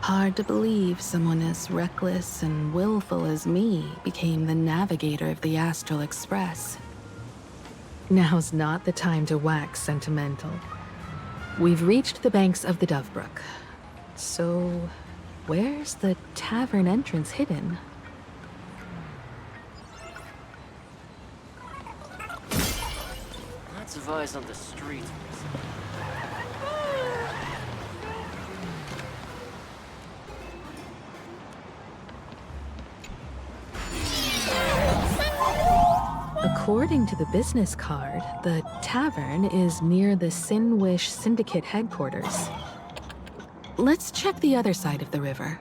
Hard to believe someone as reckless and willful as me became the navigator of the Astral Express. Now's not the time to wax sentimental. We've reached the banks of the Dovebrook. So, where's the tavern entrance hidden? Lots of eyes on the street. According to the business card, the tavern is near the Sinwish Syndicate headquarters. Let's check the other side of the river.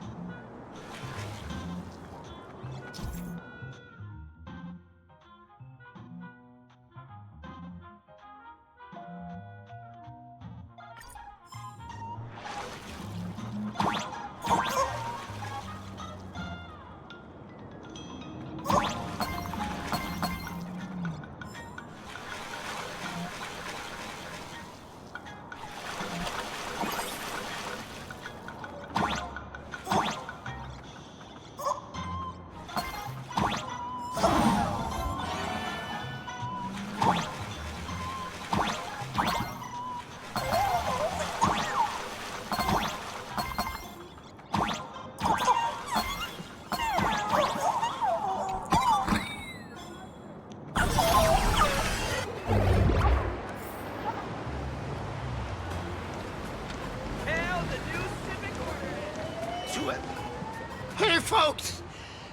Hey, folks!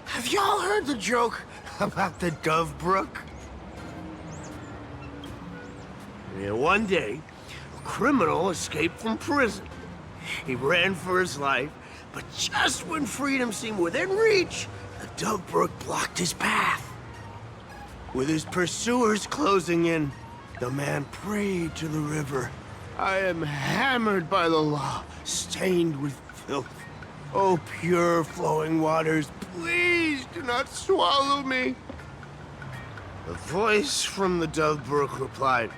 Have y'all heard the joke about the Dovebrook? Yeah, one day, a criminal escaped from prison. He ran for his life, but just when freedom seemed within reach, the Dovebrook blocked his path. With his pursuers closing in, the man prayed to the river. I am hammered by the law, stained with filth. Oh, pure flowing waters, please do not swallow me. The voice from the Dovebrook replied,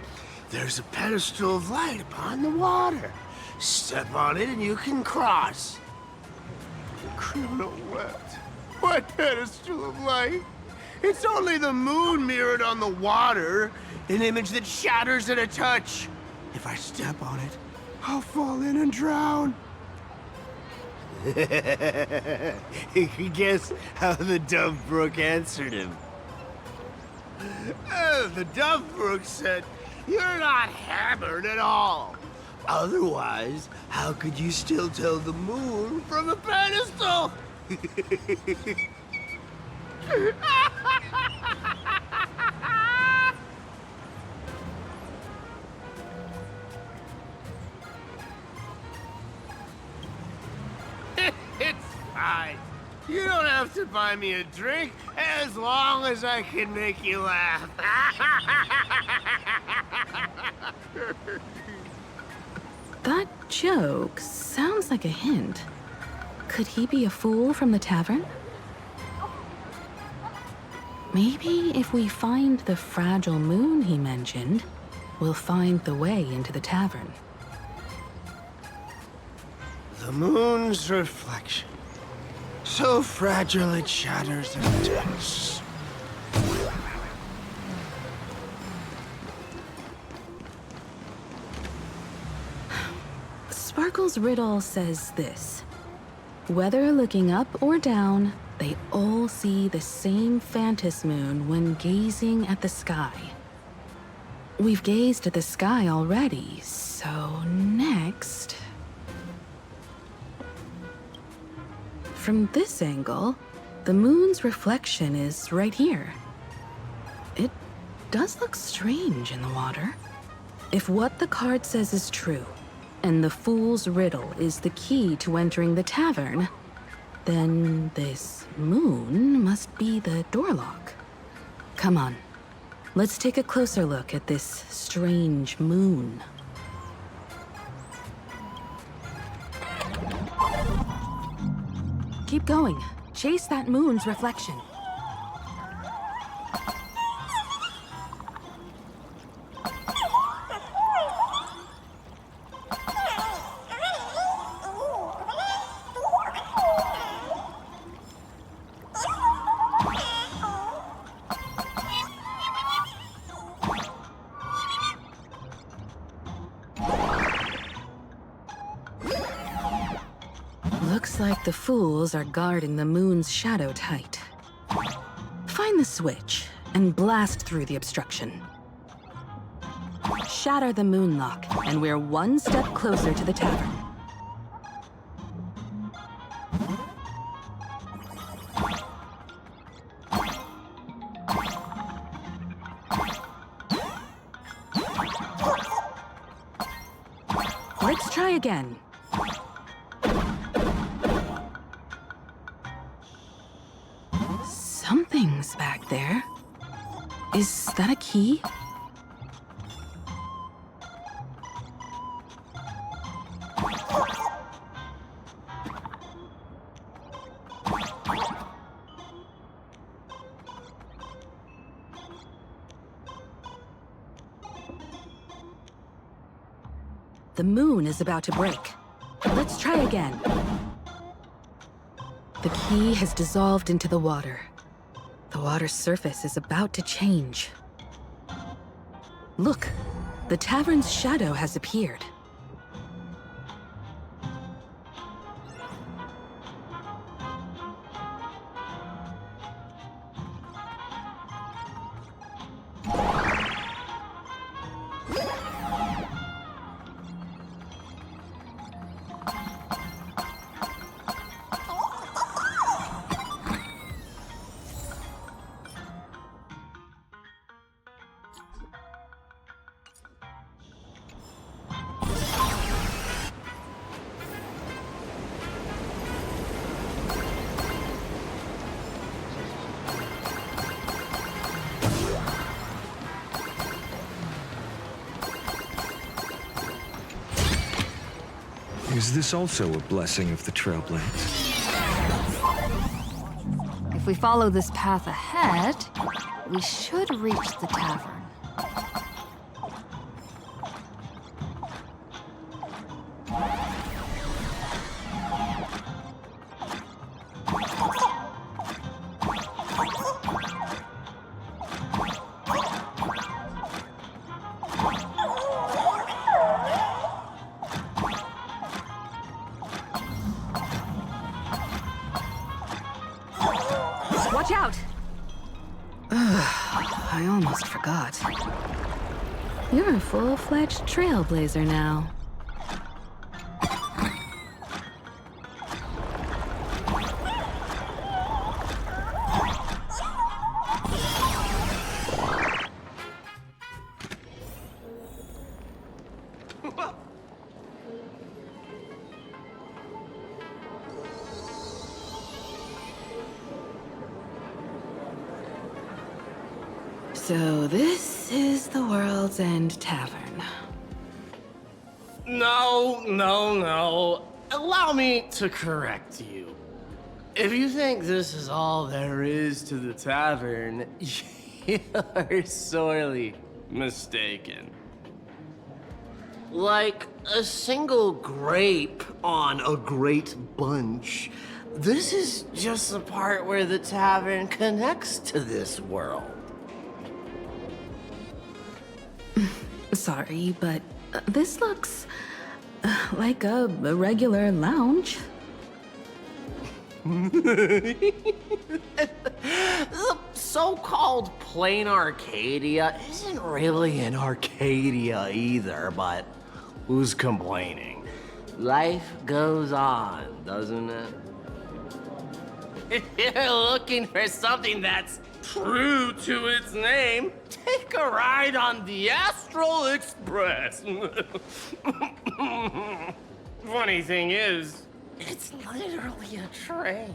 "There's a pedestal of light upon the water. Step on it and you can cross." The criminal wept. What pedestal of light? It's only the moon mirrored on the water, an image that shatters at a touch. If I step on it, I'll fall in and drown. Guess how the Dovebrook answered him. The Dovebrook said, "You're not hammered at all. Otherwise, how could you still tell the moon from a pedestal?" It's fine. You don't have to buy me a drink as long as I can make you laugh. That joke sounds like a hint. Could he be a fool from the tavern? Maybe if we find the fragile moon he mentioned, we'll find the way into the tavern. The moon's reflection. So fragile it shatters at a touch. Sparkle's riddle says this. Whether looking up or down, they all see the same phantom moon when gazing at the sky. We've gazed at the sky already, so next... From this angle, the moon's reflection is right here. It does look strange in the water. If what the card says is true, and the fool's riddle is the key to entering the tavern, then this moon must be the door lock. Come on, let's take a closer look at this strange moon. Keep going. Chase that moon's reflection. Looks like the fools are guarding the moon's shadow tight. Find the switch and blast through the obstruction. Shatter the moon lock, and we're one step closer to the tavern. Let's try again. Something's back there. Is that a key? The moon is about to break. Let's try again. The key has dissolved into the water. The water's surface is about to change. Look, the tavern's shadow has appeared. Is this also a blessing of the Trailblaze? If we follow this path ahead, we should reach the tavern. Watch out! I almost forgot. You're a full-fledged Trailblazer now. So this is the World's End Tavern. No. Allow me to correct you. If you think this is all there is to the tavern, you're sorely mistaken. Like a single grape on a great bunch, this is just the part where the tavern connects to this world. Sorry, but this looks like a regular lounge. The so-called plain Arcadia isn't really an Arcadia either, but who's complaining? Life goes on, doesn't it? If you're looking for something that's true to its name, take a ride on the Astral Express. Funny thing is, it's literally a train.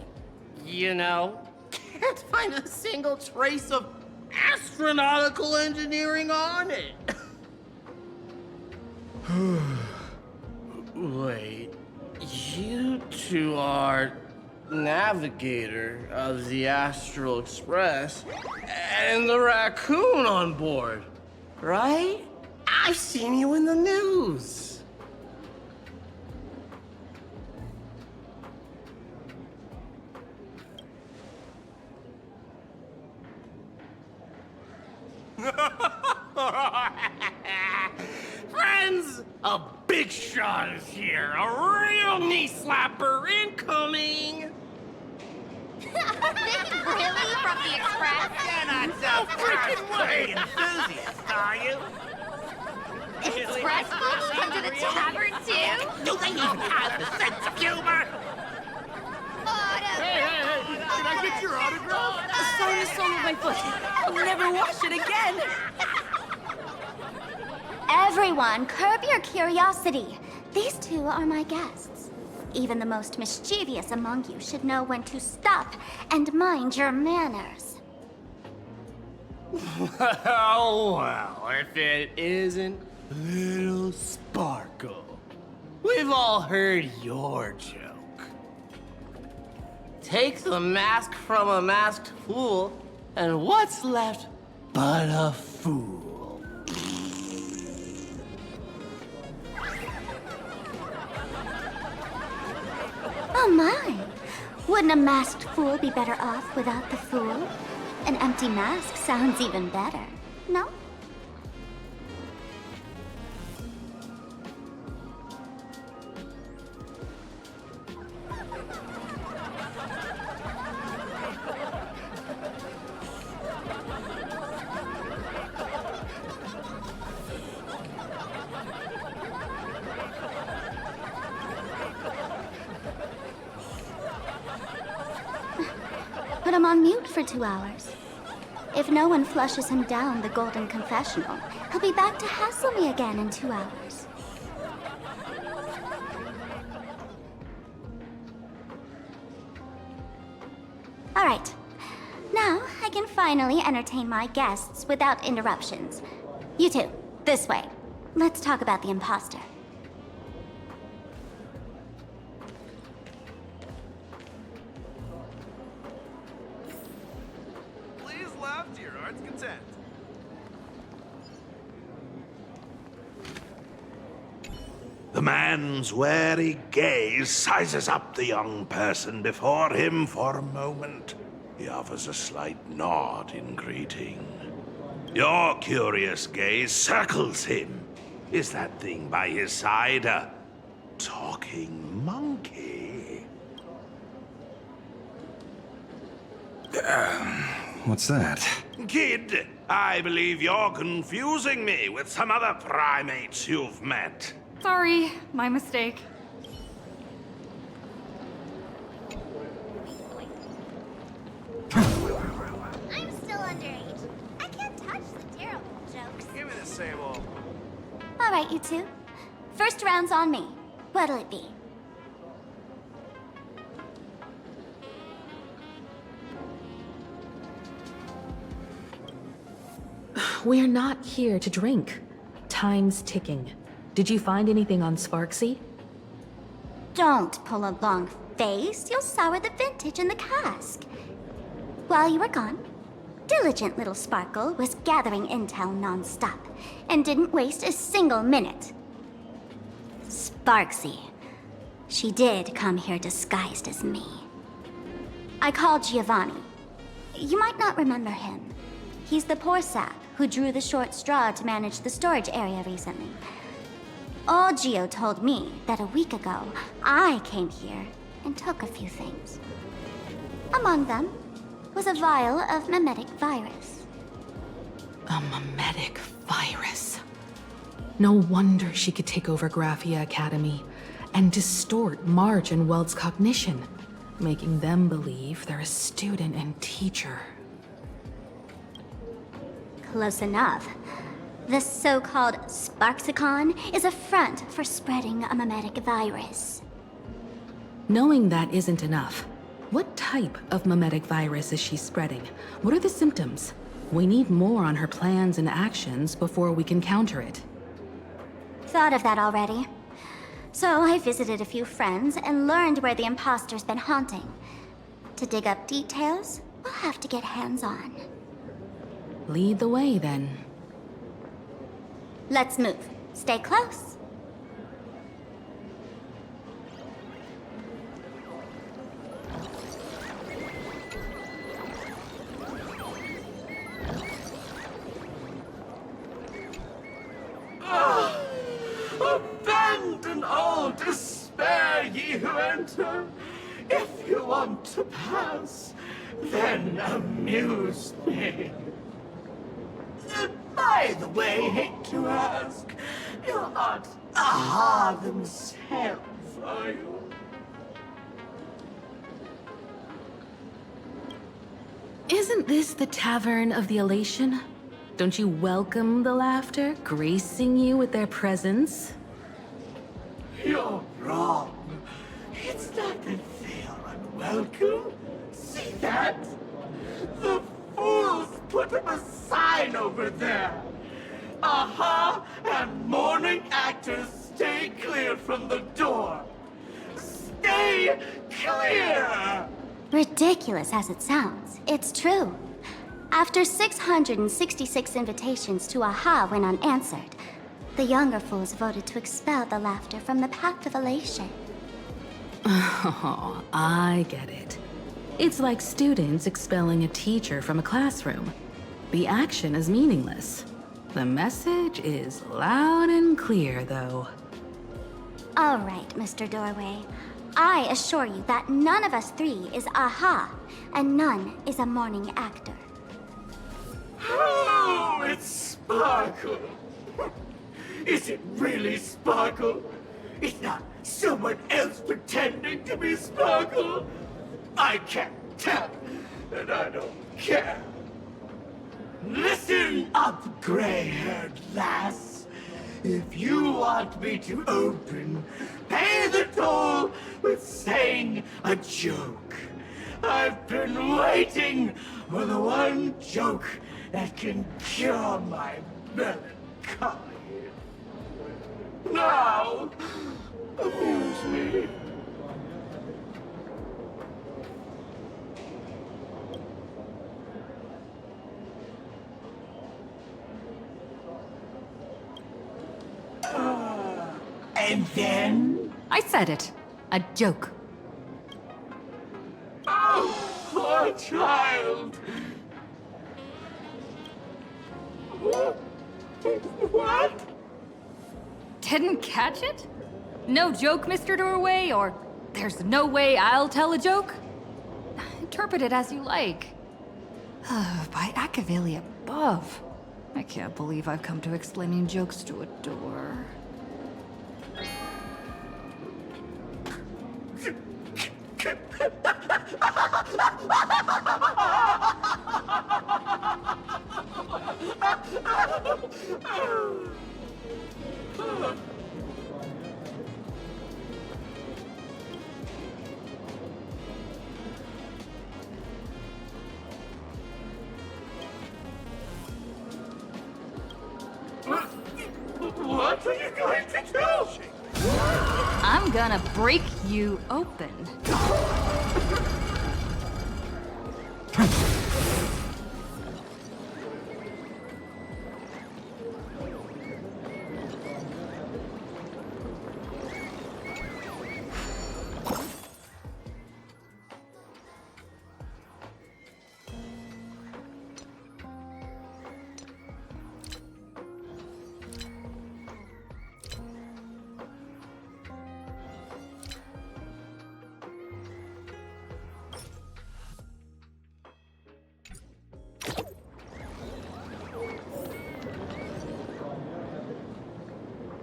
You know, can't find a single trace of astronautical engineering on it. Wait, you two are navigator of the Astral Express and the raccoon on board, right? I've seen you in the news. Friends, a big shot is here. A real knee slapper incoming. Really? From the Express? You're not so freaking way enthusiast, are you? Express folks come to the tavern too? Do they even have a sense of humor? Hey, can I get your autograph? Sorry, the sole of my foot. I'll never wash it again. Everyone, curb your curiosity. These two are my guests. Even the most mischievous among you should know when to stop and mind your manners. Well, if it isn't Little Sparkle. We've all heard your joke. Take the mask from a masked fool, and what's left but a fool? Oh my! Wouldn't a masked fool be better off without the fool? An empty mask sounds even better, no? Put him on mute for 2 hours. If no one flushes him down the golden confessional, he'll be back to hassle me again in 2 hours. All right. Now I can finally entertain my guests without interruptions. You two, this way. Let's talk about the imposter. left to your heart's content. The man's wary gaze sizes up the young person before him for a moment. He offers a slight nod in greeting. Your curious gaze circles him. Is that thing by his side a talking monkey? What's that? Kid, I believe you're confusing me with some other primates you've met. Sorry, my mistake. I'm still underage. I can't touch the terrible jokes. Give me the same old. All right, you two. First round's on me. What'll it be? We're not here to drink. Time's ticking. Did you find anything on Sparksy? Don't pull a long face. You'll sour the vintage in the cask. While you were gone, diligent little Sparkle was gathering intel non-stop and didn't waste a single minute. Sparksy. She did come here disguised as me. I called Giovanni. You might not remember him. He's the poor sap who drew the short straw to manage the storage area recently. Old Gio told me that a week ago, I came here and took a few things. Among them was a vial of mimetic virus. A mimetic virus. No wonder she could take over Graphia Academy and distort Marge and Weld's cognition, making them believe they're a student and teacher. Close enough. The so-called Sparksicon is a front for spreading a mimetic virus. Knowing that isn't enough. What type of mimetic virus is she spreading? What are the symptoms? We need more on her plans and actions before we can counter it. Thought of that already. So I visited a few friends and learned where the imposter's been haunting. To dig up details, we'll have to get hands-on. Lead the way, then. Let's move. Stay close. Abandon all despair, ye who enter. If you want to pass, then amuse me. By the way, hate to ask, you're not Aha themselves, are you? Isn't this the Tavern of the Elation? Don't you welcome the laughter, gracing you with their presence? You're wrong. It's not that they are unwelcome. See that? The fools put up a sign over there. Aha and mourning actors stay clear from the door. Stay clear! Ridiculous as it sounds, it's true. After 666 invitations to Aha went unanswered, the younger fools voted to expel the laughter from the path of elation. Oh, I get it. It's like students expelling a teacher from a classroom. The action is meaningless. The message is loud and clear, though. All right, Mr. Doorway. I assure you that none of us three is Aha, and none is a mourning actor. Oh, it's Sparkle. Is it really Sparkle? It's not someone else pretending to be Sparkle. I can't tell, and I don't care. Listen up, gray-haired lass. If you want me to open, pay the toll with saying a joke. I've been waiting for the one joke that can cure my melancholy. Now, amuse me. And then? I said it. A joke. Oh, poor child. What? Didn't catch it? No joke, Mr. Doorway, or there's no way I'll tell a joke? Interpret it as you like. By Akaveli above. I can't believe I've come to explaining jokes to a door. What are you going to do? I'm gonna break you open.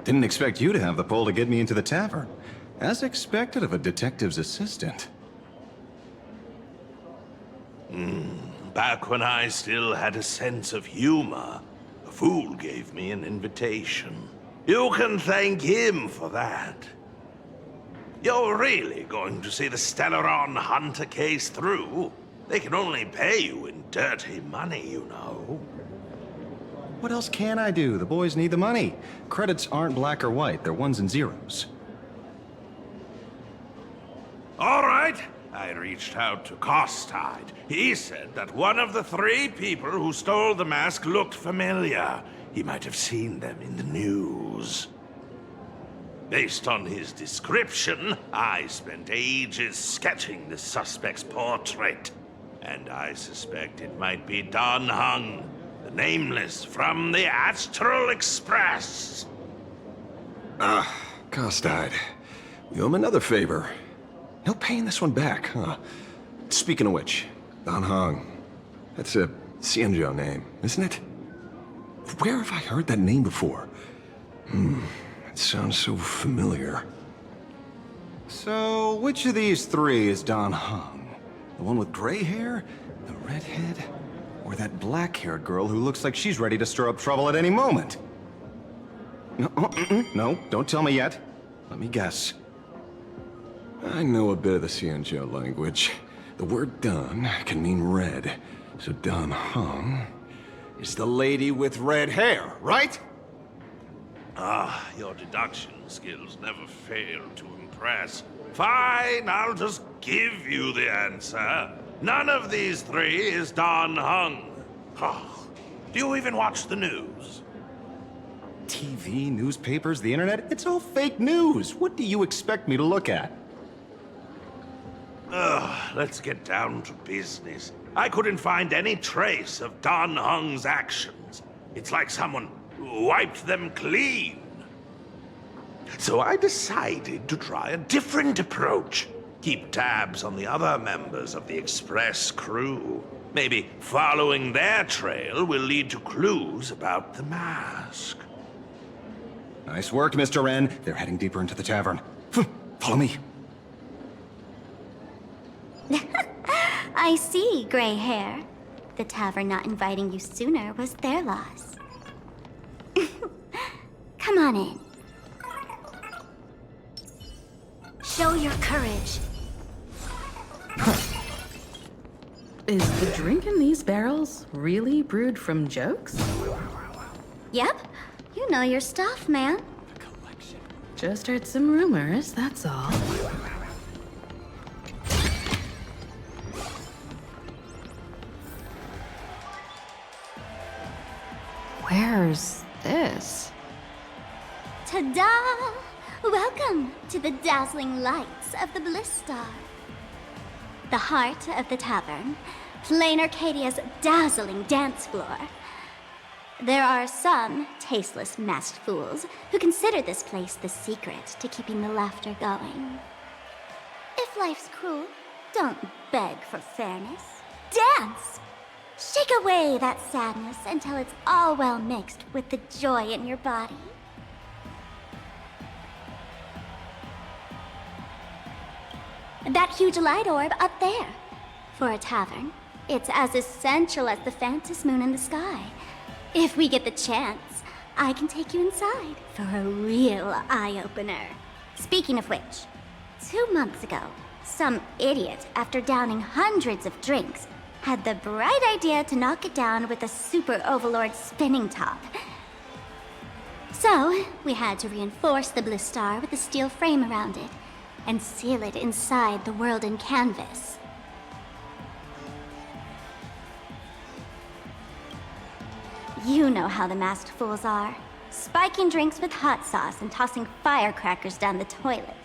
Didn't expect you to have the pull to get me into the tavern. As expected of a detective's assistant. Back when I still had a sense of humor, a fool gave me an invitation. You can thank him for that. You're really going to see the Stellaron Hunter case through? They can only pay you in dirty money, you know. What else can I do? The boys need the money. Credits aren't black or white, they're ones and zeros. All right. I reached out to Costide. He said that one of the 3 people who stole the mask looked familiar. He might have seen them in the news. Based on his description, I spent ages sketching the suspect's portrait. And I suspect it might be Don Hung, the Nameless from the Astral Express. Costide. We owe him another favor. No paying this one back, huh? Speaking of which, Don Hong. That's a Xianzhou name, isn't it? Where have I heard that name before? It sounds so familiar. So, which of these 3 is Don Hong? The one with gray hair? The redhead? Or that black-haired girl who looks like she's ready to stir up trouble at any moment? No, don't tell me yet. Let me guess. I know a bit of the Xianzhou language. The word Don can mean red, so Don Hong is the lady with red hair, right? Your deduction skills never fail to impress. Fine, I'll just give you the answer. None of these 3 is Don Hung. Do you even watch the news? TV, newspapers, the internet, it's all fake news. What do you expect me to look at? Let's get down to business. I couldn't find any trace of Don Hung's actions. It's like someone wiped them clean. So I decided to try a different approach. Keep tabs on the other members of the Express crew. Maybe following their trail will lead to clues about the mask. Nice work, Mr. Wren. They're heading deeper into the tavern. Follow me. I see, gray hair. The tavern not inviting you sooner was their loss. Come on in. Show your courage. Is the drink in these barrels really brewed from jokes? Yep, you know your stuff, man. Just heard some rumors, that's all. Where's this? Ta-da! Welcome to the dazzling lights of the Bliss Star. The heart of the tavern, Plain Arcadia's dazzling dance floor. There are some tasteless masked fools who consider this place the secret to keeping the laughter going. If life's cruel, don't beg for fairness. Dance! Shake away that sadness until it's all well mixed with the joy in your body. That huge light orb up there. For a tavern, it's as essential as the Phantom moon in the sky. If we get the chance, I can take you inside for a real eye-opener. Speaking of which, 2 months ago, some idiot, after downing hundreds of drinks, had the bright idea to knock it down with a super overlord spinning top. So, we had to reinforce the Bliss Star with a steel frame around it, and seal it inside the world in canvas. You know how the masked fools are. Spiking drinks with hot sauce and tossing firecrackers down the toilet.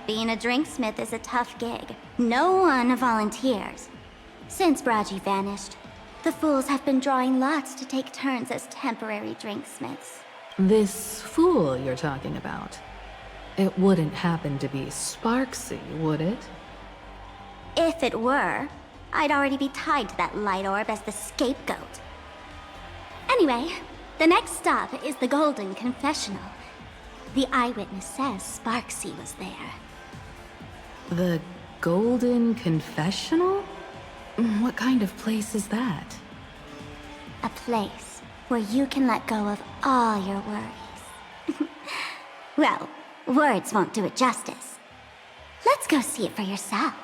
Being a drinksmith is a tough gig. No one volunteers. Since Braji vanished, the fools have been drawing lots to take turns as temporary drinksmiths. This fool you're talking about. It wouldn't happen to be Sparksy, would it? If it were, I'd already be tied to that light orb as the scapegoat. Anyway, the next stop is the Golden Confessional. The eyewitness says Sparksy was there. The Golden Confessional? What kind of place is that? A place where you can let go of all your worries. Well, words won't do it justice. Let's go see it for yourself.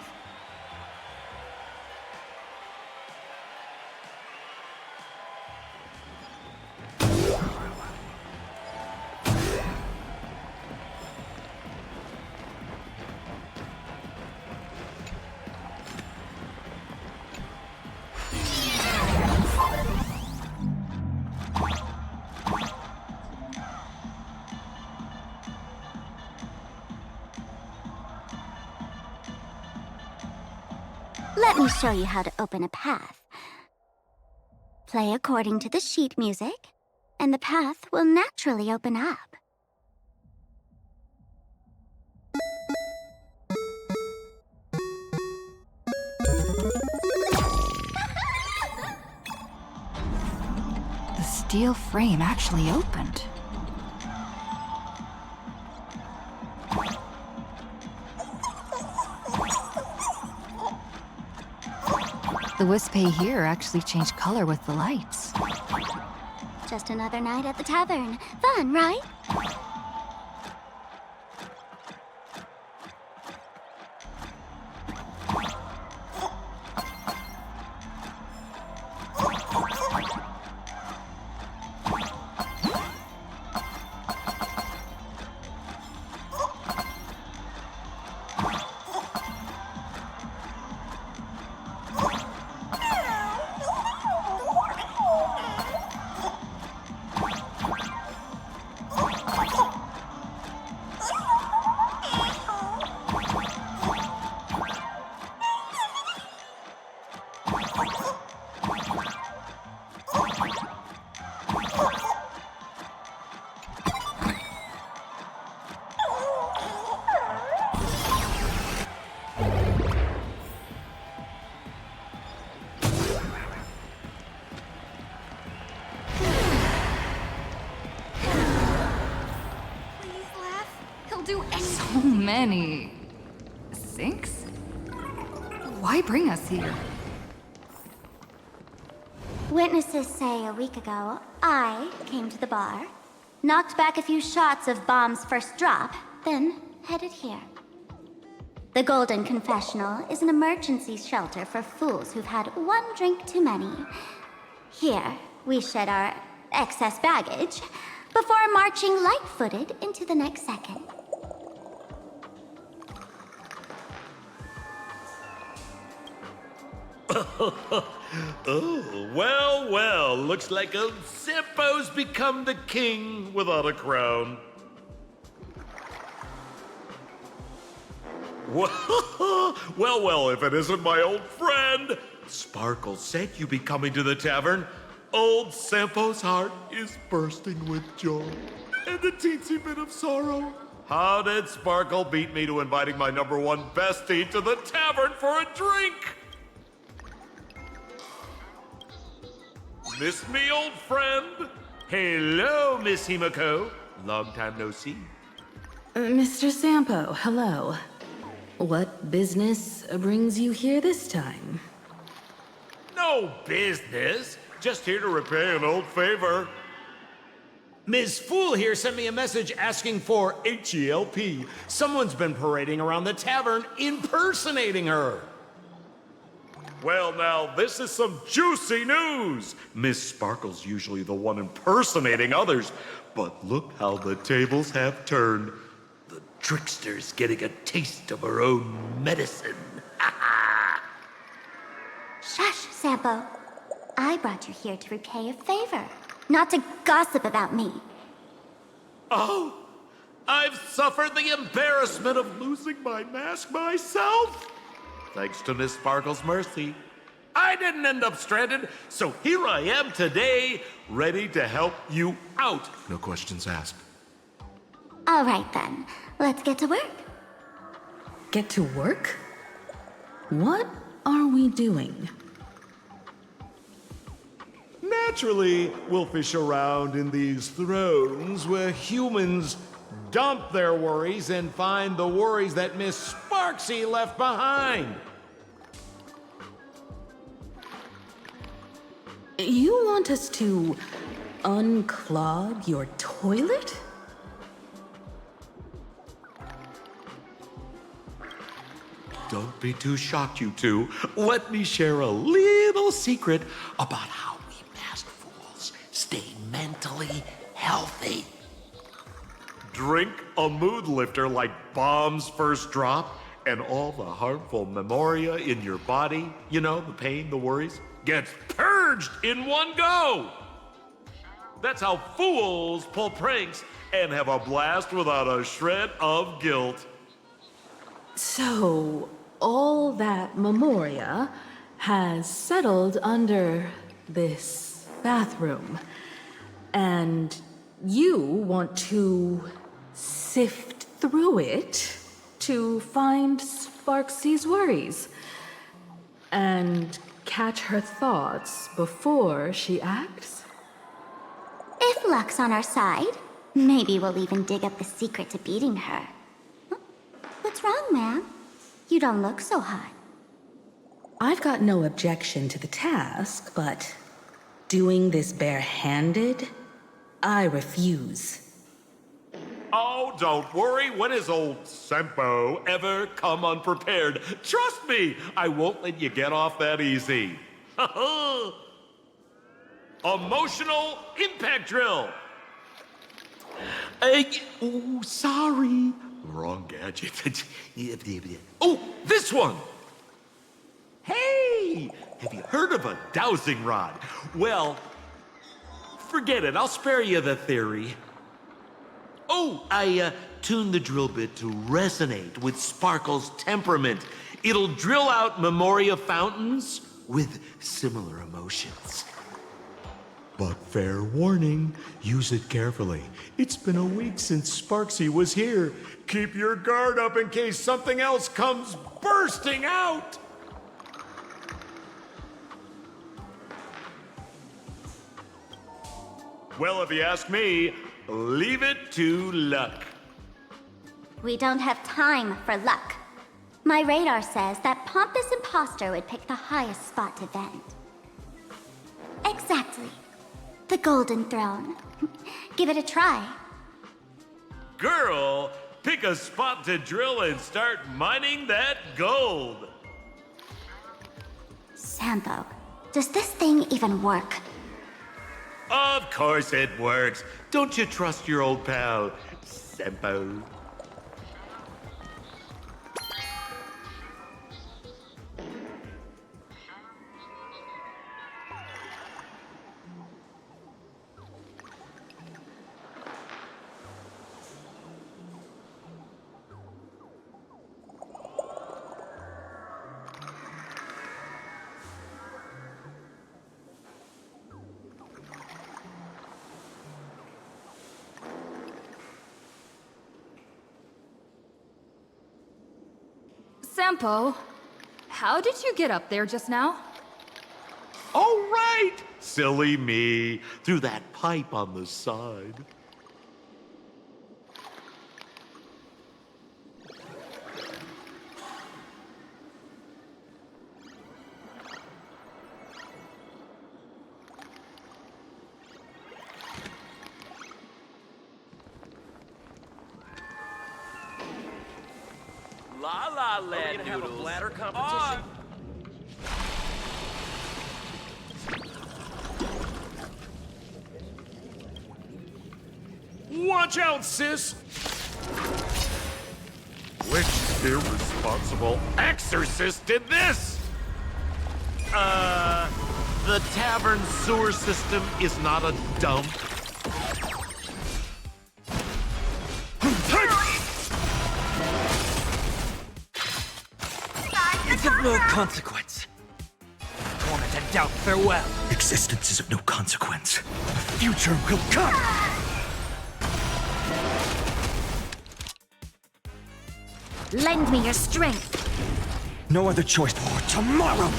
Let me show you how to open a path. Play according to the sheet music, and the path will naturally open up. The steel frame actually opened. The Wispay here actually changed color with the lights. Just another night at the tavern. Fun, right? So many. 6? Why bring us here? Witnesses say a week ago, I came to the bar, knocked back a few shots of Bomb's first drop, then headed here. The Golden Confessional is an emergency shelter for fools who've had one drink too many. Here, we shed our excess baggage before marching light-footed into the next second. Oh, well, well. Looks like old Sampo's become the king without a crown. Well, well, if it isn't my old friend. Sparkle said you'd be coming to the tavern. Old Sampo's heart is bursting with joy and a teensy bit of sorrow. How did Sparkle beat me to inviting my #1 bestie to the tavern for a drink? Miss me, old friend? Hello, Miss Himiko. Long time no see. Mr. Sampo, hello. What business brings you here this time? No business. Just here to repay an old favor. Ms. Fool here sent me a message asking for HELP. Someone's been parading around the tavern impersonating her. Well, now, this is some juicy news. Miss Sparkle's usually the one impersonating others, but look how the tables have turned. The trickster's getting a taste of her own medicine. Shush, Sampo. I brought you here to repay a favor, not to gossip about me. Oh, I've suffered the embarrassment of losing my mask myself. Thanks to Miss Sparkle's mercy, I didn't end up stranded, so here I am today, ready to help you out. No questions asked. All right then, let's get to work. Get to work? What are we doing? Naturally, we'll fish around in these thrones where humans dump their worries and find the worries that Miss Sparksy left behind. You want us to unclog your toilet? Don't be too shocked, you two. Let me share a little secret about how we masked fools stay mentally healthy. Drink a mood lifter like Bomb's First Drop, and all the harmful memoria in your body, you know, the pain, the worries, gets purged in one go. That's how fools pull pranks and have a blast without a shred of guilt. So, all that memoria has settled under this bathroom. And you want to sift through it to find Sparksy's worries and catch her thoughts before she acts? If luck's on our side, maybe we'll even dig up the secret to beating her. What's wrong, ma'am? You don't look so hot. I've got no objection to the task, but doing this barehanded, I refuse. Oh, don't worry. When has old Sampo ever come unprepared? Trust me, I won't let you get off that easy. Emotional impact drill. Oh, sorry. Wrong gadget. Oh, this one. Hey, have you heard of a dowsing rod? Well, forget it. I'll spare you the theory. Oh, I tuned the drill bit to resonate with Sparkle's temperament. It'll drill out memoria fountains with similar emotions. But fair warning, use it carefully. It's been a week since Sparksy was here. Keep your guard up in case something else comes bursting out. Well, if you ask me, leave it to luck. We don't have time for luck. My radar says that pompous imposter would pick the highest spot to vent. Exactly. The Golden Throne. Give it a try. Girl, pick a spot to drill and start mining that gold. Sampo, does this thing even work? Of course it works. Don't you trust your old pal, Sampo? Sampo, how did you get up there just now? Oh, right! Silly me. Through that pipe on the side. La la land noodles. Have a bladder competition? Watch out, sis! Which irresponsible exorcist did this? The tavern sewer system is not a dump. It's of no consequence. Torment and doubt, farewell. Existence is of no consequence. The future will come. Lend me your strength. No other choice for tomorrow.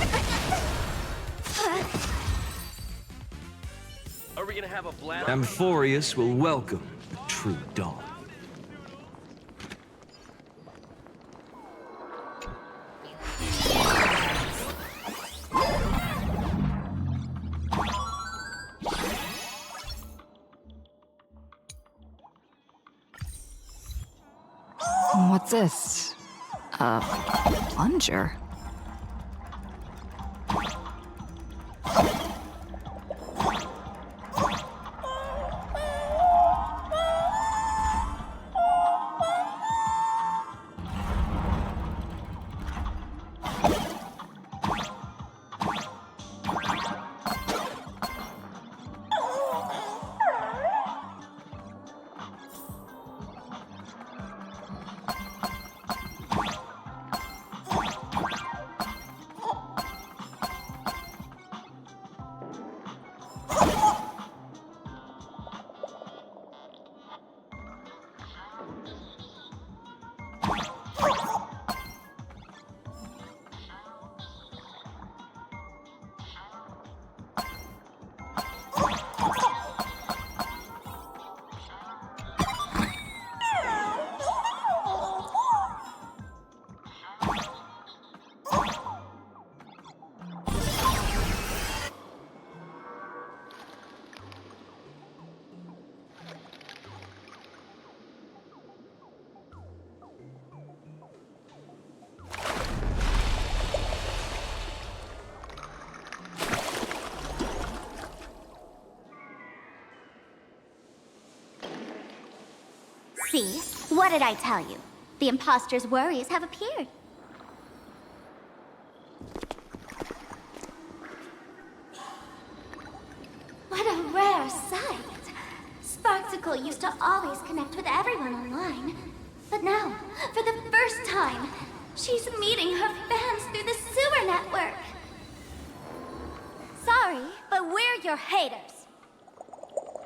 Are we gonna have a bladder? Amphorius will welcome the true dawn. What's this? A plunger? See? What did I tell you? The imposter's worries have appeared. What a rare sight. Sparksicle used to always connect with everyone online. But now, for the first time, she's meeting her fans through the sewer network. Sorry, but we're your haters.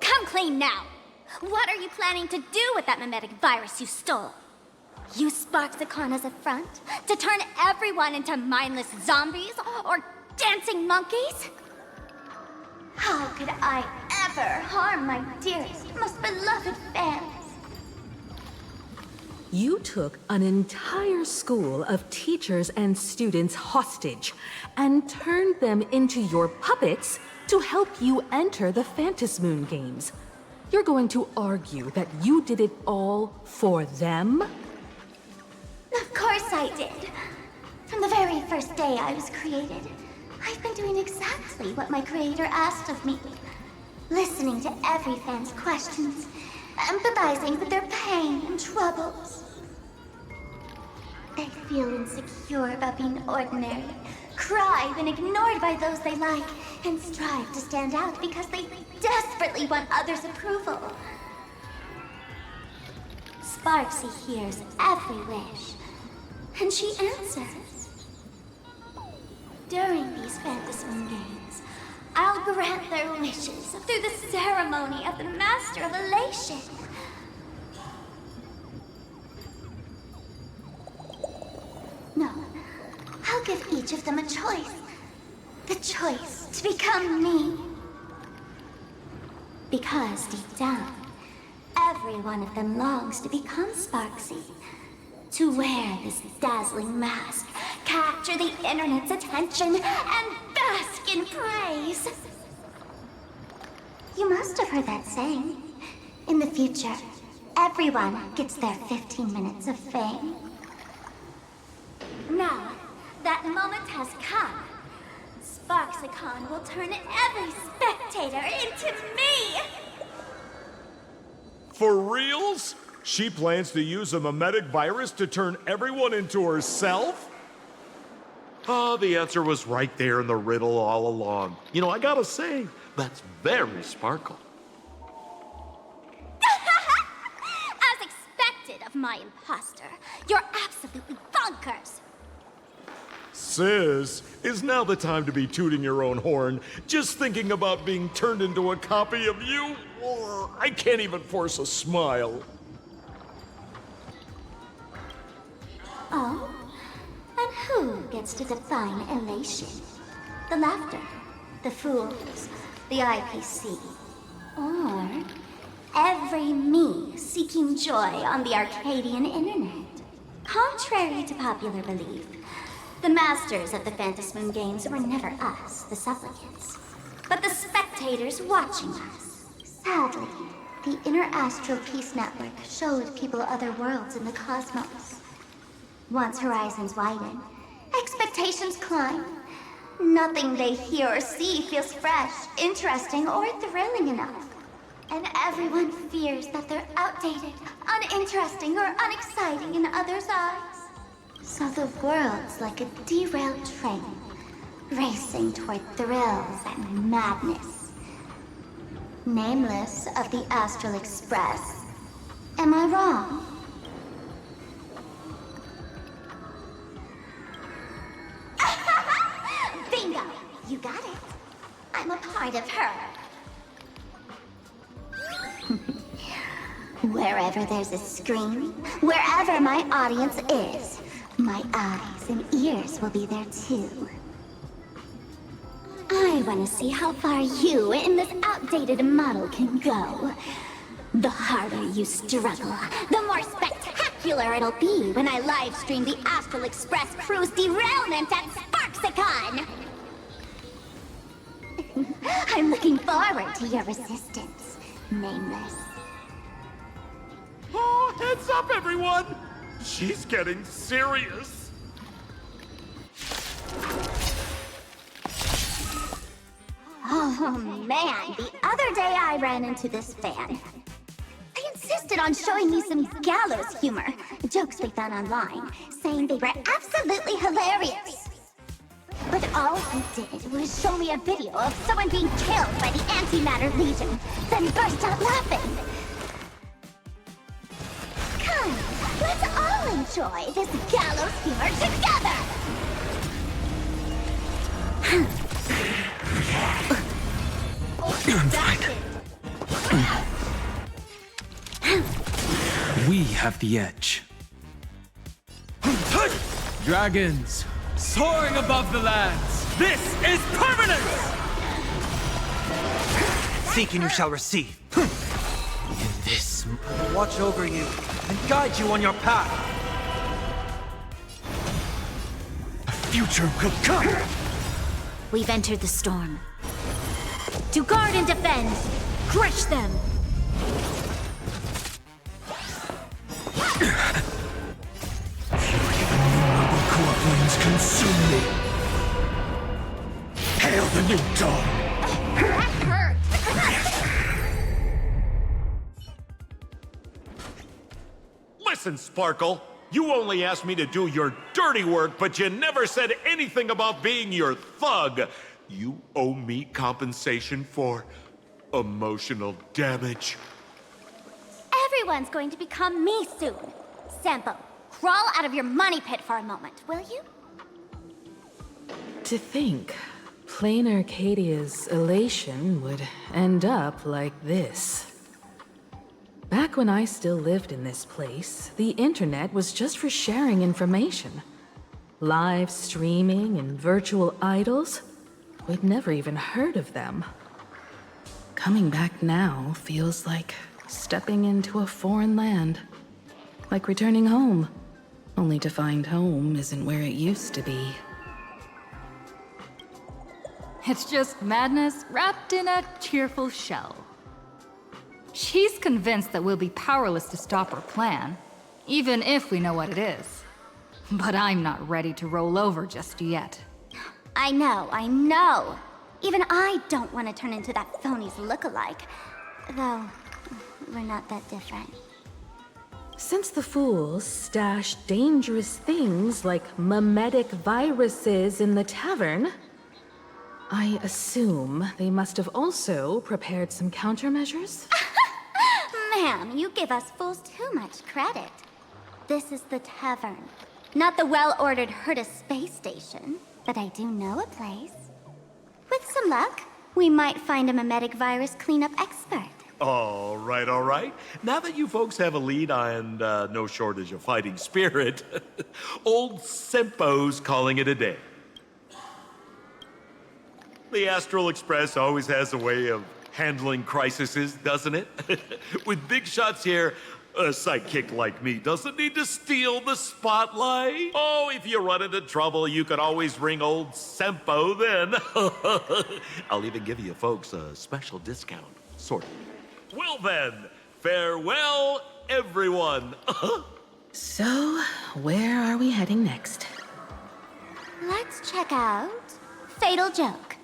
Come clean now. What are you planning to do with that mimetic virus you stole? Use Sparksicon as a front to turn everyone into mindless zombies or dancing monkeys? How could I ever harm my dearest, most beloved fans? You took an entire school of teachers and students hostage and turned them into your puppets to help you enter the Phantasmoon games. You're going to argue that you did it all for them? Of course I did. From the very first day I was created, I've been doing exactly what my creator asked of me. Listening to every fan's questions, empathizing with their pain and troubles. They feel insecure about being ordinary, cry when ignored by those they like, and strive to stand out because they desperately want others' approval. Sparksy hears every wish, and she answers. During these Phantasmoon games, I'll grant their wishes through the ceremony of the Master of Elation. No. choice. The choice to become me. Because deep down, every one of them longs to become Sparksy. To wear this dazzling mask, capture the internet's attention, and bask in praise. You must have heard that saying. In the future, everyone gets their 15 minutes of fame. Now, that moment has come. Sparksicon will turn every spectator into me! For reals? She plans to use a memetic virus to turn everyone into herself? Oh, the answer was right there in the riddle all along. You know, I gotta say, that's very Sparkle. As expected of my imposter, you're absolutely bonkers! Sis, is now the time to be tooting your own horn, just thinking about being turned into a copy of you? Oh, I can't even force a smile. Oh? And who gets to define elation? The laughter, the fools, the IPC, or every me seeking joy on the Arcadian internet? Contrary to popular belief, the masters of the Phantasmoon games were never us, the supplicants, but the spectators watching us. Sadly, the Inner Astral Peace Network showed people other worlds in the cosmos. Once horizons widen, expectations climb. Nothing they hear or see feels fresh, interesting, or thrilling enough. And everyone fears that they're outdated, uninteresting, or unexciting in others' eyes. So the world's like a derailed train, racing toward thrills and madness. Nameless of the Astral Express. Am I wrong? Bingo! You got it. I'm a part of her. Wherever there's a screen, wherever my audience is, my eyes and ears will be there too. I want to see how far you in this outdated model can go. The harder you struggle, the more spectacular it'll be when I live stream the Astral Express cruise derailment at Sparksicon! I'm looking forward to your resistance, Nameless. Oh, heads up, everyone! She's getting serious. Oh man, the other day I ran into this fan. They insisted on showing me some gallows humor, jokes they found online, saying they were absolutely hilarious. But all he did was show me a video of someone being killed by the Antimatter Legion, then burst out laughing. Come, let's all enjoy this gallows humor together! I'm fine. We have the edge. Dragons, soaring above the lands. This is permanence! Seek and you shall receive. In this, I will watch over you and guide you on your path. A future will come. We've entered the storm. To guard and defend, crush them! Core flames consume me. Hail the new dawn! That hurt! Listen, Sparkle. You only asked me to do your dirty work, but you never said anything about being your thug. You owe me compensation for emotional damage. Everyone's going to become me soon. Sampo, crawl out of your money pit for a moment, will you? To think, plain Arcadia's elation would end up like this. Back when I still lived in this place, the internet was just for sharing information. live streaming and virtual idols. We'd never even heard of them. Coming back now feels like stepping into a foreign land. Like returning home, only to find home isn't where it used to be. It's just madness wrapped in a cheerful shell. She's convinced that we'll be powerless to stop her plan, even if we know what it is. But I'm not ready to roll over just yet. I know. Even I don't want to turn into that phony's lookalike. Though, we're not that different. Since the fools stash dangerous things like memetic viruses in the tavern, I assume they must have also prepared some countermeasures? Ma'am, you give us fools too much credit. This is the tavern, not the well-ordered Herta space station. But I do know a place. With some luck, we might find a memetic virus cleanup expert. All right. Now that you folks have a lead and no shortage of fighting spirit, old Sempo's calling it a day. The Astral Express always has a way of handling crises, doesn't it? With big shots here, a sidekick like me doesn't need to steal the spotlight. Oh, if you run into trouble, you can always ring old Sempo then. I'll even give you folks a special discount, sort of. Well then, farewell, everyone. So, where are we heading next? Let's check out Fatal Joke.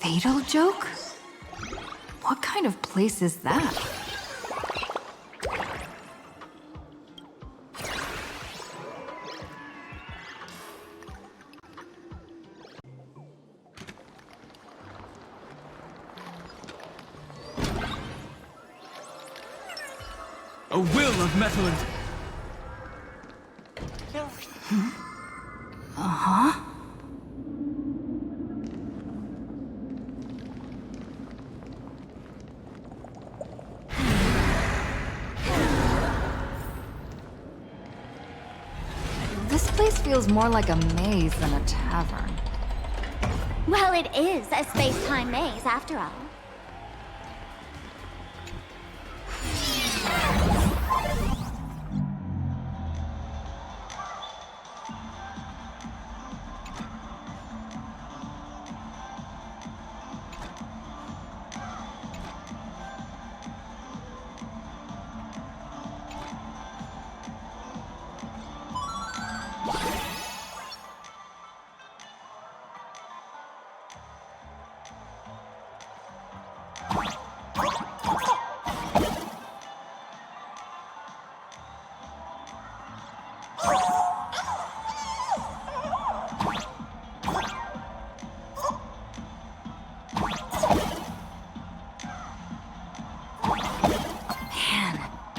Fatal Joke? What kind of place is that? A will of metal and... Uh-huh. This place feels more like a maze than a tavern. Well, it is a space-time maze, after all.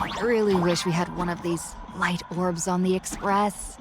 I really wish we had one of these light orbs on the Express.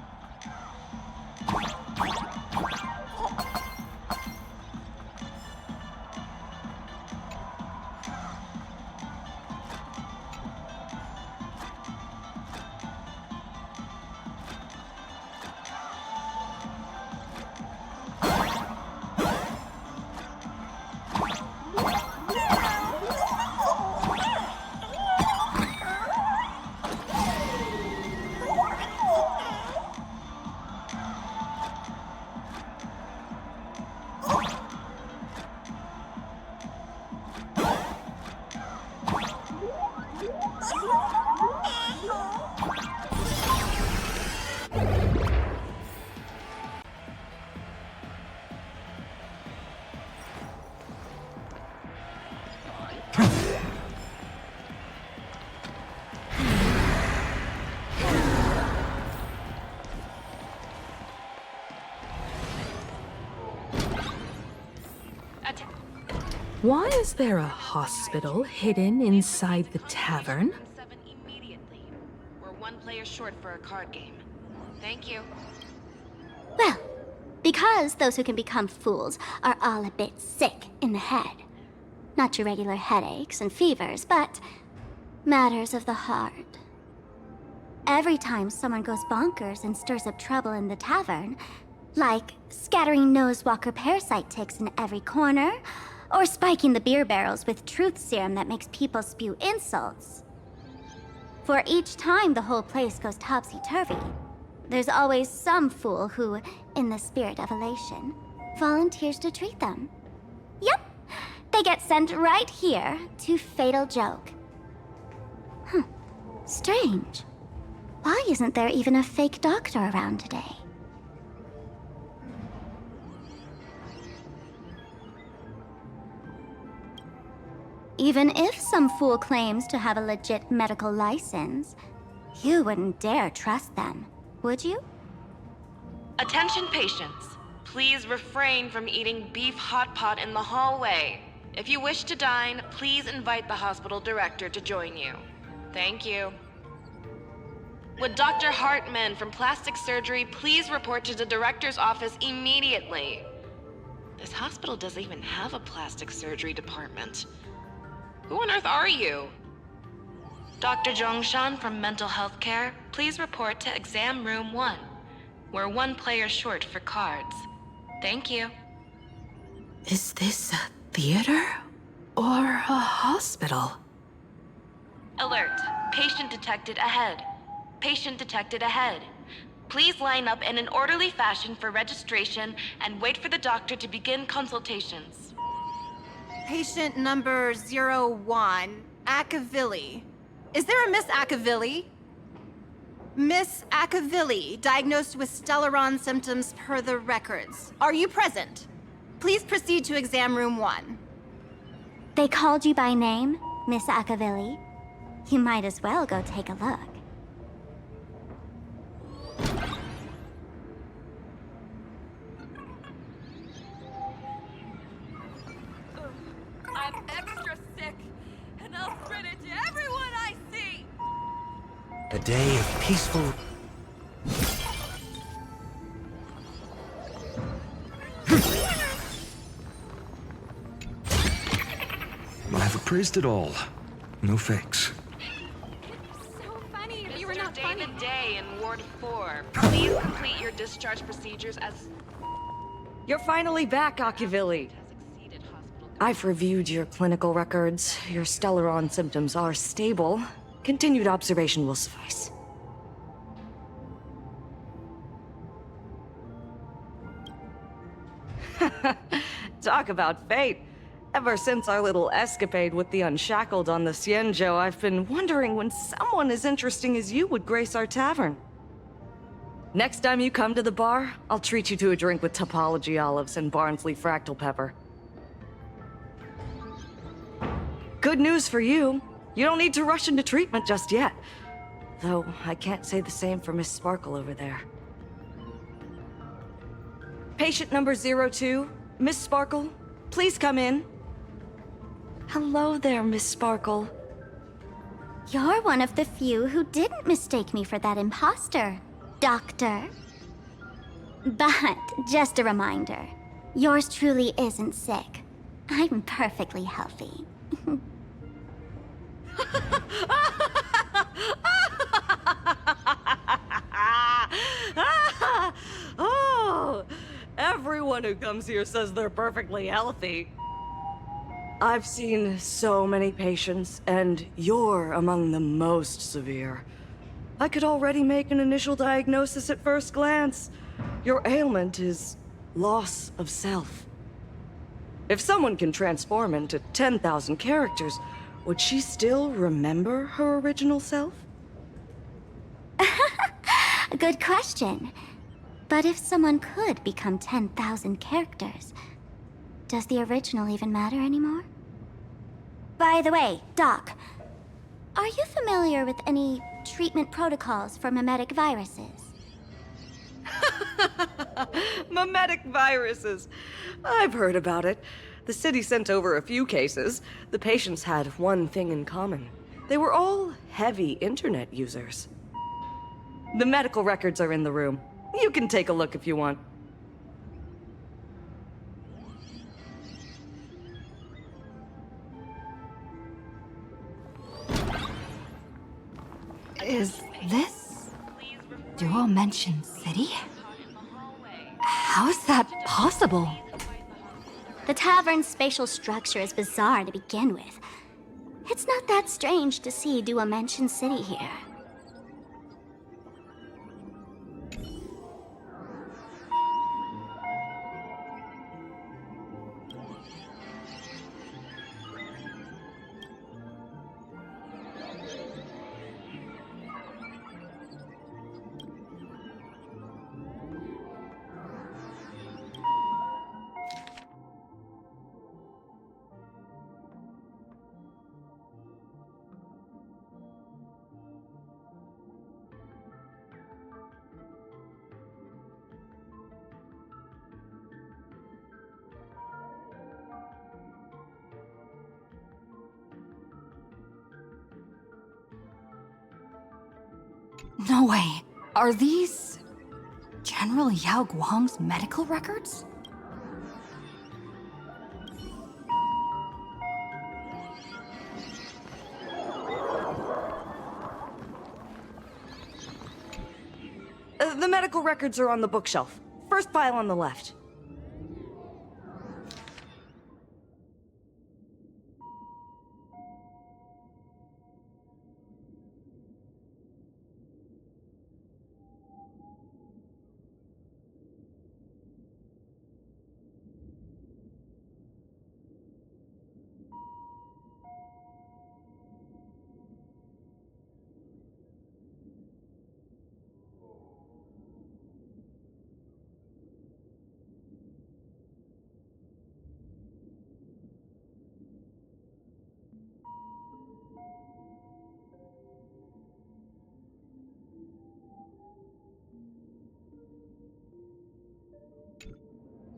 Why is there a hospital hidden inside the tavern? We're one player short for a card game. Thank you. Well, because those who can become fools are all a bit sick in the head. Not your regular headaches and fevers, but matters of the heart. every time someone goes bonkers and stirs up trouble in the tavern, like scattering nosewalker parasite ticks in every corner, or spiking the beer barrels with truth serum that makes people spew insults. For each time the whole place goes topsy-turvy, there's always some fool who, in the spirit of elation, volunteers to treat them. Yep, they get sent right here to Fatal Joke. Strange. Why isn't there even a fake doctor around today? Even if some fool claims to have a legit medical license, you wouldn't dare trust them, would you? Attention patients. Please refrain from eating beef hot pot in the hallway. If you wish to dine, please invite the hospital director to join you. Thank you. Would Dr. Hartman from Plastic Surgery please report to the director's office immediately? This hospital doesn't even have a plastic surgery department. Who on earth are you? Dr. Zhongshan from Mental Health Care, please report to Exam Room 1. We're one player short for cards. Thank you. Is this a theater or a hospital? Alert. Patient detected ahead. Patient detected ahead. Please line up in an orderly fashion for registration and wait for the doctor to begin consultations. Patient number 01, Akavilli. Is there a Miss Akavilli? Miss Akavilli, diagnosed with Stellaron symptoms per the records. Are you present? Please proceed to exam room 1. They called you by name, Miss Akavilli. You might as well go take a look. I'm extra sick, and I'll spread it to everyone I see! A day of peaceful... I've appraised it all. No fakes. So funny if you were Mr. not funny. David Day in Ward 4, please complete your discharge procedures as... You're finally back, Akivilli. I've reviewed your clinical records. Your Stellaron symptoms are stable. Continued observation will suffice. Talk about fate. Ever since our little escapade with the Unshackled on the Xianzhou, I've been wondering when someone as interesting as you would grace our tavern. Next time you come to the bar, I'll treat you to a drink with topology olives and Barnsley fractal pepper. Good news for you. You don't need to rush into treatment just yet. Though, I can't say the same for Miss Sparkle over there. Patient number 02, Miss Sparkle, please come in. Hello there, Miss Sparkle. You're one of the few who didn't mistake me for that imposter, Doctor. But, just a reminder, yours truly isn't sick. I'm perfectly healthy. Oh, everyone who comes here says they're perfectly healthy. I've seen so many patients, and you're among the most severe. I could already make an initial diagnosis at first glance. Your ailment is loss of self. If someone can transform into 10,000 characters, would she still remember her original self? Good question. But if someone could become 10,000 characters, does the original even matter anymore? By the way, Doc, are you familiar with any treatment protocols for mimetic viruses? Mimetic viruses. I've heard about it. The city sent over a few cases. The patients had one thing in common. They were all heavy internet users. The medical records are in the room. You can take a look if you want. Is this a mentioned city? How is that possible? The tavern's spatial structure is bizarre to begin with. It's not that strange to see Do a mentioned city here. No way. Are these General Yao Guang's medical records? The medical records are on the bookshelf. First pile on the left.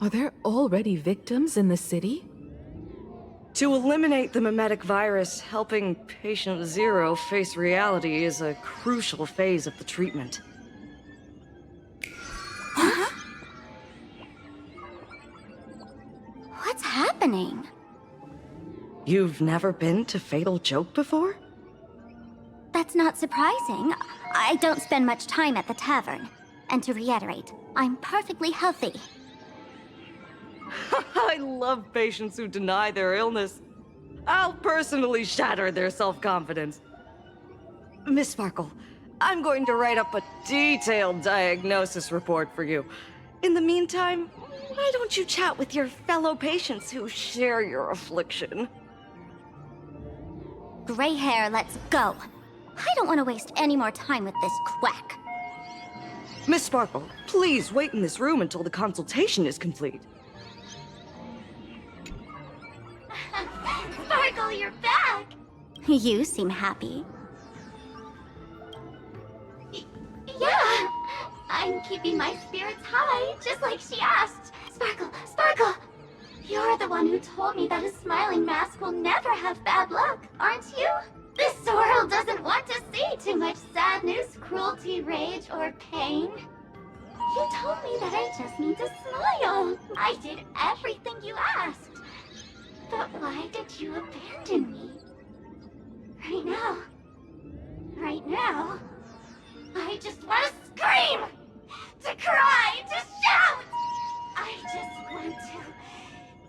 Are there already victims in the city? To eliminate the mimetic virus, helping Patient Zero face reality is a crucial phase of the treatment. What's happening? You've never been to Fatal Joke before? That's not surprising. I don't spend much time at the tavern. And to reiterate, I'm perfectly healthy. I love patients who deny their illness. I'll personally shatter their self-confidence. Miss Sparkle, I'm going to write up a detailed diagnosis report for you. In the meantime, why don't you chat with your fellow patients who share your affliction? Gray hair, let's go. I don't want to waste any more time with this quack. Miss Sparkle, please wait in this room until the consultation is complete. Sparkle, you're back! You seem happy. Yeah, I'm keeping my spirits high, just like she asked. Sparkle, Sparkle! You're the one who told me that a smiling mask will never have bad luck, aren't you? This world doesn't want to see too much sadness, cruelty, rage, or pain. You told me that I just need to smile. I did everything you asked. But why did you abandon me? Right now, I just want to scream, to cry, to shout. I just want to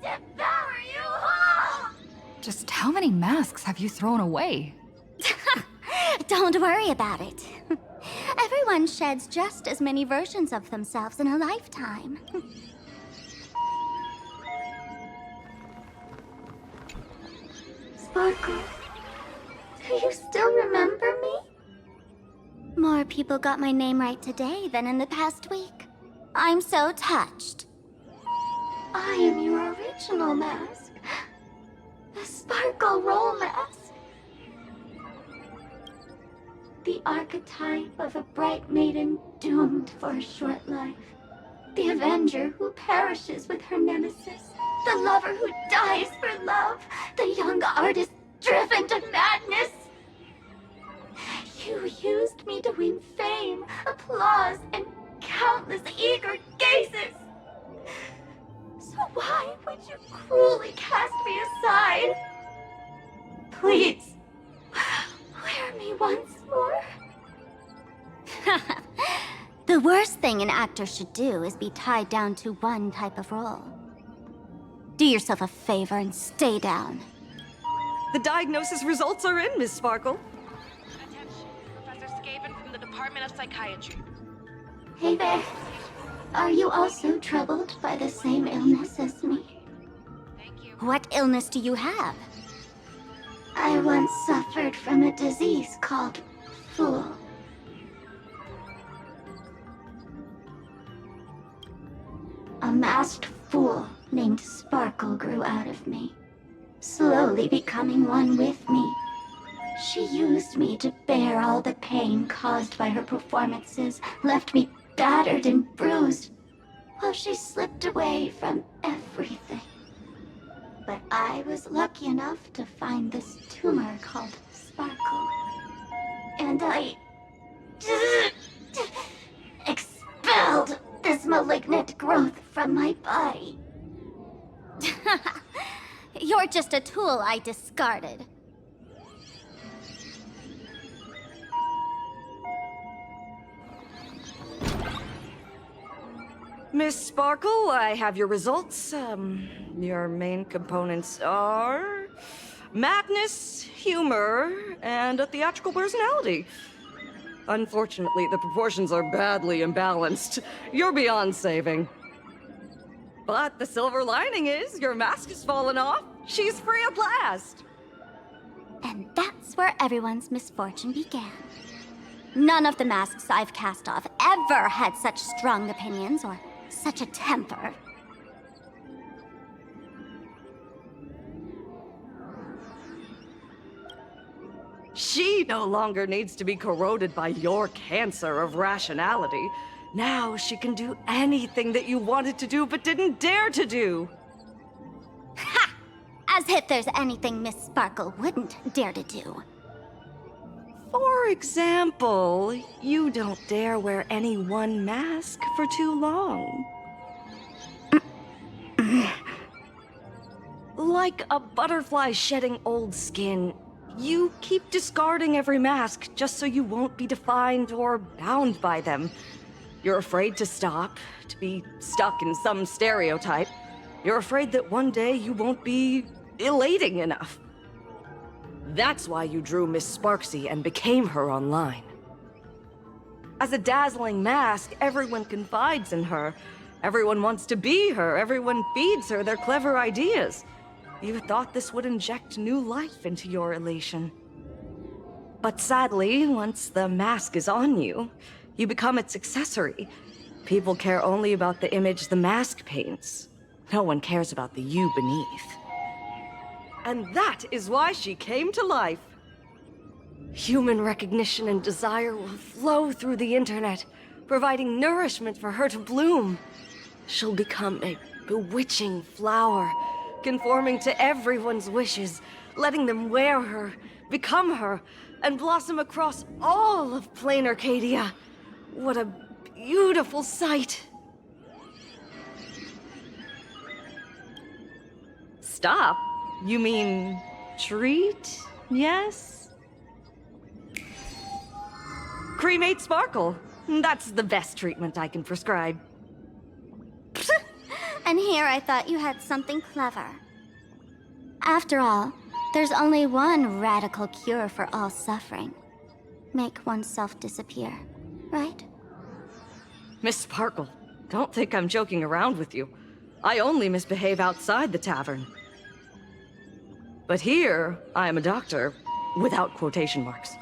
devour you all. Just how many masks have you thrown away? Don't worry about it. Everyone sheds just as many versions of themselves in a lifetime. Sparkle, do you still remember me? More people got my name right today than in the past week. I'm so touched. I am your original mask. The Sparkle Roll mask. The archetype of a bright maiden doomed for a short life. The avenger who perishes with her nemesis. The lover who dies for love. The young artist driven to madness. You used me to win fame, applause, and countless eager gazes. So why would you cruelly cast me aside? Please, wear me once more. The worst thing an actor should do is be tied down to one type of role. Do yourself a favor and stay down. The diagnosis results are in, Miss Sparkle. Attention, Professor Skaven from the Department of Psychiatry. Hey there. Are you also troubled by the same illness as me? Thank you. What illness do you have? I once suffered from a disease called Fool. A masked fool named Sparkle grew out of me, slowly becoming one with me. She used me to bear all the pain caused by her performances, left me battered and bruised, while she slipped away from everything. But I was lucky enough to find this tumor called Sparkle. And I expelled this malignant growth from my body. You're just a tool I discarded. Miss Sparkle, I have your results. Your main components are madness, humor, and a theatrical personality. Unfortunately, the proportions are badly imbalanced. You're beyond saving. But the silver lining is your mask has fallen off. She's free at last. And that's where everyone's misfortune began. None of the masks I've cast off ever had such strong opinions or such a temper. She no longer needs to be corroded by your cancer of rationality. Now she can do anything that you wanted to do but didn't dare to do. Ha! As if there's anything Miss Sparkle wouldn't dare to do. For example, you don't dare wear any one mask for too long. Like a butterfly shedding old skin, you keep discarding every mask just so you won't be defined or bound by them. You're afraid to stop, to be stuck in some stereotype. You're afraid that one day you won't be elating enough. That's why you drew Miss Sparksy and became her online. As a dazzling mask, everyone confides in her. Everyone wants to be her. Everyone feeds her their clever ideas. You thought this would inject new life into your elation. But sadly, once the mask is on you, you become its accessory. People care only about the image the mask paints. No one cares about the you beneath. And that is why she came to life. Human recognition and desire will flow through the internet, providing nourishment for her to bloom. She'll become a bewitching flower, conforming to everyone's wishes, letting them wear her, become her, and blossom across all of plain Arcadia. What a beautiful sight. Stop? You mean treat? Yes? Cremate Sparkle. That's the best treatment I can prescribe. And here I thought you had something clever. After all, there's only one radical cure for all suffering. Make oneself disappear, right? Miss Sparkle, don't think I'm joking around with you. I only misbehave outside the tavern. But here, I am a doctor, without quotation marks.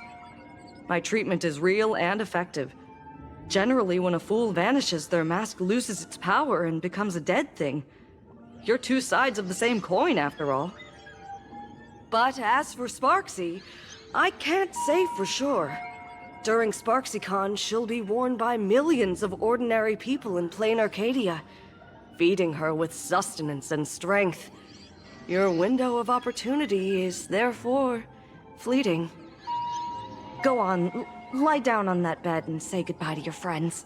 My treatment is real and effective. Generally, when a fool vanishes, their mask loses its power and becomes a dead thing. You're two sides of the same coin, after all. But as for Sparksy, I can't say for sure. During SparksyCon, she'll be worn by millions of ordinary people in plain Arcadia, feeding her with sustenance and strength. Your window of opportunity is therefore fleeting. Go on, lie down on that bed and say goodbye to your friends.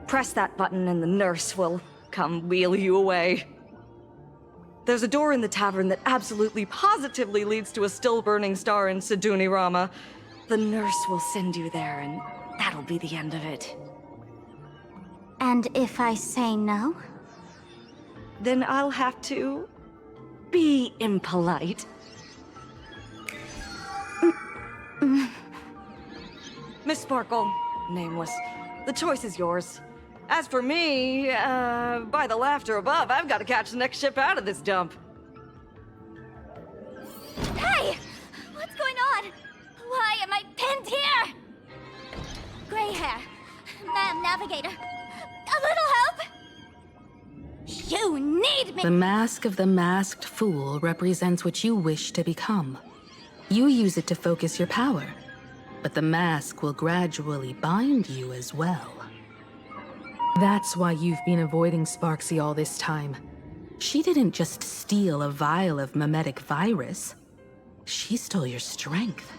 Press that button and the nurse will come wheel you away. There's a door in the tavern that absolutely positively leads to a still-burning star in Siduni Rama. The nurse will send you there, and that'll be the end of it. And if I say no? Then I'll have to be impolite. Miss Sparkle, nameless, the choice is yours. As for me, by the laughter above, I've got to catch the next ship out of this dump. Hey! What's going on? Why am I pinned here? Gray hair. Ma'am, navigator. A little help? You need me! The mask of the masked fool represents what you wish to become. You use it to focus your power, but the mask will gradually bind you as well. That's why you've been avoiding Sparksy all this time. She didn't just steal a vial of mimetic virus. She stole your strength.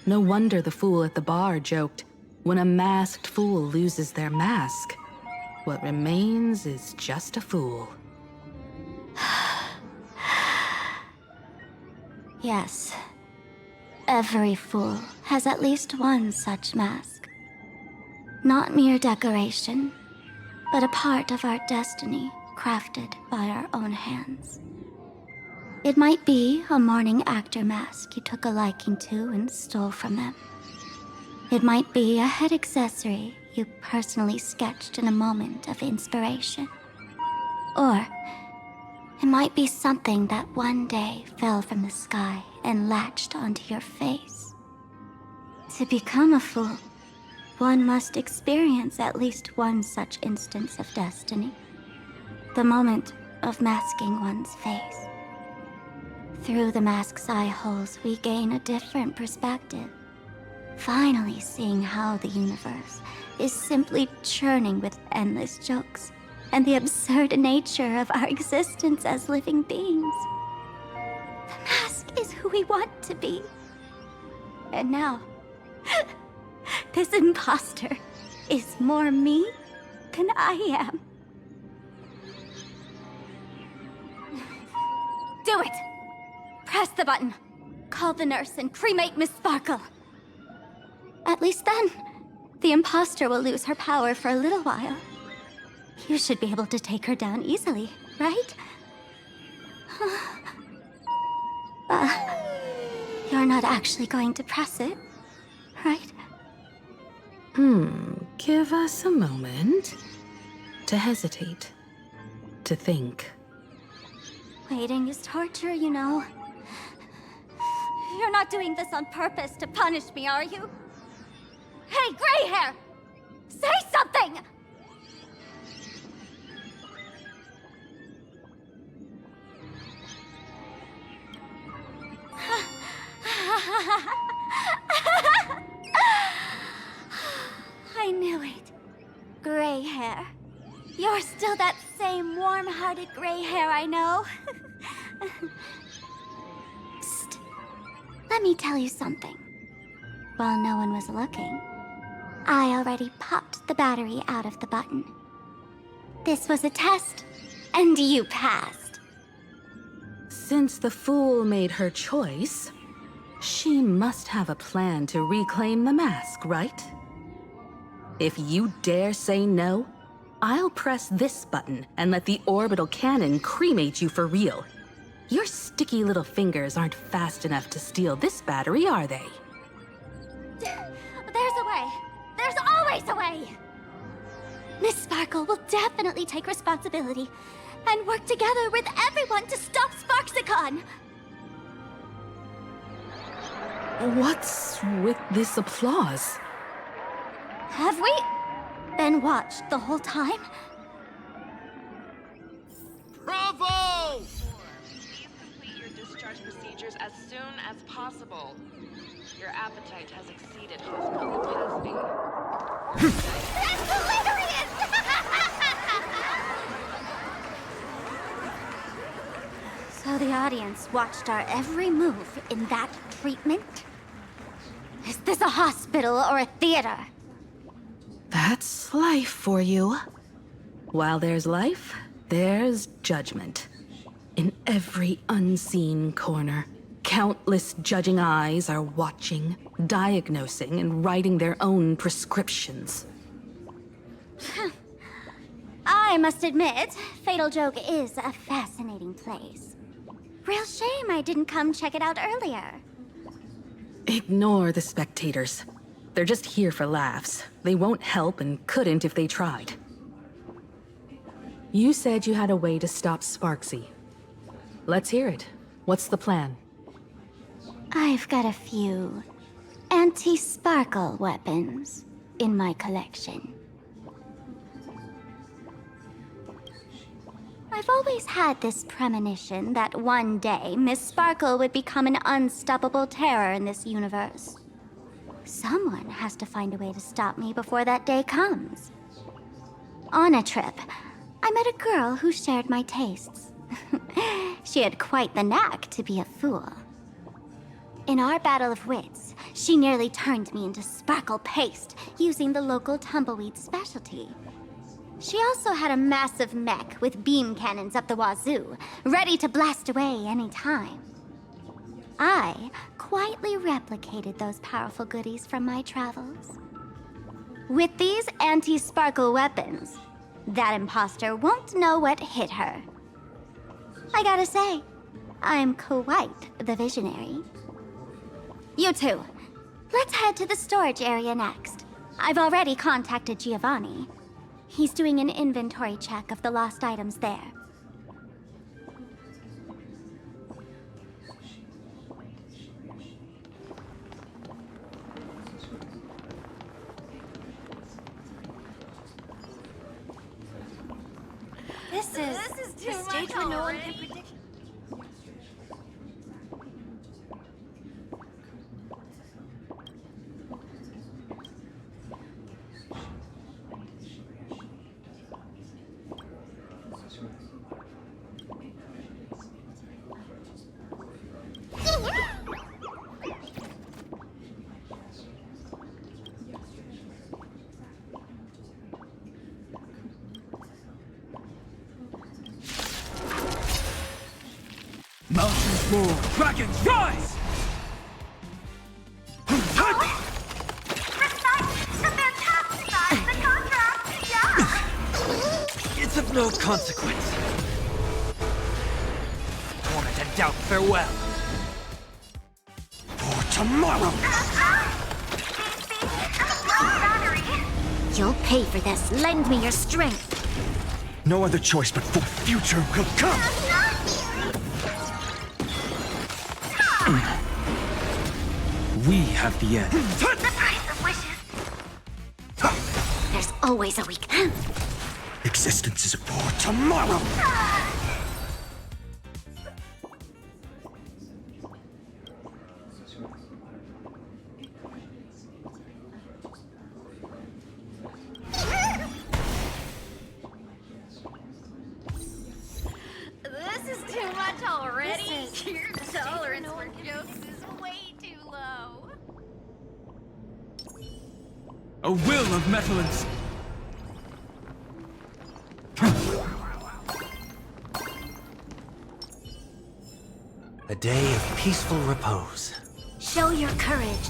No wonder the fool at the bar joked, when a masked fool loses their mask, what remains is just a fool. Yes. Every fool has at least one such mask. Not mere decoration, but a part of our destiny crafted by our own hands. It might be a morning actor mask you took a liking to and stole from them. It might be a head accessory you personally sketched in a moment of inspiration. Or it might be something that one day fell from the sky and latched onto your face. To become a fool, one must experience at least one such instance of destiny. The moment of masking one's face. Through the mask's eye holes, we gain a different perspective. Finally seeing how the universe is simply churning with endless jokes and the absurd nature of our existence as living beings. The mask is who we want to be. And now, this imposter is more me than I am. Do it! Press the button. Call the nurse and cremate Miss Sparkle. At least then, the imposter will lose her power for a little while. You should be able to take her down easily, right? You're not actually going to press it, right? Give us a moment to hesitate, to think. Waiting is torture, you know. You're not doing this on purpose to punish me, are you? Hey, gray hair! Say something! I knew it. Gray hair. You're still that same warm-hearted gray hair I know. Psst. Let me tell you something. While no one was looking, I already popped the battery out of the button. This was a test, and you passed. Since the fool made her choice, she must have a plan to reclaim the mask, right? If you dare say no, I'll press this button and let the orbital cannon cremate you for real. Your sticky little fingers aren't fast enough to steal this battery, are they? There's a way. There's always a way. Miss Sparkle will definitely take responsibility and work together with everyone to stop Sparksicon. What's with this applause? Have we been watched the whole time? Bravo! Please complete your discharge procedures as soon as possible. Your appetite has exceeded hospital capacity. That's hilarious! So the audience watched our every move in that treatment? Is this a hospital or a theater? That's life for you. While there's life, there's judgment. In every unseen corner, countless judging eyes are watching, diagnosing, and writing their own prescriptions. I must admit, Fatal Joke is a fascinating place. Real shame I didn't come check it out earlier. Ignore the spectators. They're just here for laughs. They won't help and couldn't if they tried. You said you had a way to stop Sparksy. Let's hear it. What's the plan? I've got a few anti-sparkle weapons in my collection. I've always had this premonition that one day Miss Sparkle would become an unstoppable terror in this universe. Someone has to find a way to stop me before that day comes. On a trip, I met a girl who shared my tastes. She had quite the knack to be a fool. In our battle of wits, she nearly turned me into sparkle paste using the local tumbleweed specialty. She also had a massive mech with beam cannons up the wazoo, ready to blast away any time. I quietly replicated those powerful goodies from my travels. With these anti-sparkle weapons, that imposter won't know what hit her. I gotta say, I'm quite the visionary. You two, let's head to the storage area next. I've already contacted Giovanni. He's doing an inventory check of the lost items there. This is too much stage where no one can already. predict. Mountains roar, dragons rise! It's of no consequence. Torment and doubt, farewell. For tomorrow! You'll pay for this. Lend me your strength. No other choice but for future will come. We have the end. The price of wishes. There's always a week. Existence is for tomorrow. This is too much already. Your tolerance for jokes is way too low. A will of metal and... A day of peaceful repose. Show your courage.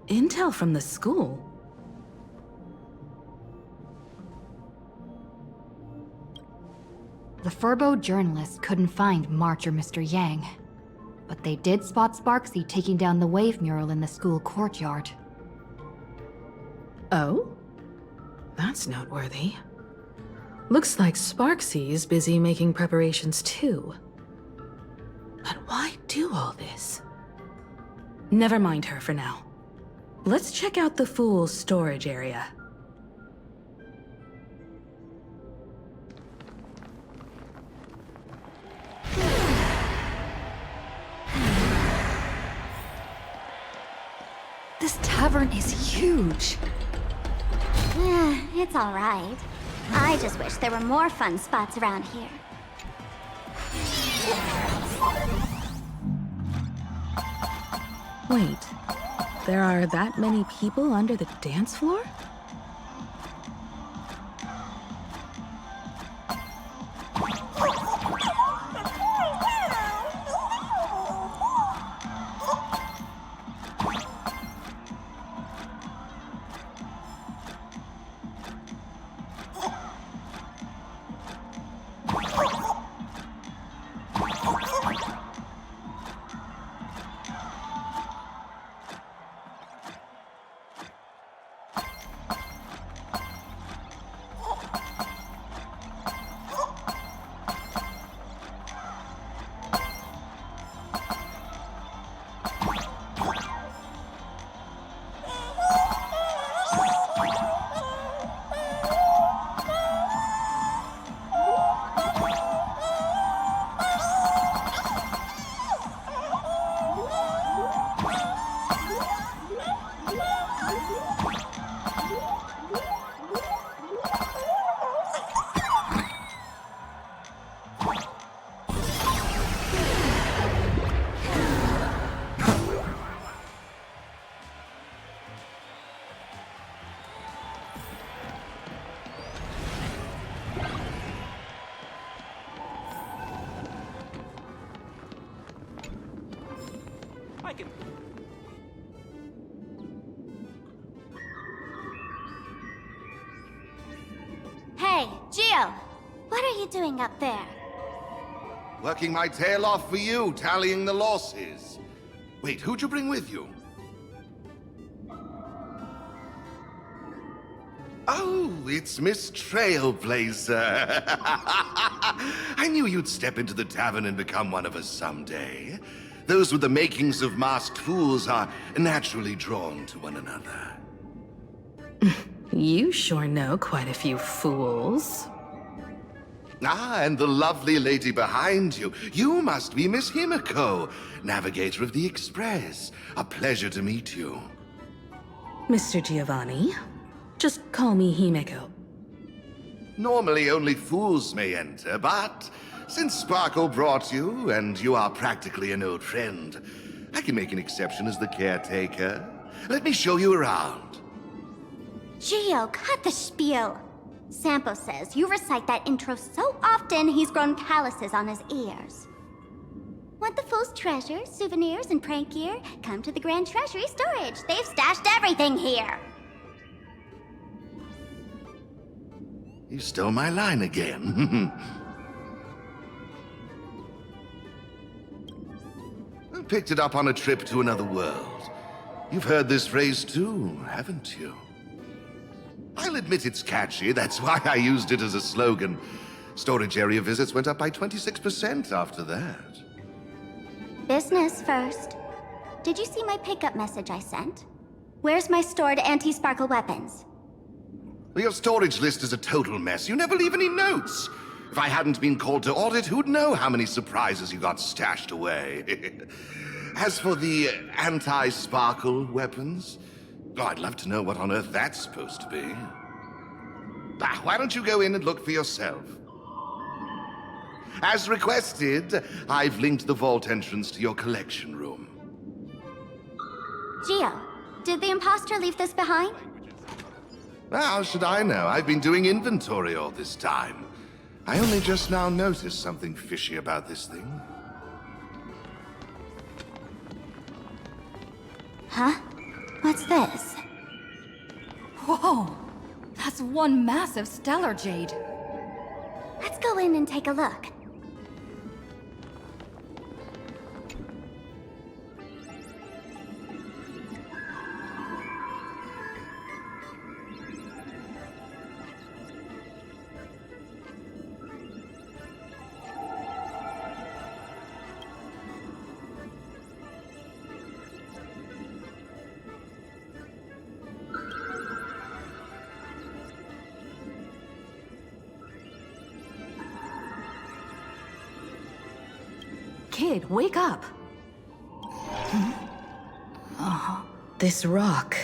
Intel from the school? The Furbo journalists couldn't find March or Mr. Yang, but they did spot Sparksy taking down the wave mural in the school courtyard. Oh? That's noteworthy. Looks like Sparksy is busy making preparations too. But why do all this? Never mind her for now. Let's check out the Fool's storage area. This tavern is huge. It's all right. I just wish there were more fun spots around here. Wait, there are that many people under the dance floor? Hey, Gio! What are you doing up there? Working my tail off for you, tallying the losses. Wait, who'd you bring with you? Oh, it's Miss Trailblazer. I knew you'd step into the tavern and become one of us someday. Those with the makings of masked fools are naturally drawn to one another. You sure know quite a few fools. Ah, and the lovely lady behind you. You must be Miss Himiko, navigator of the Express. A pleasure to meet you. Mr. Giovanni, just call me Himeko. Normally only fools may enter, but since Sparkle brought you, and you are practically an old friend, I can make an exception as the caretaker. Let me show you around. Gio, cut the spiel. Sampo says you recite that intro so often he's grown calluses on his ears. Want the fool's treasure, souvenirs, and prank gear? Come to the Grand Treasury Storage. They've stashed everything here. You stole my line again. Picked it up on a trip to another world. You've heard this phrase too, haven't you? I'll admit it's catchy, that's why I used it as a slogan. Storage area visits went up by 26% after that. Business first. Did you see my pickup message I sent? Where's my stored anti-sparkle weapons? Well, your storage list is a total mess. You never leave any notes. If I hadn't been called to audit, who'd know how many surprises you got stashed away? As for the anti-sparkle weapons, oh, I'd love to know what on earth that's supposed to be. Why don't you go in and look for yourself? As requested, I've linked the vault entrance to your collection room. Gio, did the imposter leave this behind? How should I know? I've been doing inventory all this time. I only just now noticed something fishy about this thing. Huh? What's this? Whoa! That's one massive stellar jade. Let's go in and take a look. Kid, wake up! This rock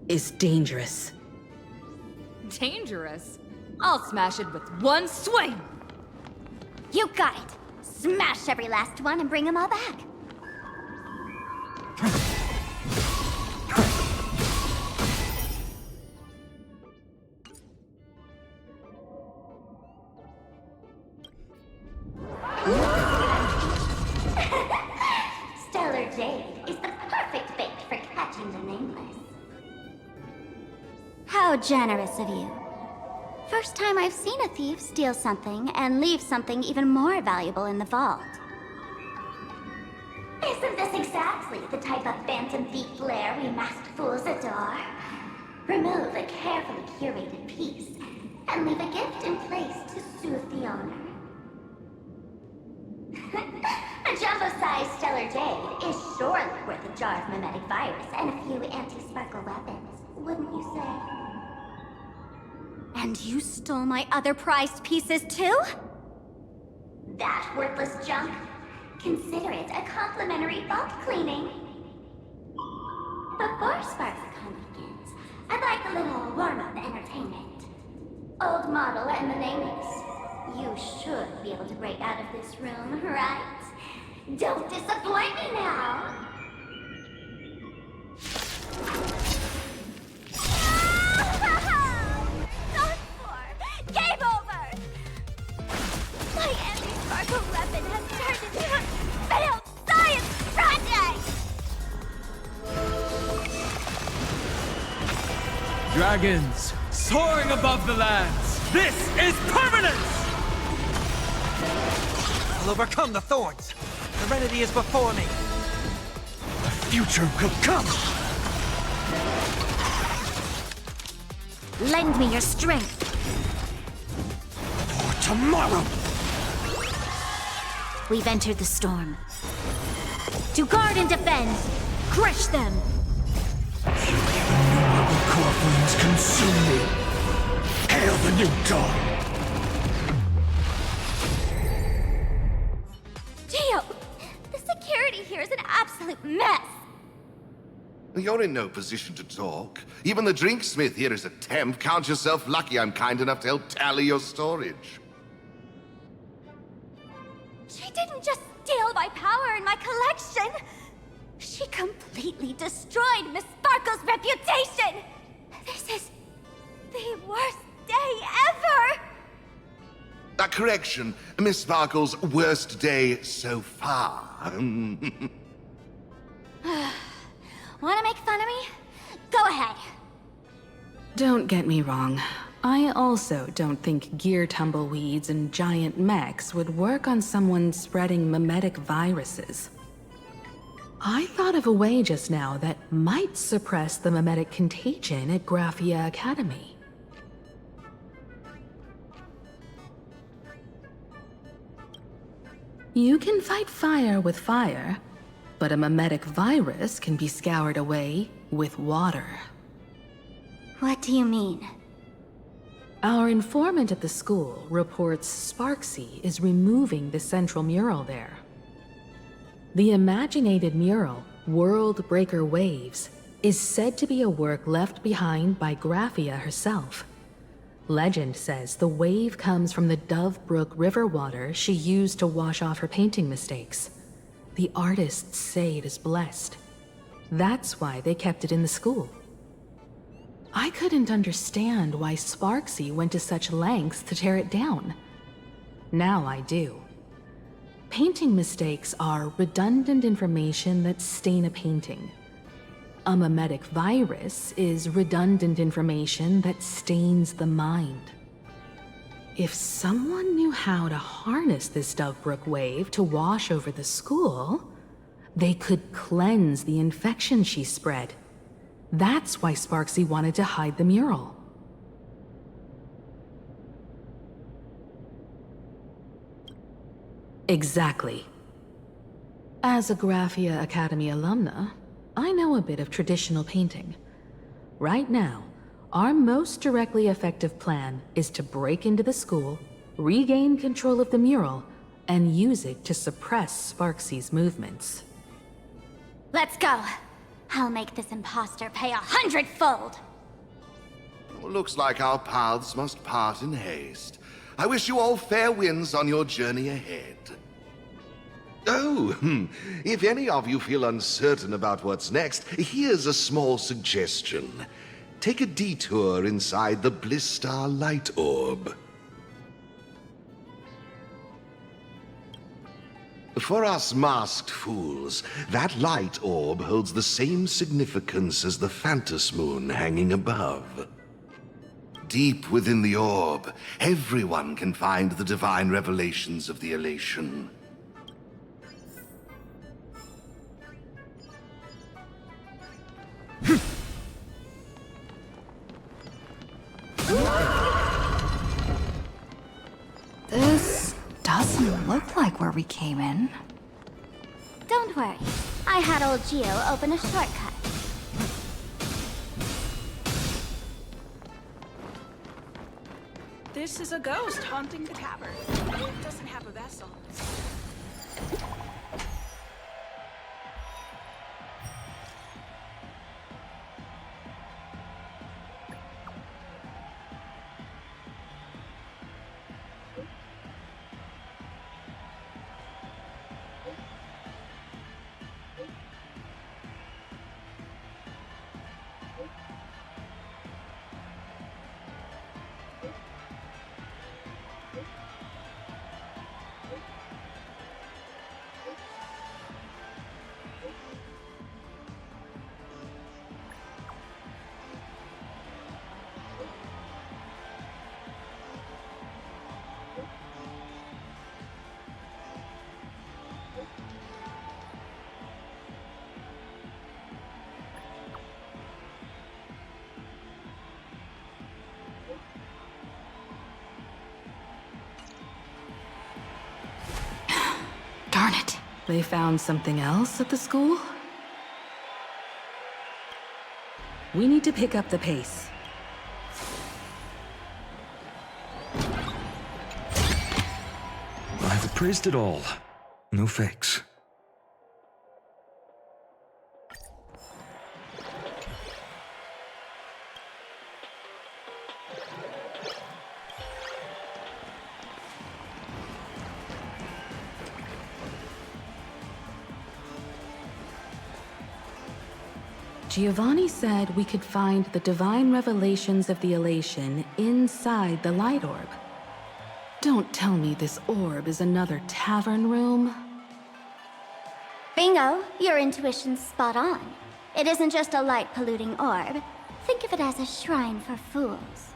is dangerous. Dangerous? I'll smash it with one swing! You got it! Smash every last one and bring them all back. Stellar Jade is the perfect bait for catching the nameless. How generous of you. First time I've seen a thief steal something and leave something even more valuable in the vault. Isn't this exactly the type of phantom thief flair we masked fools adore? Remove a carefully curated piece and leave a gift in place to soothe the owner. A jumbo-sized Stellar Jade is surely worth a jar of mimetic virus and a few anti-sparkle weapons, wouldn't you say? And you stole my other prized pieces too? That worthless junk? Consider it a complimentary vault cleaning. Before SparksCon begins, I'd like a little warm-up entertainment. Old model and the nameless. You should be able to break out of this room, right? Don't disappoint me now! Game over! My anti-sparkle weapon has turned into a failed science project! Dragons, soaring above the lands. This is permanence! I'll overcome the thorns. Serenity is before me. The future will come! Lend me your strength. For tomorrow! We've entered the storm. To guard and defend! Crush them! Purple core flames consume me! Hail the new dawn! Geo! The security here is an absolute mess! You're in no position to talk. Even the drinksmith here is a temp. Count yourself lucky I'm kind enough to help tally your storage. She didn't just steal my power and my collection! She completely destroyed Miss Sparkle's reputation! This is the worst day ever! A correction, Miss Sparkle's worst day so far. Wanna make fun of me? Go ahead. Don't get me wrong. I also don't think gear tumbleweeds and giant mechs would work on someone spreading mimetic viruses. I thought of a way just now that might suppress the mimetic contagion at Graphia Academy. You can fight fire with fire, but a mimetic virus can be scoured away with water. What do you mean? Our informant at the school reports Sparksy is removing the central mural there. The imaginated mural, World Breaker Waves, is said to be a work left behind by Graphia herself. Legend says the wave comes from the Dove Brook river water she used to wash off her painting mistakes. The artists say it is blessed. That's why they kept it in the school. I couldn't understand why Sparksy went to such lengths to tear it down. Now I do. Painting mistakes are redundant information that stain a painting. A mimetic virus is redundant information that stains the mind. If someone knew how to harness this Dovebrook wave to wash over the school, they could cleanse the infection she spread. That's why Sparksy wanted to hide the mural. Exactly. As a Graphia Academy alumna, I know a bit of traditional painting. Right now, our most directly effective plan is to break into the school, regain control of the mural, and use it to suppress Sparksy's movements. Let's go. I'll make this imposter pay 100-fold! Looks like our paths must part in haste. I wish you all fair winds on your journey ahead. Oh, if any of you feel uncertain about what's next, here's a small suggestion. Take a detour inside the Blistar Light Orb. For us masked fools, that light orb holds the same significance as the Phantos Moon hanging above. Deep within the orb, everyone can find the divine revelations of the elation. This doesn't look like where we came in. Don't worry. I had old Geo open a shortcut. This is a ghost haunting the cavern. It doesn't have a vessel. Darn it. They found something else at the school? We need to pick up the pace. I've appraised it all. No fakes. Giovanni said we could find the divine revelations of the elation inside the light orb. Don't tell me this orb is another tavern room. Bingo, your intuition's spot on. It isn't just a light-polluting orb. Think of it as a shrine for fools.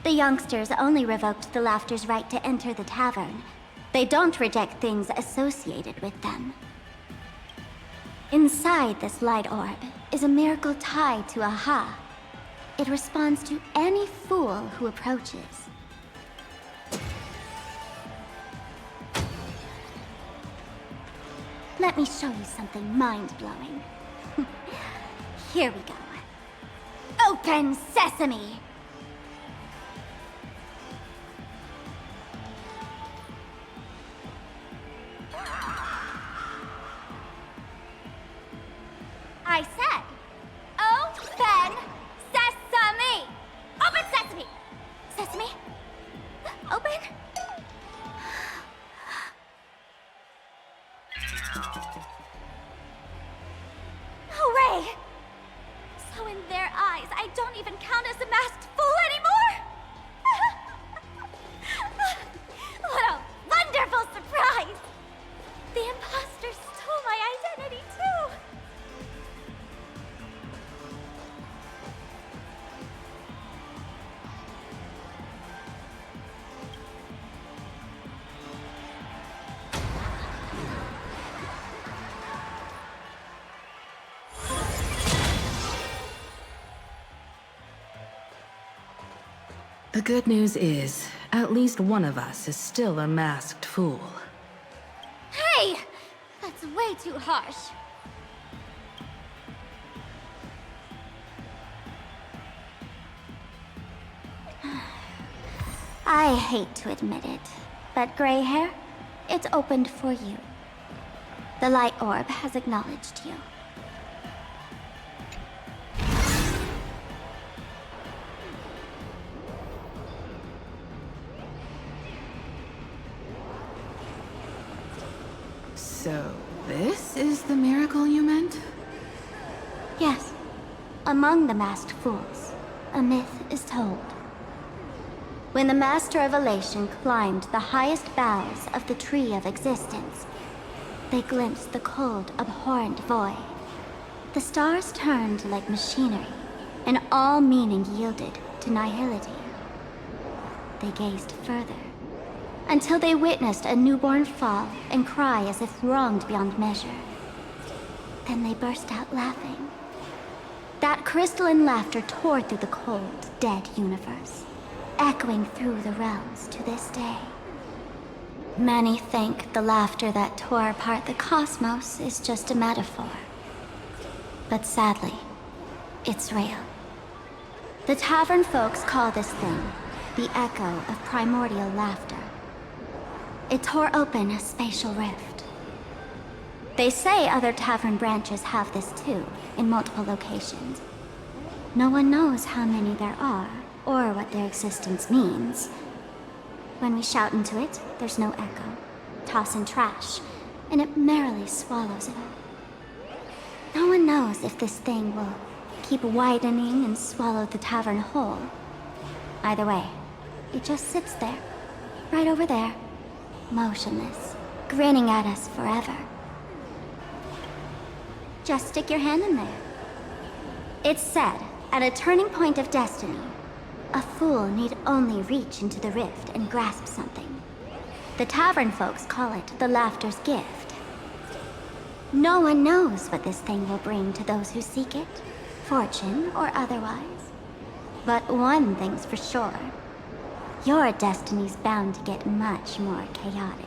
The youngsters only revoked the Laughter's right to enter the tavern. They don't reject things associated with them. Inside this light orb is a miracle tied to Aha. It responds to any fool who approaches. Let me show you something mind-blowing. Here we go. Open sesame! I said, open sesame! Open sesame! Sesame? Open? Hooray! So in their eyes, I don't even count as a masked fool anymore? What a wonderful surprise! The imposter stole my identity too! The good news is, at least one of us is still a masked fool. Hey! That's way too harsh. I hate to admit it, but gray hair, it's opened for you. The light orb has acknowledged you. So, this is the miracle you meant? Yes. Among the masked fools, a myth is told. When the Master of Elation climbed the highest boughs of the Tree of Existence, they glimpsed the cold, abhorrent void. The stars turned like machinery, and all meaning yielded to nihility. They gazed further, until they witnessed a newborn fall and cry as if wronged beyond measure. Then they burst out laughing. That crystalline laughter tore through the cold, dead universe, echoing through the realms to this day. Many think the laughter that tore apart the cosmos is just a metaphor. But sadly, it's real. The tavern folks call this thing the echo of primordial laughter. It tore open a spatial rift. They say other tavern branches have this too, in multiple locations. No one knows how many there are, or what their existence means. When we shout into it, there's no echo. Toss in trash, and it merrily swallows it up. No one knows if this thing will keep widening and swallow the tavern whole. Either way, it just sits there, right over there, motionless, grinning at us forever. Just stick your hand in there. It's said, at a turning point of destiny, a fool need only reach into the rift and grasp something. The tavern folks call it the laughter's gift. No one knows what this thing will bring to those who seek it, fortune or otherwise. But one thing's for sure. Your destiny's bound to get much more chaotic.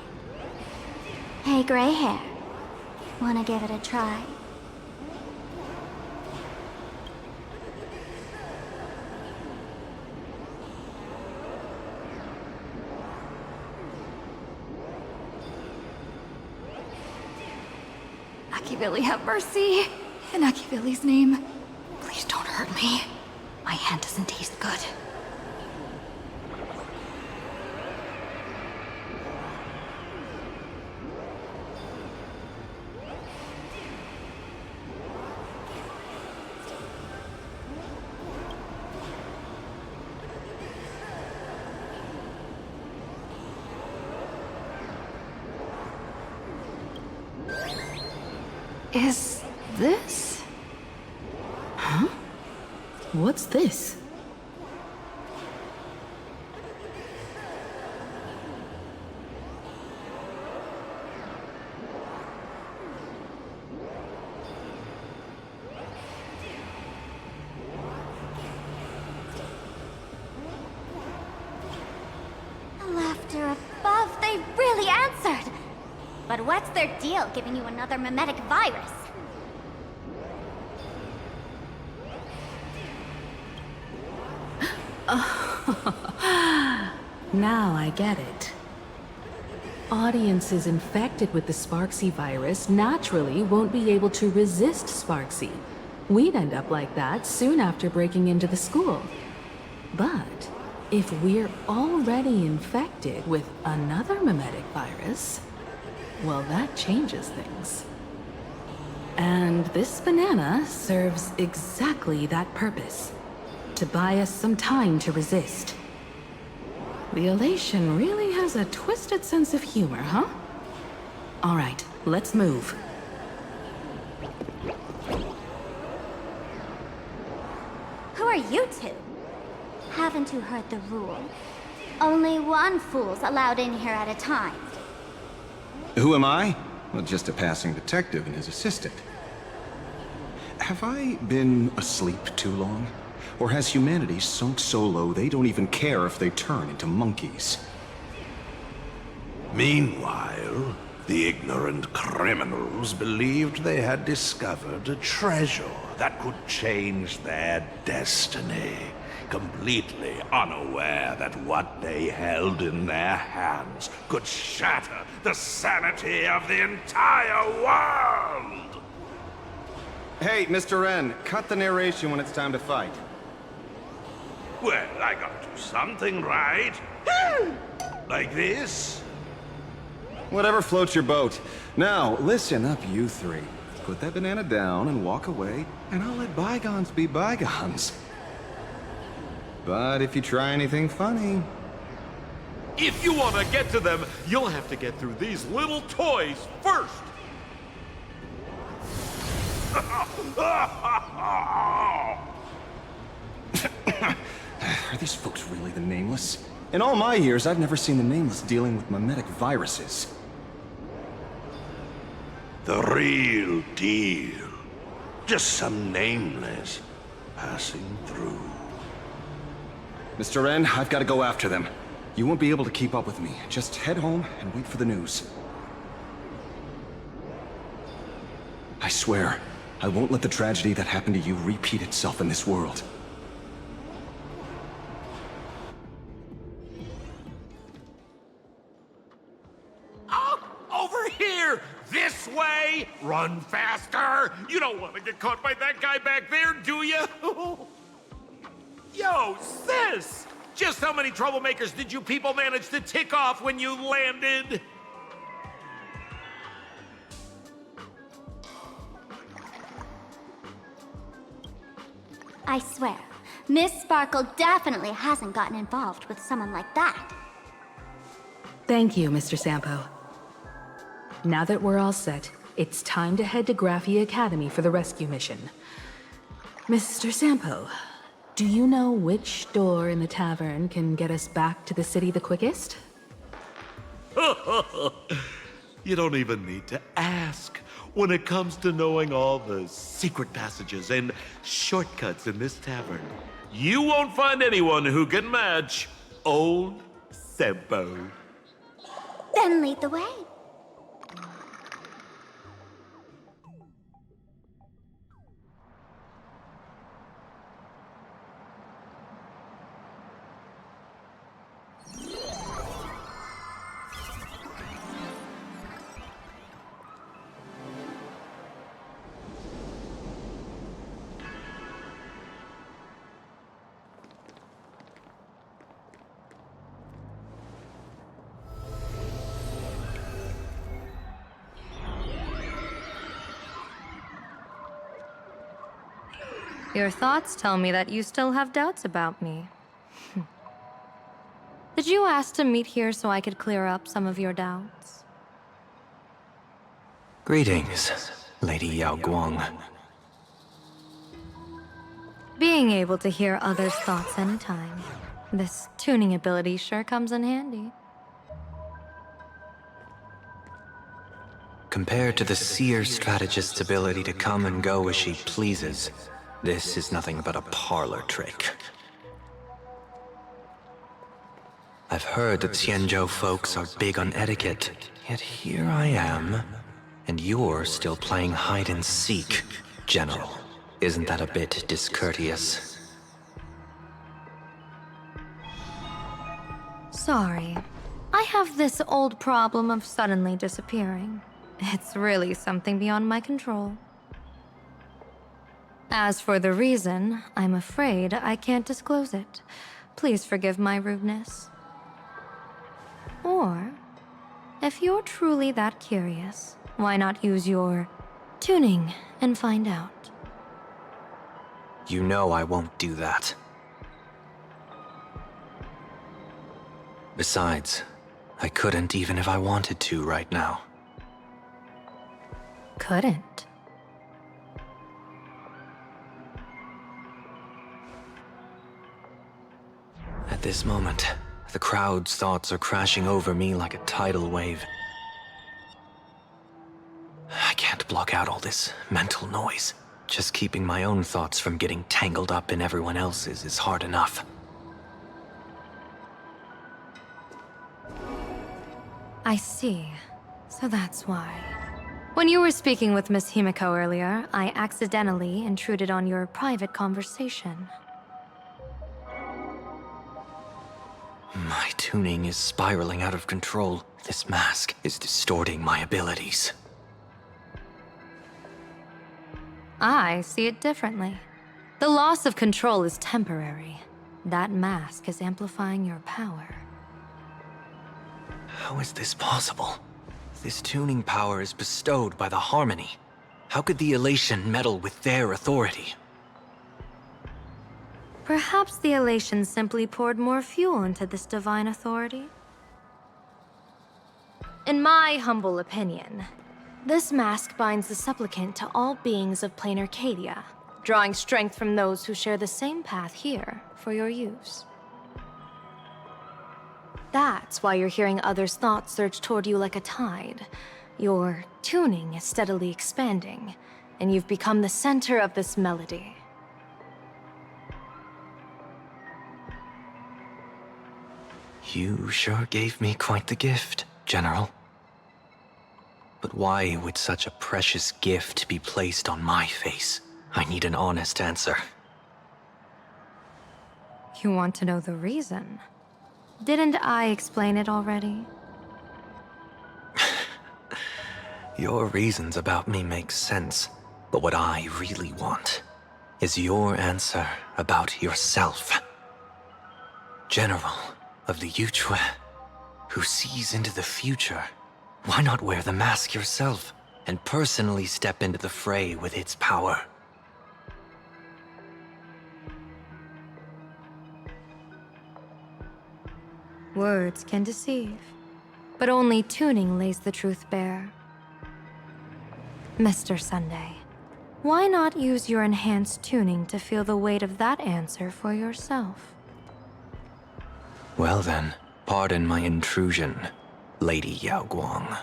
Hey, gray hair. Wanna give it a try? Akivili, have mercy. In Akivili's name, please don't hurt me. My hand doesn't taste good. Is this? Huh? What's this? The laughter above, they really answered! But what's their deal giving you another mimetic virus? Now I get it. Audiences infected with the Sparksy virus naturally won't be able to resist Sparksy. We'd end up like that soon after breaking into the school. But if we're already infected with another mimetic virus, well, that changes things. And this banana serves exactly that purpose. To buy us some time to resist. The Elation really has a twisted sense of humor, huh? All right, let's move. Who are you two? Haven't you heard the rule? Only one fool's allowed in here at a time. Who am I? Well, just a passing detective and his assistant. Have I been asleep too long? Or has humanity sunk so low they don't even care if they turn into monkeys? Meanwhile, the ignorant criminals believed they had discovered a treasure that could change their destiny. completely unaware that what they held in their hands could shatter the sanity of the entire world! Hey, Mr. N, cut the narration when it's time to fight. Well, I gotta do something, right? Like this? Whatever floats your boat. Now, listen up, you three. Put that banana down and walk away, and I'll let bygones be bygones. But if you try anything funny... If you want to get to them, you'll have to get through these little toys first! Are these folks really the Nameless? In all my years, I've never seen the Nameless dealing with mimetic viruses. The real deal. Just some Nameless passing through. Mr. N, I've got to go after them. You won't be able to keep up with me. Just head home and wait for the news. I swear, I won't let the tragedy that happened to you repeat itself in this world. Over here! This way! Run faster! You don't want to get caught by that guy back there, do you? Yo, sis! Just how many troublemakers did you people manage to tick off when you landed? I swear, Miss Sparkle definitely hasn't gotten involved with someone like that. Thank you, Mr. Sampo. Now that we're all set, it's time to head to Graphia Academy for the rescue mission. Mr. Sampo, do you know which door in the tavern can get us back to the city the quickest? You don't even need to ask. When it comes to knowing all the secret passages and shortcuts in this tavern, you won't find anyone who can match old Sampo. Then lead the way. Your thoughts tell me that you still have doubts about me. Did you ask to meet here so I could clear up some of your doubts? Greetings, Lady Yao Guang. Being able to hear others' thoughts anytime. This tuning ability sure comes in handy. Compared to the seer strategist's ability to come and go as she pleases, this is nothing but a parlor trick. I've heard that Xianzhou folks are big on etiquette, yet here I am, and you're still playing hide and seek, General. Isn't that a bit discourteous? Sorry. I have this old problem of suddenly disappearing. It's really something beyond my control. As for the reason, I'm afraid I can't disclose it. Please forgive my rudeness. Or, if you're truly that curious, why not use your tuning and find out? You know I won't do that. Besides, I couldn't even if I wanted to right now. Couldn't? At this moment, the crowd's thoughts are crashing over me like a tidal wave. I can't block out all this mental noise. Just keeping my own thoughts from getting tangled up in everyone else's is hard enough. I see. So that's why. When you were speaking with Miss Himiko earlier, I accidentally intruded on your private conversation. tuning is spiraling out of control. This mask is distorting my abilities. I see it differently. The loss of control is temporary. That mask is amplifying your power. How is this possible? This tuning power is bestowed by the Harmony. How could the Elation meddle with their authority? Perhaps the Elation simply poured more fuel into this divine authority? In my humble opinion, this mask binds the supplicant to all beings of plain Arcadia, drawing strength from those who share the same path here for your use. That's why you're hearing others' thoughts surge toward you like a tide. Your tuning is steadily expanding, and you've become the center of this melody. You sure gave me quite the gift, General. But why would such a precious gift be placed on my face? I need an honest answer. You want to know the reason? Didn't I explain it already? Your reasons about me make sense, but what I really want is your answer about yourself. General of the Yuchue, who sees into the future. Why not wear the mask yourself and personally step into the fray with its power? Words can deceive, but only tuning lays the truth bare. Mr. Sunday, why not use your enhanced tuning to feel the weight of that answer for yourself? Well then, pardon my intrusion, Lady Yao Guang.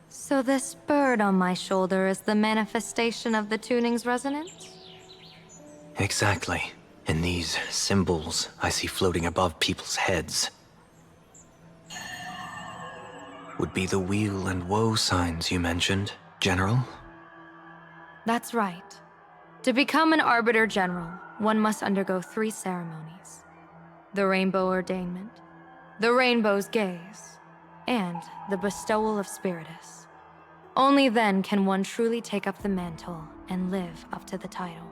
So this bird on my shoulder is the manifestation of the tuning's resonance? Exactly. And these symbols I see floating above people's heads would be the wheel and woe signs you mentioned, General? That's right. To become an Arbiter General, one must undergo 3 ceremonies. The Rainbow Ordainment, the Rainbow's Gaze, and the Bestowal of Spiritus. Only then can one truly take up the mantle and live up to the title.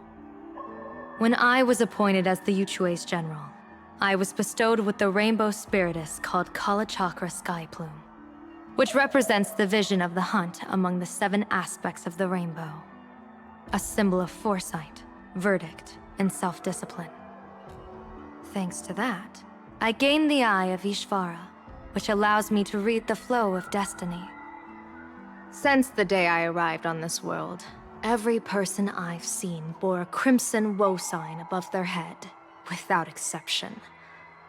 When I was appointed as the Yuchue's General, I was bestowed with the Rainbow Spiritus called Kalachakra Sky Plume, which represents the vision of the hunt among the 7 aspects of the rainbow. A symbol of foresight, verdict, and self-discipline. Thanks to that, I gained the Eye of Ishvara, which allows me to read the flow of destiny. Since the day I arrived on this world, every person I've seen bore a crimson woe sign above their head, without exception.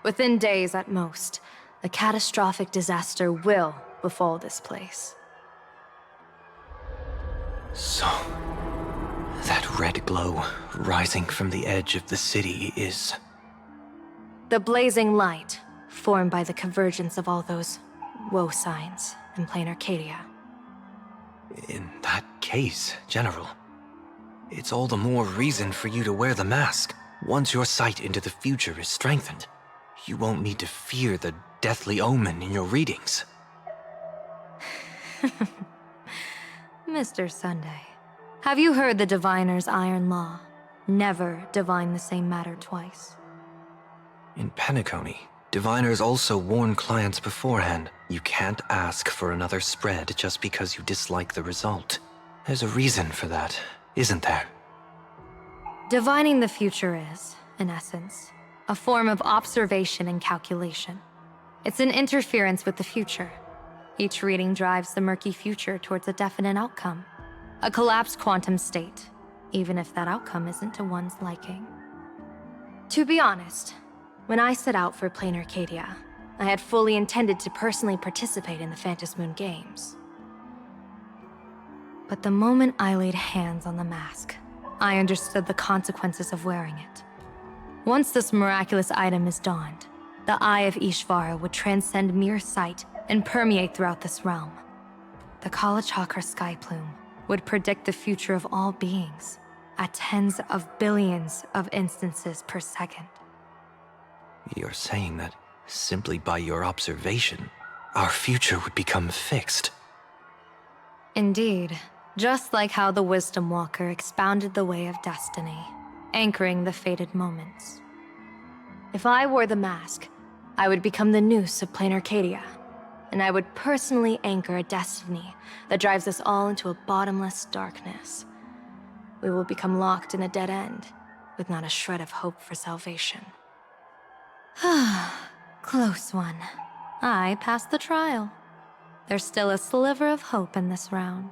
Within days at most, a catastrophic disaster will befall this place. So, that red glow rising from the edge of the city is... The blazing light, formed by the convergence of all those woe signs in plain Arcadia. In that case, General, it's all the more reason for you to wear the mask. Once your sight into the future is strengthened, you won't need to fear the deathly omen in your readings. Mr. Sunday, have you heard the diviner's iron law? Never divine the same matter twice. In Penacony, diviners also warn clients beforehand. You can't ask for another spread just because you dislike the result. There's a reason for that, isn't there? Divining the future is, in essence, a form of observation and calculation. It's an interference with the future. Each reading drives the murky future towards a definite outcome. A collapsed quantum state, even if that outcome isn't to one's liking. To be honest, when I set out for plain Arcadia, I had fully intended to personally participate in the Phantom Moon Games. But the moment I laid hands on the mask, I understood the consequences of wearing it. Once this miraculous item is donned, the Eye of Ishvara would transcend mere sight and permeate throughout this realm. The Kalachakra Sky Plume would predict the future of all beings, at tens of billions of instances per second. You're saying that simply by your observation, our future would become fixed. Indeed, just like how the Wisdom Walker expounded the way of destiny, anchoring the fated moments. If I wore the mask, I would become the noose of Plain Arcadia, and I would personally anchor a destiny that drives us all into a bottomless darkness. We will become locked in a dead end, with not a shred of hope for salvation. Close one. I passed the trial. There's still a sliver of hope in this round.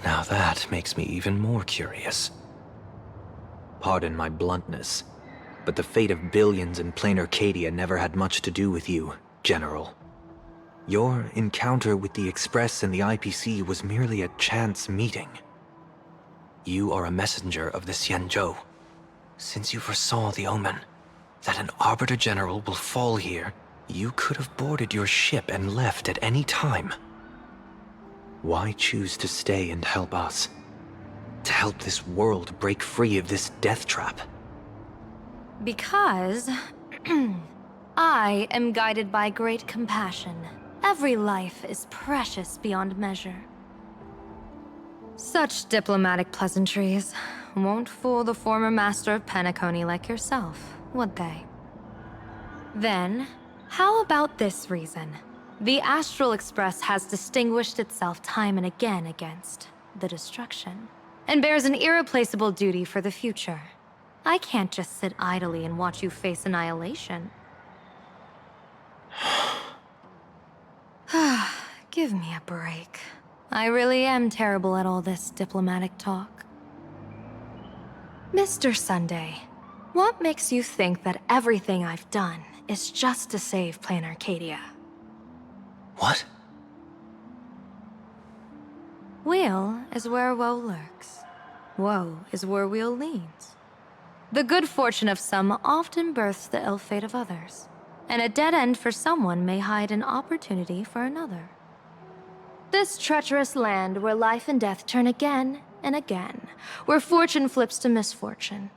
Now that makes me even more curious. Pardon my bluntness, but the fate of billions in Plain Arcadia never had much to do with you, General. Your encounter with the Express and the IPC was merely a chance meeting. You are a messenger of the Xianzhou. Since you foresaw the omen, that an Arbiter General will fall here, you could have boarded your ship and left at any time. Why choose to stay and help us? To help this world break free of this death trap? Because I am guided by great compassion. Every life is precious beyond measure. Such diplomatic pleasantries won't fool the former master of Penacony like yourself, would they? Then, how about this reason? The Astral Express has distinguished itself time and again against the destruction, and bears an irreplaceable duty for the future. I can't just sit idly and watch you face annihilation. Give me a break. I really am terrible at all this diplomatic talk. Mr. Sunday, what makes you think that everything I've done is just to save Plain Arcadia? What? Weal is where woe lurks. Woe is where weal leans. The good fortune of some often births the ill fate of others, and a dead end for someone may hide an opportunity for another. This treacherous land where life and death turn again and again, where fortune flips to misfortune,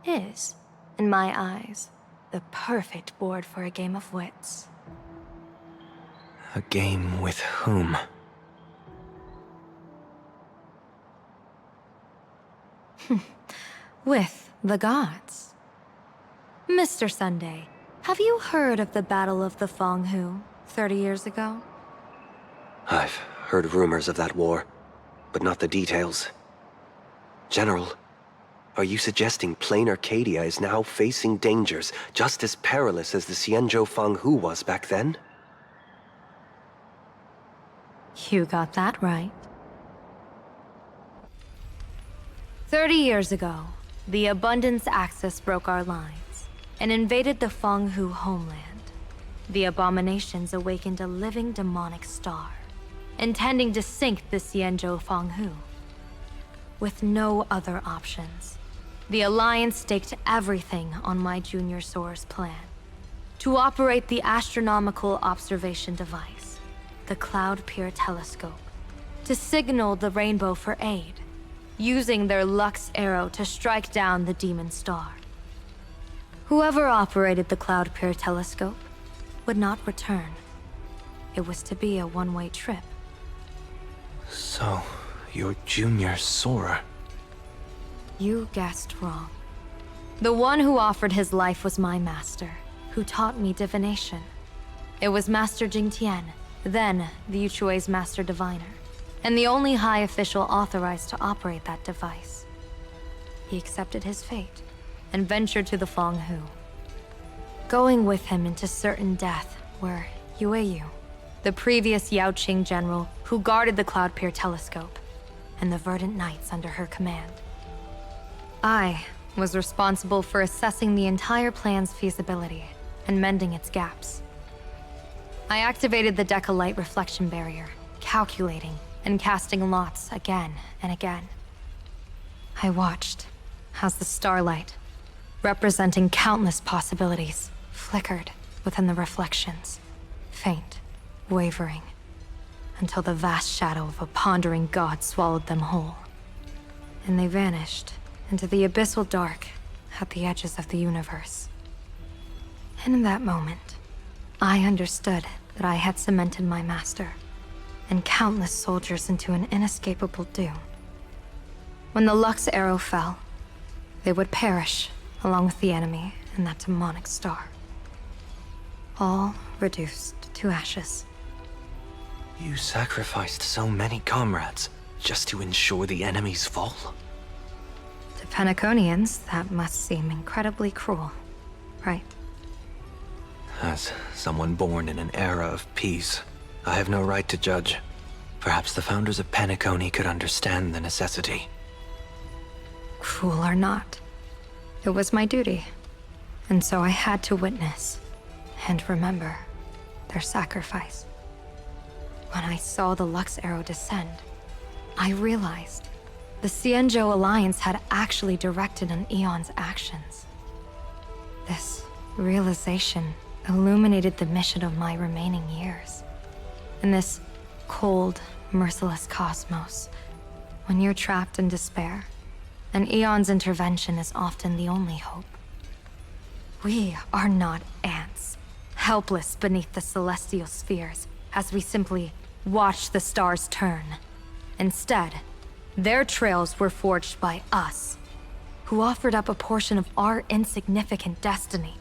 is, in my eyes, the perfect board for a game of wits. A game with whom? With the gods. Mr. Sunday, have you heard of the Battle of the Fonghu 30 years ago? I've heard rumors of that war, but not the details. General, are you suggesting Plain Arcadia is now facing dangers just as perilous as the Xianzhou Fanghu was back then? You got that right. 30 years ago, the Abundance Axis broke our lines and invaded the Fanghu homeland. The abominations awakened a living demonic star, intending to sink the Xianzhou Fanghu. With no other options, the Alliance staked everything on my Junior Soar's plan. To operate the astronomical observation device, the Cloud Peer Telescope, to signal the Rainbow for aid, using their Lux Arrow to strike down the Demon Star. Whoever operated the Cloud Peer Telescope would not return. It was to be a one-way trip. So, you're Junior Soar. You guessed wrong. The one who offered his life was my master, who taught me divination. It was Master Jingtian, then the Yuchui's Master Diviner, and the only high official authorized to operate that device. He accepted his fate and ventured to the Fanghu. Going with him into certain death were Yueyu, the previous Yaoqing general who guarded the Cloud Peer Telescope, and the Verdant Knights under her command. I was responsible for assessing the entire plan's feasibility and mending its gaps. I activated the Deca Light reflection barrier, calculating and casting lots again and again. I watched as the starlight, representing countless possibilities, flickered within the reflections, faint, wavering, until the vast shadow of a pondering god swallowed them whole. And they vanished into the abyssal dark at the edges of the universe. And in that moment, I understood that I had cemented my master and countless soldiers into an inescapable doom. When the Lux arrow fell, they would perish along with the enemy and that demonic star. All reduced to ashes. You sacrificed so many comrades just to ensure the enemy's fall? To Penaconians, that must seem incredibly cruel, right? As someone born in an era of peace, I have no right to judge. Perhaps the founders of Penacony could understand the necessity. Cruel or not, it was my duty. And so I had to witness and remember their sacrifice. When I saw the Lux arrow descend, I realized the Xianzhou Alliance had actually directed an Eon's actions. This realization illuminated the mission of my remaining years. In this cold, merciless cosmos, when you're trapped in despair, an Eon's intervention is often the only hope. We are not ants, helpless beneath the celestial spheres as we simply watch the stars turn. Instead, their trails were forged by us, who offered up a portion of our insignificant destiny.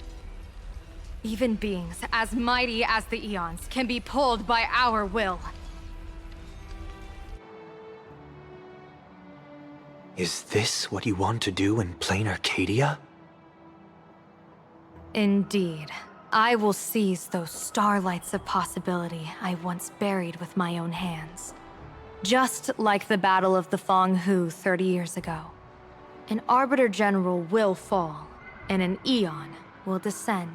Even beings as mighty as the Eons can be pulled by our will. Is this what you want to do in plain Arcadia? Indeed. I will seize those starlights of possibility I once buried with my own hands. Just like the Battle of the Fong Hu 30 years ago. An Arbiter General will fall, and an Eon will descend.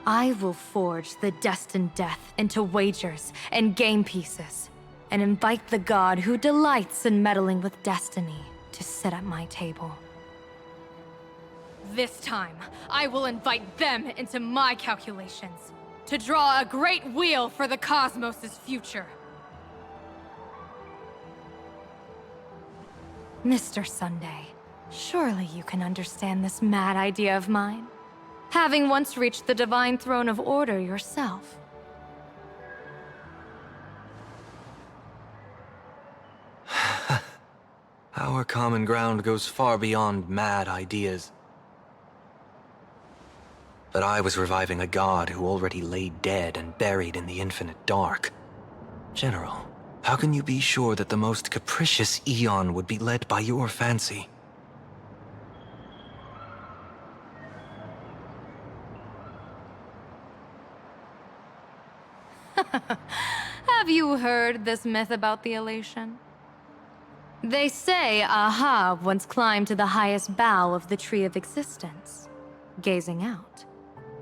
I will forge the destined death into wagers and game pieces, and invite the god who delights in meddling with destiny to sit at my table. This time, I will invite them into my calculations, to draw a great wheel for the cosmos' future. Mr. Sunday, surely you can understand this mad idea of mine, having once reached the divine throne of order yourself. Our common ground goes far beyond mad ideas. But I was reviving a god who already lay dead and buried in the infinite dark. General, how can you be sure that the most capricious Eon would be led by your fancy? Have you heard this myth about the elation? They say Ahab once climbed to the highest bough of the Tree of Existence. Gazing out,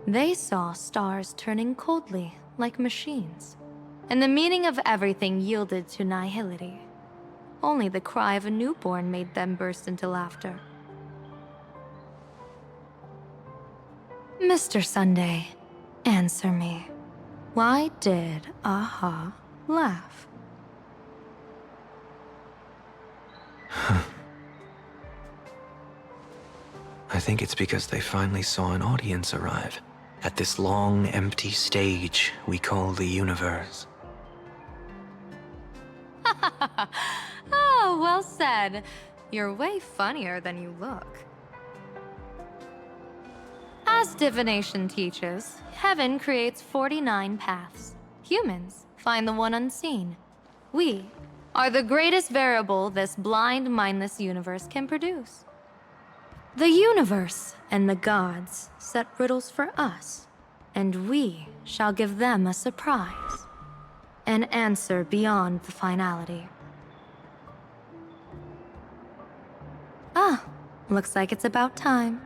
they saw stars turning coldly like machines, and the meaning of everything yielded to nihility. Only the cry of a newborn made them burst into laughter. Mr. Sunday, answer me. Why did Aha laugh? I think it's because they finally saw an audience arrive at this long, empty stage we call the universe. Oh, well said. You're way funnier than you look. As divination teaches, heaven creates 49 paths. Humans find the one unseen. We are the greatest variable this blind, mindless universe can produce. The universe and the gods set riddles for us, and we shall give them a surprise. An answer beyond the finality. Ah, looks like it's about time.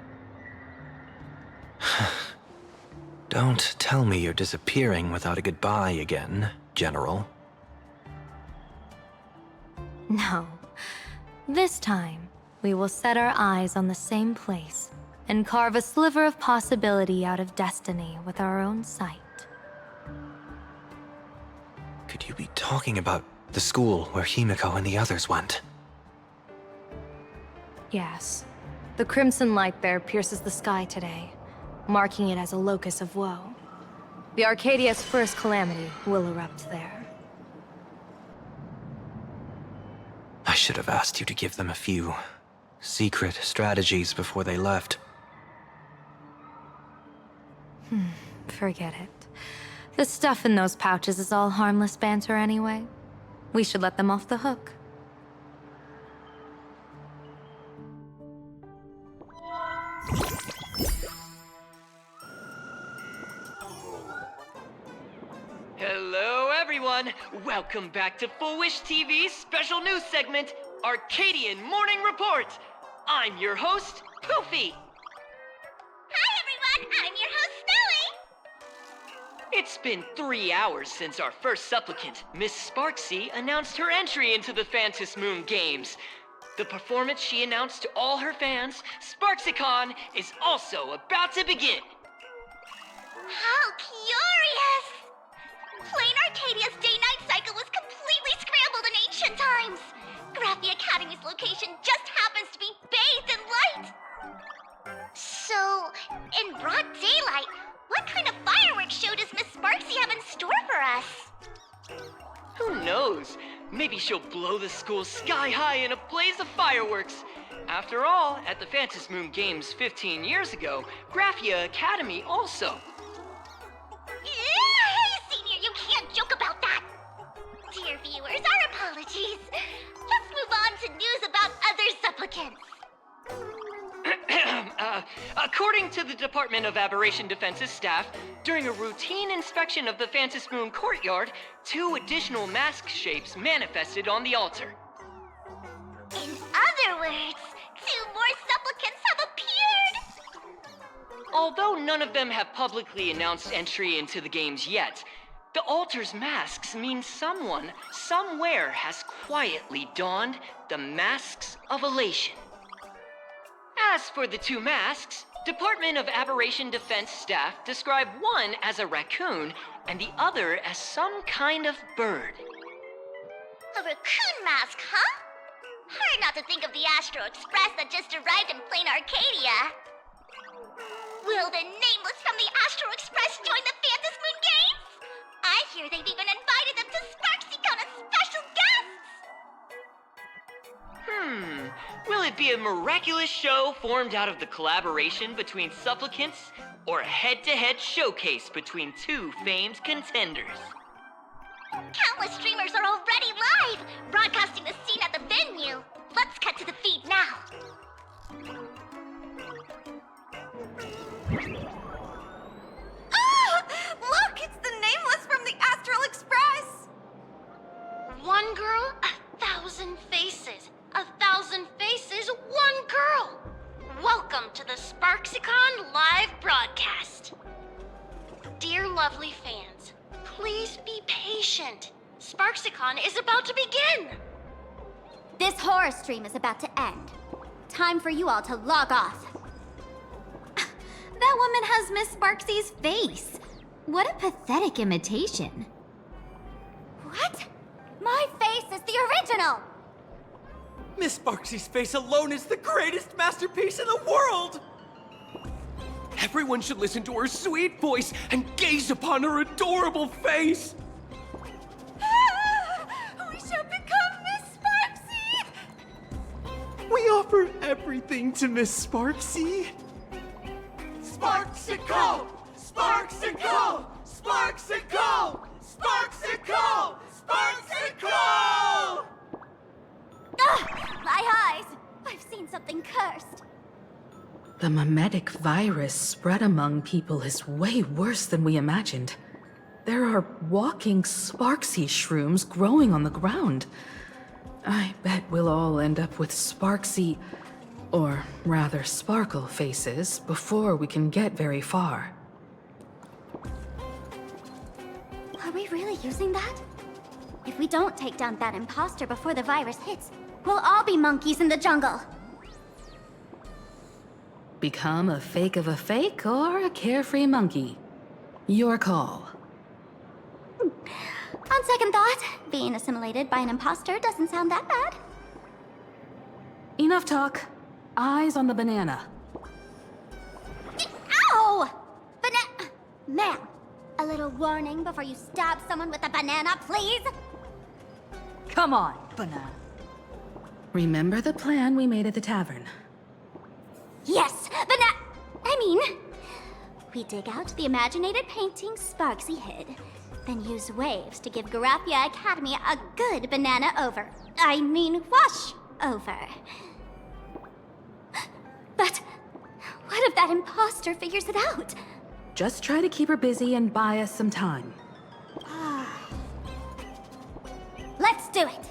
Don't tell me you're disappearing without a goodbye again, General. No. This time, we will set our eyes on the same place and carve a sliver of possibility out of destiny with our own sight. be talking about the school where Himiko and the others went. Yes. The crimson light there pierces the sky today, marking it as a locus of woe. The Arcadia's first calamity will erupt there. I should have asked you to give them a few secret strategies before they left. Forget it. The stuff in those pouches is all harmless banter anyway. We should let them off the hook. Hello, everyone. Welcome back to Full Wish TV's special news segment, Arcadian Morning Report. I'm your host, Poofy. Hi, everyone! I'm your host, Snowy! It's been 3 hours since our first supplicant, Miss Sparksy, announced her entry into the Phantom Moon Games. The performance she announced to all her fans, SparksyCon, is also about to begin. How curious! Plain Arcadia's day-night cycle was completely scrambled in ancient times. Graphia Academy's location just happens to be bathed in light. So, in broad daylight, what kind of fireworks show does Miss Sparksy have in store for us? Who knows? Maybe she'll blow the school sky high in a blaze of fireworks. After all, at the Phantom Moon Games 15 years ago, Graphia Academy also. Senior, you can't joke about that! Dear viewers, our apologies. Let's move on to news about other supplicants. According to the Department of Aberration Defense's staff, during a routine inspection of the Phantom Moon courtyard, 2 additional mask shapes manifested on the altar. In other words, 2 more supplicants have appeared! Although none of them have publicly announced entry into the games yet, the altar's masks mean someone, somewhere, has quietly donned the masks of elation. As for the 2 masks, Department of Aberration Defense staff describe one as a raccoon and the other as some kind of bird. A raccoon mask, huh? Hard not to think of the Astro Express that just arrived in plain Arcadia. Will the Nameless from the Astro Express join the Phantom Moon Games? I hear they've even invited them to SparksyCon as special guests! Will it be a miraculous show formed out of the collaboration between supplicants, or a head-to-head showcase between 2 famed contenders? Countless streamers are already live, broadcasting the scene at the venue. Let's cut to the feed now. Ah! Look, it's the Nameless from the Astral Express! One girl, 1,000 faces. 1,000 faces, one girl. Welcome to the SparksyCon live broadcast. Dear lovely fans, please be patient. SparksyCon is about to begin. This horror stream is about to end. Time for you all to log off. That woman has Miss Sparksy's face. What a pathetic imitation. What? My face is the original! Miss Sparksy's face alone is the greatest masterpiece in the world! Everyone should listen to her sweet voice and gaze upon her adorable face! We shall become Miss Sparksy! We offer everything to Miss Sparksy. Sparksicle! Sparksicle! Sparksicle! Sparksicle! Sparksicle! My eyes! I've seen something cursed. The mimetic virus spread among people is way worse than we imagined. There are walking Sparksy shrooms growing on the ground. I bet we'll all end up with Sparksy, or rather Sparkle faces before we can get very far. Are we really using that? If we don't take down that imposter before the virus hits, we'll all be monkeys in the jungle. Become a fake of a fake or a carefree monkey. Your call. On second thought, being assimilated by an imposter doesn't sound that bad. Enough talk. Eyes on the banana. Ow! Ma'am, a little warning before you stab someone with a banana, please? Come on, banana. Remember the plan we made at the tavern? Yes, we dig out the imaginated painting Sparksy hid, then use waves to give Garafia Academy a good banana wash over. But what if that imposter figures it out? Just try to keep her busy and buy us some time. Let's do it!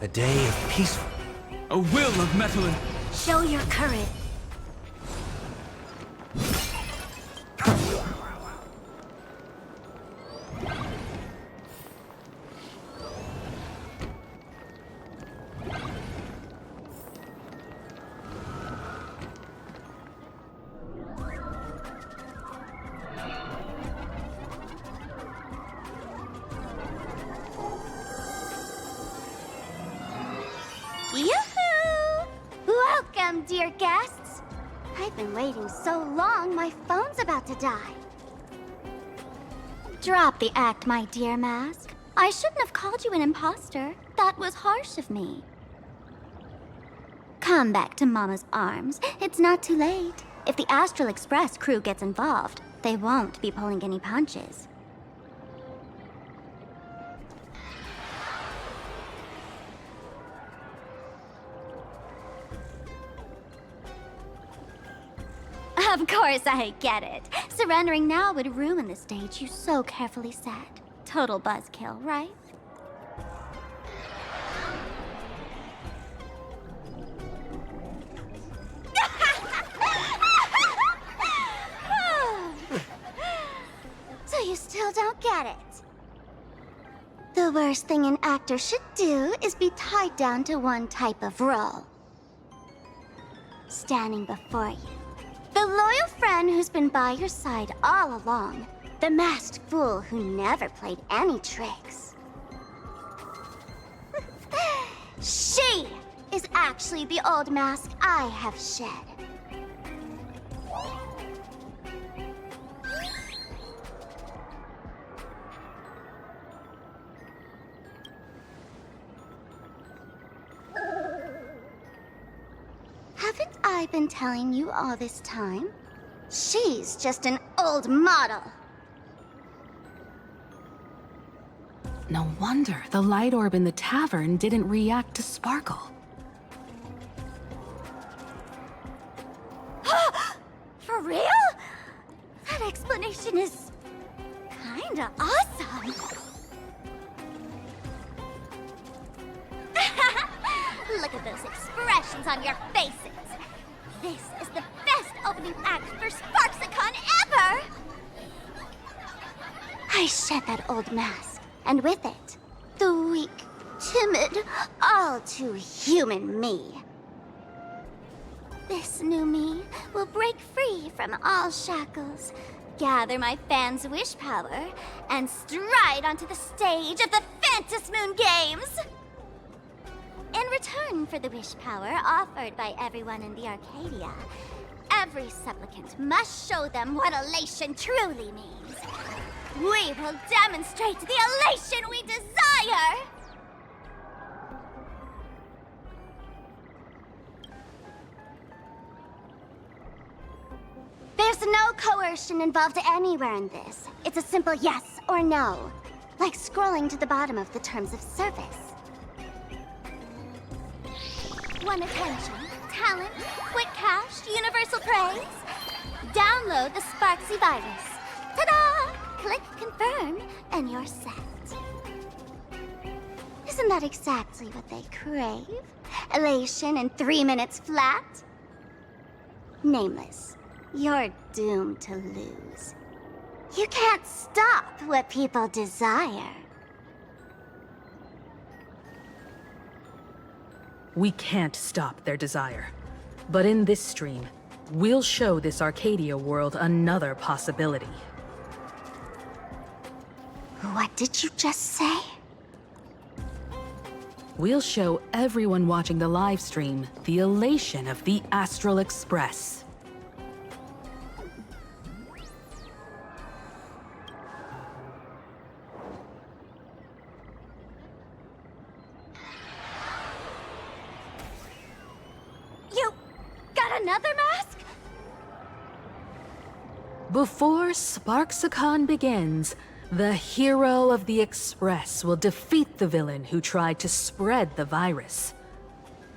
A day of peaceful... A will of Methalin. Show your courage. Yoo-hoo! Welcome, dear guests. I've been waiting so long, my phone's about to die. Drop the act, my dear Mask. I shouldn't have called you an imposter. That was harsh of me. Come back to Mama's arms. It's not too late. If the Astral Express crew gets involved, they won't be pulling any punches. Of course I get it. Surrendering now would ruin the stage you so carefully set. Total buzzkill, right? So you still don't get it? The worst thing an actor should do is be tied down to one type of role. Standing before you, the loyal friend who's been by your side all along. The masked fool who never played any tricks. She is actually the old mask I have shed. Haven't I been telling you all this time? She's just an old model. No wonder the light orb in the tavern didn't react to Sparkle. For real? That explanation is kinda awesome. Look at those expressions on your faces. This is the best opening act for Sparksicon ever! I shed that old mask, and with it, the weak, timid, all too human me. This new me will break free from all shackles, gather my fans' wish power, and stride onto the stage of the Fantasmoon Games! In return for the wish power offered by everyone in the Arcadia, every supplicant must show them what elation truly means. We will demonstrate the elation we desire! There's no coercion involved anywhere in this. It's a simple yes or no, like scrolling to the bottom of the terms of service. Want attention, talent, quick cash, universal praise? Download the Sparksy virus. Ta-da! Click confirm, and you're set. Isn't that exactly what they crave? Elation in 3 minutes flat? Nameless, you're doomed to lose. You can't stop what people desire. We can't stop their desire. But in this stream, we'll show this Arcadia world another possibility. What did you just say? We'll show everyone watching the live stream the elation of the Astral Express. You got another mask? Before Sparksicon begins, the hero of the Express will defeat the villain who tried to spread the virus.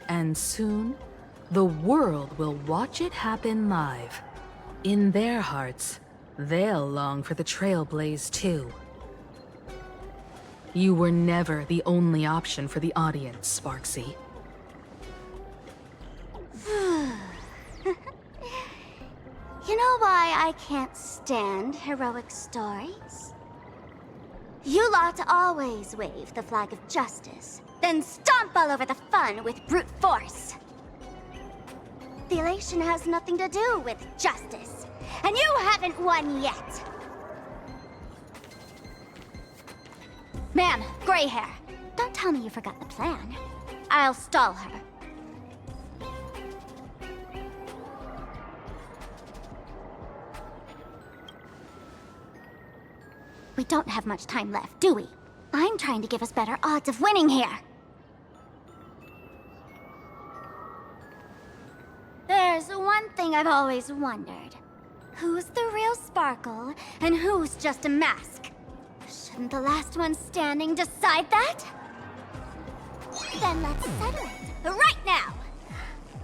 And soon, the world will watch it happen live. In their hearts, they'll long for the Trailblaze too. You were never the only option for the audience, Sparksy. You know why I can't stand heroic stories? You lot always wave the flag of justice, then stomp all over the fun with brute force. The elation has nothing to do with justice, and you haven't won yet. Man, gray hair, don't tell me you forgot the plan. I'll stall her. We don't have much time left, do we? I'm trying to give us better odds of winning here. There's one thing I've always wondered. Who's the real Sparkle, and who's just a mask? Shouldn't the last one standing decide that? Then let's settle it, right now!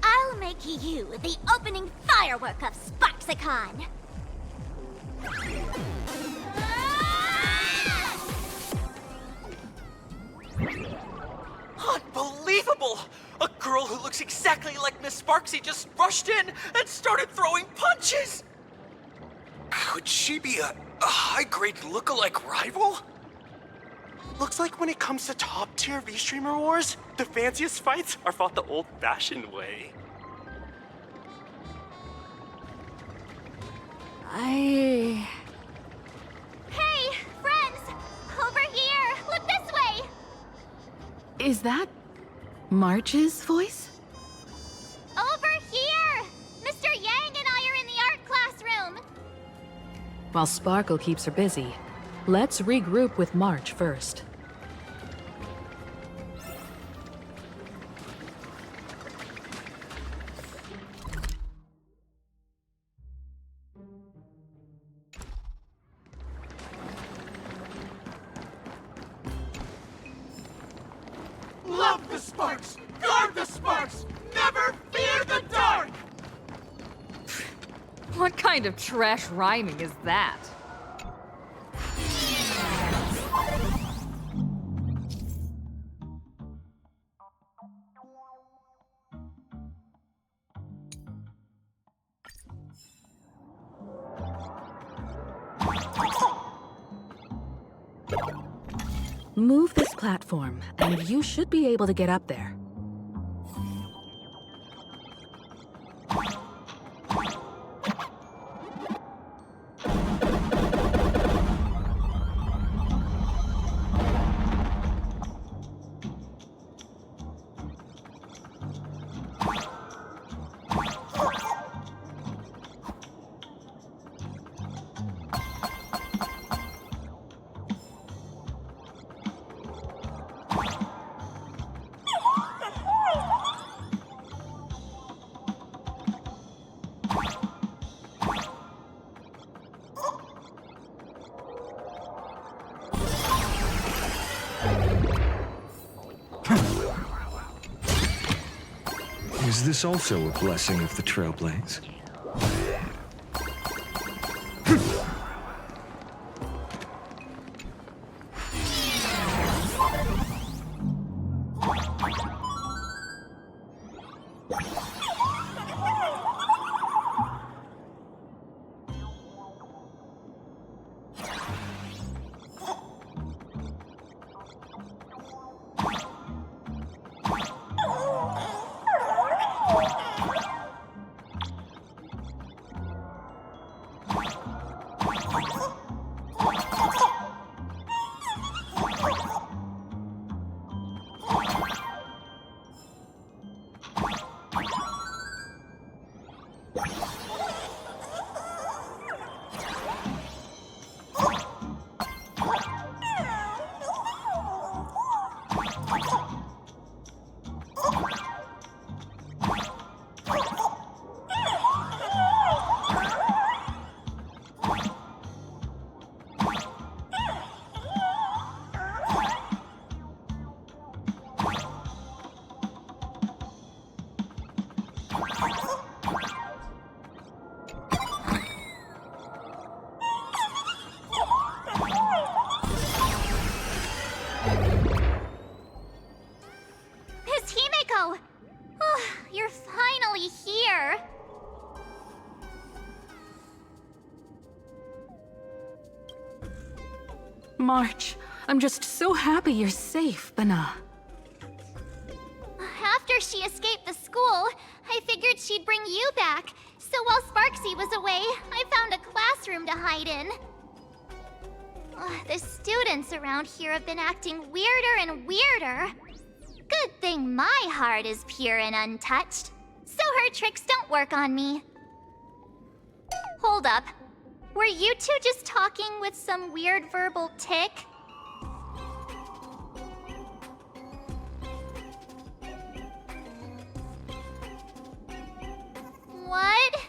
I'll make you the opening firework of Sparksicon! Unbelievable! A girl who looks exactly like Miss Sparksy just rushed in and started throwing punches! Could she be a high-grade lookalike rival? Looks like when it comes to top-tier V-Streamer wars, the fanciest fights are fought the old-fashioned way. I... Hey, friends! Over here! Look this way! Is that March's voice? Over here! Mr. Yang and I are in the art classroom! While Sparkle keeps her busy, let's regroup with March first. Love the sparks! Guard the sparks! Never fear the dark! What kind of trash rhyming is that? Move this platform, and you should be able to get up there. Is this also a blessing of the Trailblaze? Miss Himeko! Oh, you're finally here! March, I'm just so happy you're safe, Bana. After she escaped the school, I figured she'd bring you back. So while Sparksy was away, I found a classroom to hide in. The students around here have been acting weirder and weirder. Good thing my heart is pure and untouched, so her tricks don't work on me. Hold up. Were you two just talking with some weird verbal tick? What?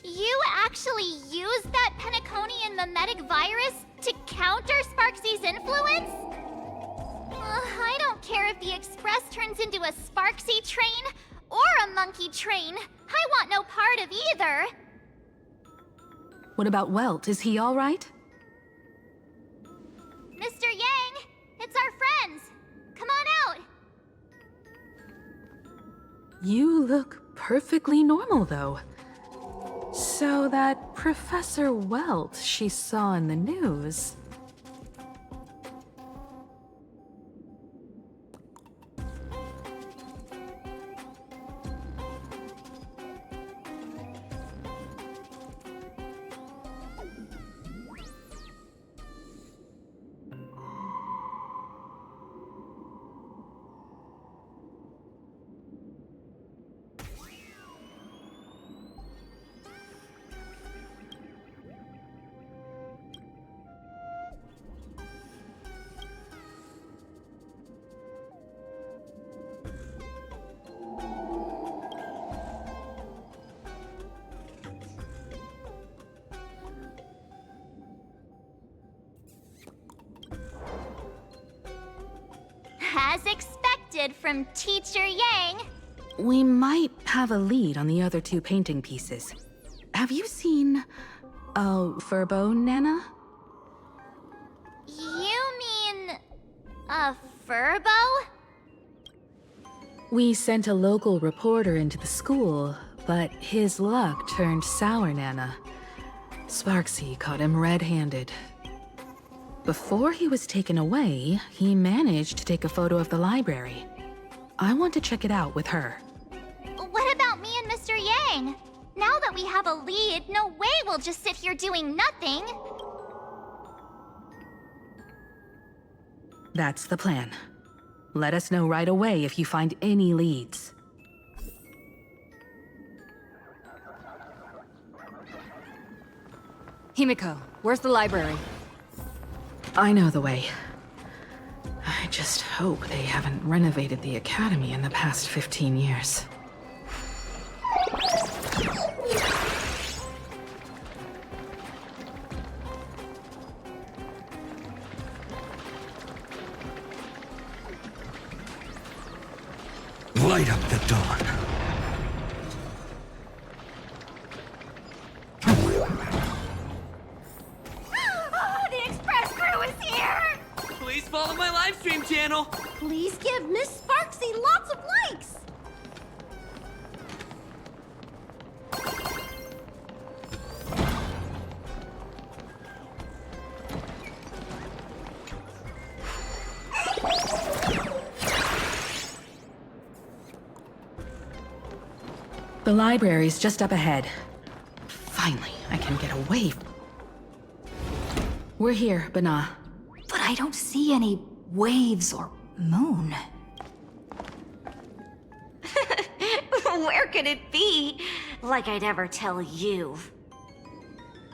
You actually used that Penaconian mimetic virus to counter Sparksy's influence? I don't care if the Express turns into a Sparksy train or a monkey train. I want no part of either. What about Welt? Is he all right? Mr. Yang, it's our friends. Come on out. You look perfectly normal, though. So that Professor Welt she saw in the news... As expected from Teacher Yang. We might have a lead on the other two painting pieces. Have you seen... Furbo, Nana? You mean... a Furbo? We sent a local reporter into the school, but his luck turned sour, Nana. Sparksy caught him red-handed. Before he was taken away, he managed to take a photo of the library. I want to check it out with her. What about me and Mr. Yang? Now that we have a lead, no way we'll just sit here doing nothing. That's the plan. Let us know right away if you find any leads. Himeko, where's the library? I know the way. I just hope they haven't renovated the academy in the past 15 years. Light up the dawn. The Express crew is here! Please follow my livestream channel. Please give Miss Sparksy lots of likes! The library's just up ahead. Finally, I can get away. We're here, Bana. But I don't see any waves or moon. Where could it be? Like I'd ever tell you.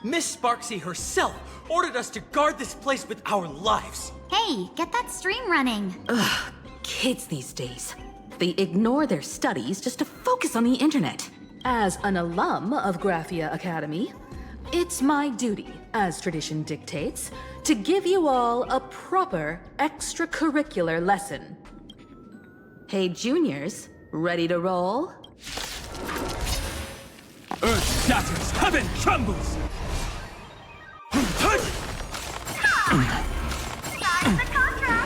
Miss Sparksy herself ordered us to guard this place with our lives. Hey, get that stream running. Ugh, kids these days. They ignore their studies just to focus on the internet. As an alum of Graphia Academy, it's my duty, as tradition dictates, to give you all a proper extracurricular lesson. Hey, juniors, ready to roll? Earth shatters, heaven trembles!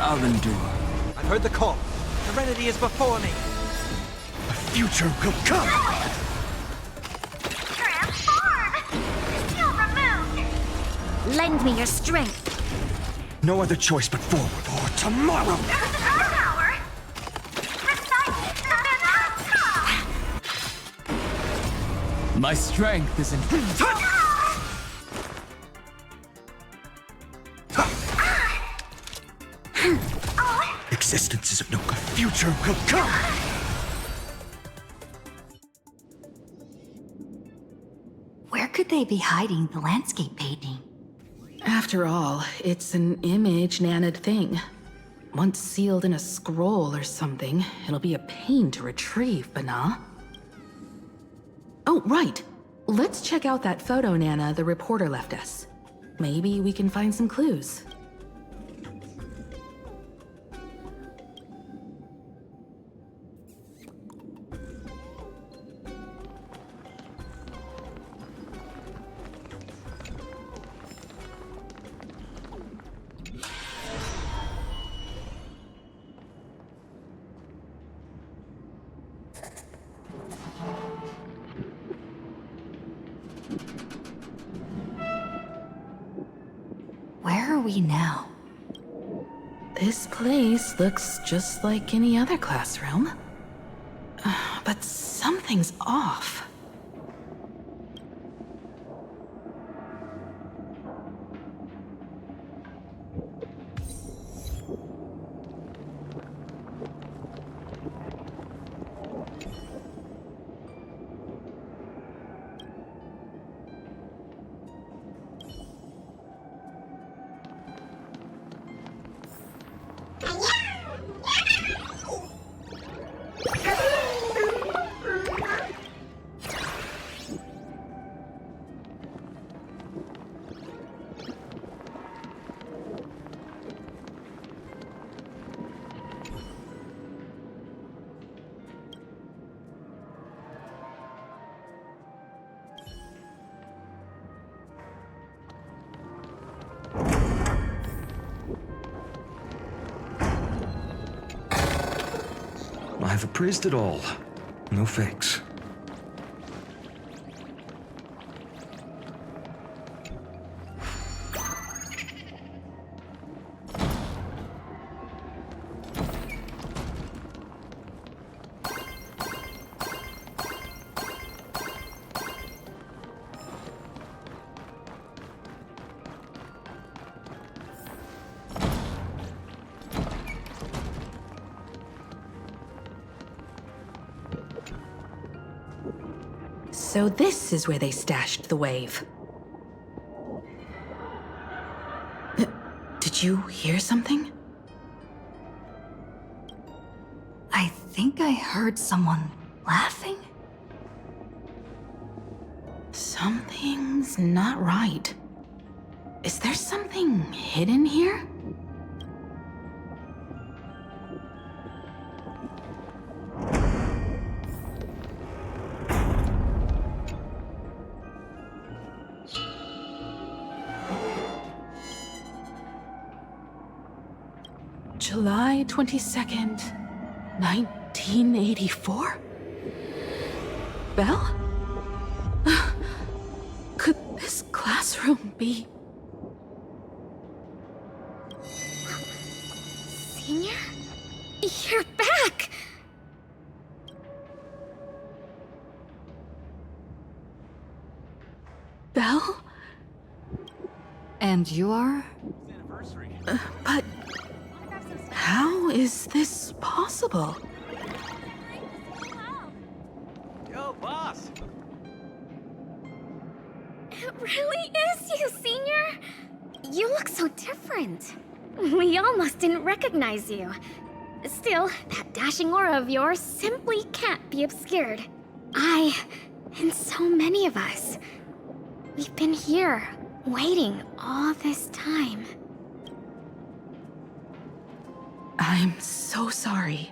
I'll endure. I've heard the call. Serenity is before me. A future will come! Transform! Skill removed! Lend me your strength. No other choice but forward or tomorrow! There's an earth power! Recite the My strength is in... Existence is of no good. Future will come! Where could they be hiding the landscape painting? After all, it's an image Nana'd thing. Once sealed in a scroll or something, it'll be a pain to retrieve, Bana. Oh, right. Let's check out that photo Nana the reporter left us. Maybe we can find some clues. Where are we now? This place looks just like any other classroom. But something's off. I've appraised it all. No fakes. So this is where they stashed the wave. Did you hear something? I think I heard someone laughing. Something's not right. Is there something hidden here? July 22nd, 1984? Belle? Could this classroom be... Senior? You're back! Belle? And you are? But how is this possible? Yo, boss! It really is you, Senior! You look so different. We almost didn't recognize you. Still, that dashing aura of yours simply can't be obscured. And so many of us, we've been here, waiting all this time. I'm so sorry.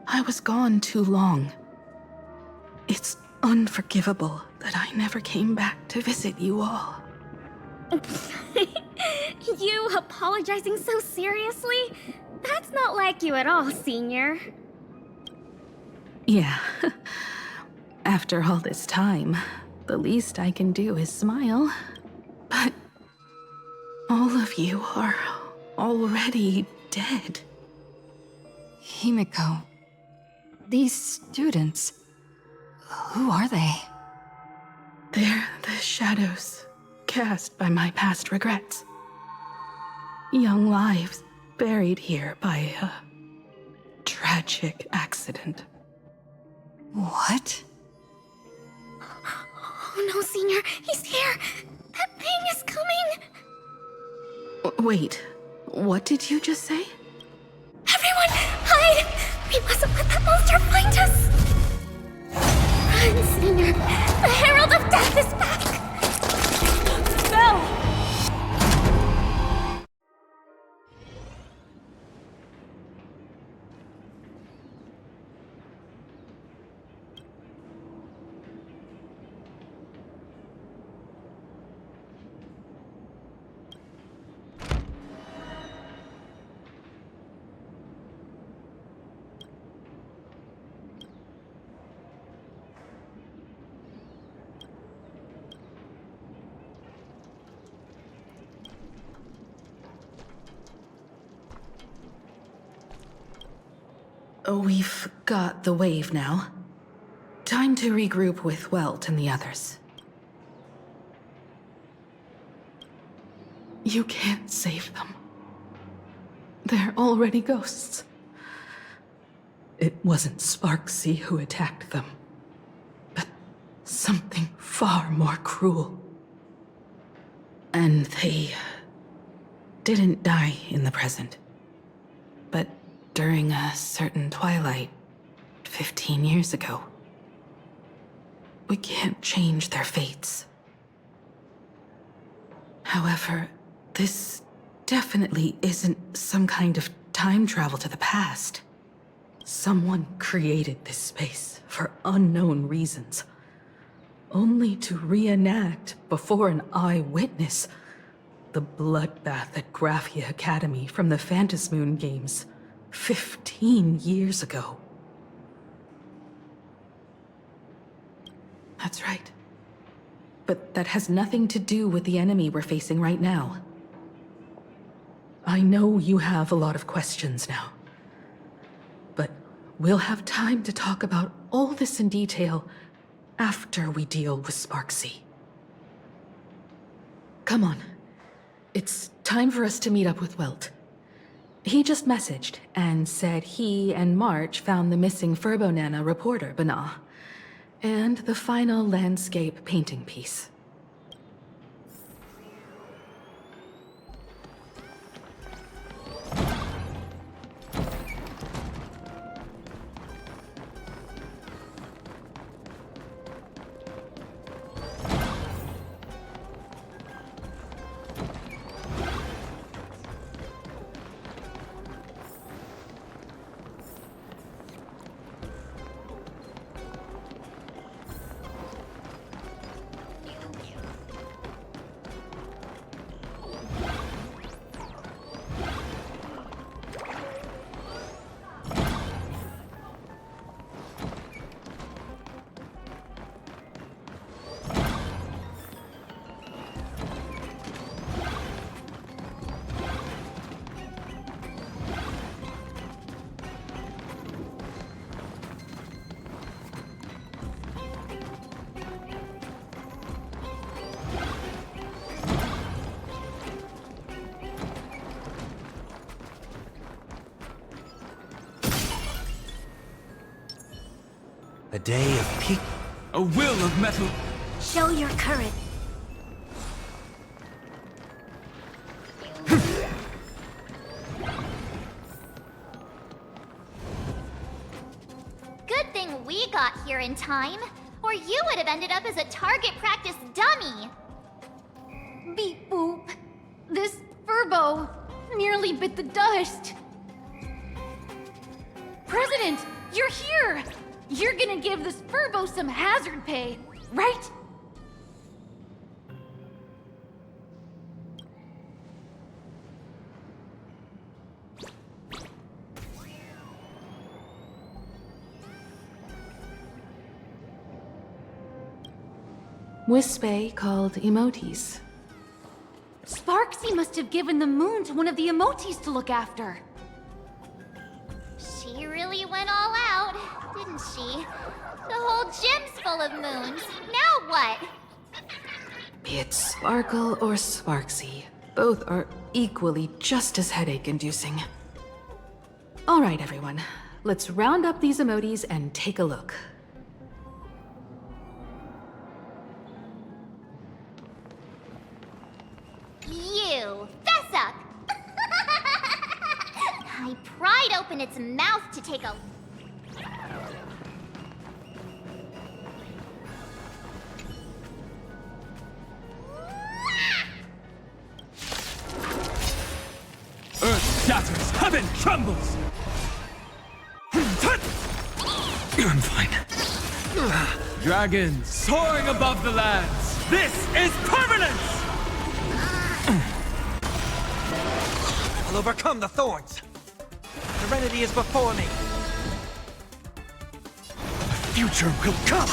I was gone too long. It's unforgivable that I never came back to visit you all. You apologizing so seriously? That's not like you at all, Senior. Yeah. After all this time, the least I can do is smile. But all of you are already dead. Himiko, these students, who are they? They're the shadows cast by my past regrets. Young lives buried here by a tragic accident. What? Oh no, Senior, he's here! That thing is coming! Wait, what did you just say? Everyone, hide! We mustn't let that monster find us! Run, Senior! The Herald of Death is back! No! We've got the wave now. Time to regroup with Welt and the others. You can't save them. They're already ghosts. It wasn't Sparksy who attacked them, but something far more cruel. And they didn't die in the present, but during a certain twilight 15 years ago. We can't change their fates. However, this definitely isn't some kind of time travel to the past. Someone created this space for unknown reasons, only to reenact before an eyewitness the bloodbath at Graphia Academy from the Phantasmoon games 15 years ago. That's right. But that has nothing to do with the enemy we're facing right now. I know you have a lot of questions now, but we'll have time to talk about all this in detail after we deal with Sparksy. Come on. It's time for us to meet up with Welt. He just messaged and said he and March found the missing Furbonana reporter, Bana, and the final landscape painting piece. day of peak. A will of metal. Show your courage. Good thing we got here in time, or you would have ended up as a target practice dummy. Beep boop. This furbo nearly bit the dust. President, you're here! You're gonna give this furbo some hazard pay, right? Wispe called emotes. Sparksy must have given the moon to one of the emotes to look after. She really went all out, didn't she? The whole gym's full of moons. Now what? Be it Sparkle or Sparksy, both are equally just as headache-inducing. All right, everyone. Let's round up these emotes and take a look. You, fess up! I pried open its mouth to take a... Earth shatters, heaven trembles! I'm fine. Dragons soaring above the lands. This is permanence! I'll overcome the thorns. Serenity is before me. Future will come!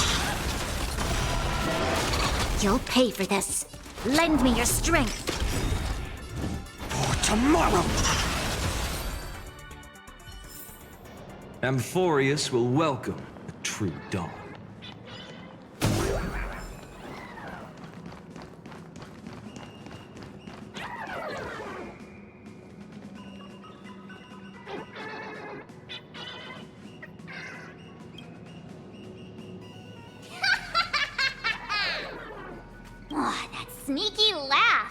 You'll pay for this. Lend me your strength. For tomorrow! Amphorius will welcome the true dawn. Oh, that sneaky laugh.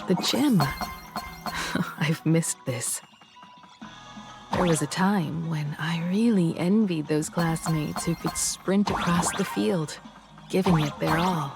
The gym. I've missed this. There was a time when I really envied those classmates who could sprint across the field, giving it their all.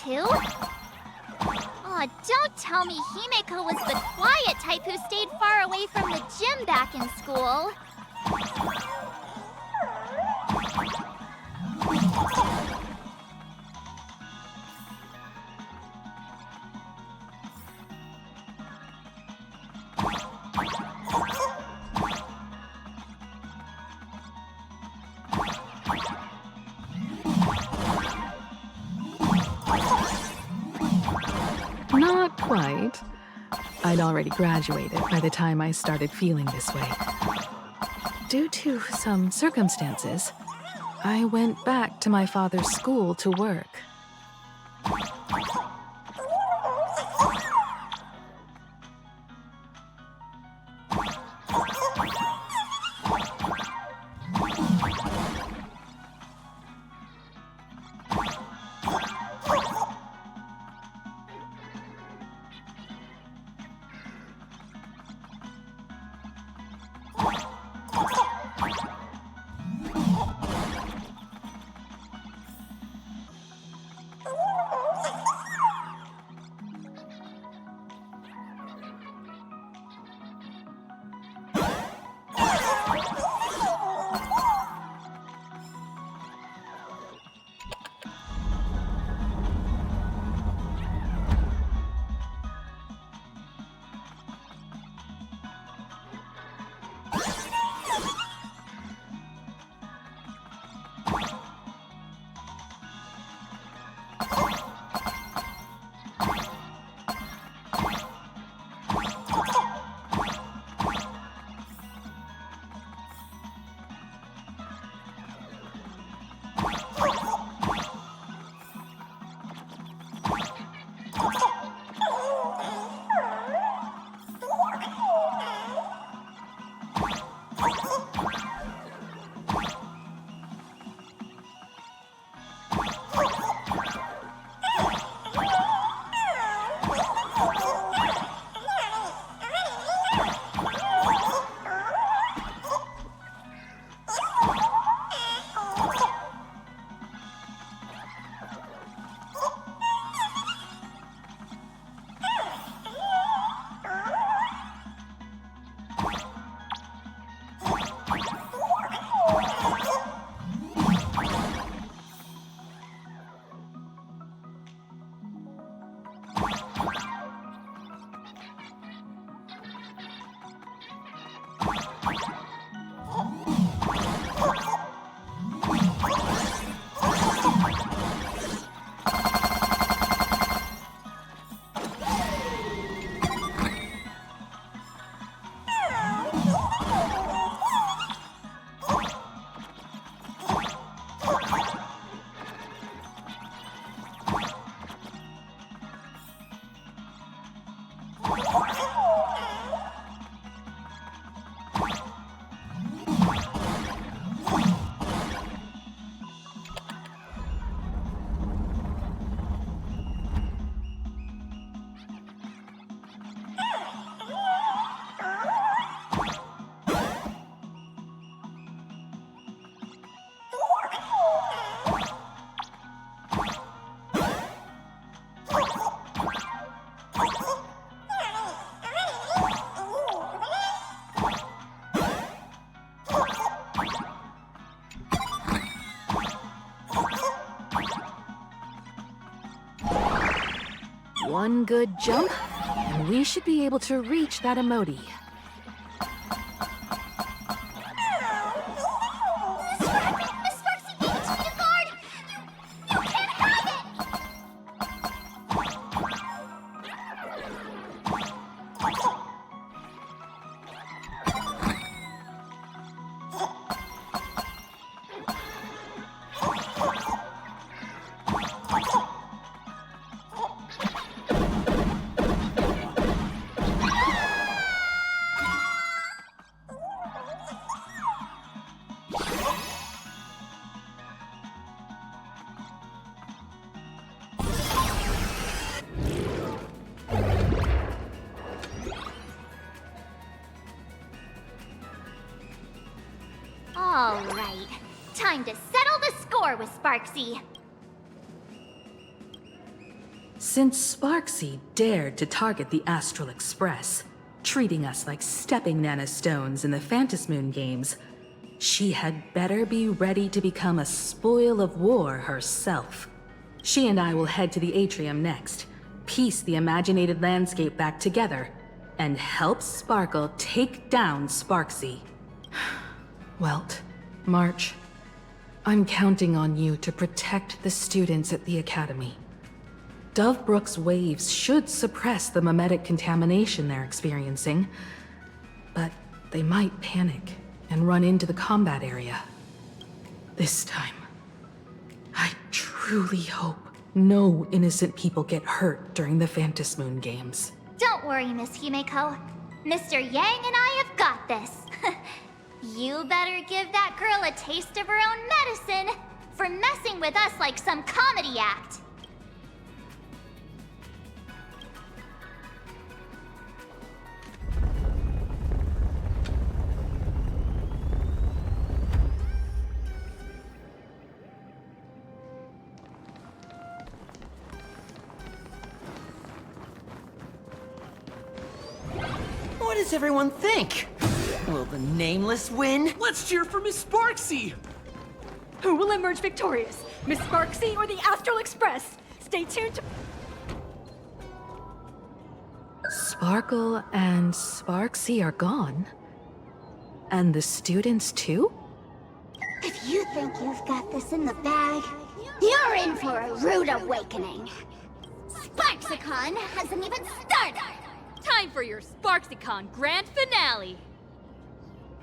too? Aw, don't tell me Himeko was the quiet type who stayed far away from the gym back in school. Not quite. I'd already graduated by the time I started feeling this way. Due to some circumstances, I went back to my father's school to work. One good jump, and we should be able to reach that emoji. All right, time to settle the score with Sparksy. Since Sparksy dared to target the Astral Express, treating us like stepping nanostones in the Phantasmoon games, she had better be ready to become a spoil of war herself. She and I will head to the atrium next, piece the imaginated landscape back together, and help Sparkle take down Sparksy. Welt, March, I'm counting on you to protect the students at the Academy. Dovebrook's waves should suppress the mimetic contamination they're experiencing, but they might panic and run into the combat area. This time, I truly hope no innocent people get hurt during the Phantasmoon games. Don't worry, Miss Himeko. Mr. Yang and I have got this. You better give that girl a taste of her own medicine for messing with us like some comedy act. What does everyone think? Will the Nameless win? Let's cheer for Miss Sparksy! Who will emerge victorious? Miss Sparksy or the Astral Express? Stay tuned to... Sparkle and Sparksy are gone? And the students too? If you think you've got this in the bag, you're in for a rude awakening. Sparksicon hasn't even started! Time for your SparksyCon grand finale!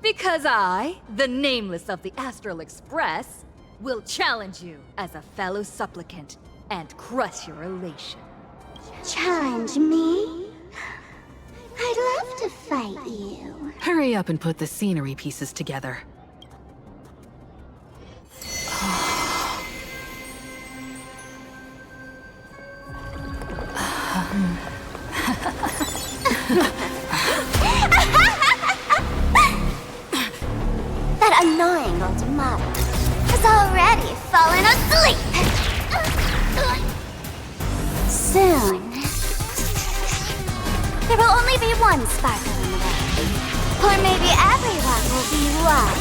Because I, the Nameless of the Astral Express, will challenge you as a fellow supplicant and crush your elation. Challenge me? I'd love to fight you. Hurry up and put the scenery pieces together. That annoying old model has already fallen asleep. Soon, there will only be one Sparkle in the world. Or maybe everyone will be one.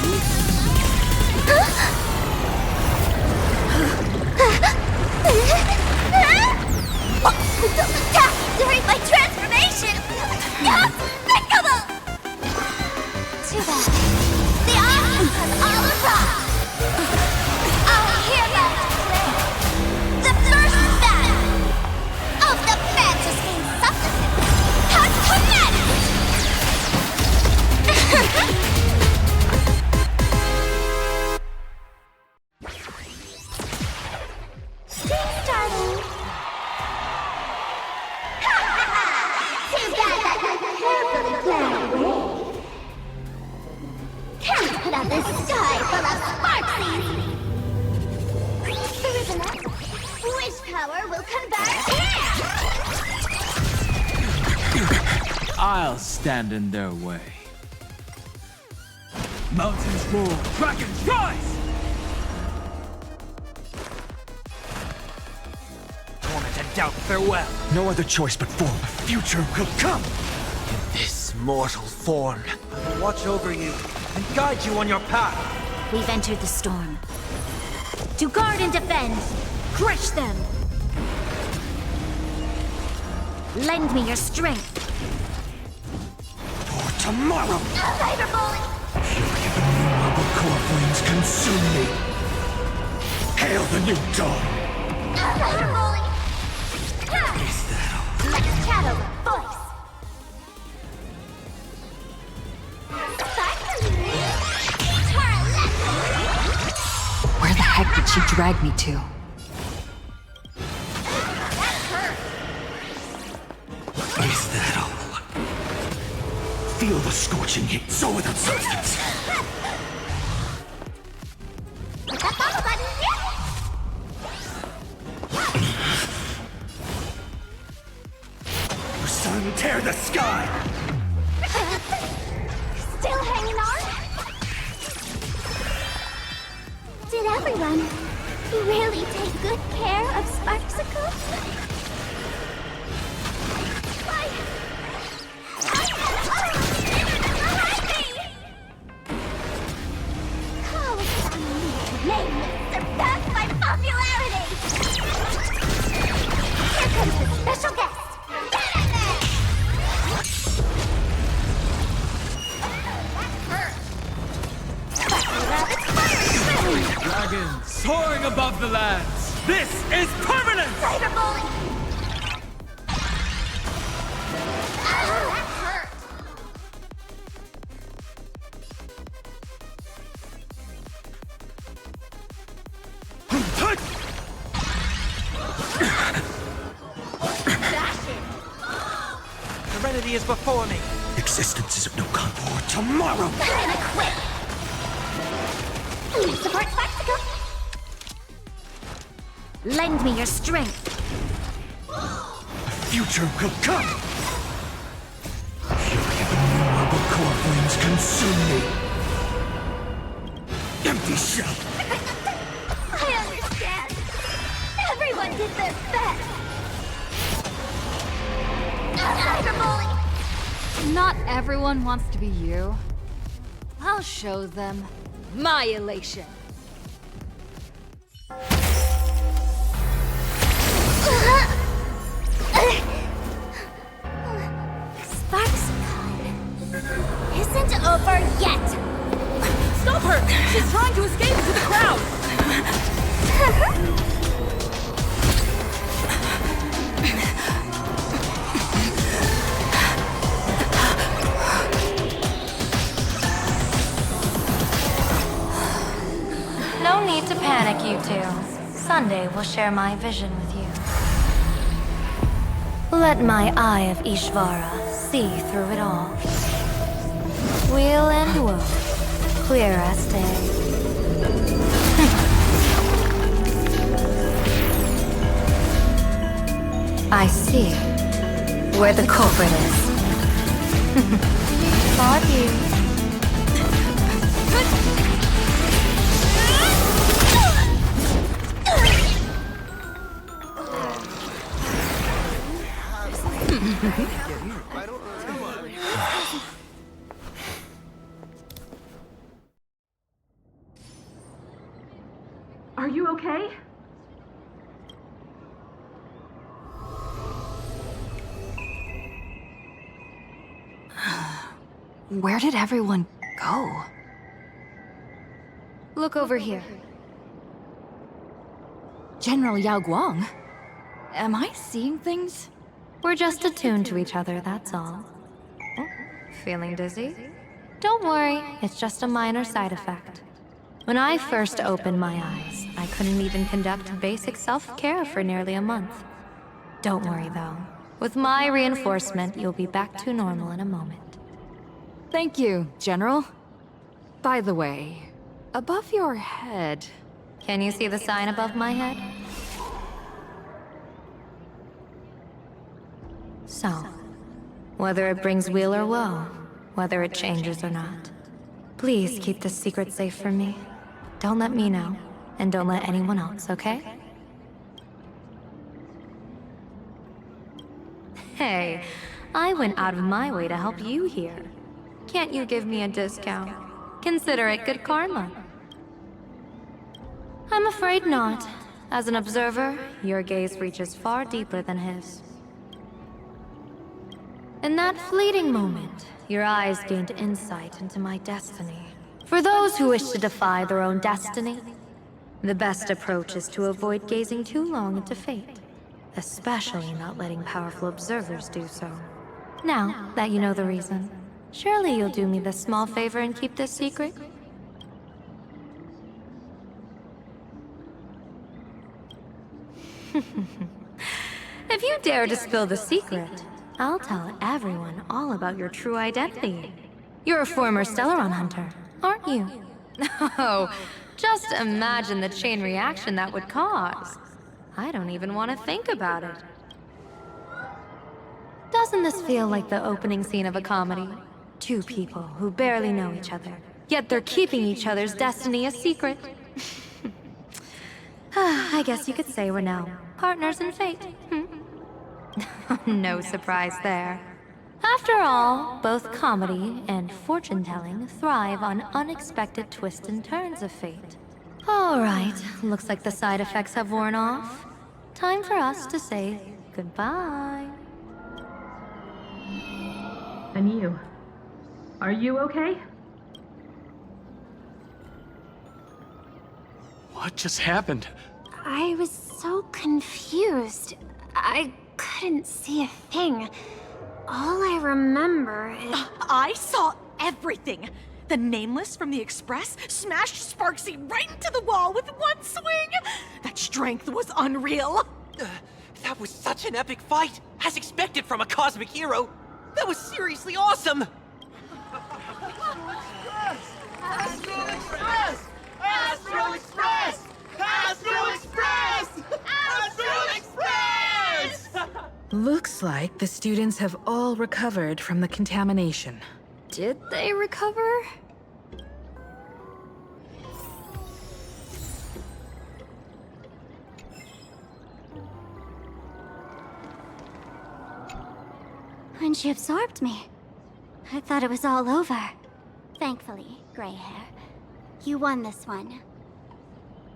Don't attack during my transformation! Despicable! Too bad. The options have all arrived. Our heroes play the first battle of the Phantasmoon supplement has commenced! Game starting! Carefully planned away. Can't put out this sky full of sparksies! There is an answer. Wish power will come back here! I'll stand in their way. Mountains roar, dragons rise! Torment and doubt farewell. No other choice but form. A future will come! In this mortal form, I will watch over you and guide you on your path. We've entered the storm. To guard and defend, crush them! Lend me your strength. For tomorrow! Cyberbully! Innumerable core flames consume me! Hail the new dawn! Cyberbully! Let's chat over voice! Where the heck did she drag me to? Is that all? Feel the scorching heat, so without substance. Sun, tear the sky! Still hanging on? Did everyone really take good care of Sparksicle? the lands. This is permanent! Later, bully! That hurt. Serenity is before me. Existence is of no comfort. Tomorrow! I'm gonna quit! Support spectacle! Lend me your strength. Future will come! Fury of innumerable core flames consume me! Empty shell! I understand. Everyone did their best. Later, bully! Not everyone wants to be you. I'll show them. My elation. Sparkscon isn't over yet. Stop her! She's trying to escape into the crowd! No need to panic, you two. Sunday will share my vision with you. Let my eye of Ishvara see through it all. Weal and woe, clear as day. I see where the culprit is. Thought you. Are you okay? Where did everyone go? Look over here. General Yao Guang? Am I seeing things? We're just attuned to each other, that's all. Oh, feeling dizzy? Don't worry, it's just a minor side effect. When I first opened my eyes, I couldn't even conduct basic self-care for nearly a month. Don't worry though. With my reinforcement, you'll be back to normal in a moment. Thank you, General. By the way, above your head... Can you see the sign above my head? So, whether it brings weal or woe, whether it changes or not, please keep this secret safe from me. Don't let me know, and don't let anyone else, okay? Hey, I went out of my way to help you here. Can't you give me a discount? Consider it good karma. I'm afraid not. As an observer, your gaze reaches far deeper than his. In that fleeting moment, your eyes gained insight into my destiny. For those who wish to defy their own destiny, the best approach is to avoid gazing too long into fate, especially not letting powerful observers do so. Now that you know the reason, surely you'll do me this small favor and keep this secret? If you dare to spill the secret, I'll tell everyone all about your true identity. You're a former Stellaron hunter, aren't you? Oh, just imagine the chain reaction that would cause. I don't even want to think about it. Doesn't this feel like the opening scene of a comedy? Two people who barely know each other, yet they're keeping each other's destiny a secret. I guess you could say we're now partners in fate. No surprise there. After all, both comedy and fortune-telling thrive on unexpected twists and turns of fate. All right, looks like the side effects have worn off. Time for us to say goodbye. And you? Are you okay? What just happened? I was so confused. I couldn't see a thing. All I remember is... I saw everything! The Nameless from the Express smashed Sparksy right into the wall with one swing! That strength was unreal! That was such an epic fight, as expected from a cosmic hero. That was seriously awesome! Astral Express! Astral Express! Astral Express! Astral Express! Looks like the students have all recovered from the contamination. Did they recover? When she absorbed me, I thought it was all over. Thankfully, Gray Hair, you won this one.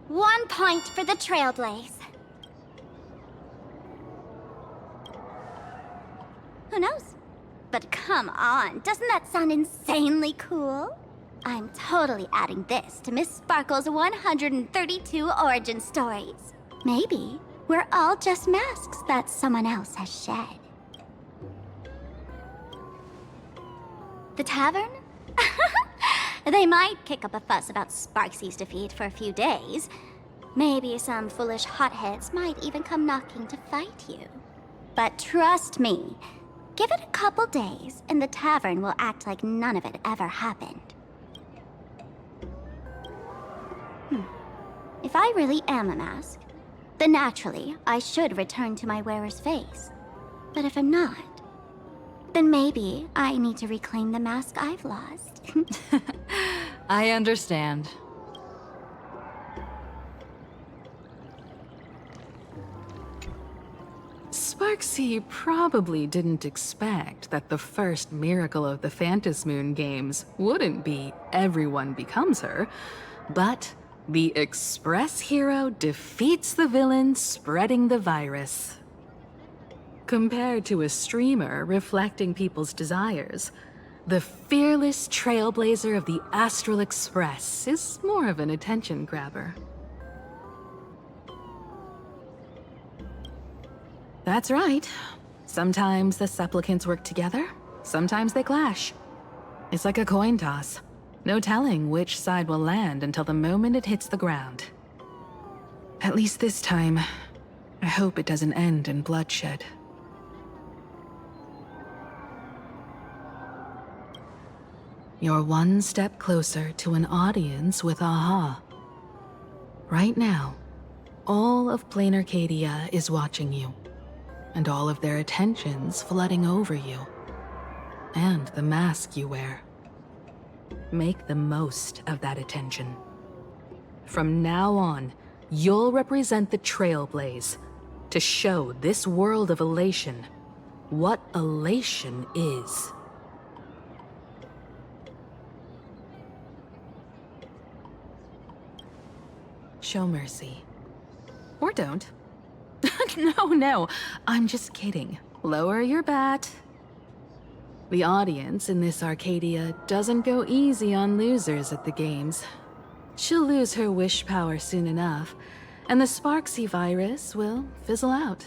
1 point for the Trailblaze. Who knows? But come on, doesn't that sound insanely cool? I'm totally adding this to Miss Sparkle's 132 origin stories. Maybe we're all just masks that someone else has shed. The tavern? They might kick up a fuss about Sparksy's defeat for a few days. Maybe some foolish hotheads might even come knocking to fight you. But trust me, give it a couple days and the tavern will act like none of it ever happened. If I really am a mask, then naturally I should return to my wearer's face. But if I'm not, then maybe I need to reclaim the mask I've lost. I understand. Sparksy probably didn't expect that the first miracle of the Phantasmoon games wouldn't be everyone becomes her, but the Express hero defeats the villain spreading the virus. Compared to a streamer reflecting people's desires, the fearless trailblazer of the Astral Express is more of an attention grabber. That's right. Sometimes the supplicants work together, sometimes they clash. It's like a coin toss. No telling which side will land until the moment it hits the ground. At least this time, I hope it doesn't end in bloodshed. You're one step closer to an audience with Aha. Right now, all of Plain Arcadia is watching you, and all of their attention's flooding over you, and the mask you wear. Make the most of that attention. From now on, you'll represent the Trailblaze to show this world of elation what elation is. Show mercy. Or don't. No, I'm just kidding. Lower your bat. The audience in this Arcadia doesn't go easy on losers at the games. She'll lose her wish power soon enough, and the Sparksy virus will fizzle out.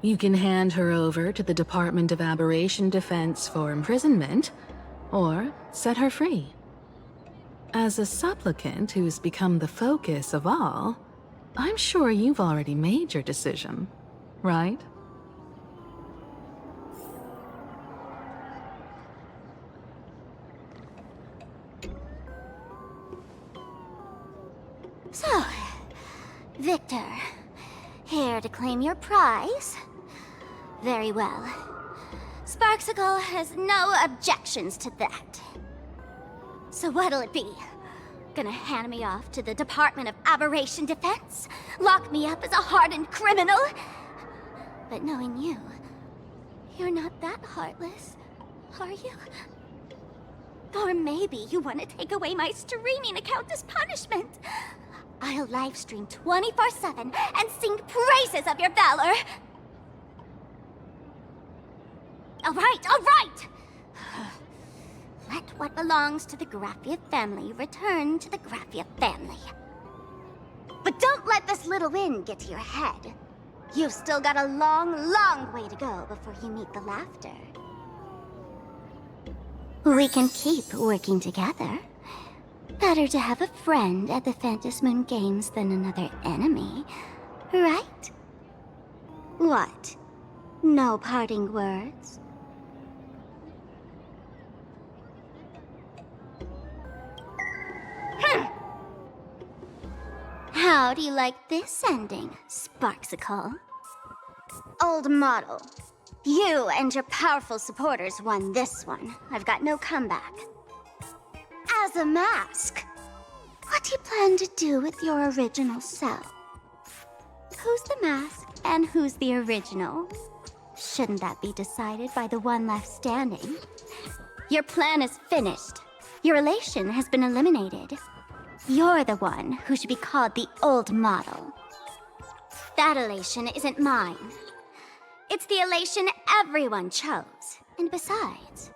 You can hand her over to the Department of Aberration Defense for imprisonment, or set her free. As a supplicant who's become the focus of all, I'm sure you've already made your decision, right? So, Victor, here to claim your prize? Very well. Sparksicle has no objections to that. So what'll it be? Gonna hand me off to the Department of Aberration Defense? Lock me up as a hardened criminal? But knowing you, you're not that heartless, are you? Or maybe you want to take away my streaming account as punishment. I'll livestream 24/7 and sing praises of your valor. All right! Let what belongs to the Graffia family return to the Graffia family. But don't let this little win get to your head. You've still got a long, long way to go before you meet the laughter. We can keep working together. Better to have a friend at the Phantom Moon Games than another enemy, right? What? No parting words? How do you like this ending, Sparksicle? Old model. You and your powerful supporters won this one. I've got no comeback. As a mask, what do you plan to do with your original self? Who's the mask and who's the original? Shouldn't that be decided by the one left standing? Your plan is finished. Your relation has been eliminated. You're the one who should be called the old model. That elation isn't mine. It's the elation everyone chose. And besides,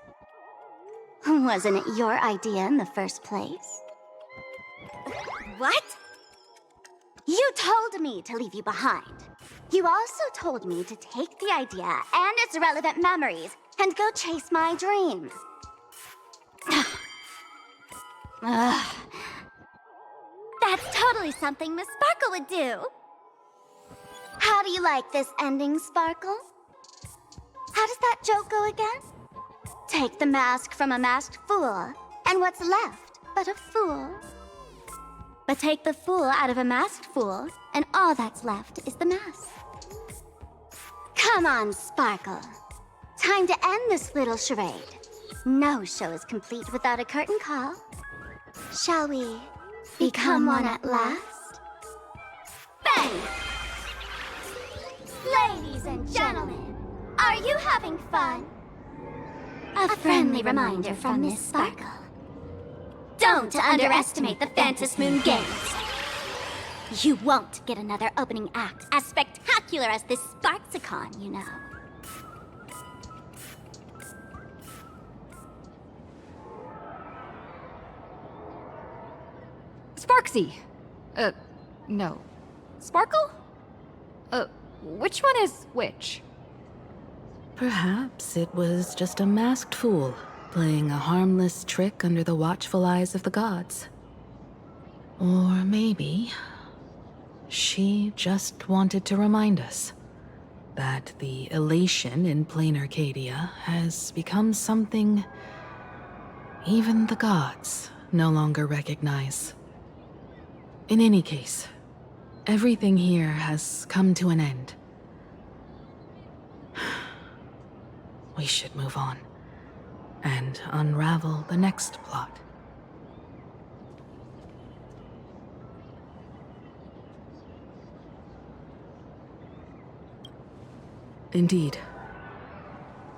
wasn't it your idea in the first place? What? You told me to leave you behind. You also told me to take the idea and its relevant memories and go chase my dream. Ugh. That's totally something Miss Sparkle would do. How do you like this ending, Sparkle? How does that joke go again? Take the mask from a masked fool, and what's left but a fool? But take the fool out of a masked fool, and all that's left is the mask. Come on, Sparkle. Time to end this little charade. No show is complete without a curtain call. Shall we become one at last? Bang! Ladies and gentlemen, are you having fun? A friendly reminder from Miss Sparkle. Don't underestimate the Phantom Moon Games. You won't get another opening act as spectacular as this Sparksicon, you know. Sparksy! No. Sparkle? Which one is which? Perhaps it was just a masked fool, playing a harmless trick under the watchful eyes of the gods. Or maybe she just wanted to remind us that the elation in plain Arcadia has become something even the gods no longer recognize. In any case, everything here has come to an end. We should move on and unravel the next plot. Indeed.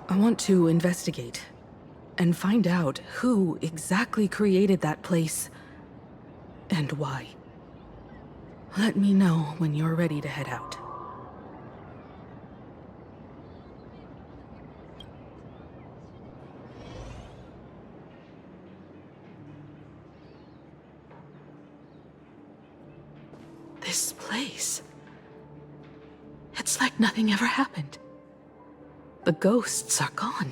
I want to investigate and find out who exactly created that place and why. Let me know when you're ready to head out. This place... it's like nothing ever happened. The ghosts are gone.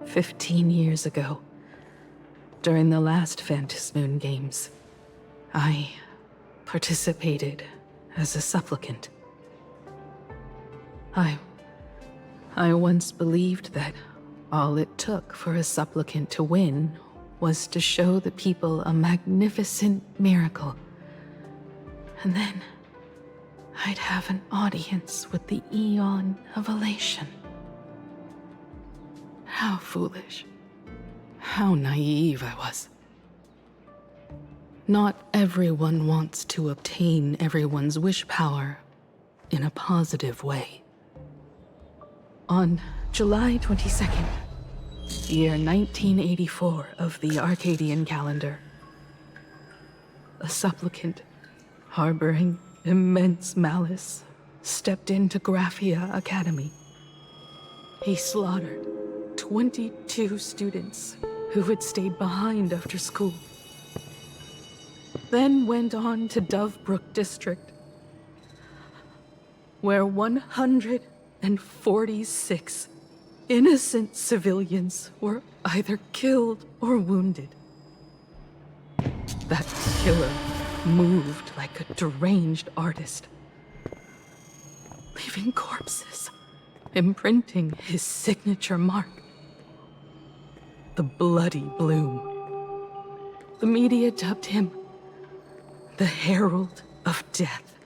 "15 years ago, during the last Phantom Moon Games, I participated as a supplicant. I once believed that all it took for a supplicant to win was to show the people a magnificent miracle. And then I'd have an audience with the Eon of Elation. How foolish. How naive I was. Not everyone wants to obtain everyone's wish power in a positive way. On July 22nd, year 1984 of the Arcadian calendar, a supplicant harboring immense malice, stepped into Graphia Academy. He slaughtered 22 students who had stayed behind after school. Then went on to Dovebrook District, where 146 innocent civilians were either killed or wounded. That killer moved like a deranged artist, leaving corpses, imprinting his signature mark. The Bloody Bloom. The media dubbed him the Herald of Death.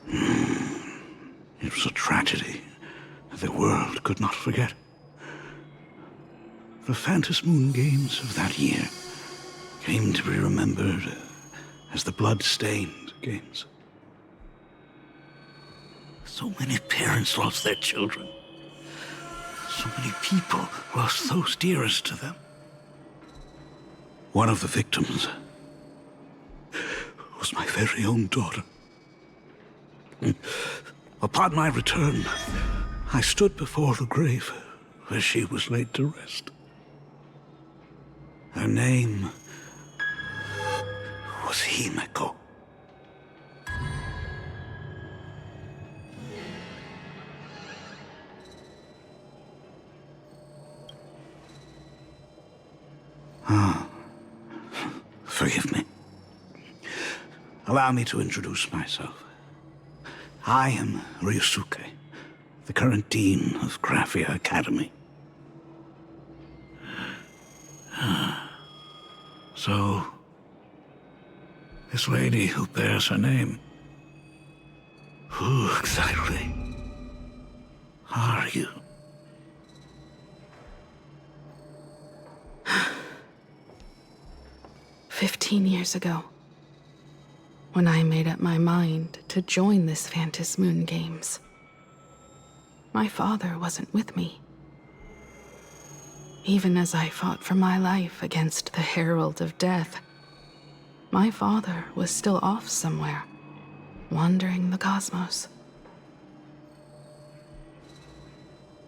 It was a tragedy that the world could not forget. The Phantom Moon Games of that year came to be remembered as the Blood-Stained Games. So many parents lost their children. So many people lost those dearest to them. One of the victims was my very own daughter. Upon my return, I stood before the grave where she was laid to rest. Her name was Himeko. Forgive me. Allow me to introduce myself. I am Ryusuke, the current dean of Graphia Academy. So, this lady who bears her name, who exactly are you? "15 years ago, when I made up my mind to join this Phantom Moon Games, my father wasn't with me. Even as I fought for my life against the Herald of Death, my father was still off somewhere, wandering the cosmos.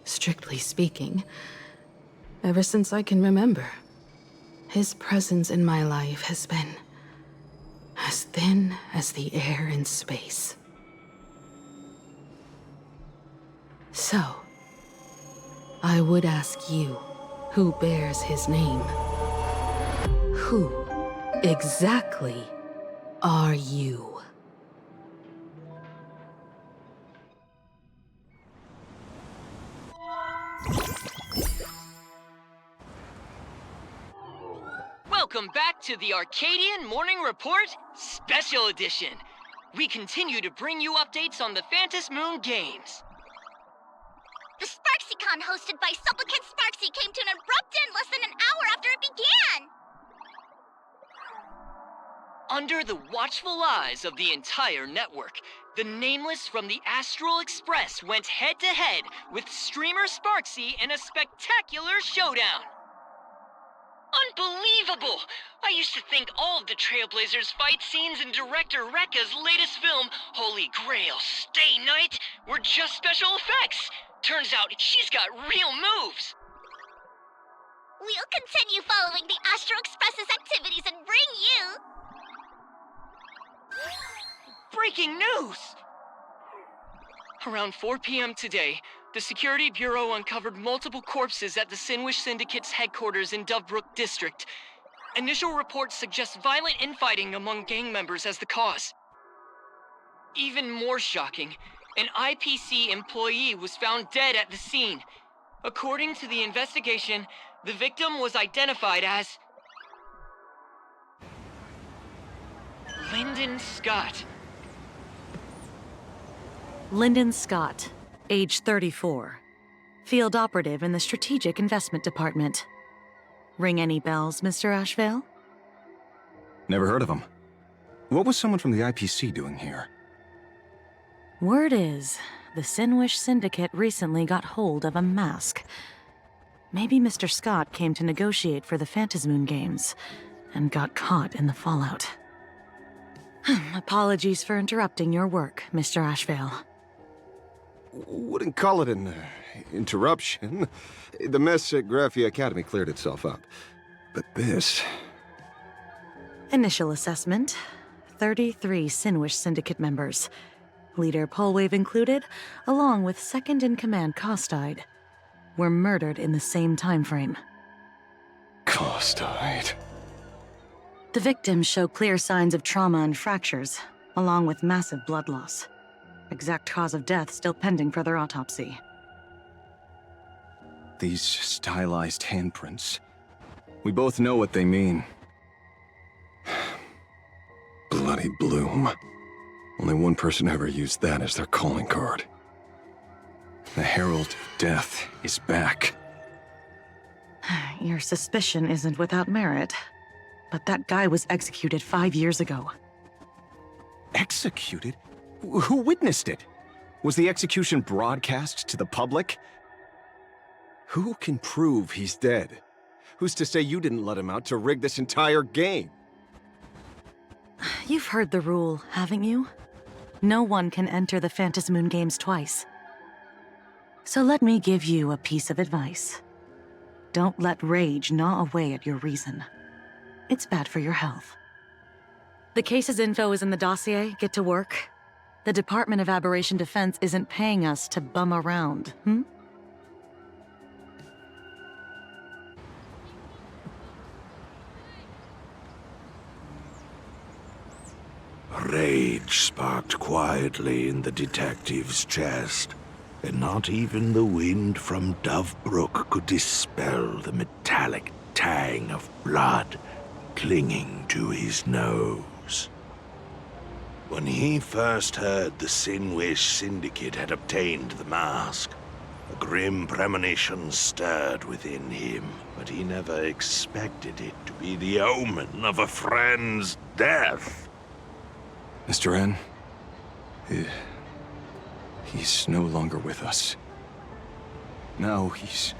Strictly speaking, ever since I can remember, his presence in my life has been as thin as the air in space. So, I would ask you, who bears his name, who exactly are you? Welcome back to the Arcadian Morning Report Special Edition. We continue to bring you updates on the Phantom Moon Games. The SparksyCon hosted by Supplicant Sparksy came to an abrupt end less than an hour after it began! Under the watchful eyes of the entire network, the Nameless from the Astral Express went head-to-head with streamer Sparksy in a spectacular showdown. Unbelievable! I used to think all of the Trailblazers fight scenes in director Rekka's latest film, Holy Grail Stay Night, were just special effects. Turns out she's got real moves. We'll continue following the Astro Express's activities and bring you... Breaking news! Around 4 p.m. today, the Security Bureau uncovered multiple corpses at the Sinwish Syndicate's headquarters in Dovebrook District. Initial reports suggest violent infighting among gang members as the cause. Even more shocking, an IPC employee was found dead at the scene. According to the investigation, the victim was identified as Lyndon Scott. Lyndon Scott, age 34. Field operative in the Strategic Investment Department. Ring any bells, Mr. Ashvale? Never heard of him. What was someone from the IPC doing here? Word is, the Sinwish Syndicate recently got hold of a mask. Maybe Mr. Scott came to negotiate for the Phantom Moon Games, and got caught in the fallout. Apologies for interrupting your work, Mr. Ashvale. Wouldn't call it an interruption. The mess at Graphia Academy cleared itself up. But this... Initial assessment. 33 Sinwish Syndicate members. Leader Polwave included, along with second-in-command Costide, were murdered in the same time frame. Costide. The victims show clear signs of trauma and fractures, along with massive blood loss. Exact cause of death still pending further autopsy. These stylized handprints. We both know what they mean. Bloody Bloom. Only one person ever used that as their calling card. The Herald of Death is back. Your suspicion isn't without merit, but that guy was executed 5 years ago. Executed? Who witnessed it? Was the execution broadcast to the public? Who can prove he's dead? Who's to say you didn't let him out to rig this entire game? You've heard the rule, haven't you? No one can enter the Phantasmoon Games twice. So let me give you a piece of advice. Don't let rage gnaw away at your reason. It's bad for your health. The case's info is in the dossier. Get to work. The Department of Aberration Defense isn't paying us to bum around, Rage sparked quietly in the detective's chest, and not even the wind from Dovebrook could dispel the metallic tang of blood clinging to his nose. When he first heard the Sinwish Syndicate had obtained the mask, a grim premonition stirred within him, but he never expected it to be the omen of a friend's death. Mr. N, he's no longer with us. Now he's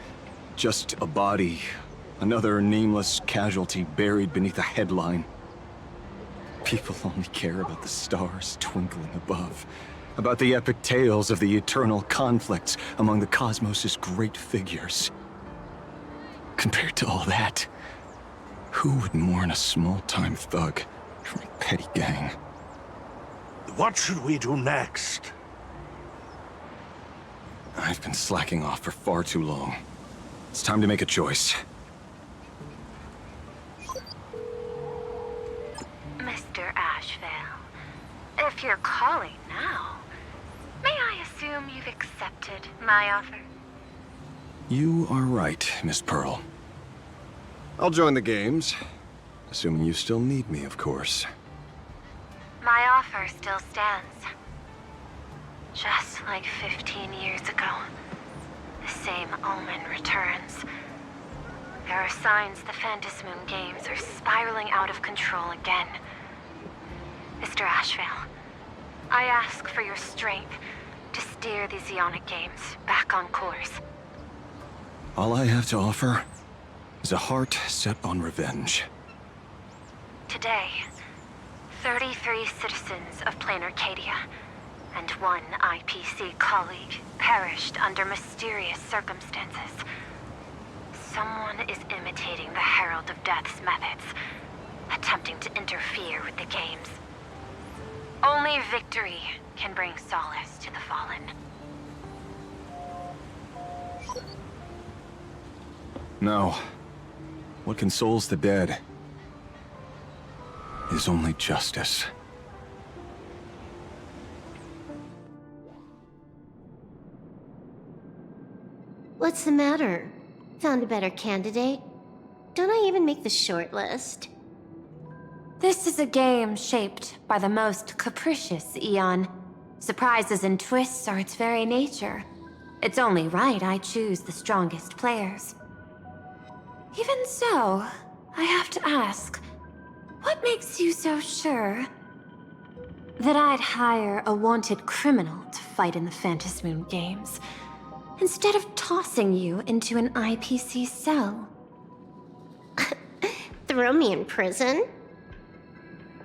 just a body, another nameless casualty buried beneath a headline. People only care about the stars twinkling above, about the epic tales of the eternal conflicts among the cosmos' great figures. Compared to all that, who would mourn a small-time thug from a petty gang? What should we do next? I've been slacking off for far too long. It's time to make a choice. Mr. Ashvale, if you're calling now, may I assume you've accepted my offer? You are right, Miss Pearl. I'll join the games. Assuming you still need me, of course. My offer still stands. Just like 15 years ago, the same omen returns. There are signs the Phantasmoon Games are spiraling out of control again. Mr. Ashvale, I ask for your strength to steer the Zeonic Games back on course. All I have to offer is a heart set on revenge. Today, 33 citizens of Plain Arcadia and one IPC colleague perished under mysterious circumstances. Someone is imitating the Herald of Death's methods, attempting to interfere with the games. Only victory can bring solace to the fallen. No. What consoles the dead is only justice. What's the matter? Found a better candidate? Don't I even make the short list? This is a game shaped by the most capricious Eon. Surprises and twists are its very nature. It's only right I choose the strongest players. Even so, I have to ask, what makes you so sure that I'd hire a wanted criminal to fight in the Phantasmoon Games, instead of tossing you into an IPC cell? Throw me in prison?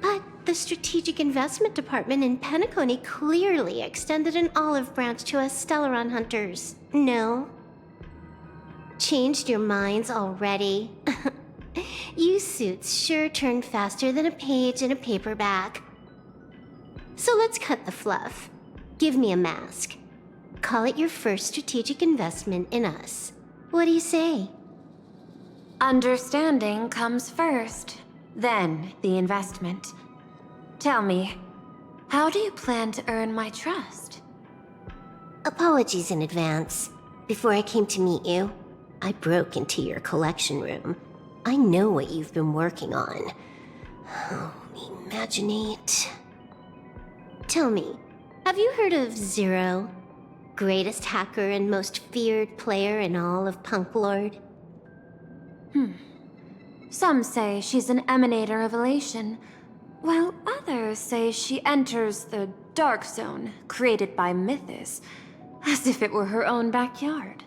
But the Strategic Investment Department in Penacony clearly extended an olive branch to us Stellaron hunters. No? Changed your minds already? You suits sure turn faster than a page in a paperback. So let's cut the fluff. Give me a mask. Call it your first strategic investment in us. What do you say? Understanding comes first, then the investment. Tell me, how do you plan to earn my trust? Apologies in advance. Before I came to meet you, I broke into your collection room. I know what you've been working on. Oh, imaginate. Tell me, have you heard of Zero? Greatest hacker and most feared player in all of Punk Lord? Some say she's an emanator of elation, while others say she enters the dark zone created by Mythos, as if it were her own backyard.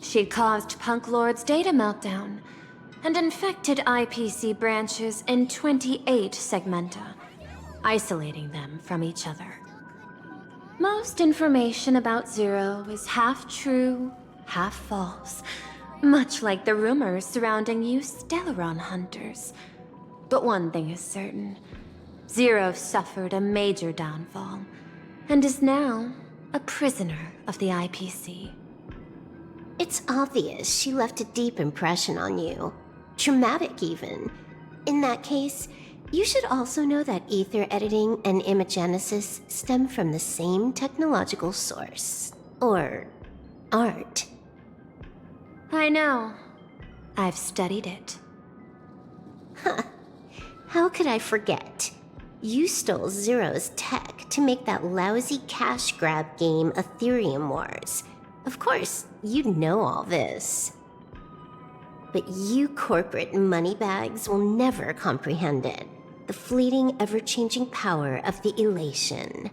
She caused Punk Lord's data meltdown, and infected IPC branches in 28 segmenta, isolating them from each other. Most information about Zero is half true, half false, much like the rumors surrounding you Stellaron hunters. But one thing is certain. Zero suffered a major downfall, and is now a prisoner of the IPC. It's obvious she left a deep impression on you. Traumatic, even. In that case, you should also know that ether editing and imagenesis stem from the same technological source. Or art. I know. I've studied it. Huh. How could I forget? You stole Zero's tech to make that lousy cash grab game Ethereum Wars. Of course, you'd know all this. But you corporate moneybags will never comprehend it. The fleeting, ever-changing power of the elation.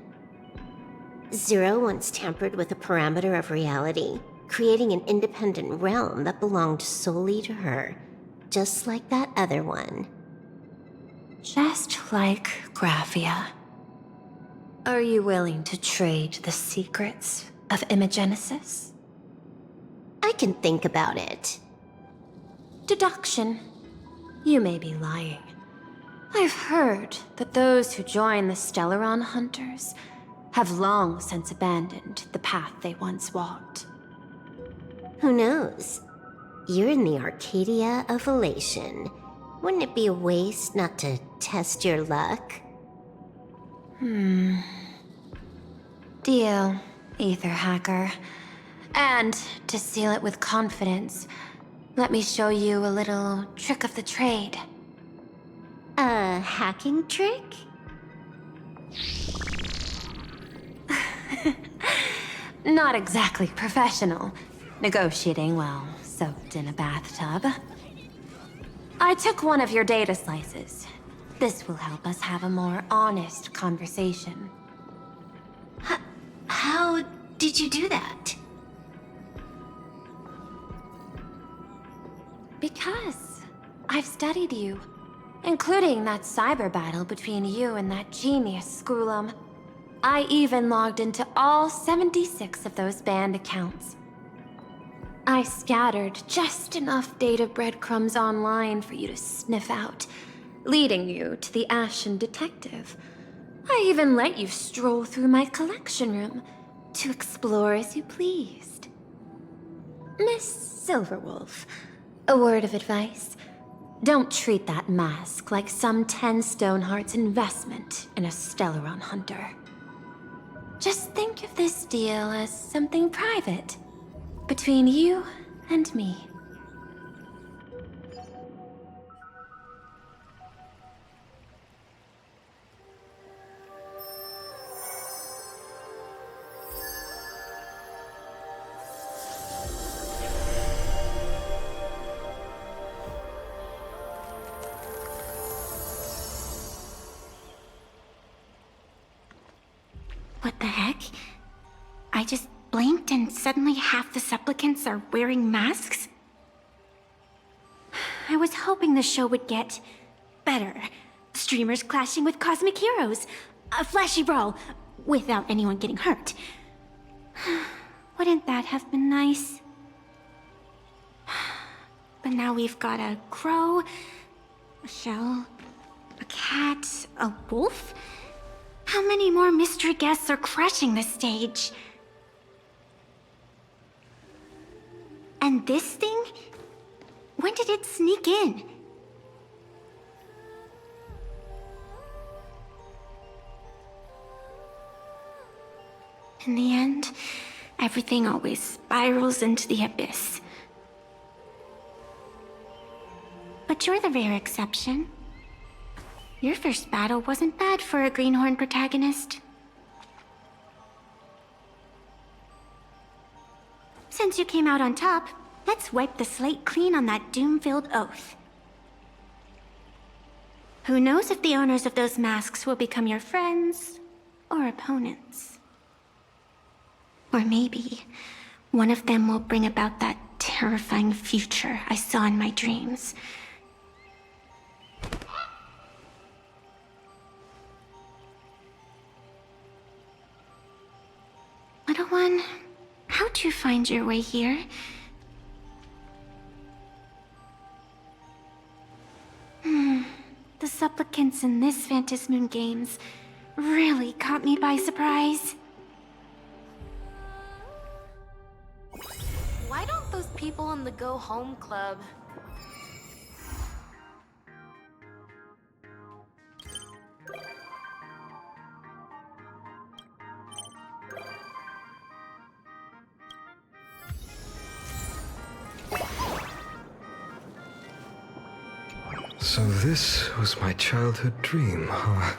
Zero once tampered with a parameter of reality, creating an independent realm that belonged solely to her, just like that other one. Just like Graphia. Are you willing to trade the secrets of imagenesis? I can think about it. Deduction. You may be lying. I've heard that those who join the Stellaron Hunters have long since abandoned the path they once walked. Who knows? You're in the Arcadia of Elation. Wouldn't it be a waste not to test your luck? Deal, Ether Hacker. And to seal it with confidence, let me show you a little trick of the trade. A hacking trick? Not exactly professional. Negotiating while soaked in a bathtub. I took one of your data slices. This will help us have a more honest conversation. How did you do that? Because I've studied you, including that cyber battle between you and that genius Scroolum. I even logged into all 76 of those banned accounts. I scattered just enough data breadcrumbs online for you to sniff out, leading you to the Ashen Detective. I even let you stroll through my collection room to explore as you pleased. Miss Silverwolf, a word of advice. Don't treat that mask like some 10 Stonehearts investment in a Stellaron hunter. Just think of this deal as something private, between you and me. What the heck? I just blinked and suddenly half the supplicants are wearing masks? I was hoping the show would get better. Streamers clashing with cosmic heroes. A flashy brawl without anyone getting hurt. Wouldn't that have been nice? But now we've got a crow, a shell, a cat, a wolf? How many more mystery guests are crashing the stage? And this thing? When did it sneak in? In the end, everything always spirals into the abyss. But you're the rare exception. Your first battle wasn't bad for a greenhorn protagonist. Since you came out on top, let's wipe the slate clean on that doom-filled oath. Who knows if the owners of those masks will become your friends or opponents? Or maybe one of them will bring about that terrifying future I saw in my dreams. Little one, how'd you find your way here? The supplicants in this Phantasmoon Games really caught me by surprise. Why don't those people in the Go Home Club... So this was my childhood dream, huh?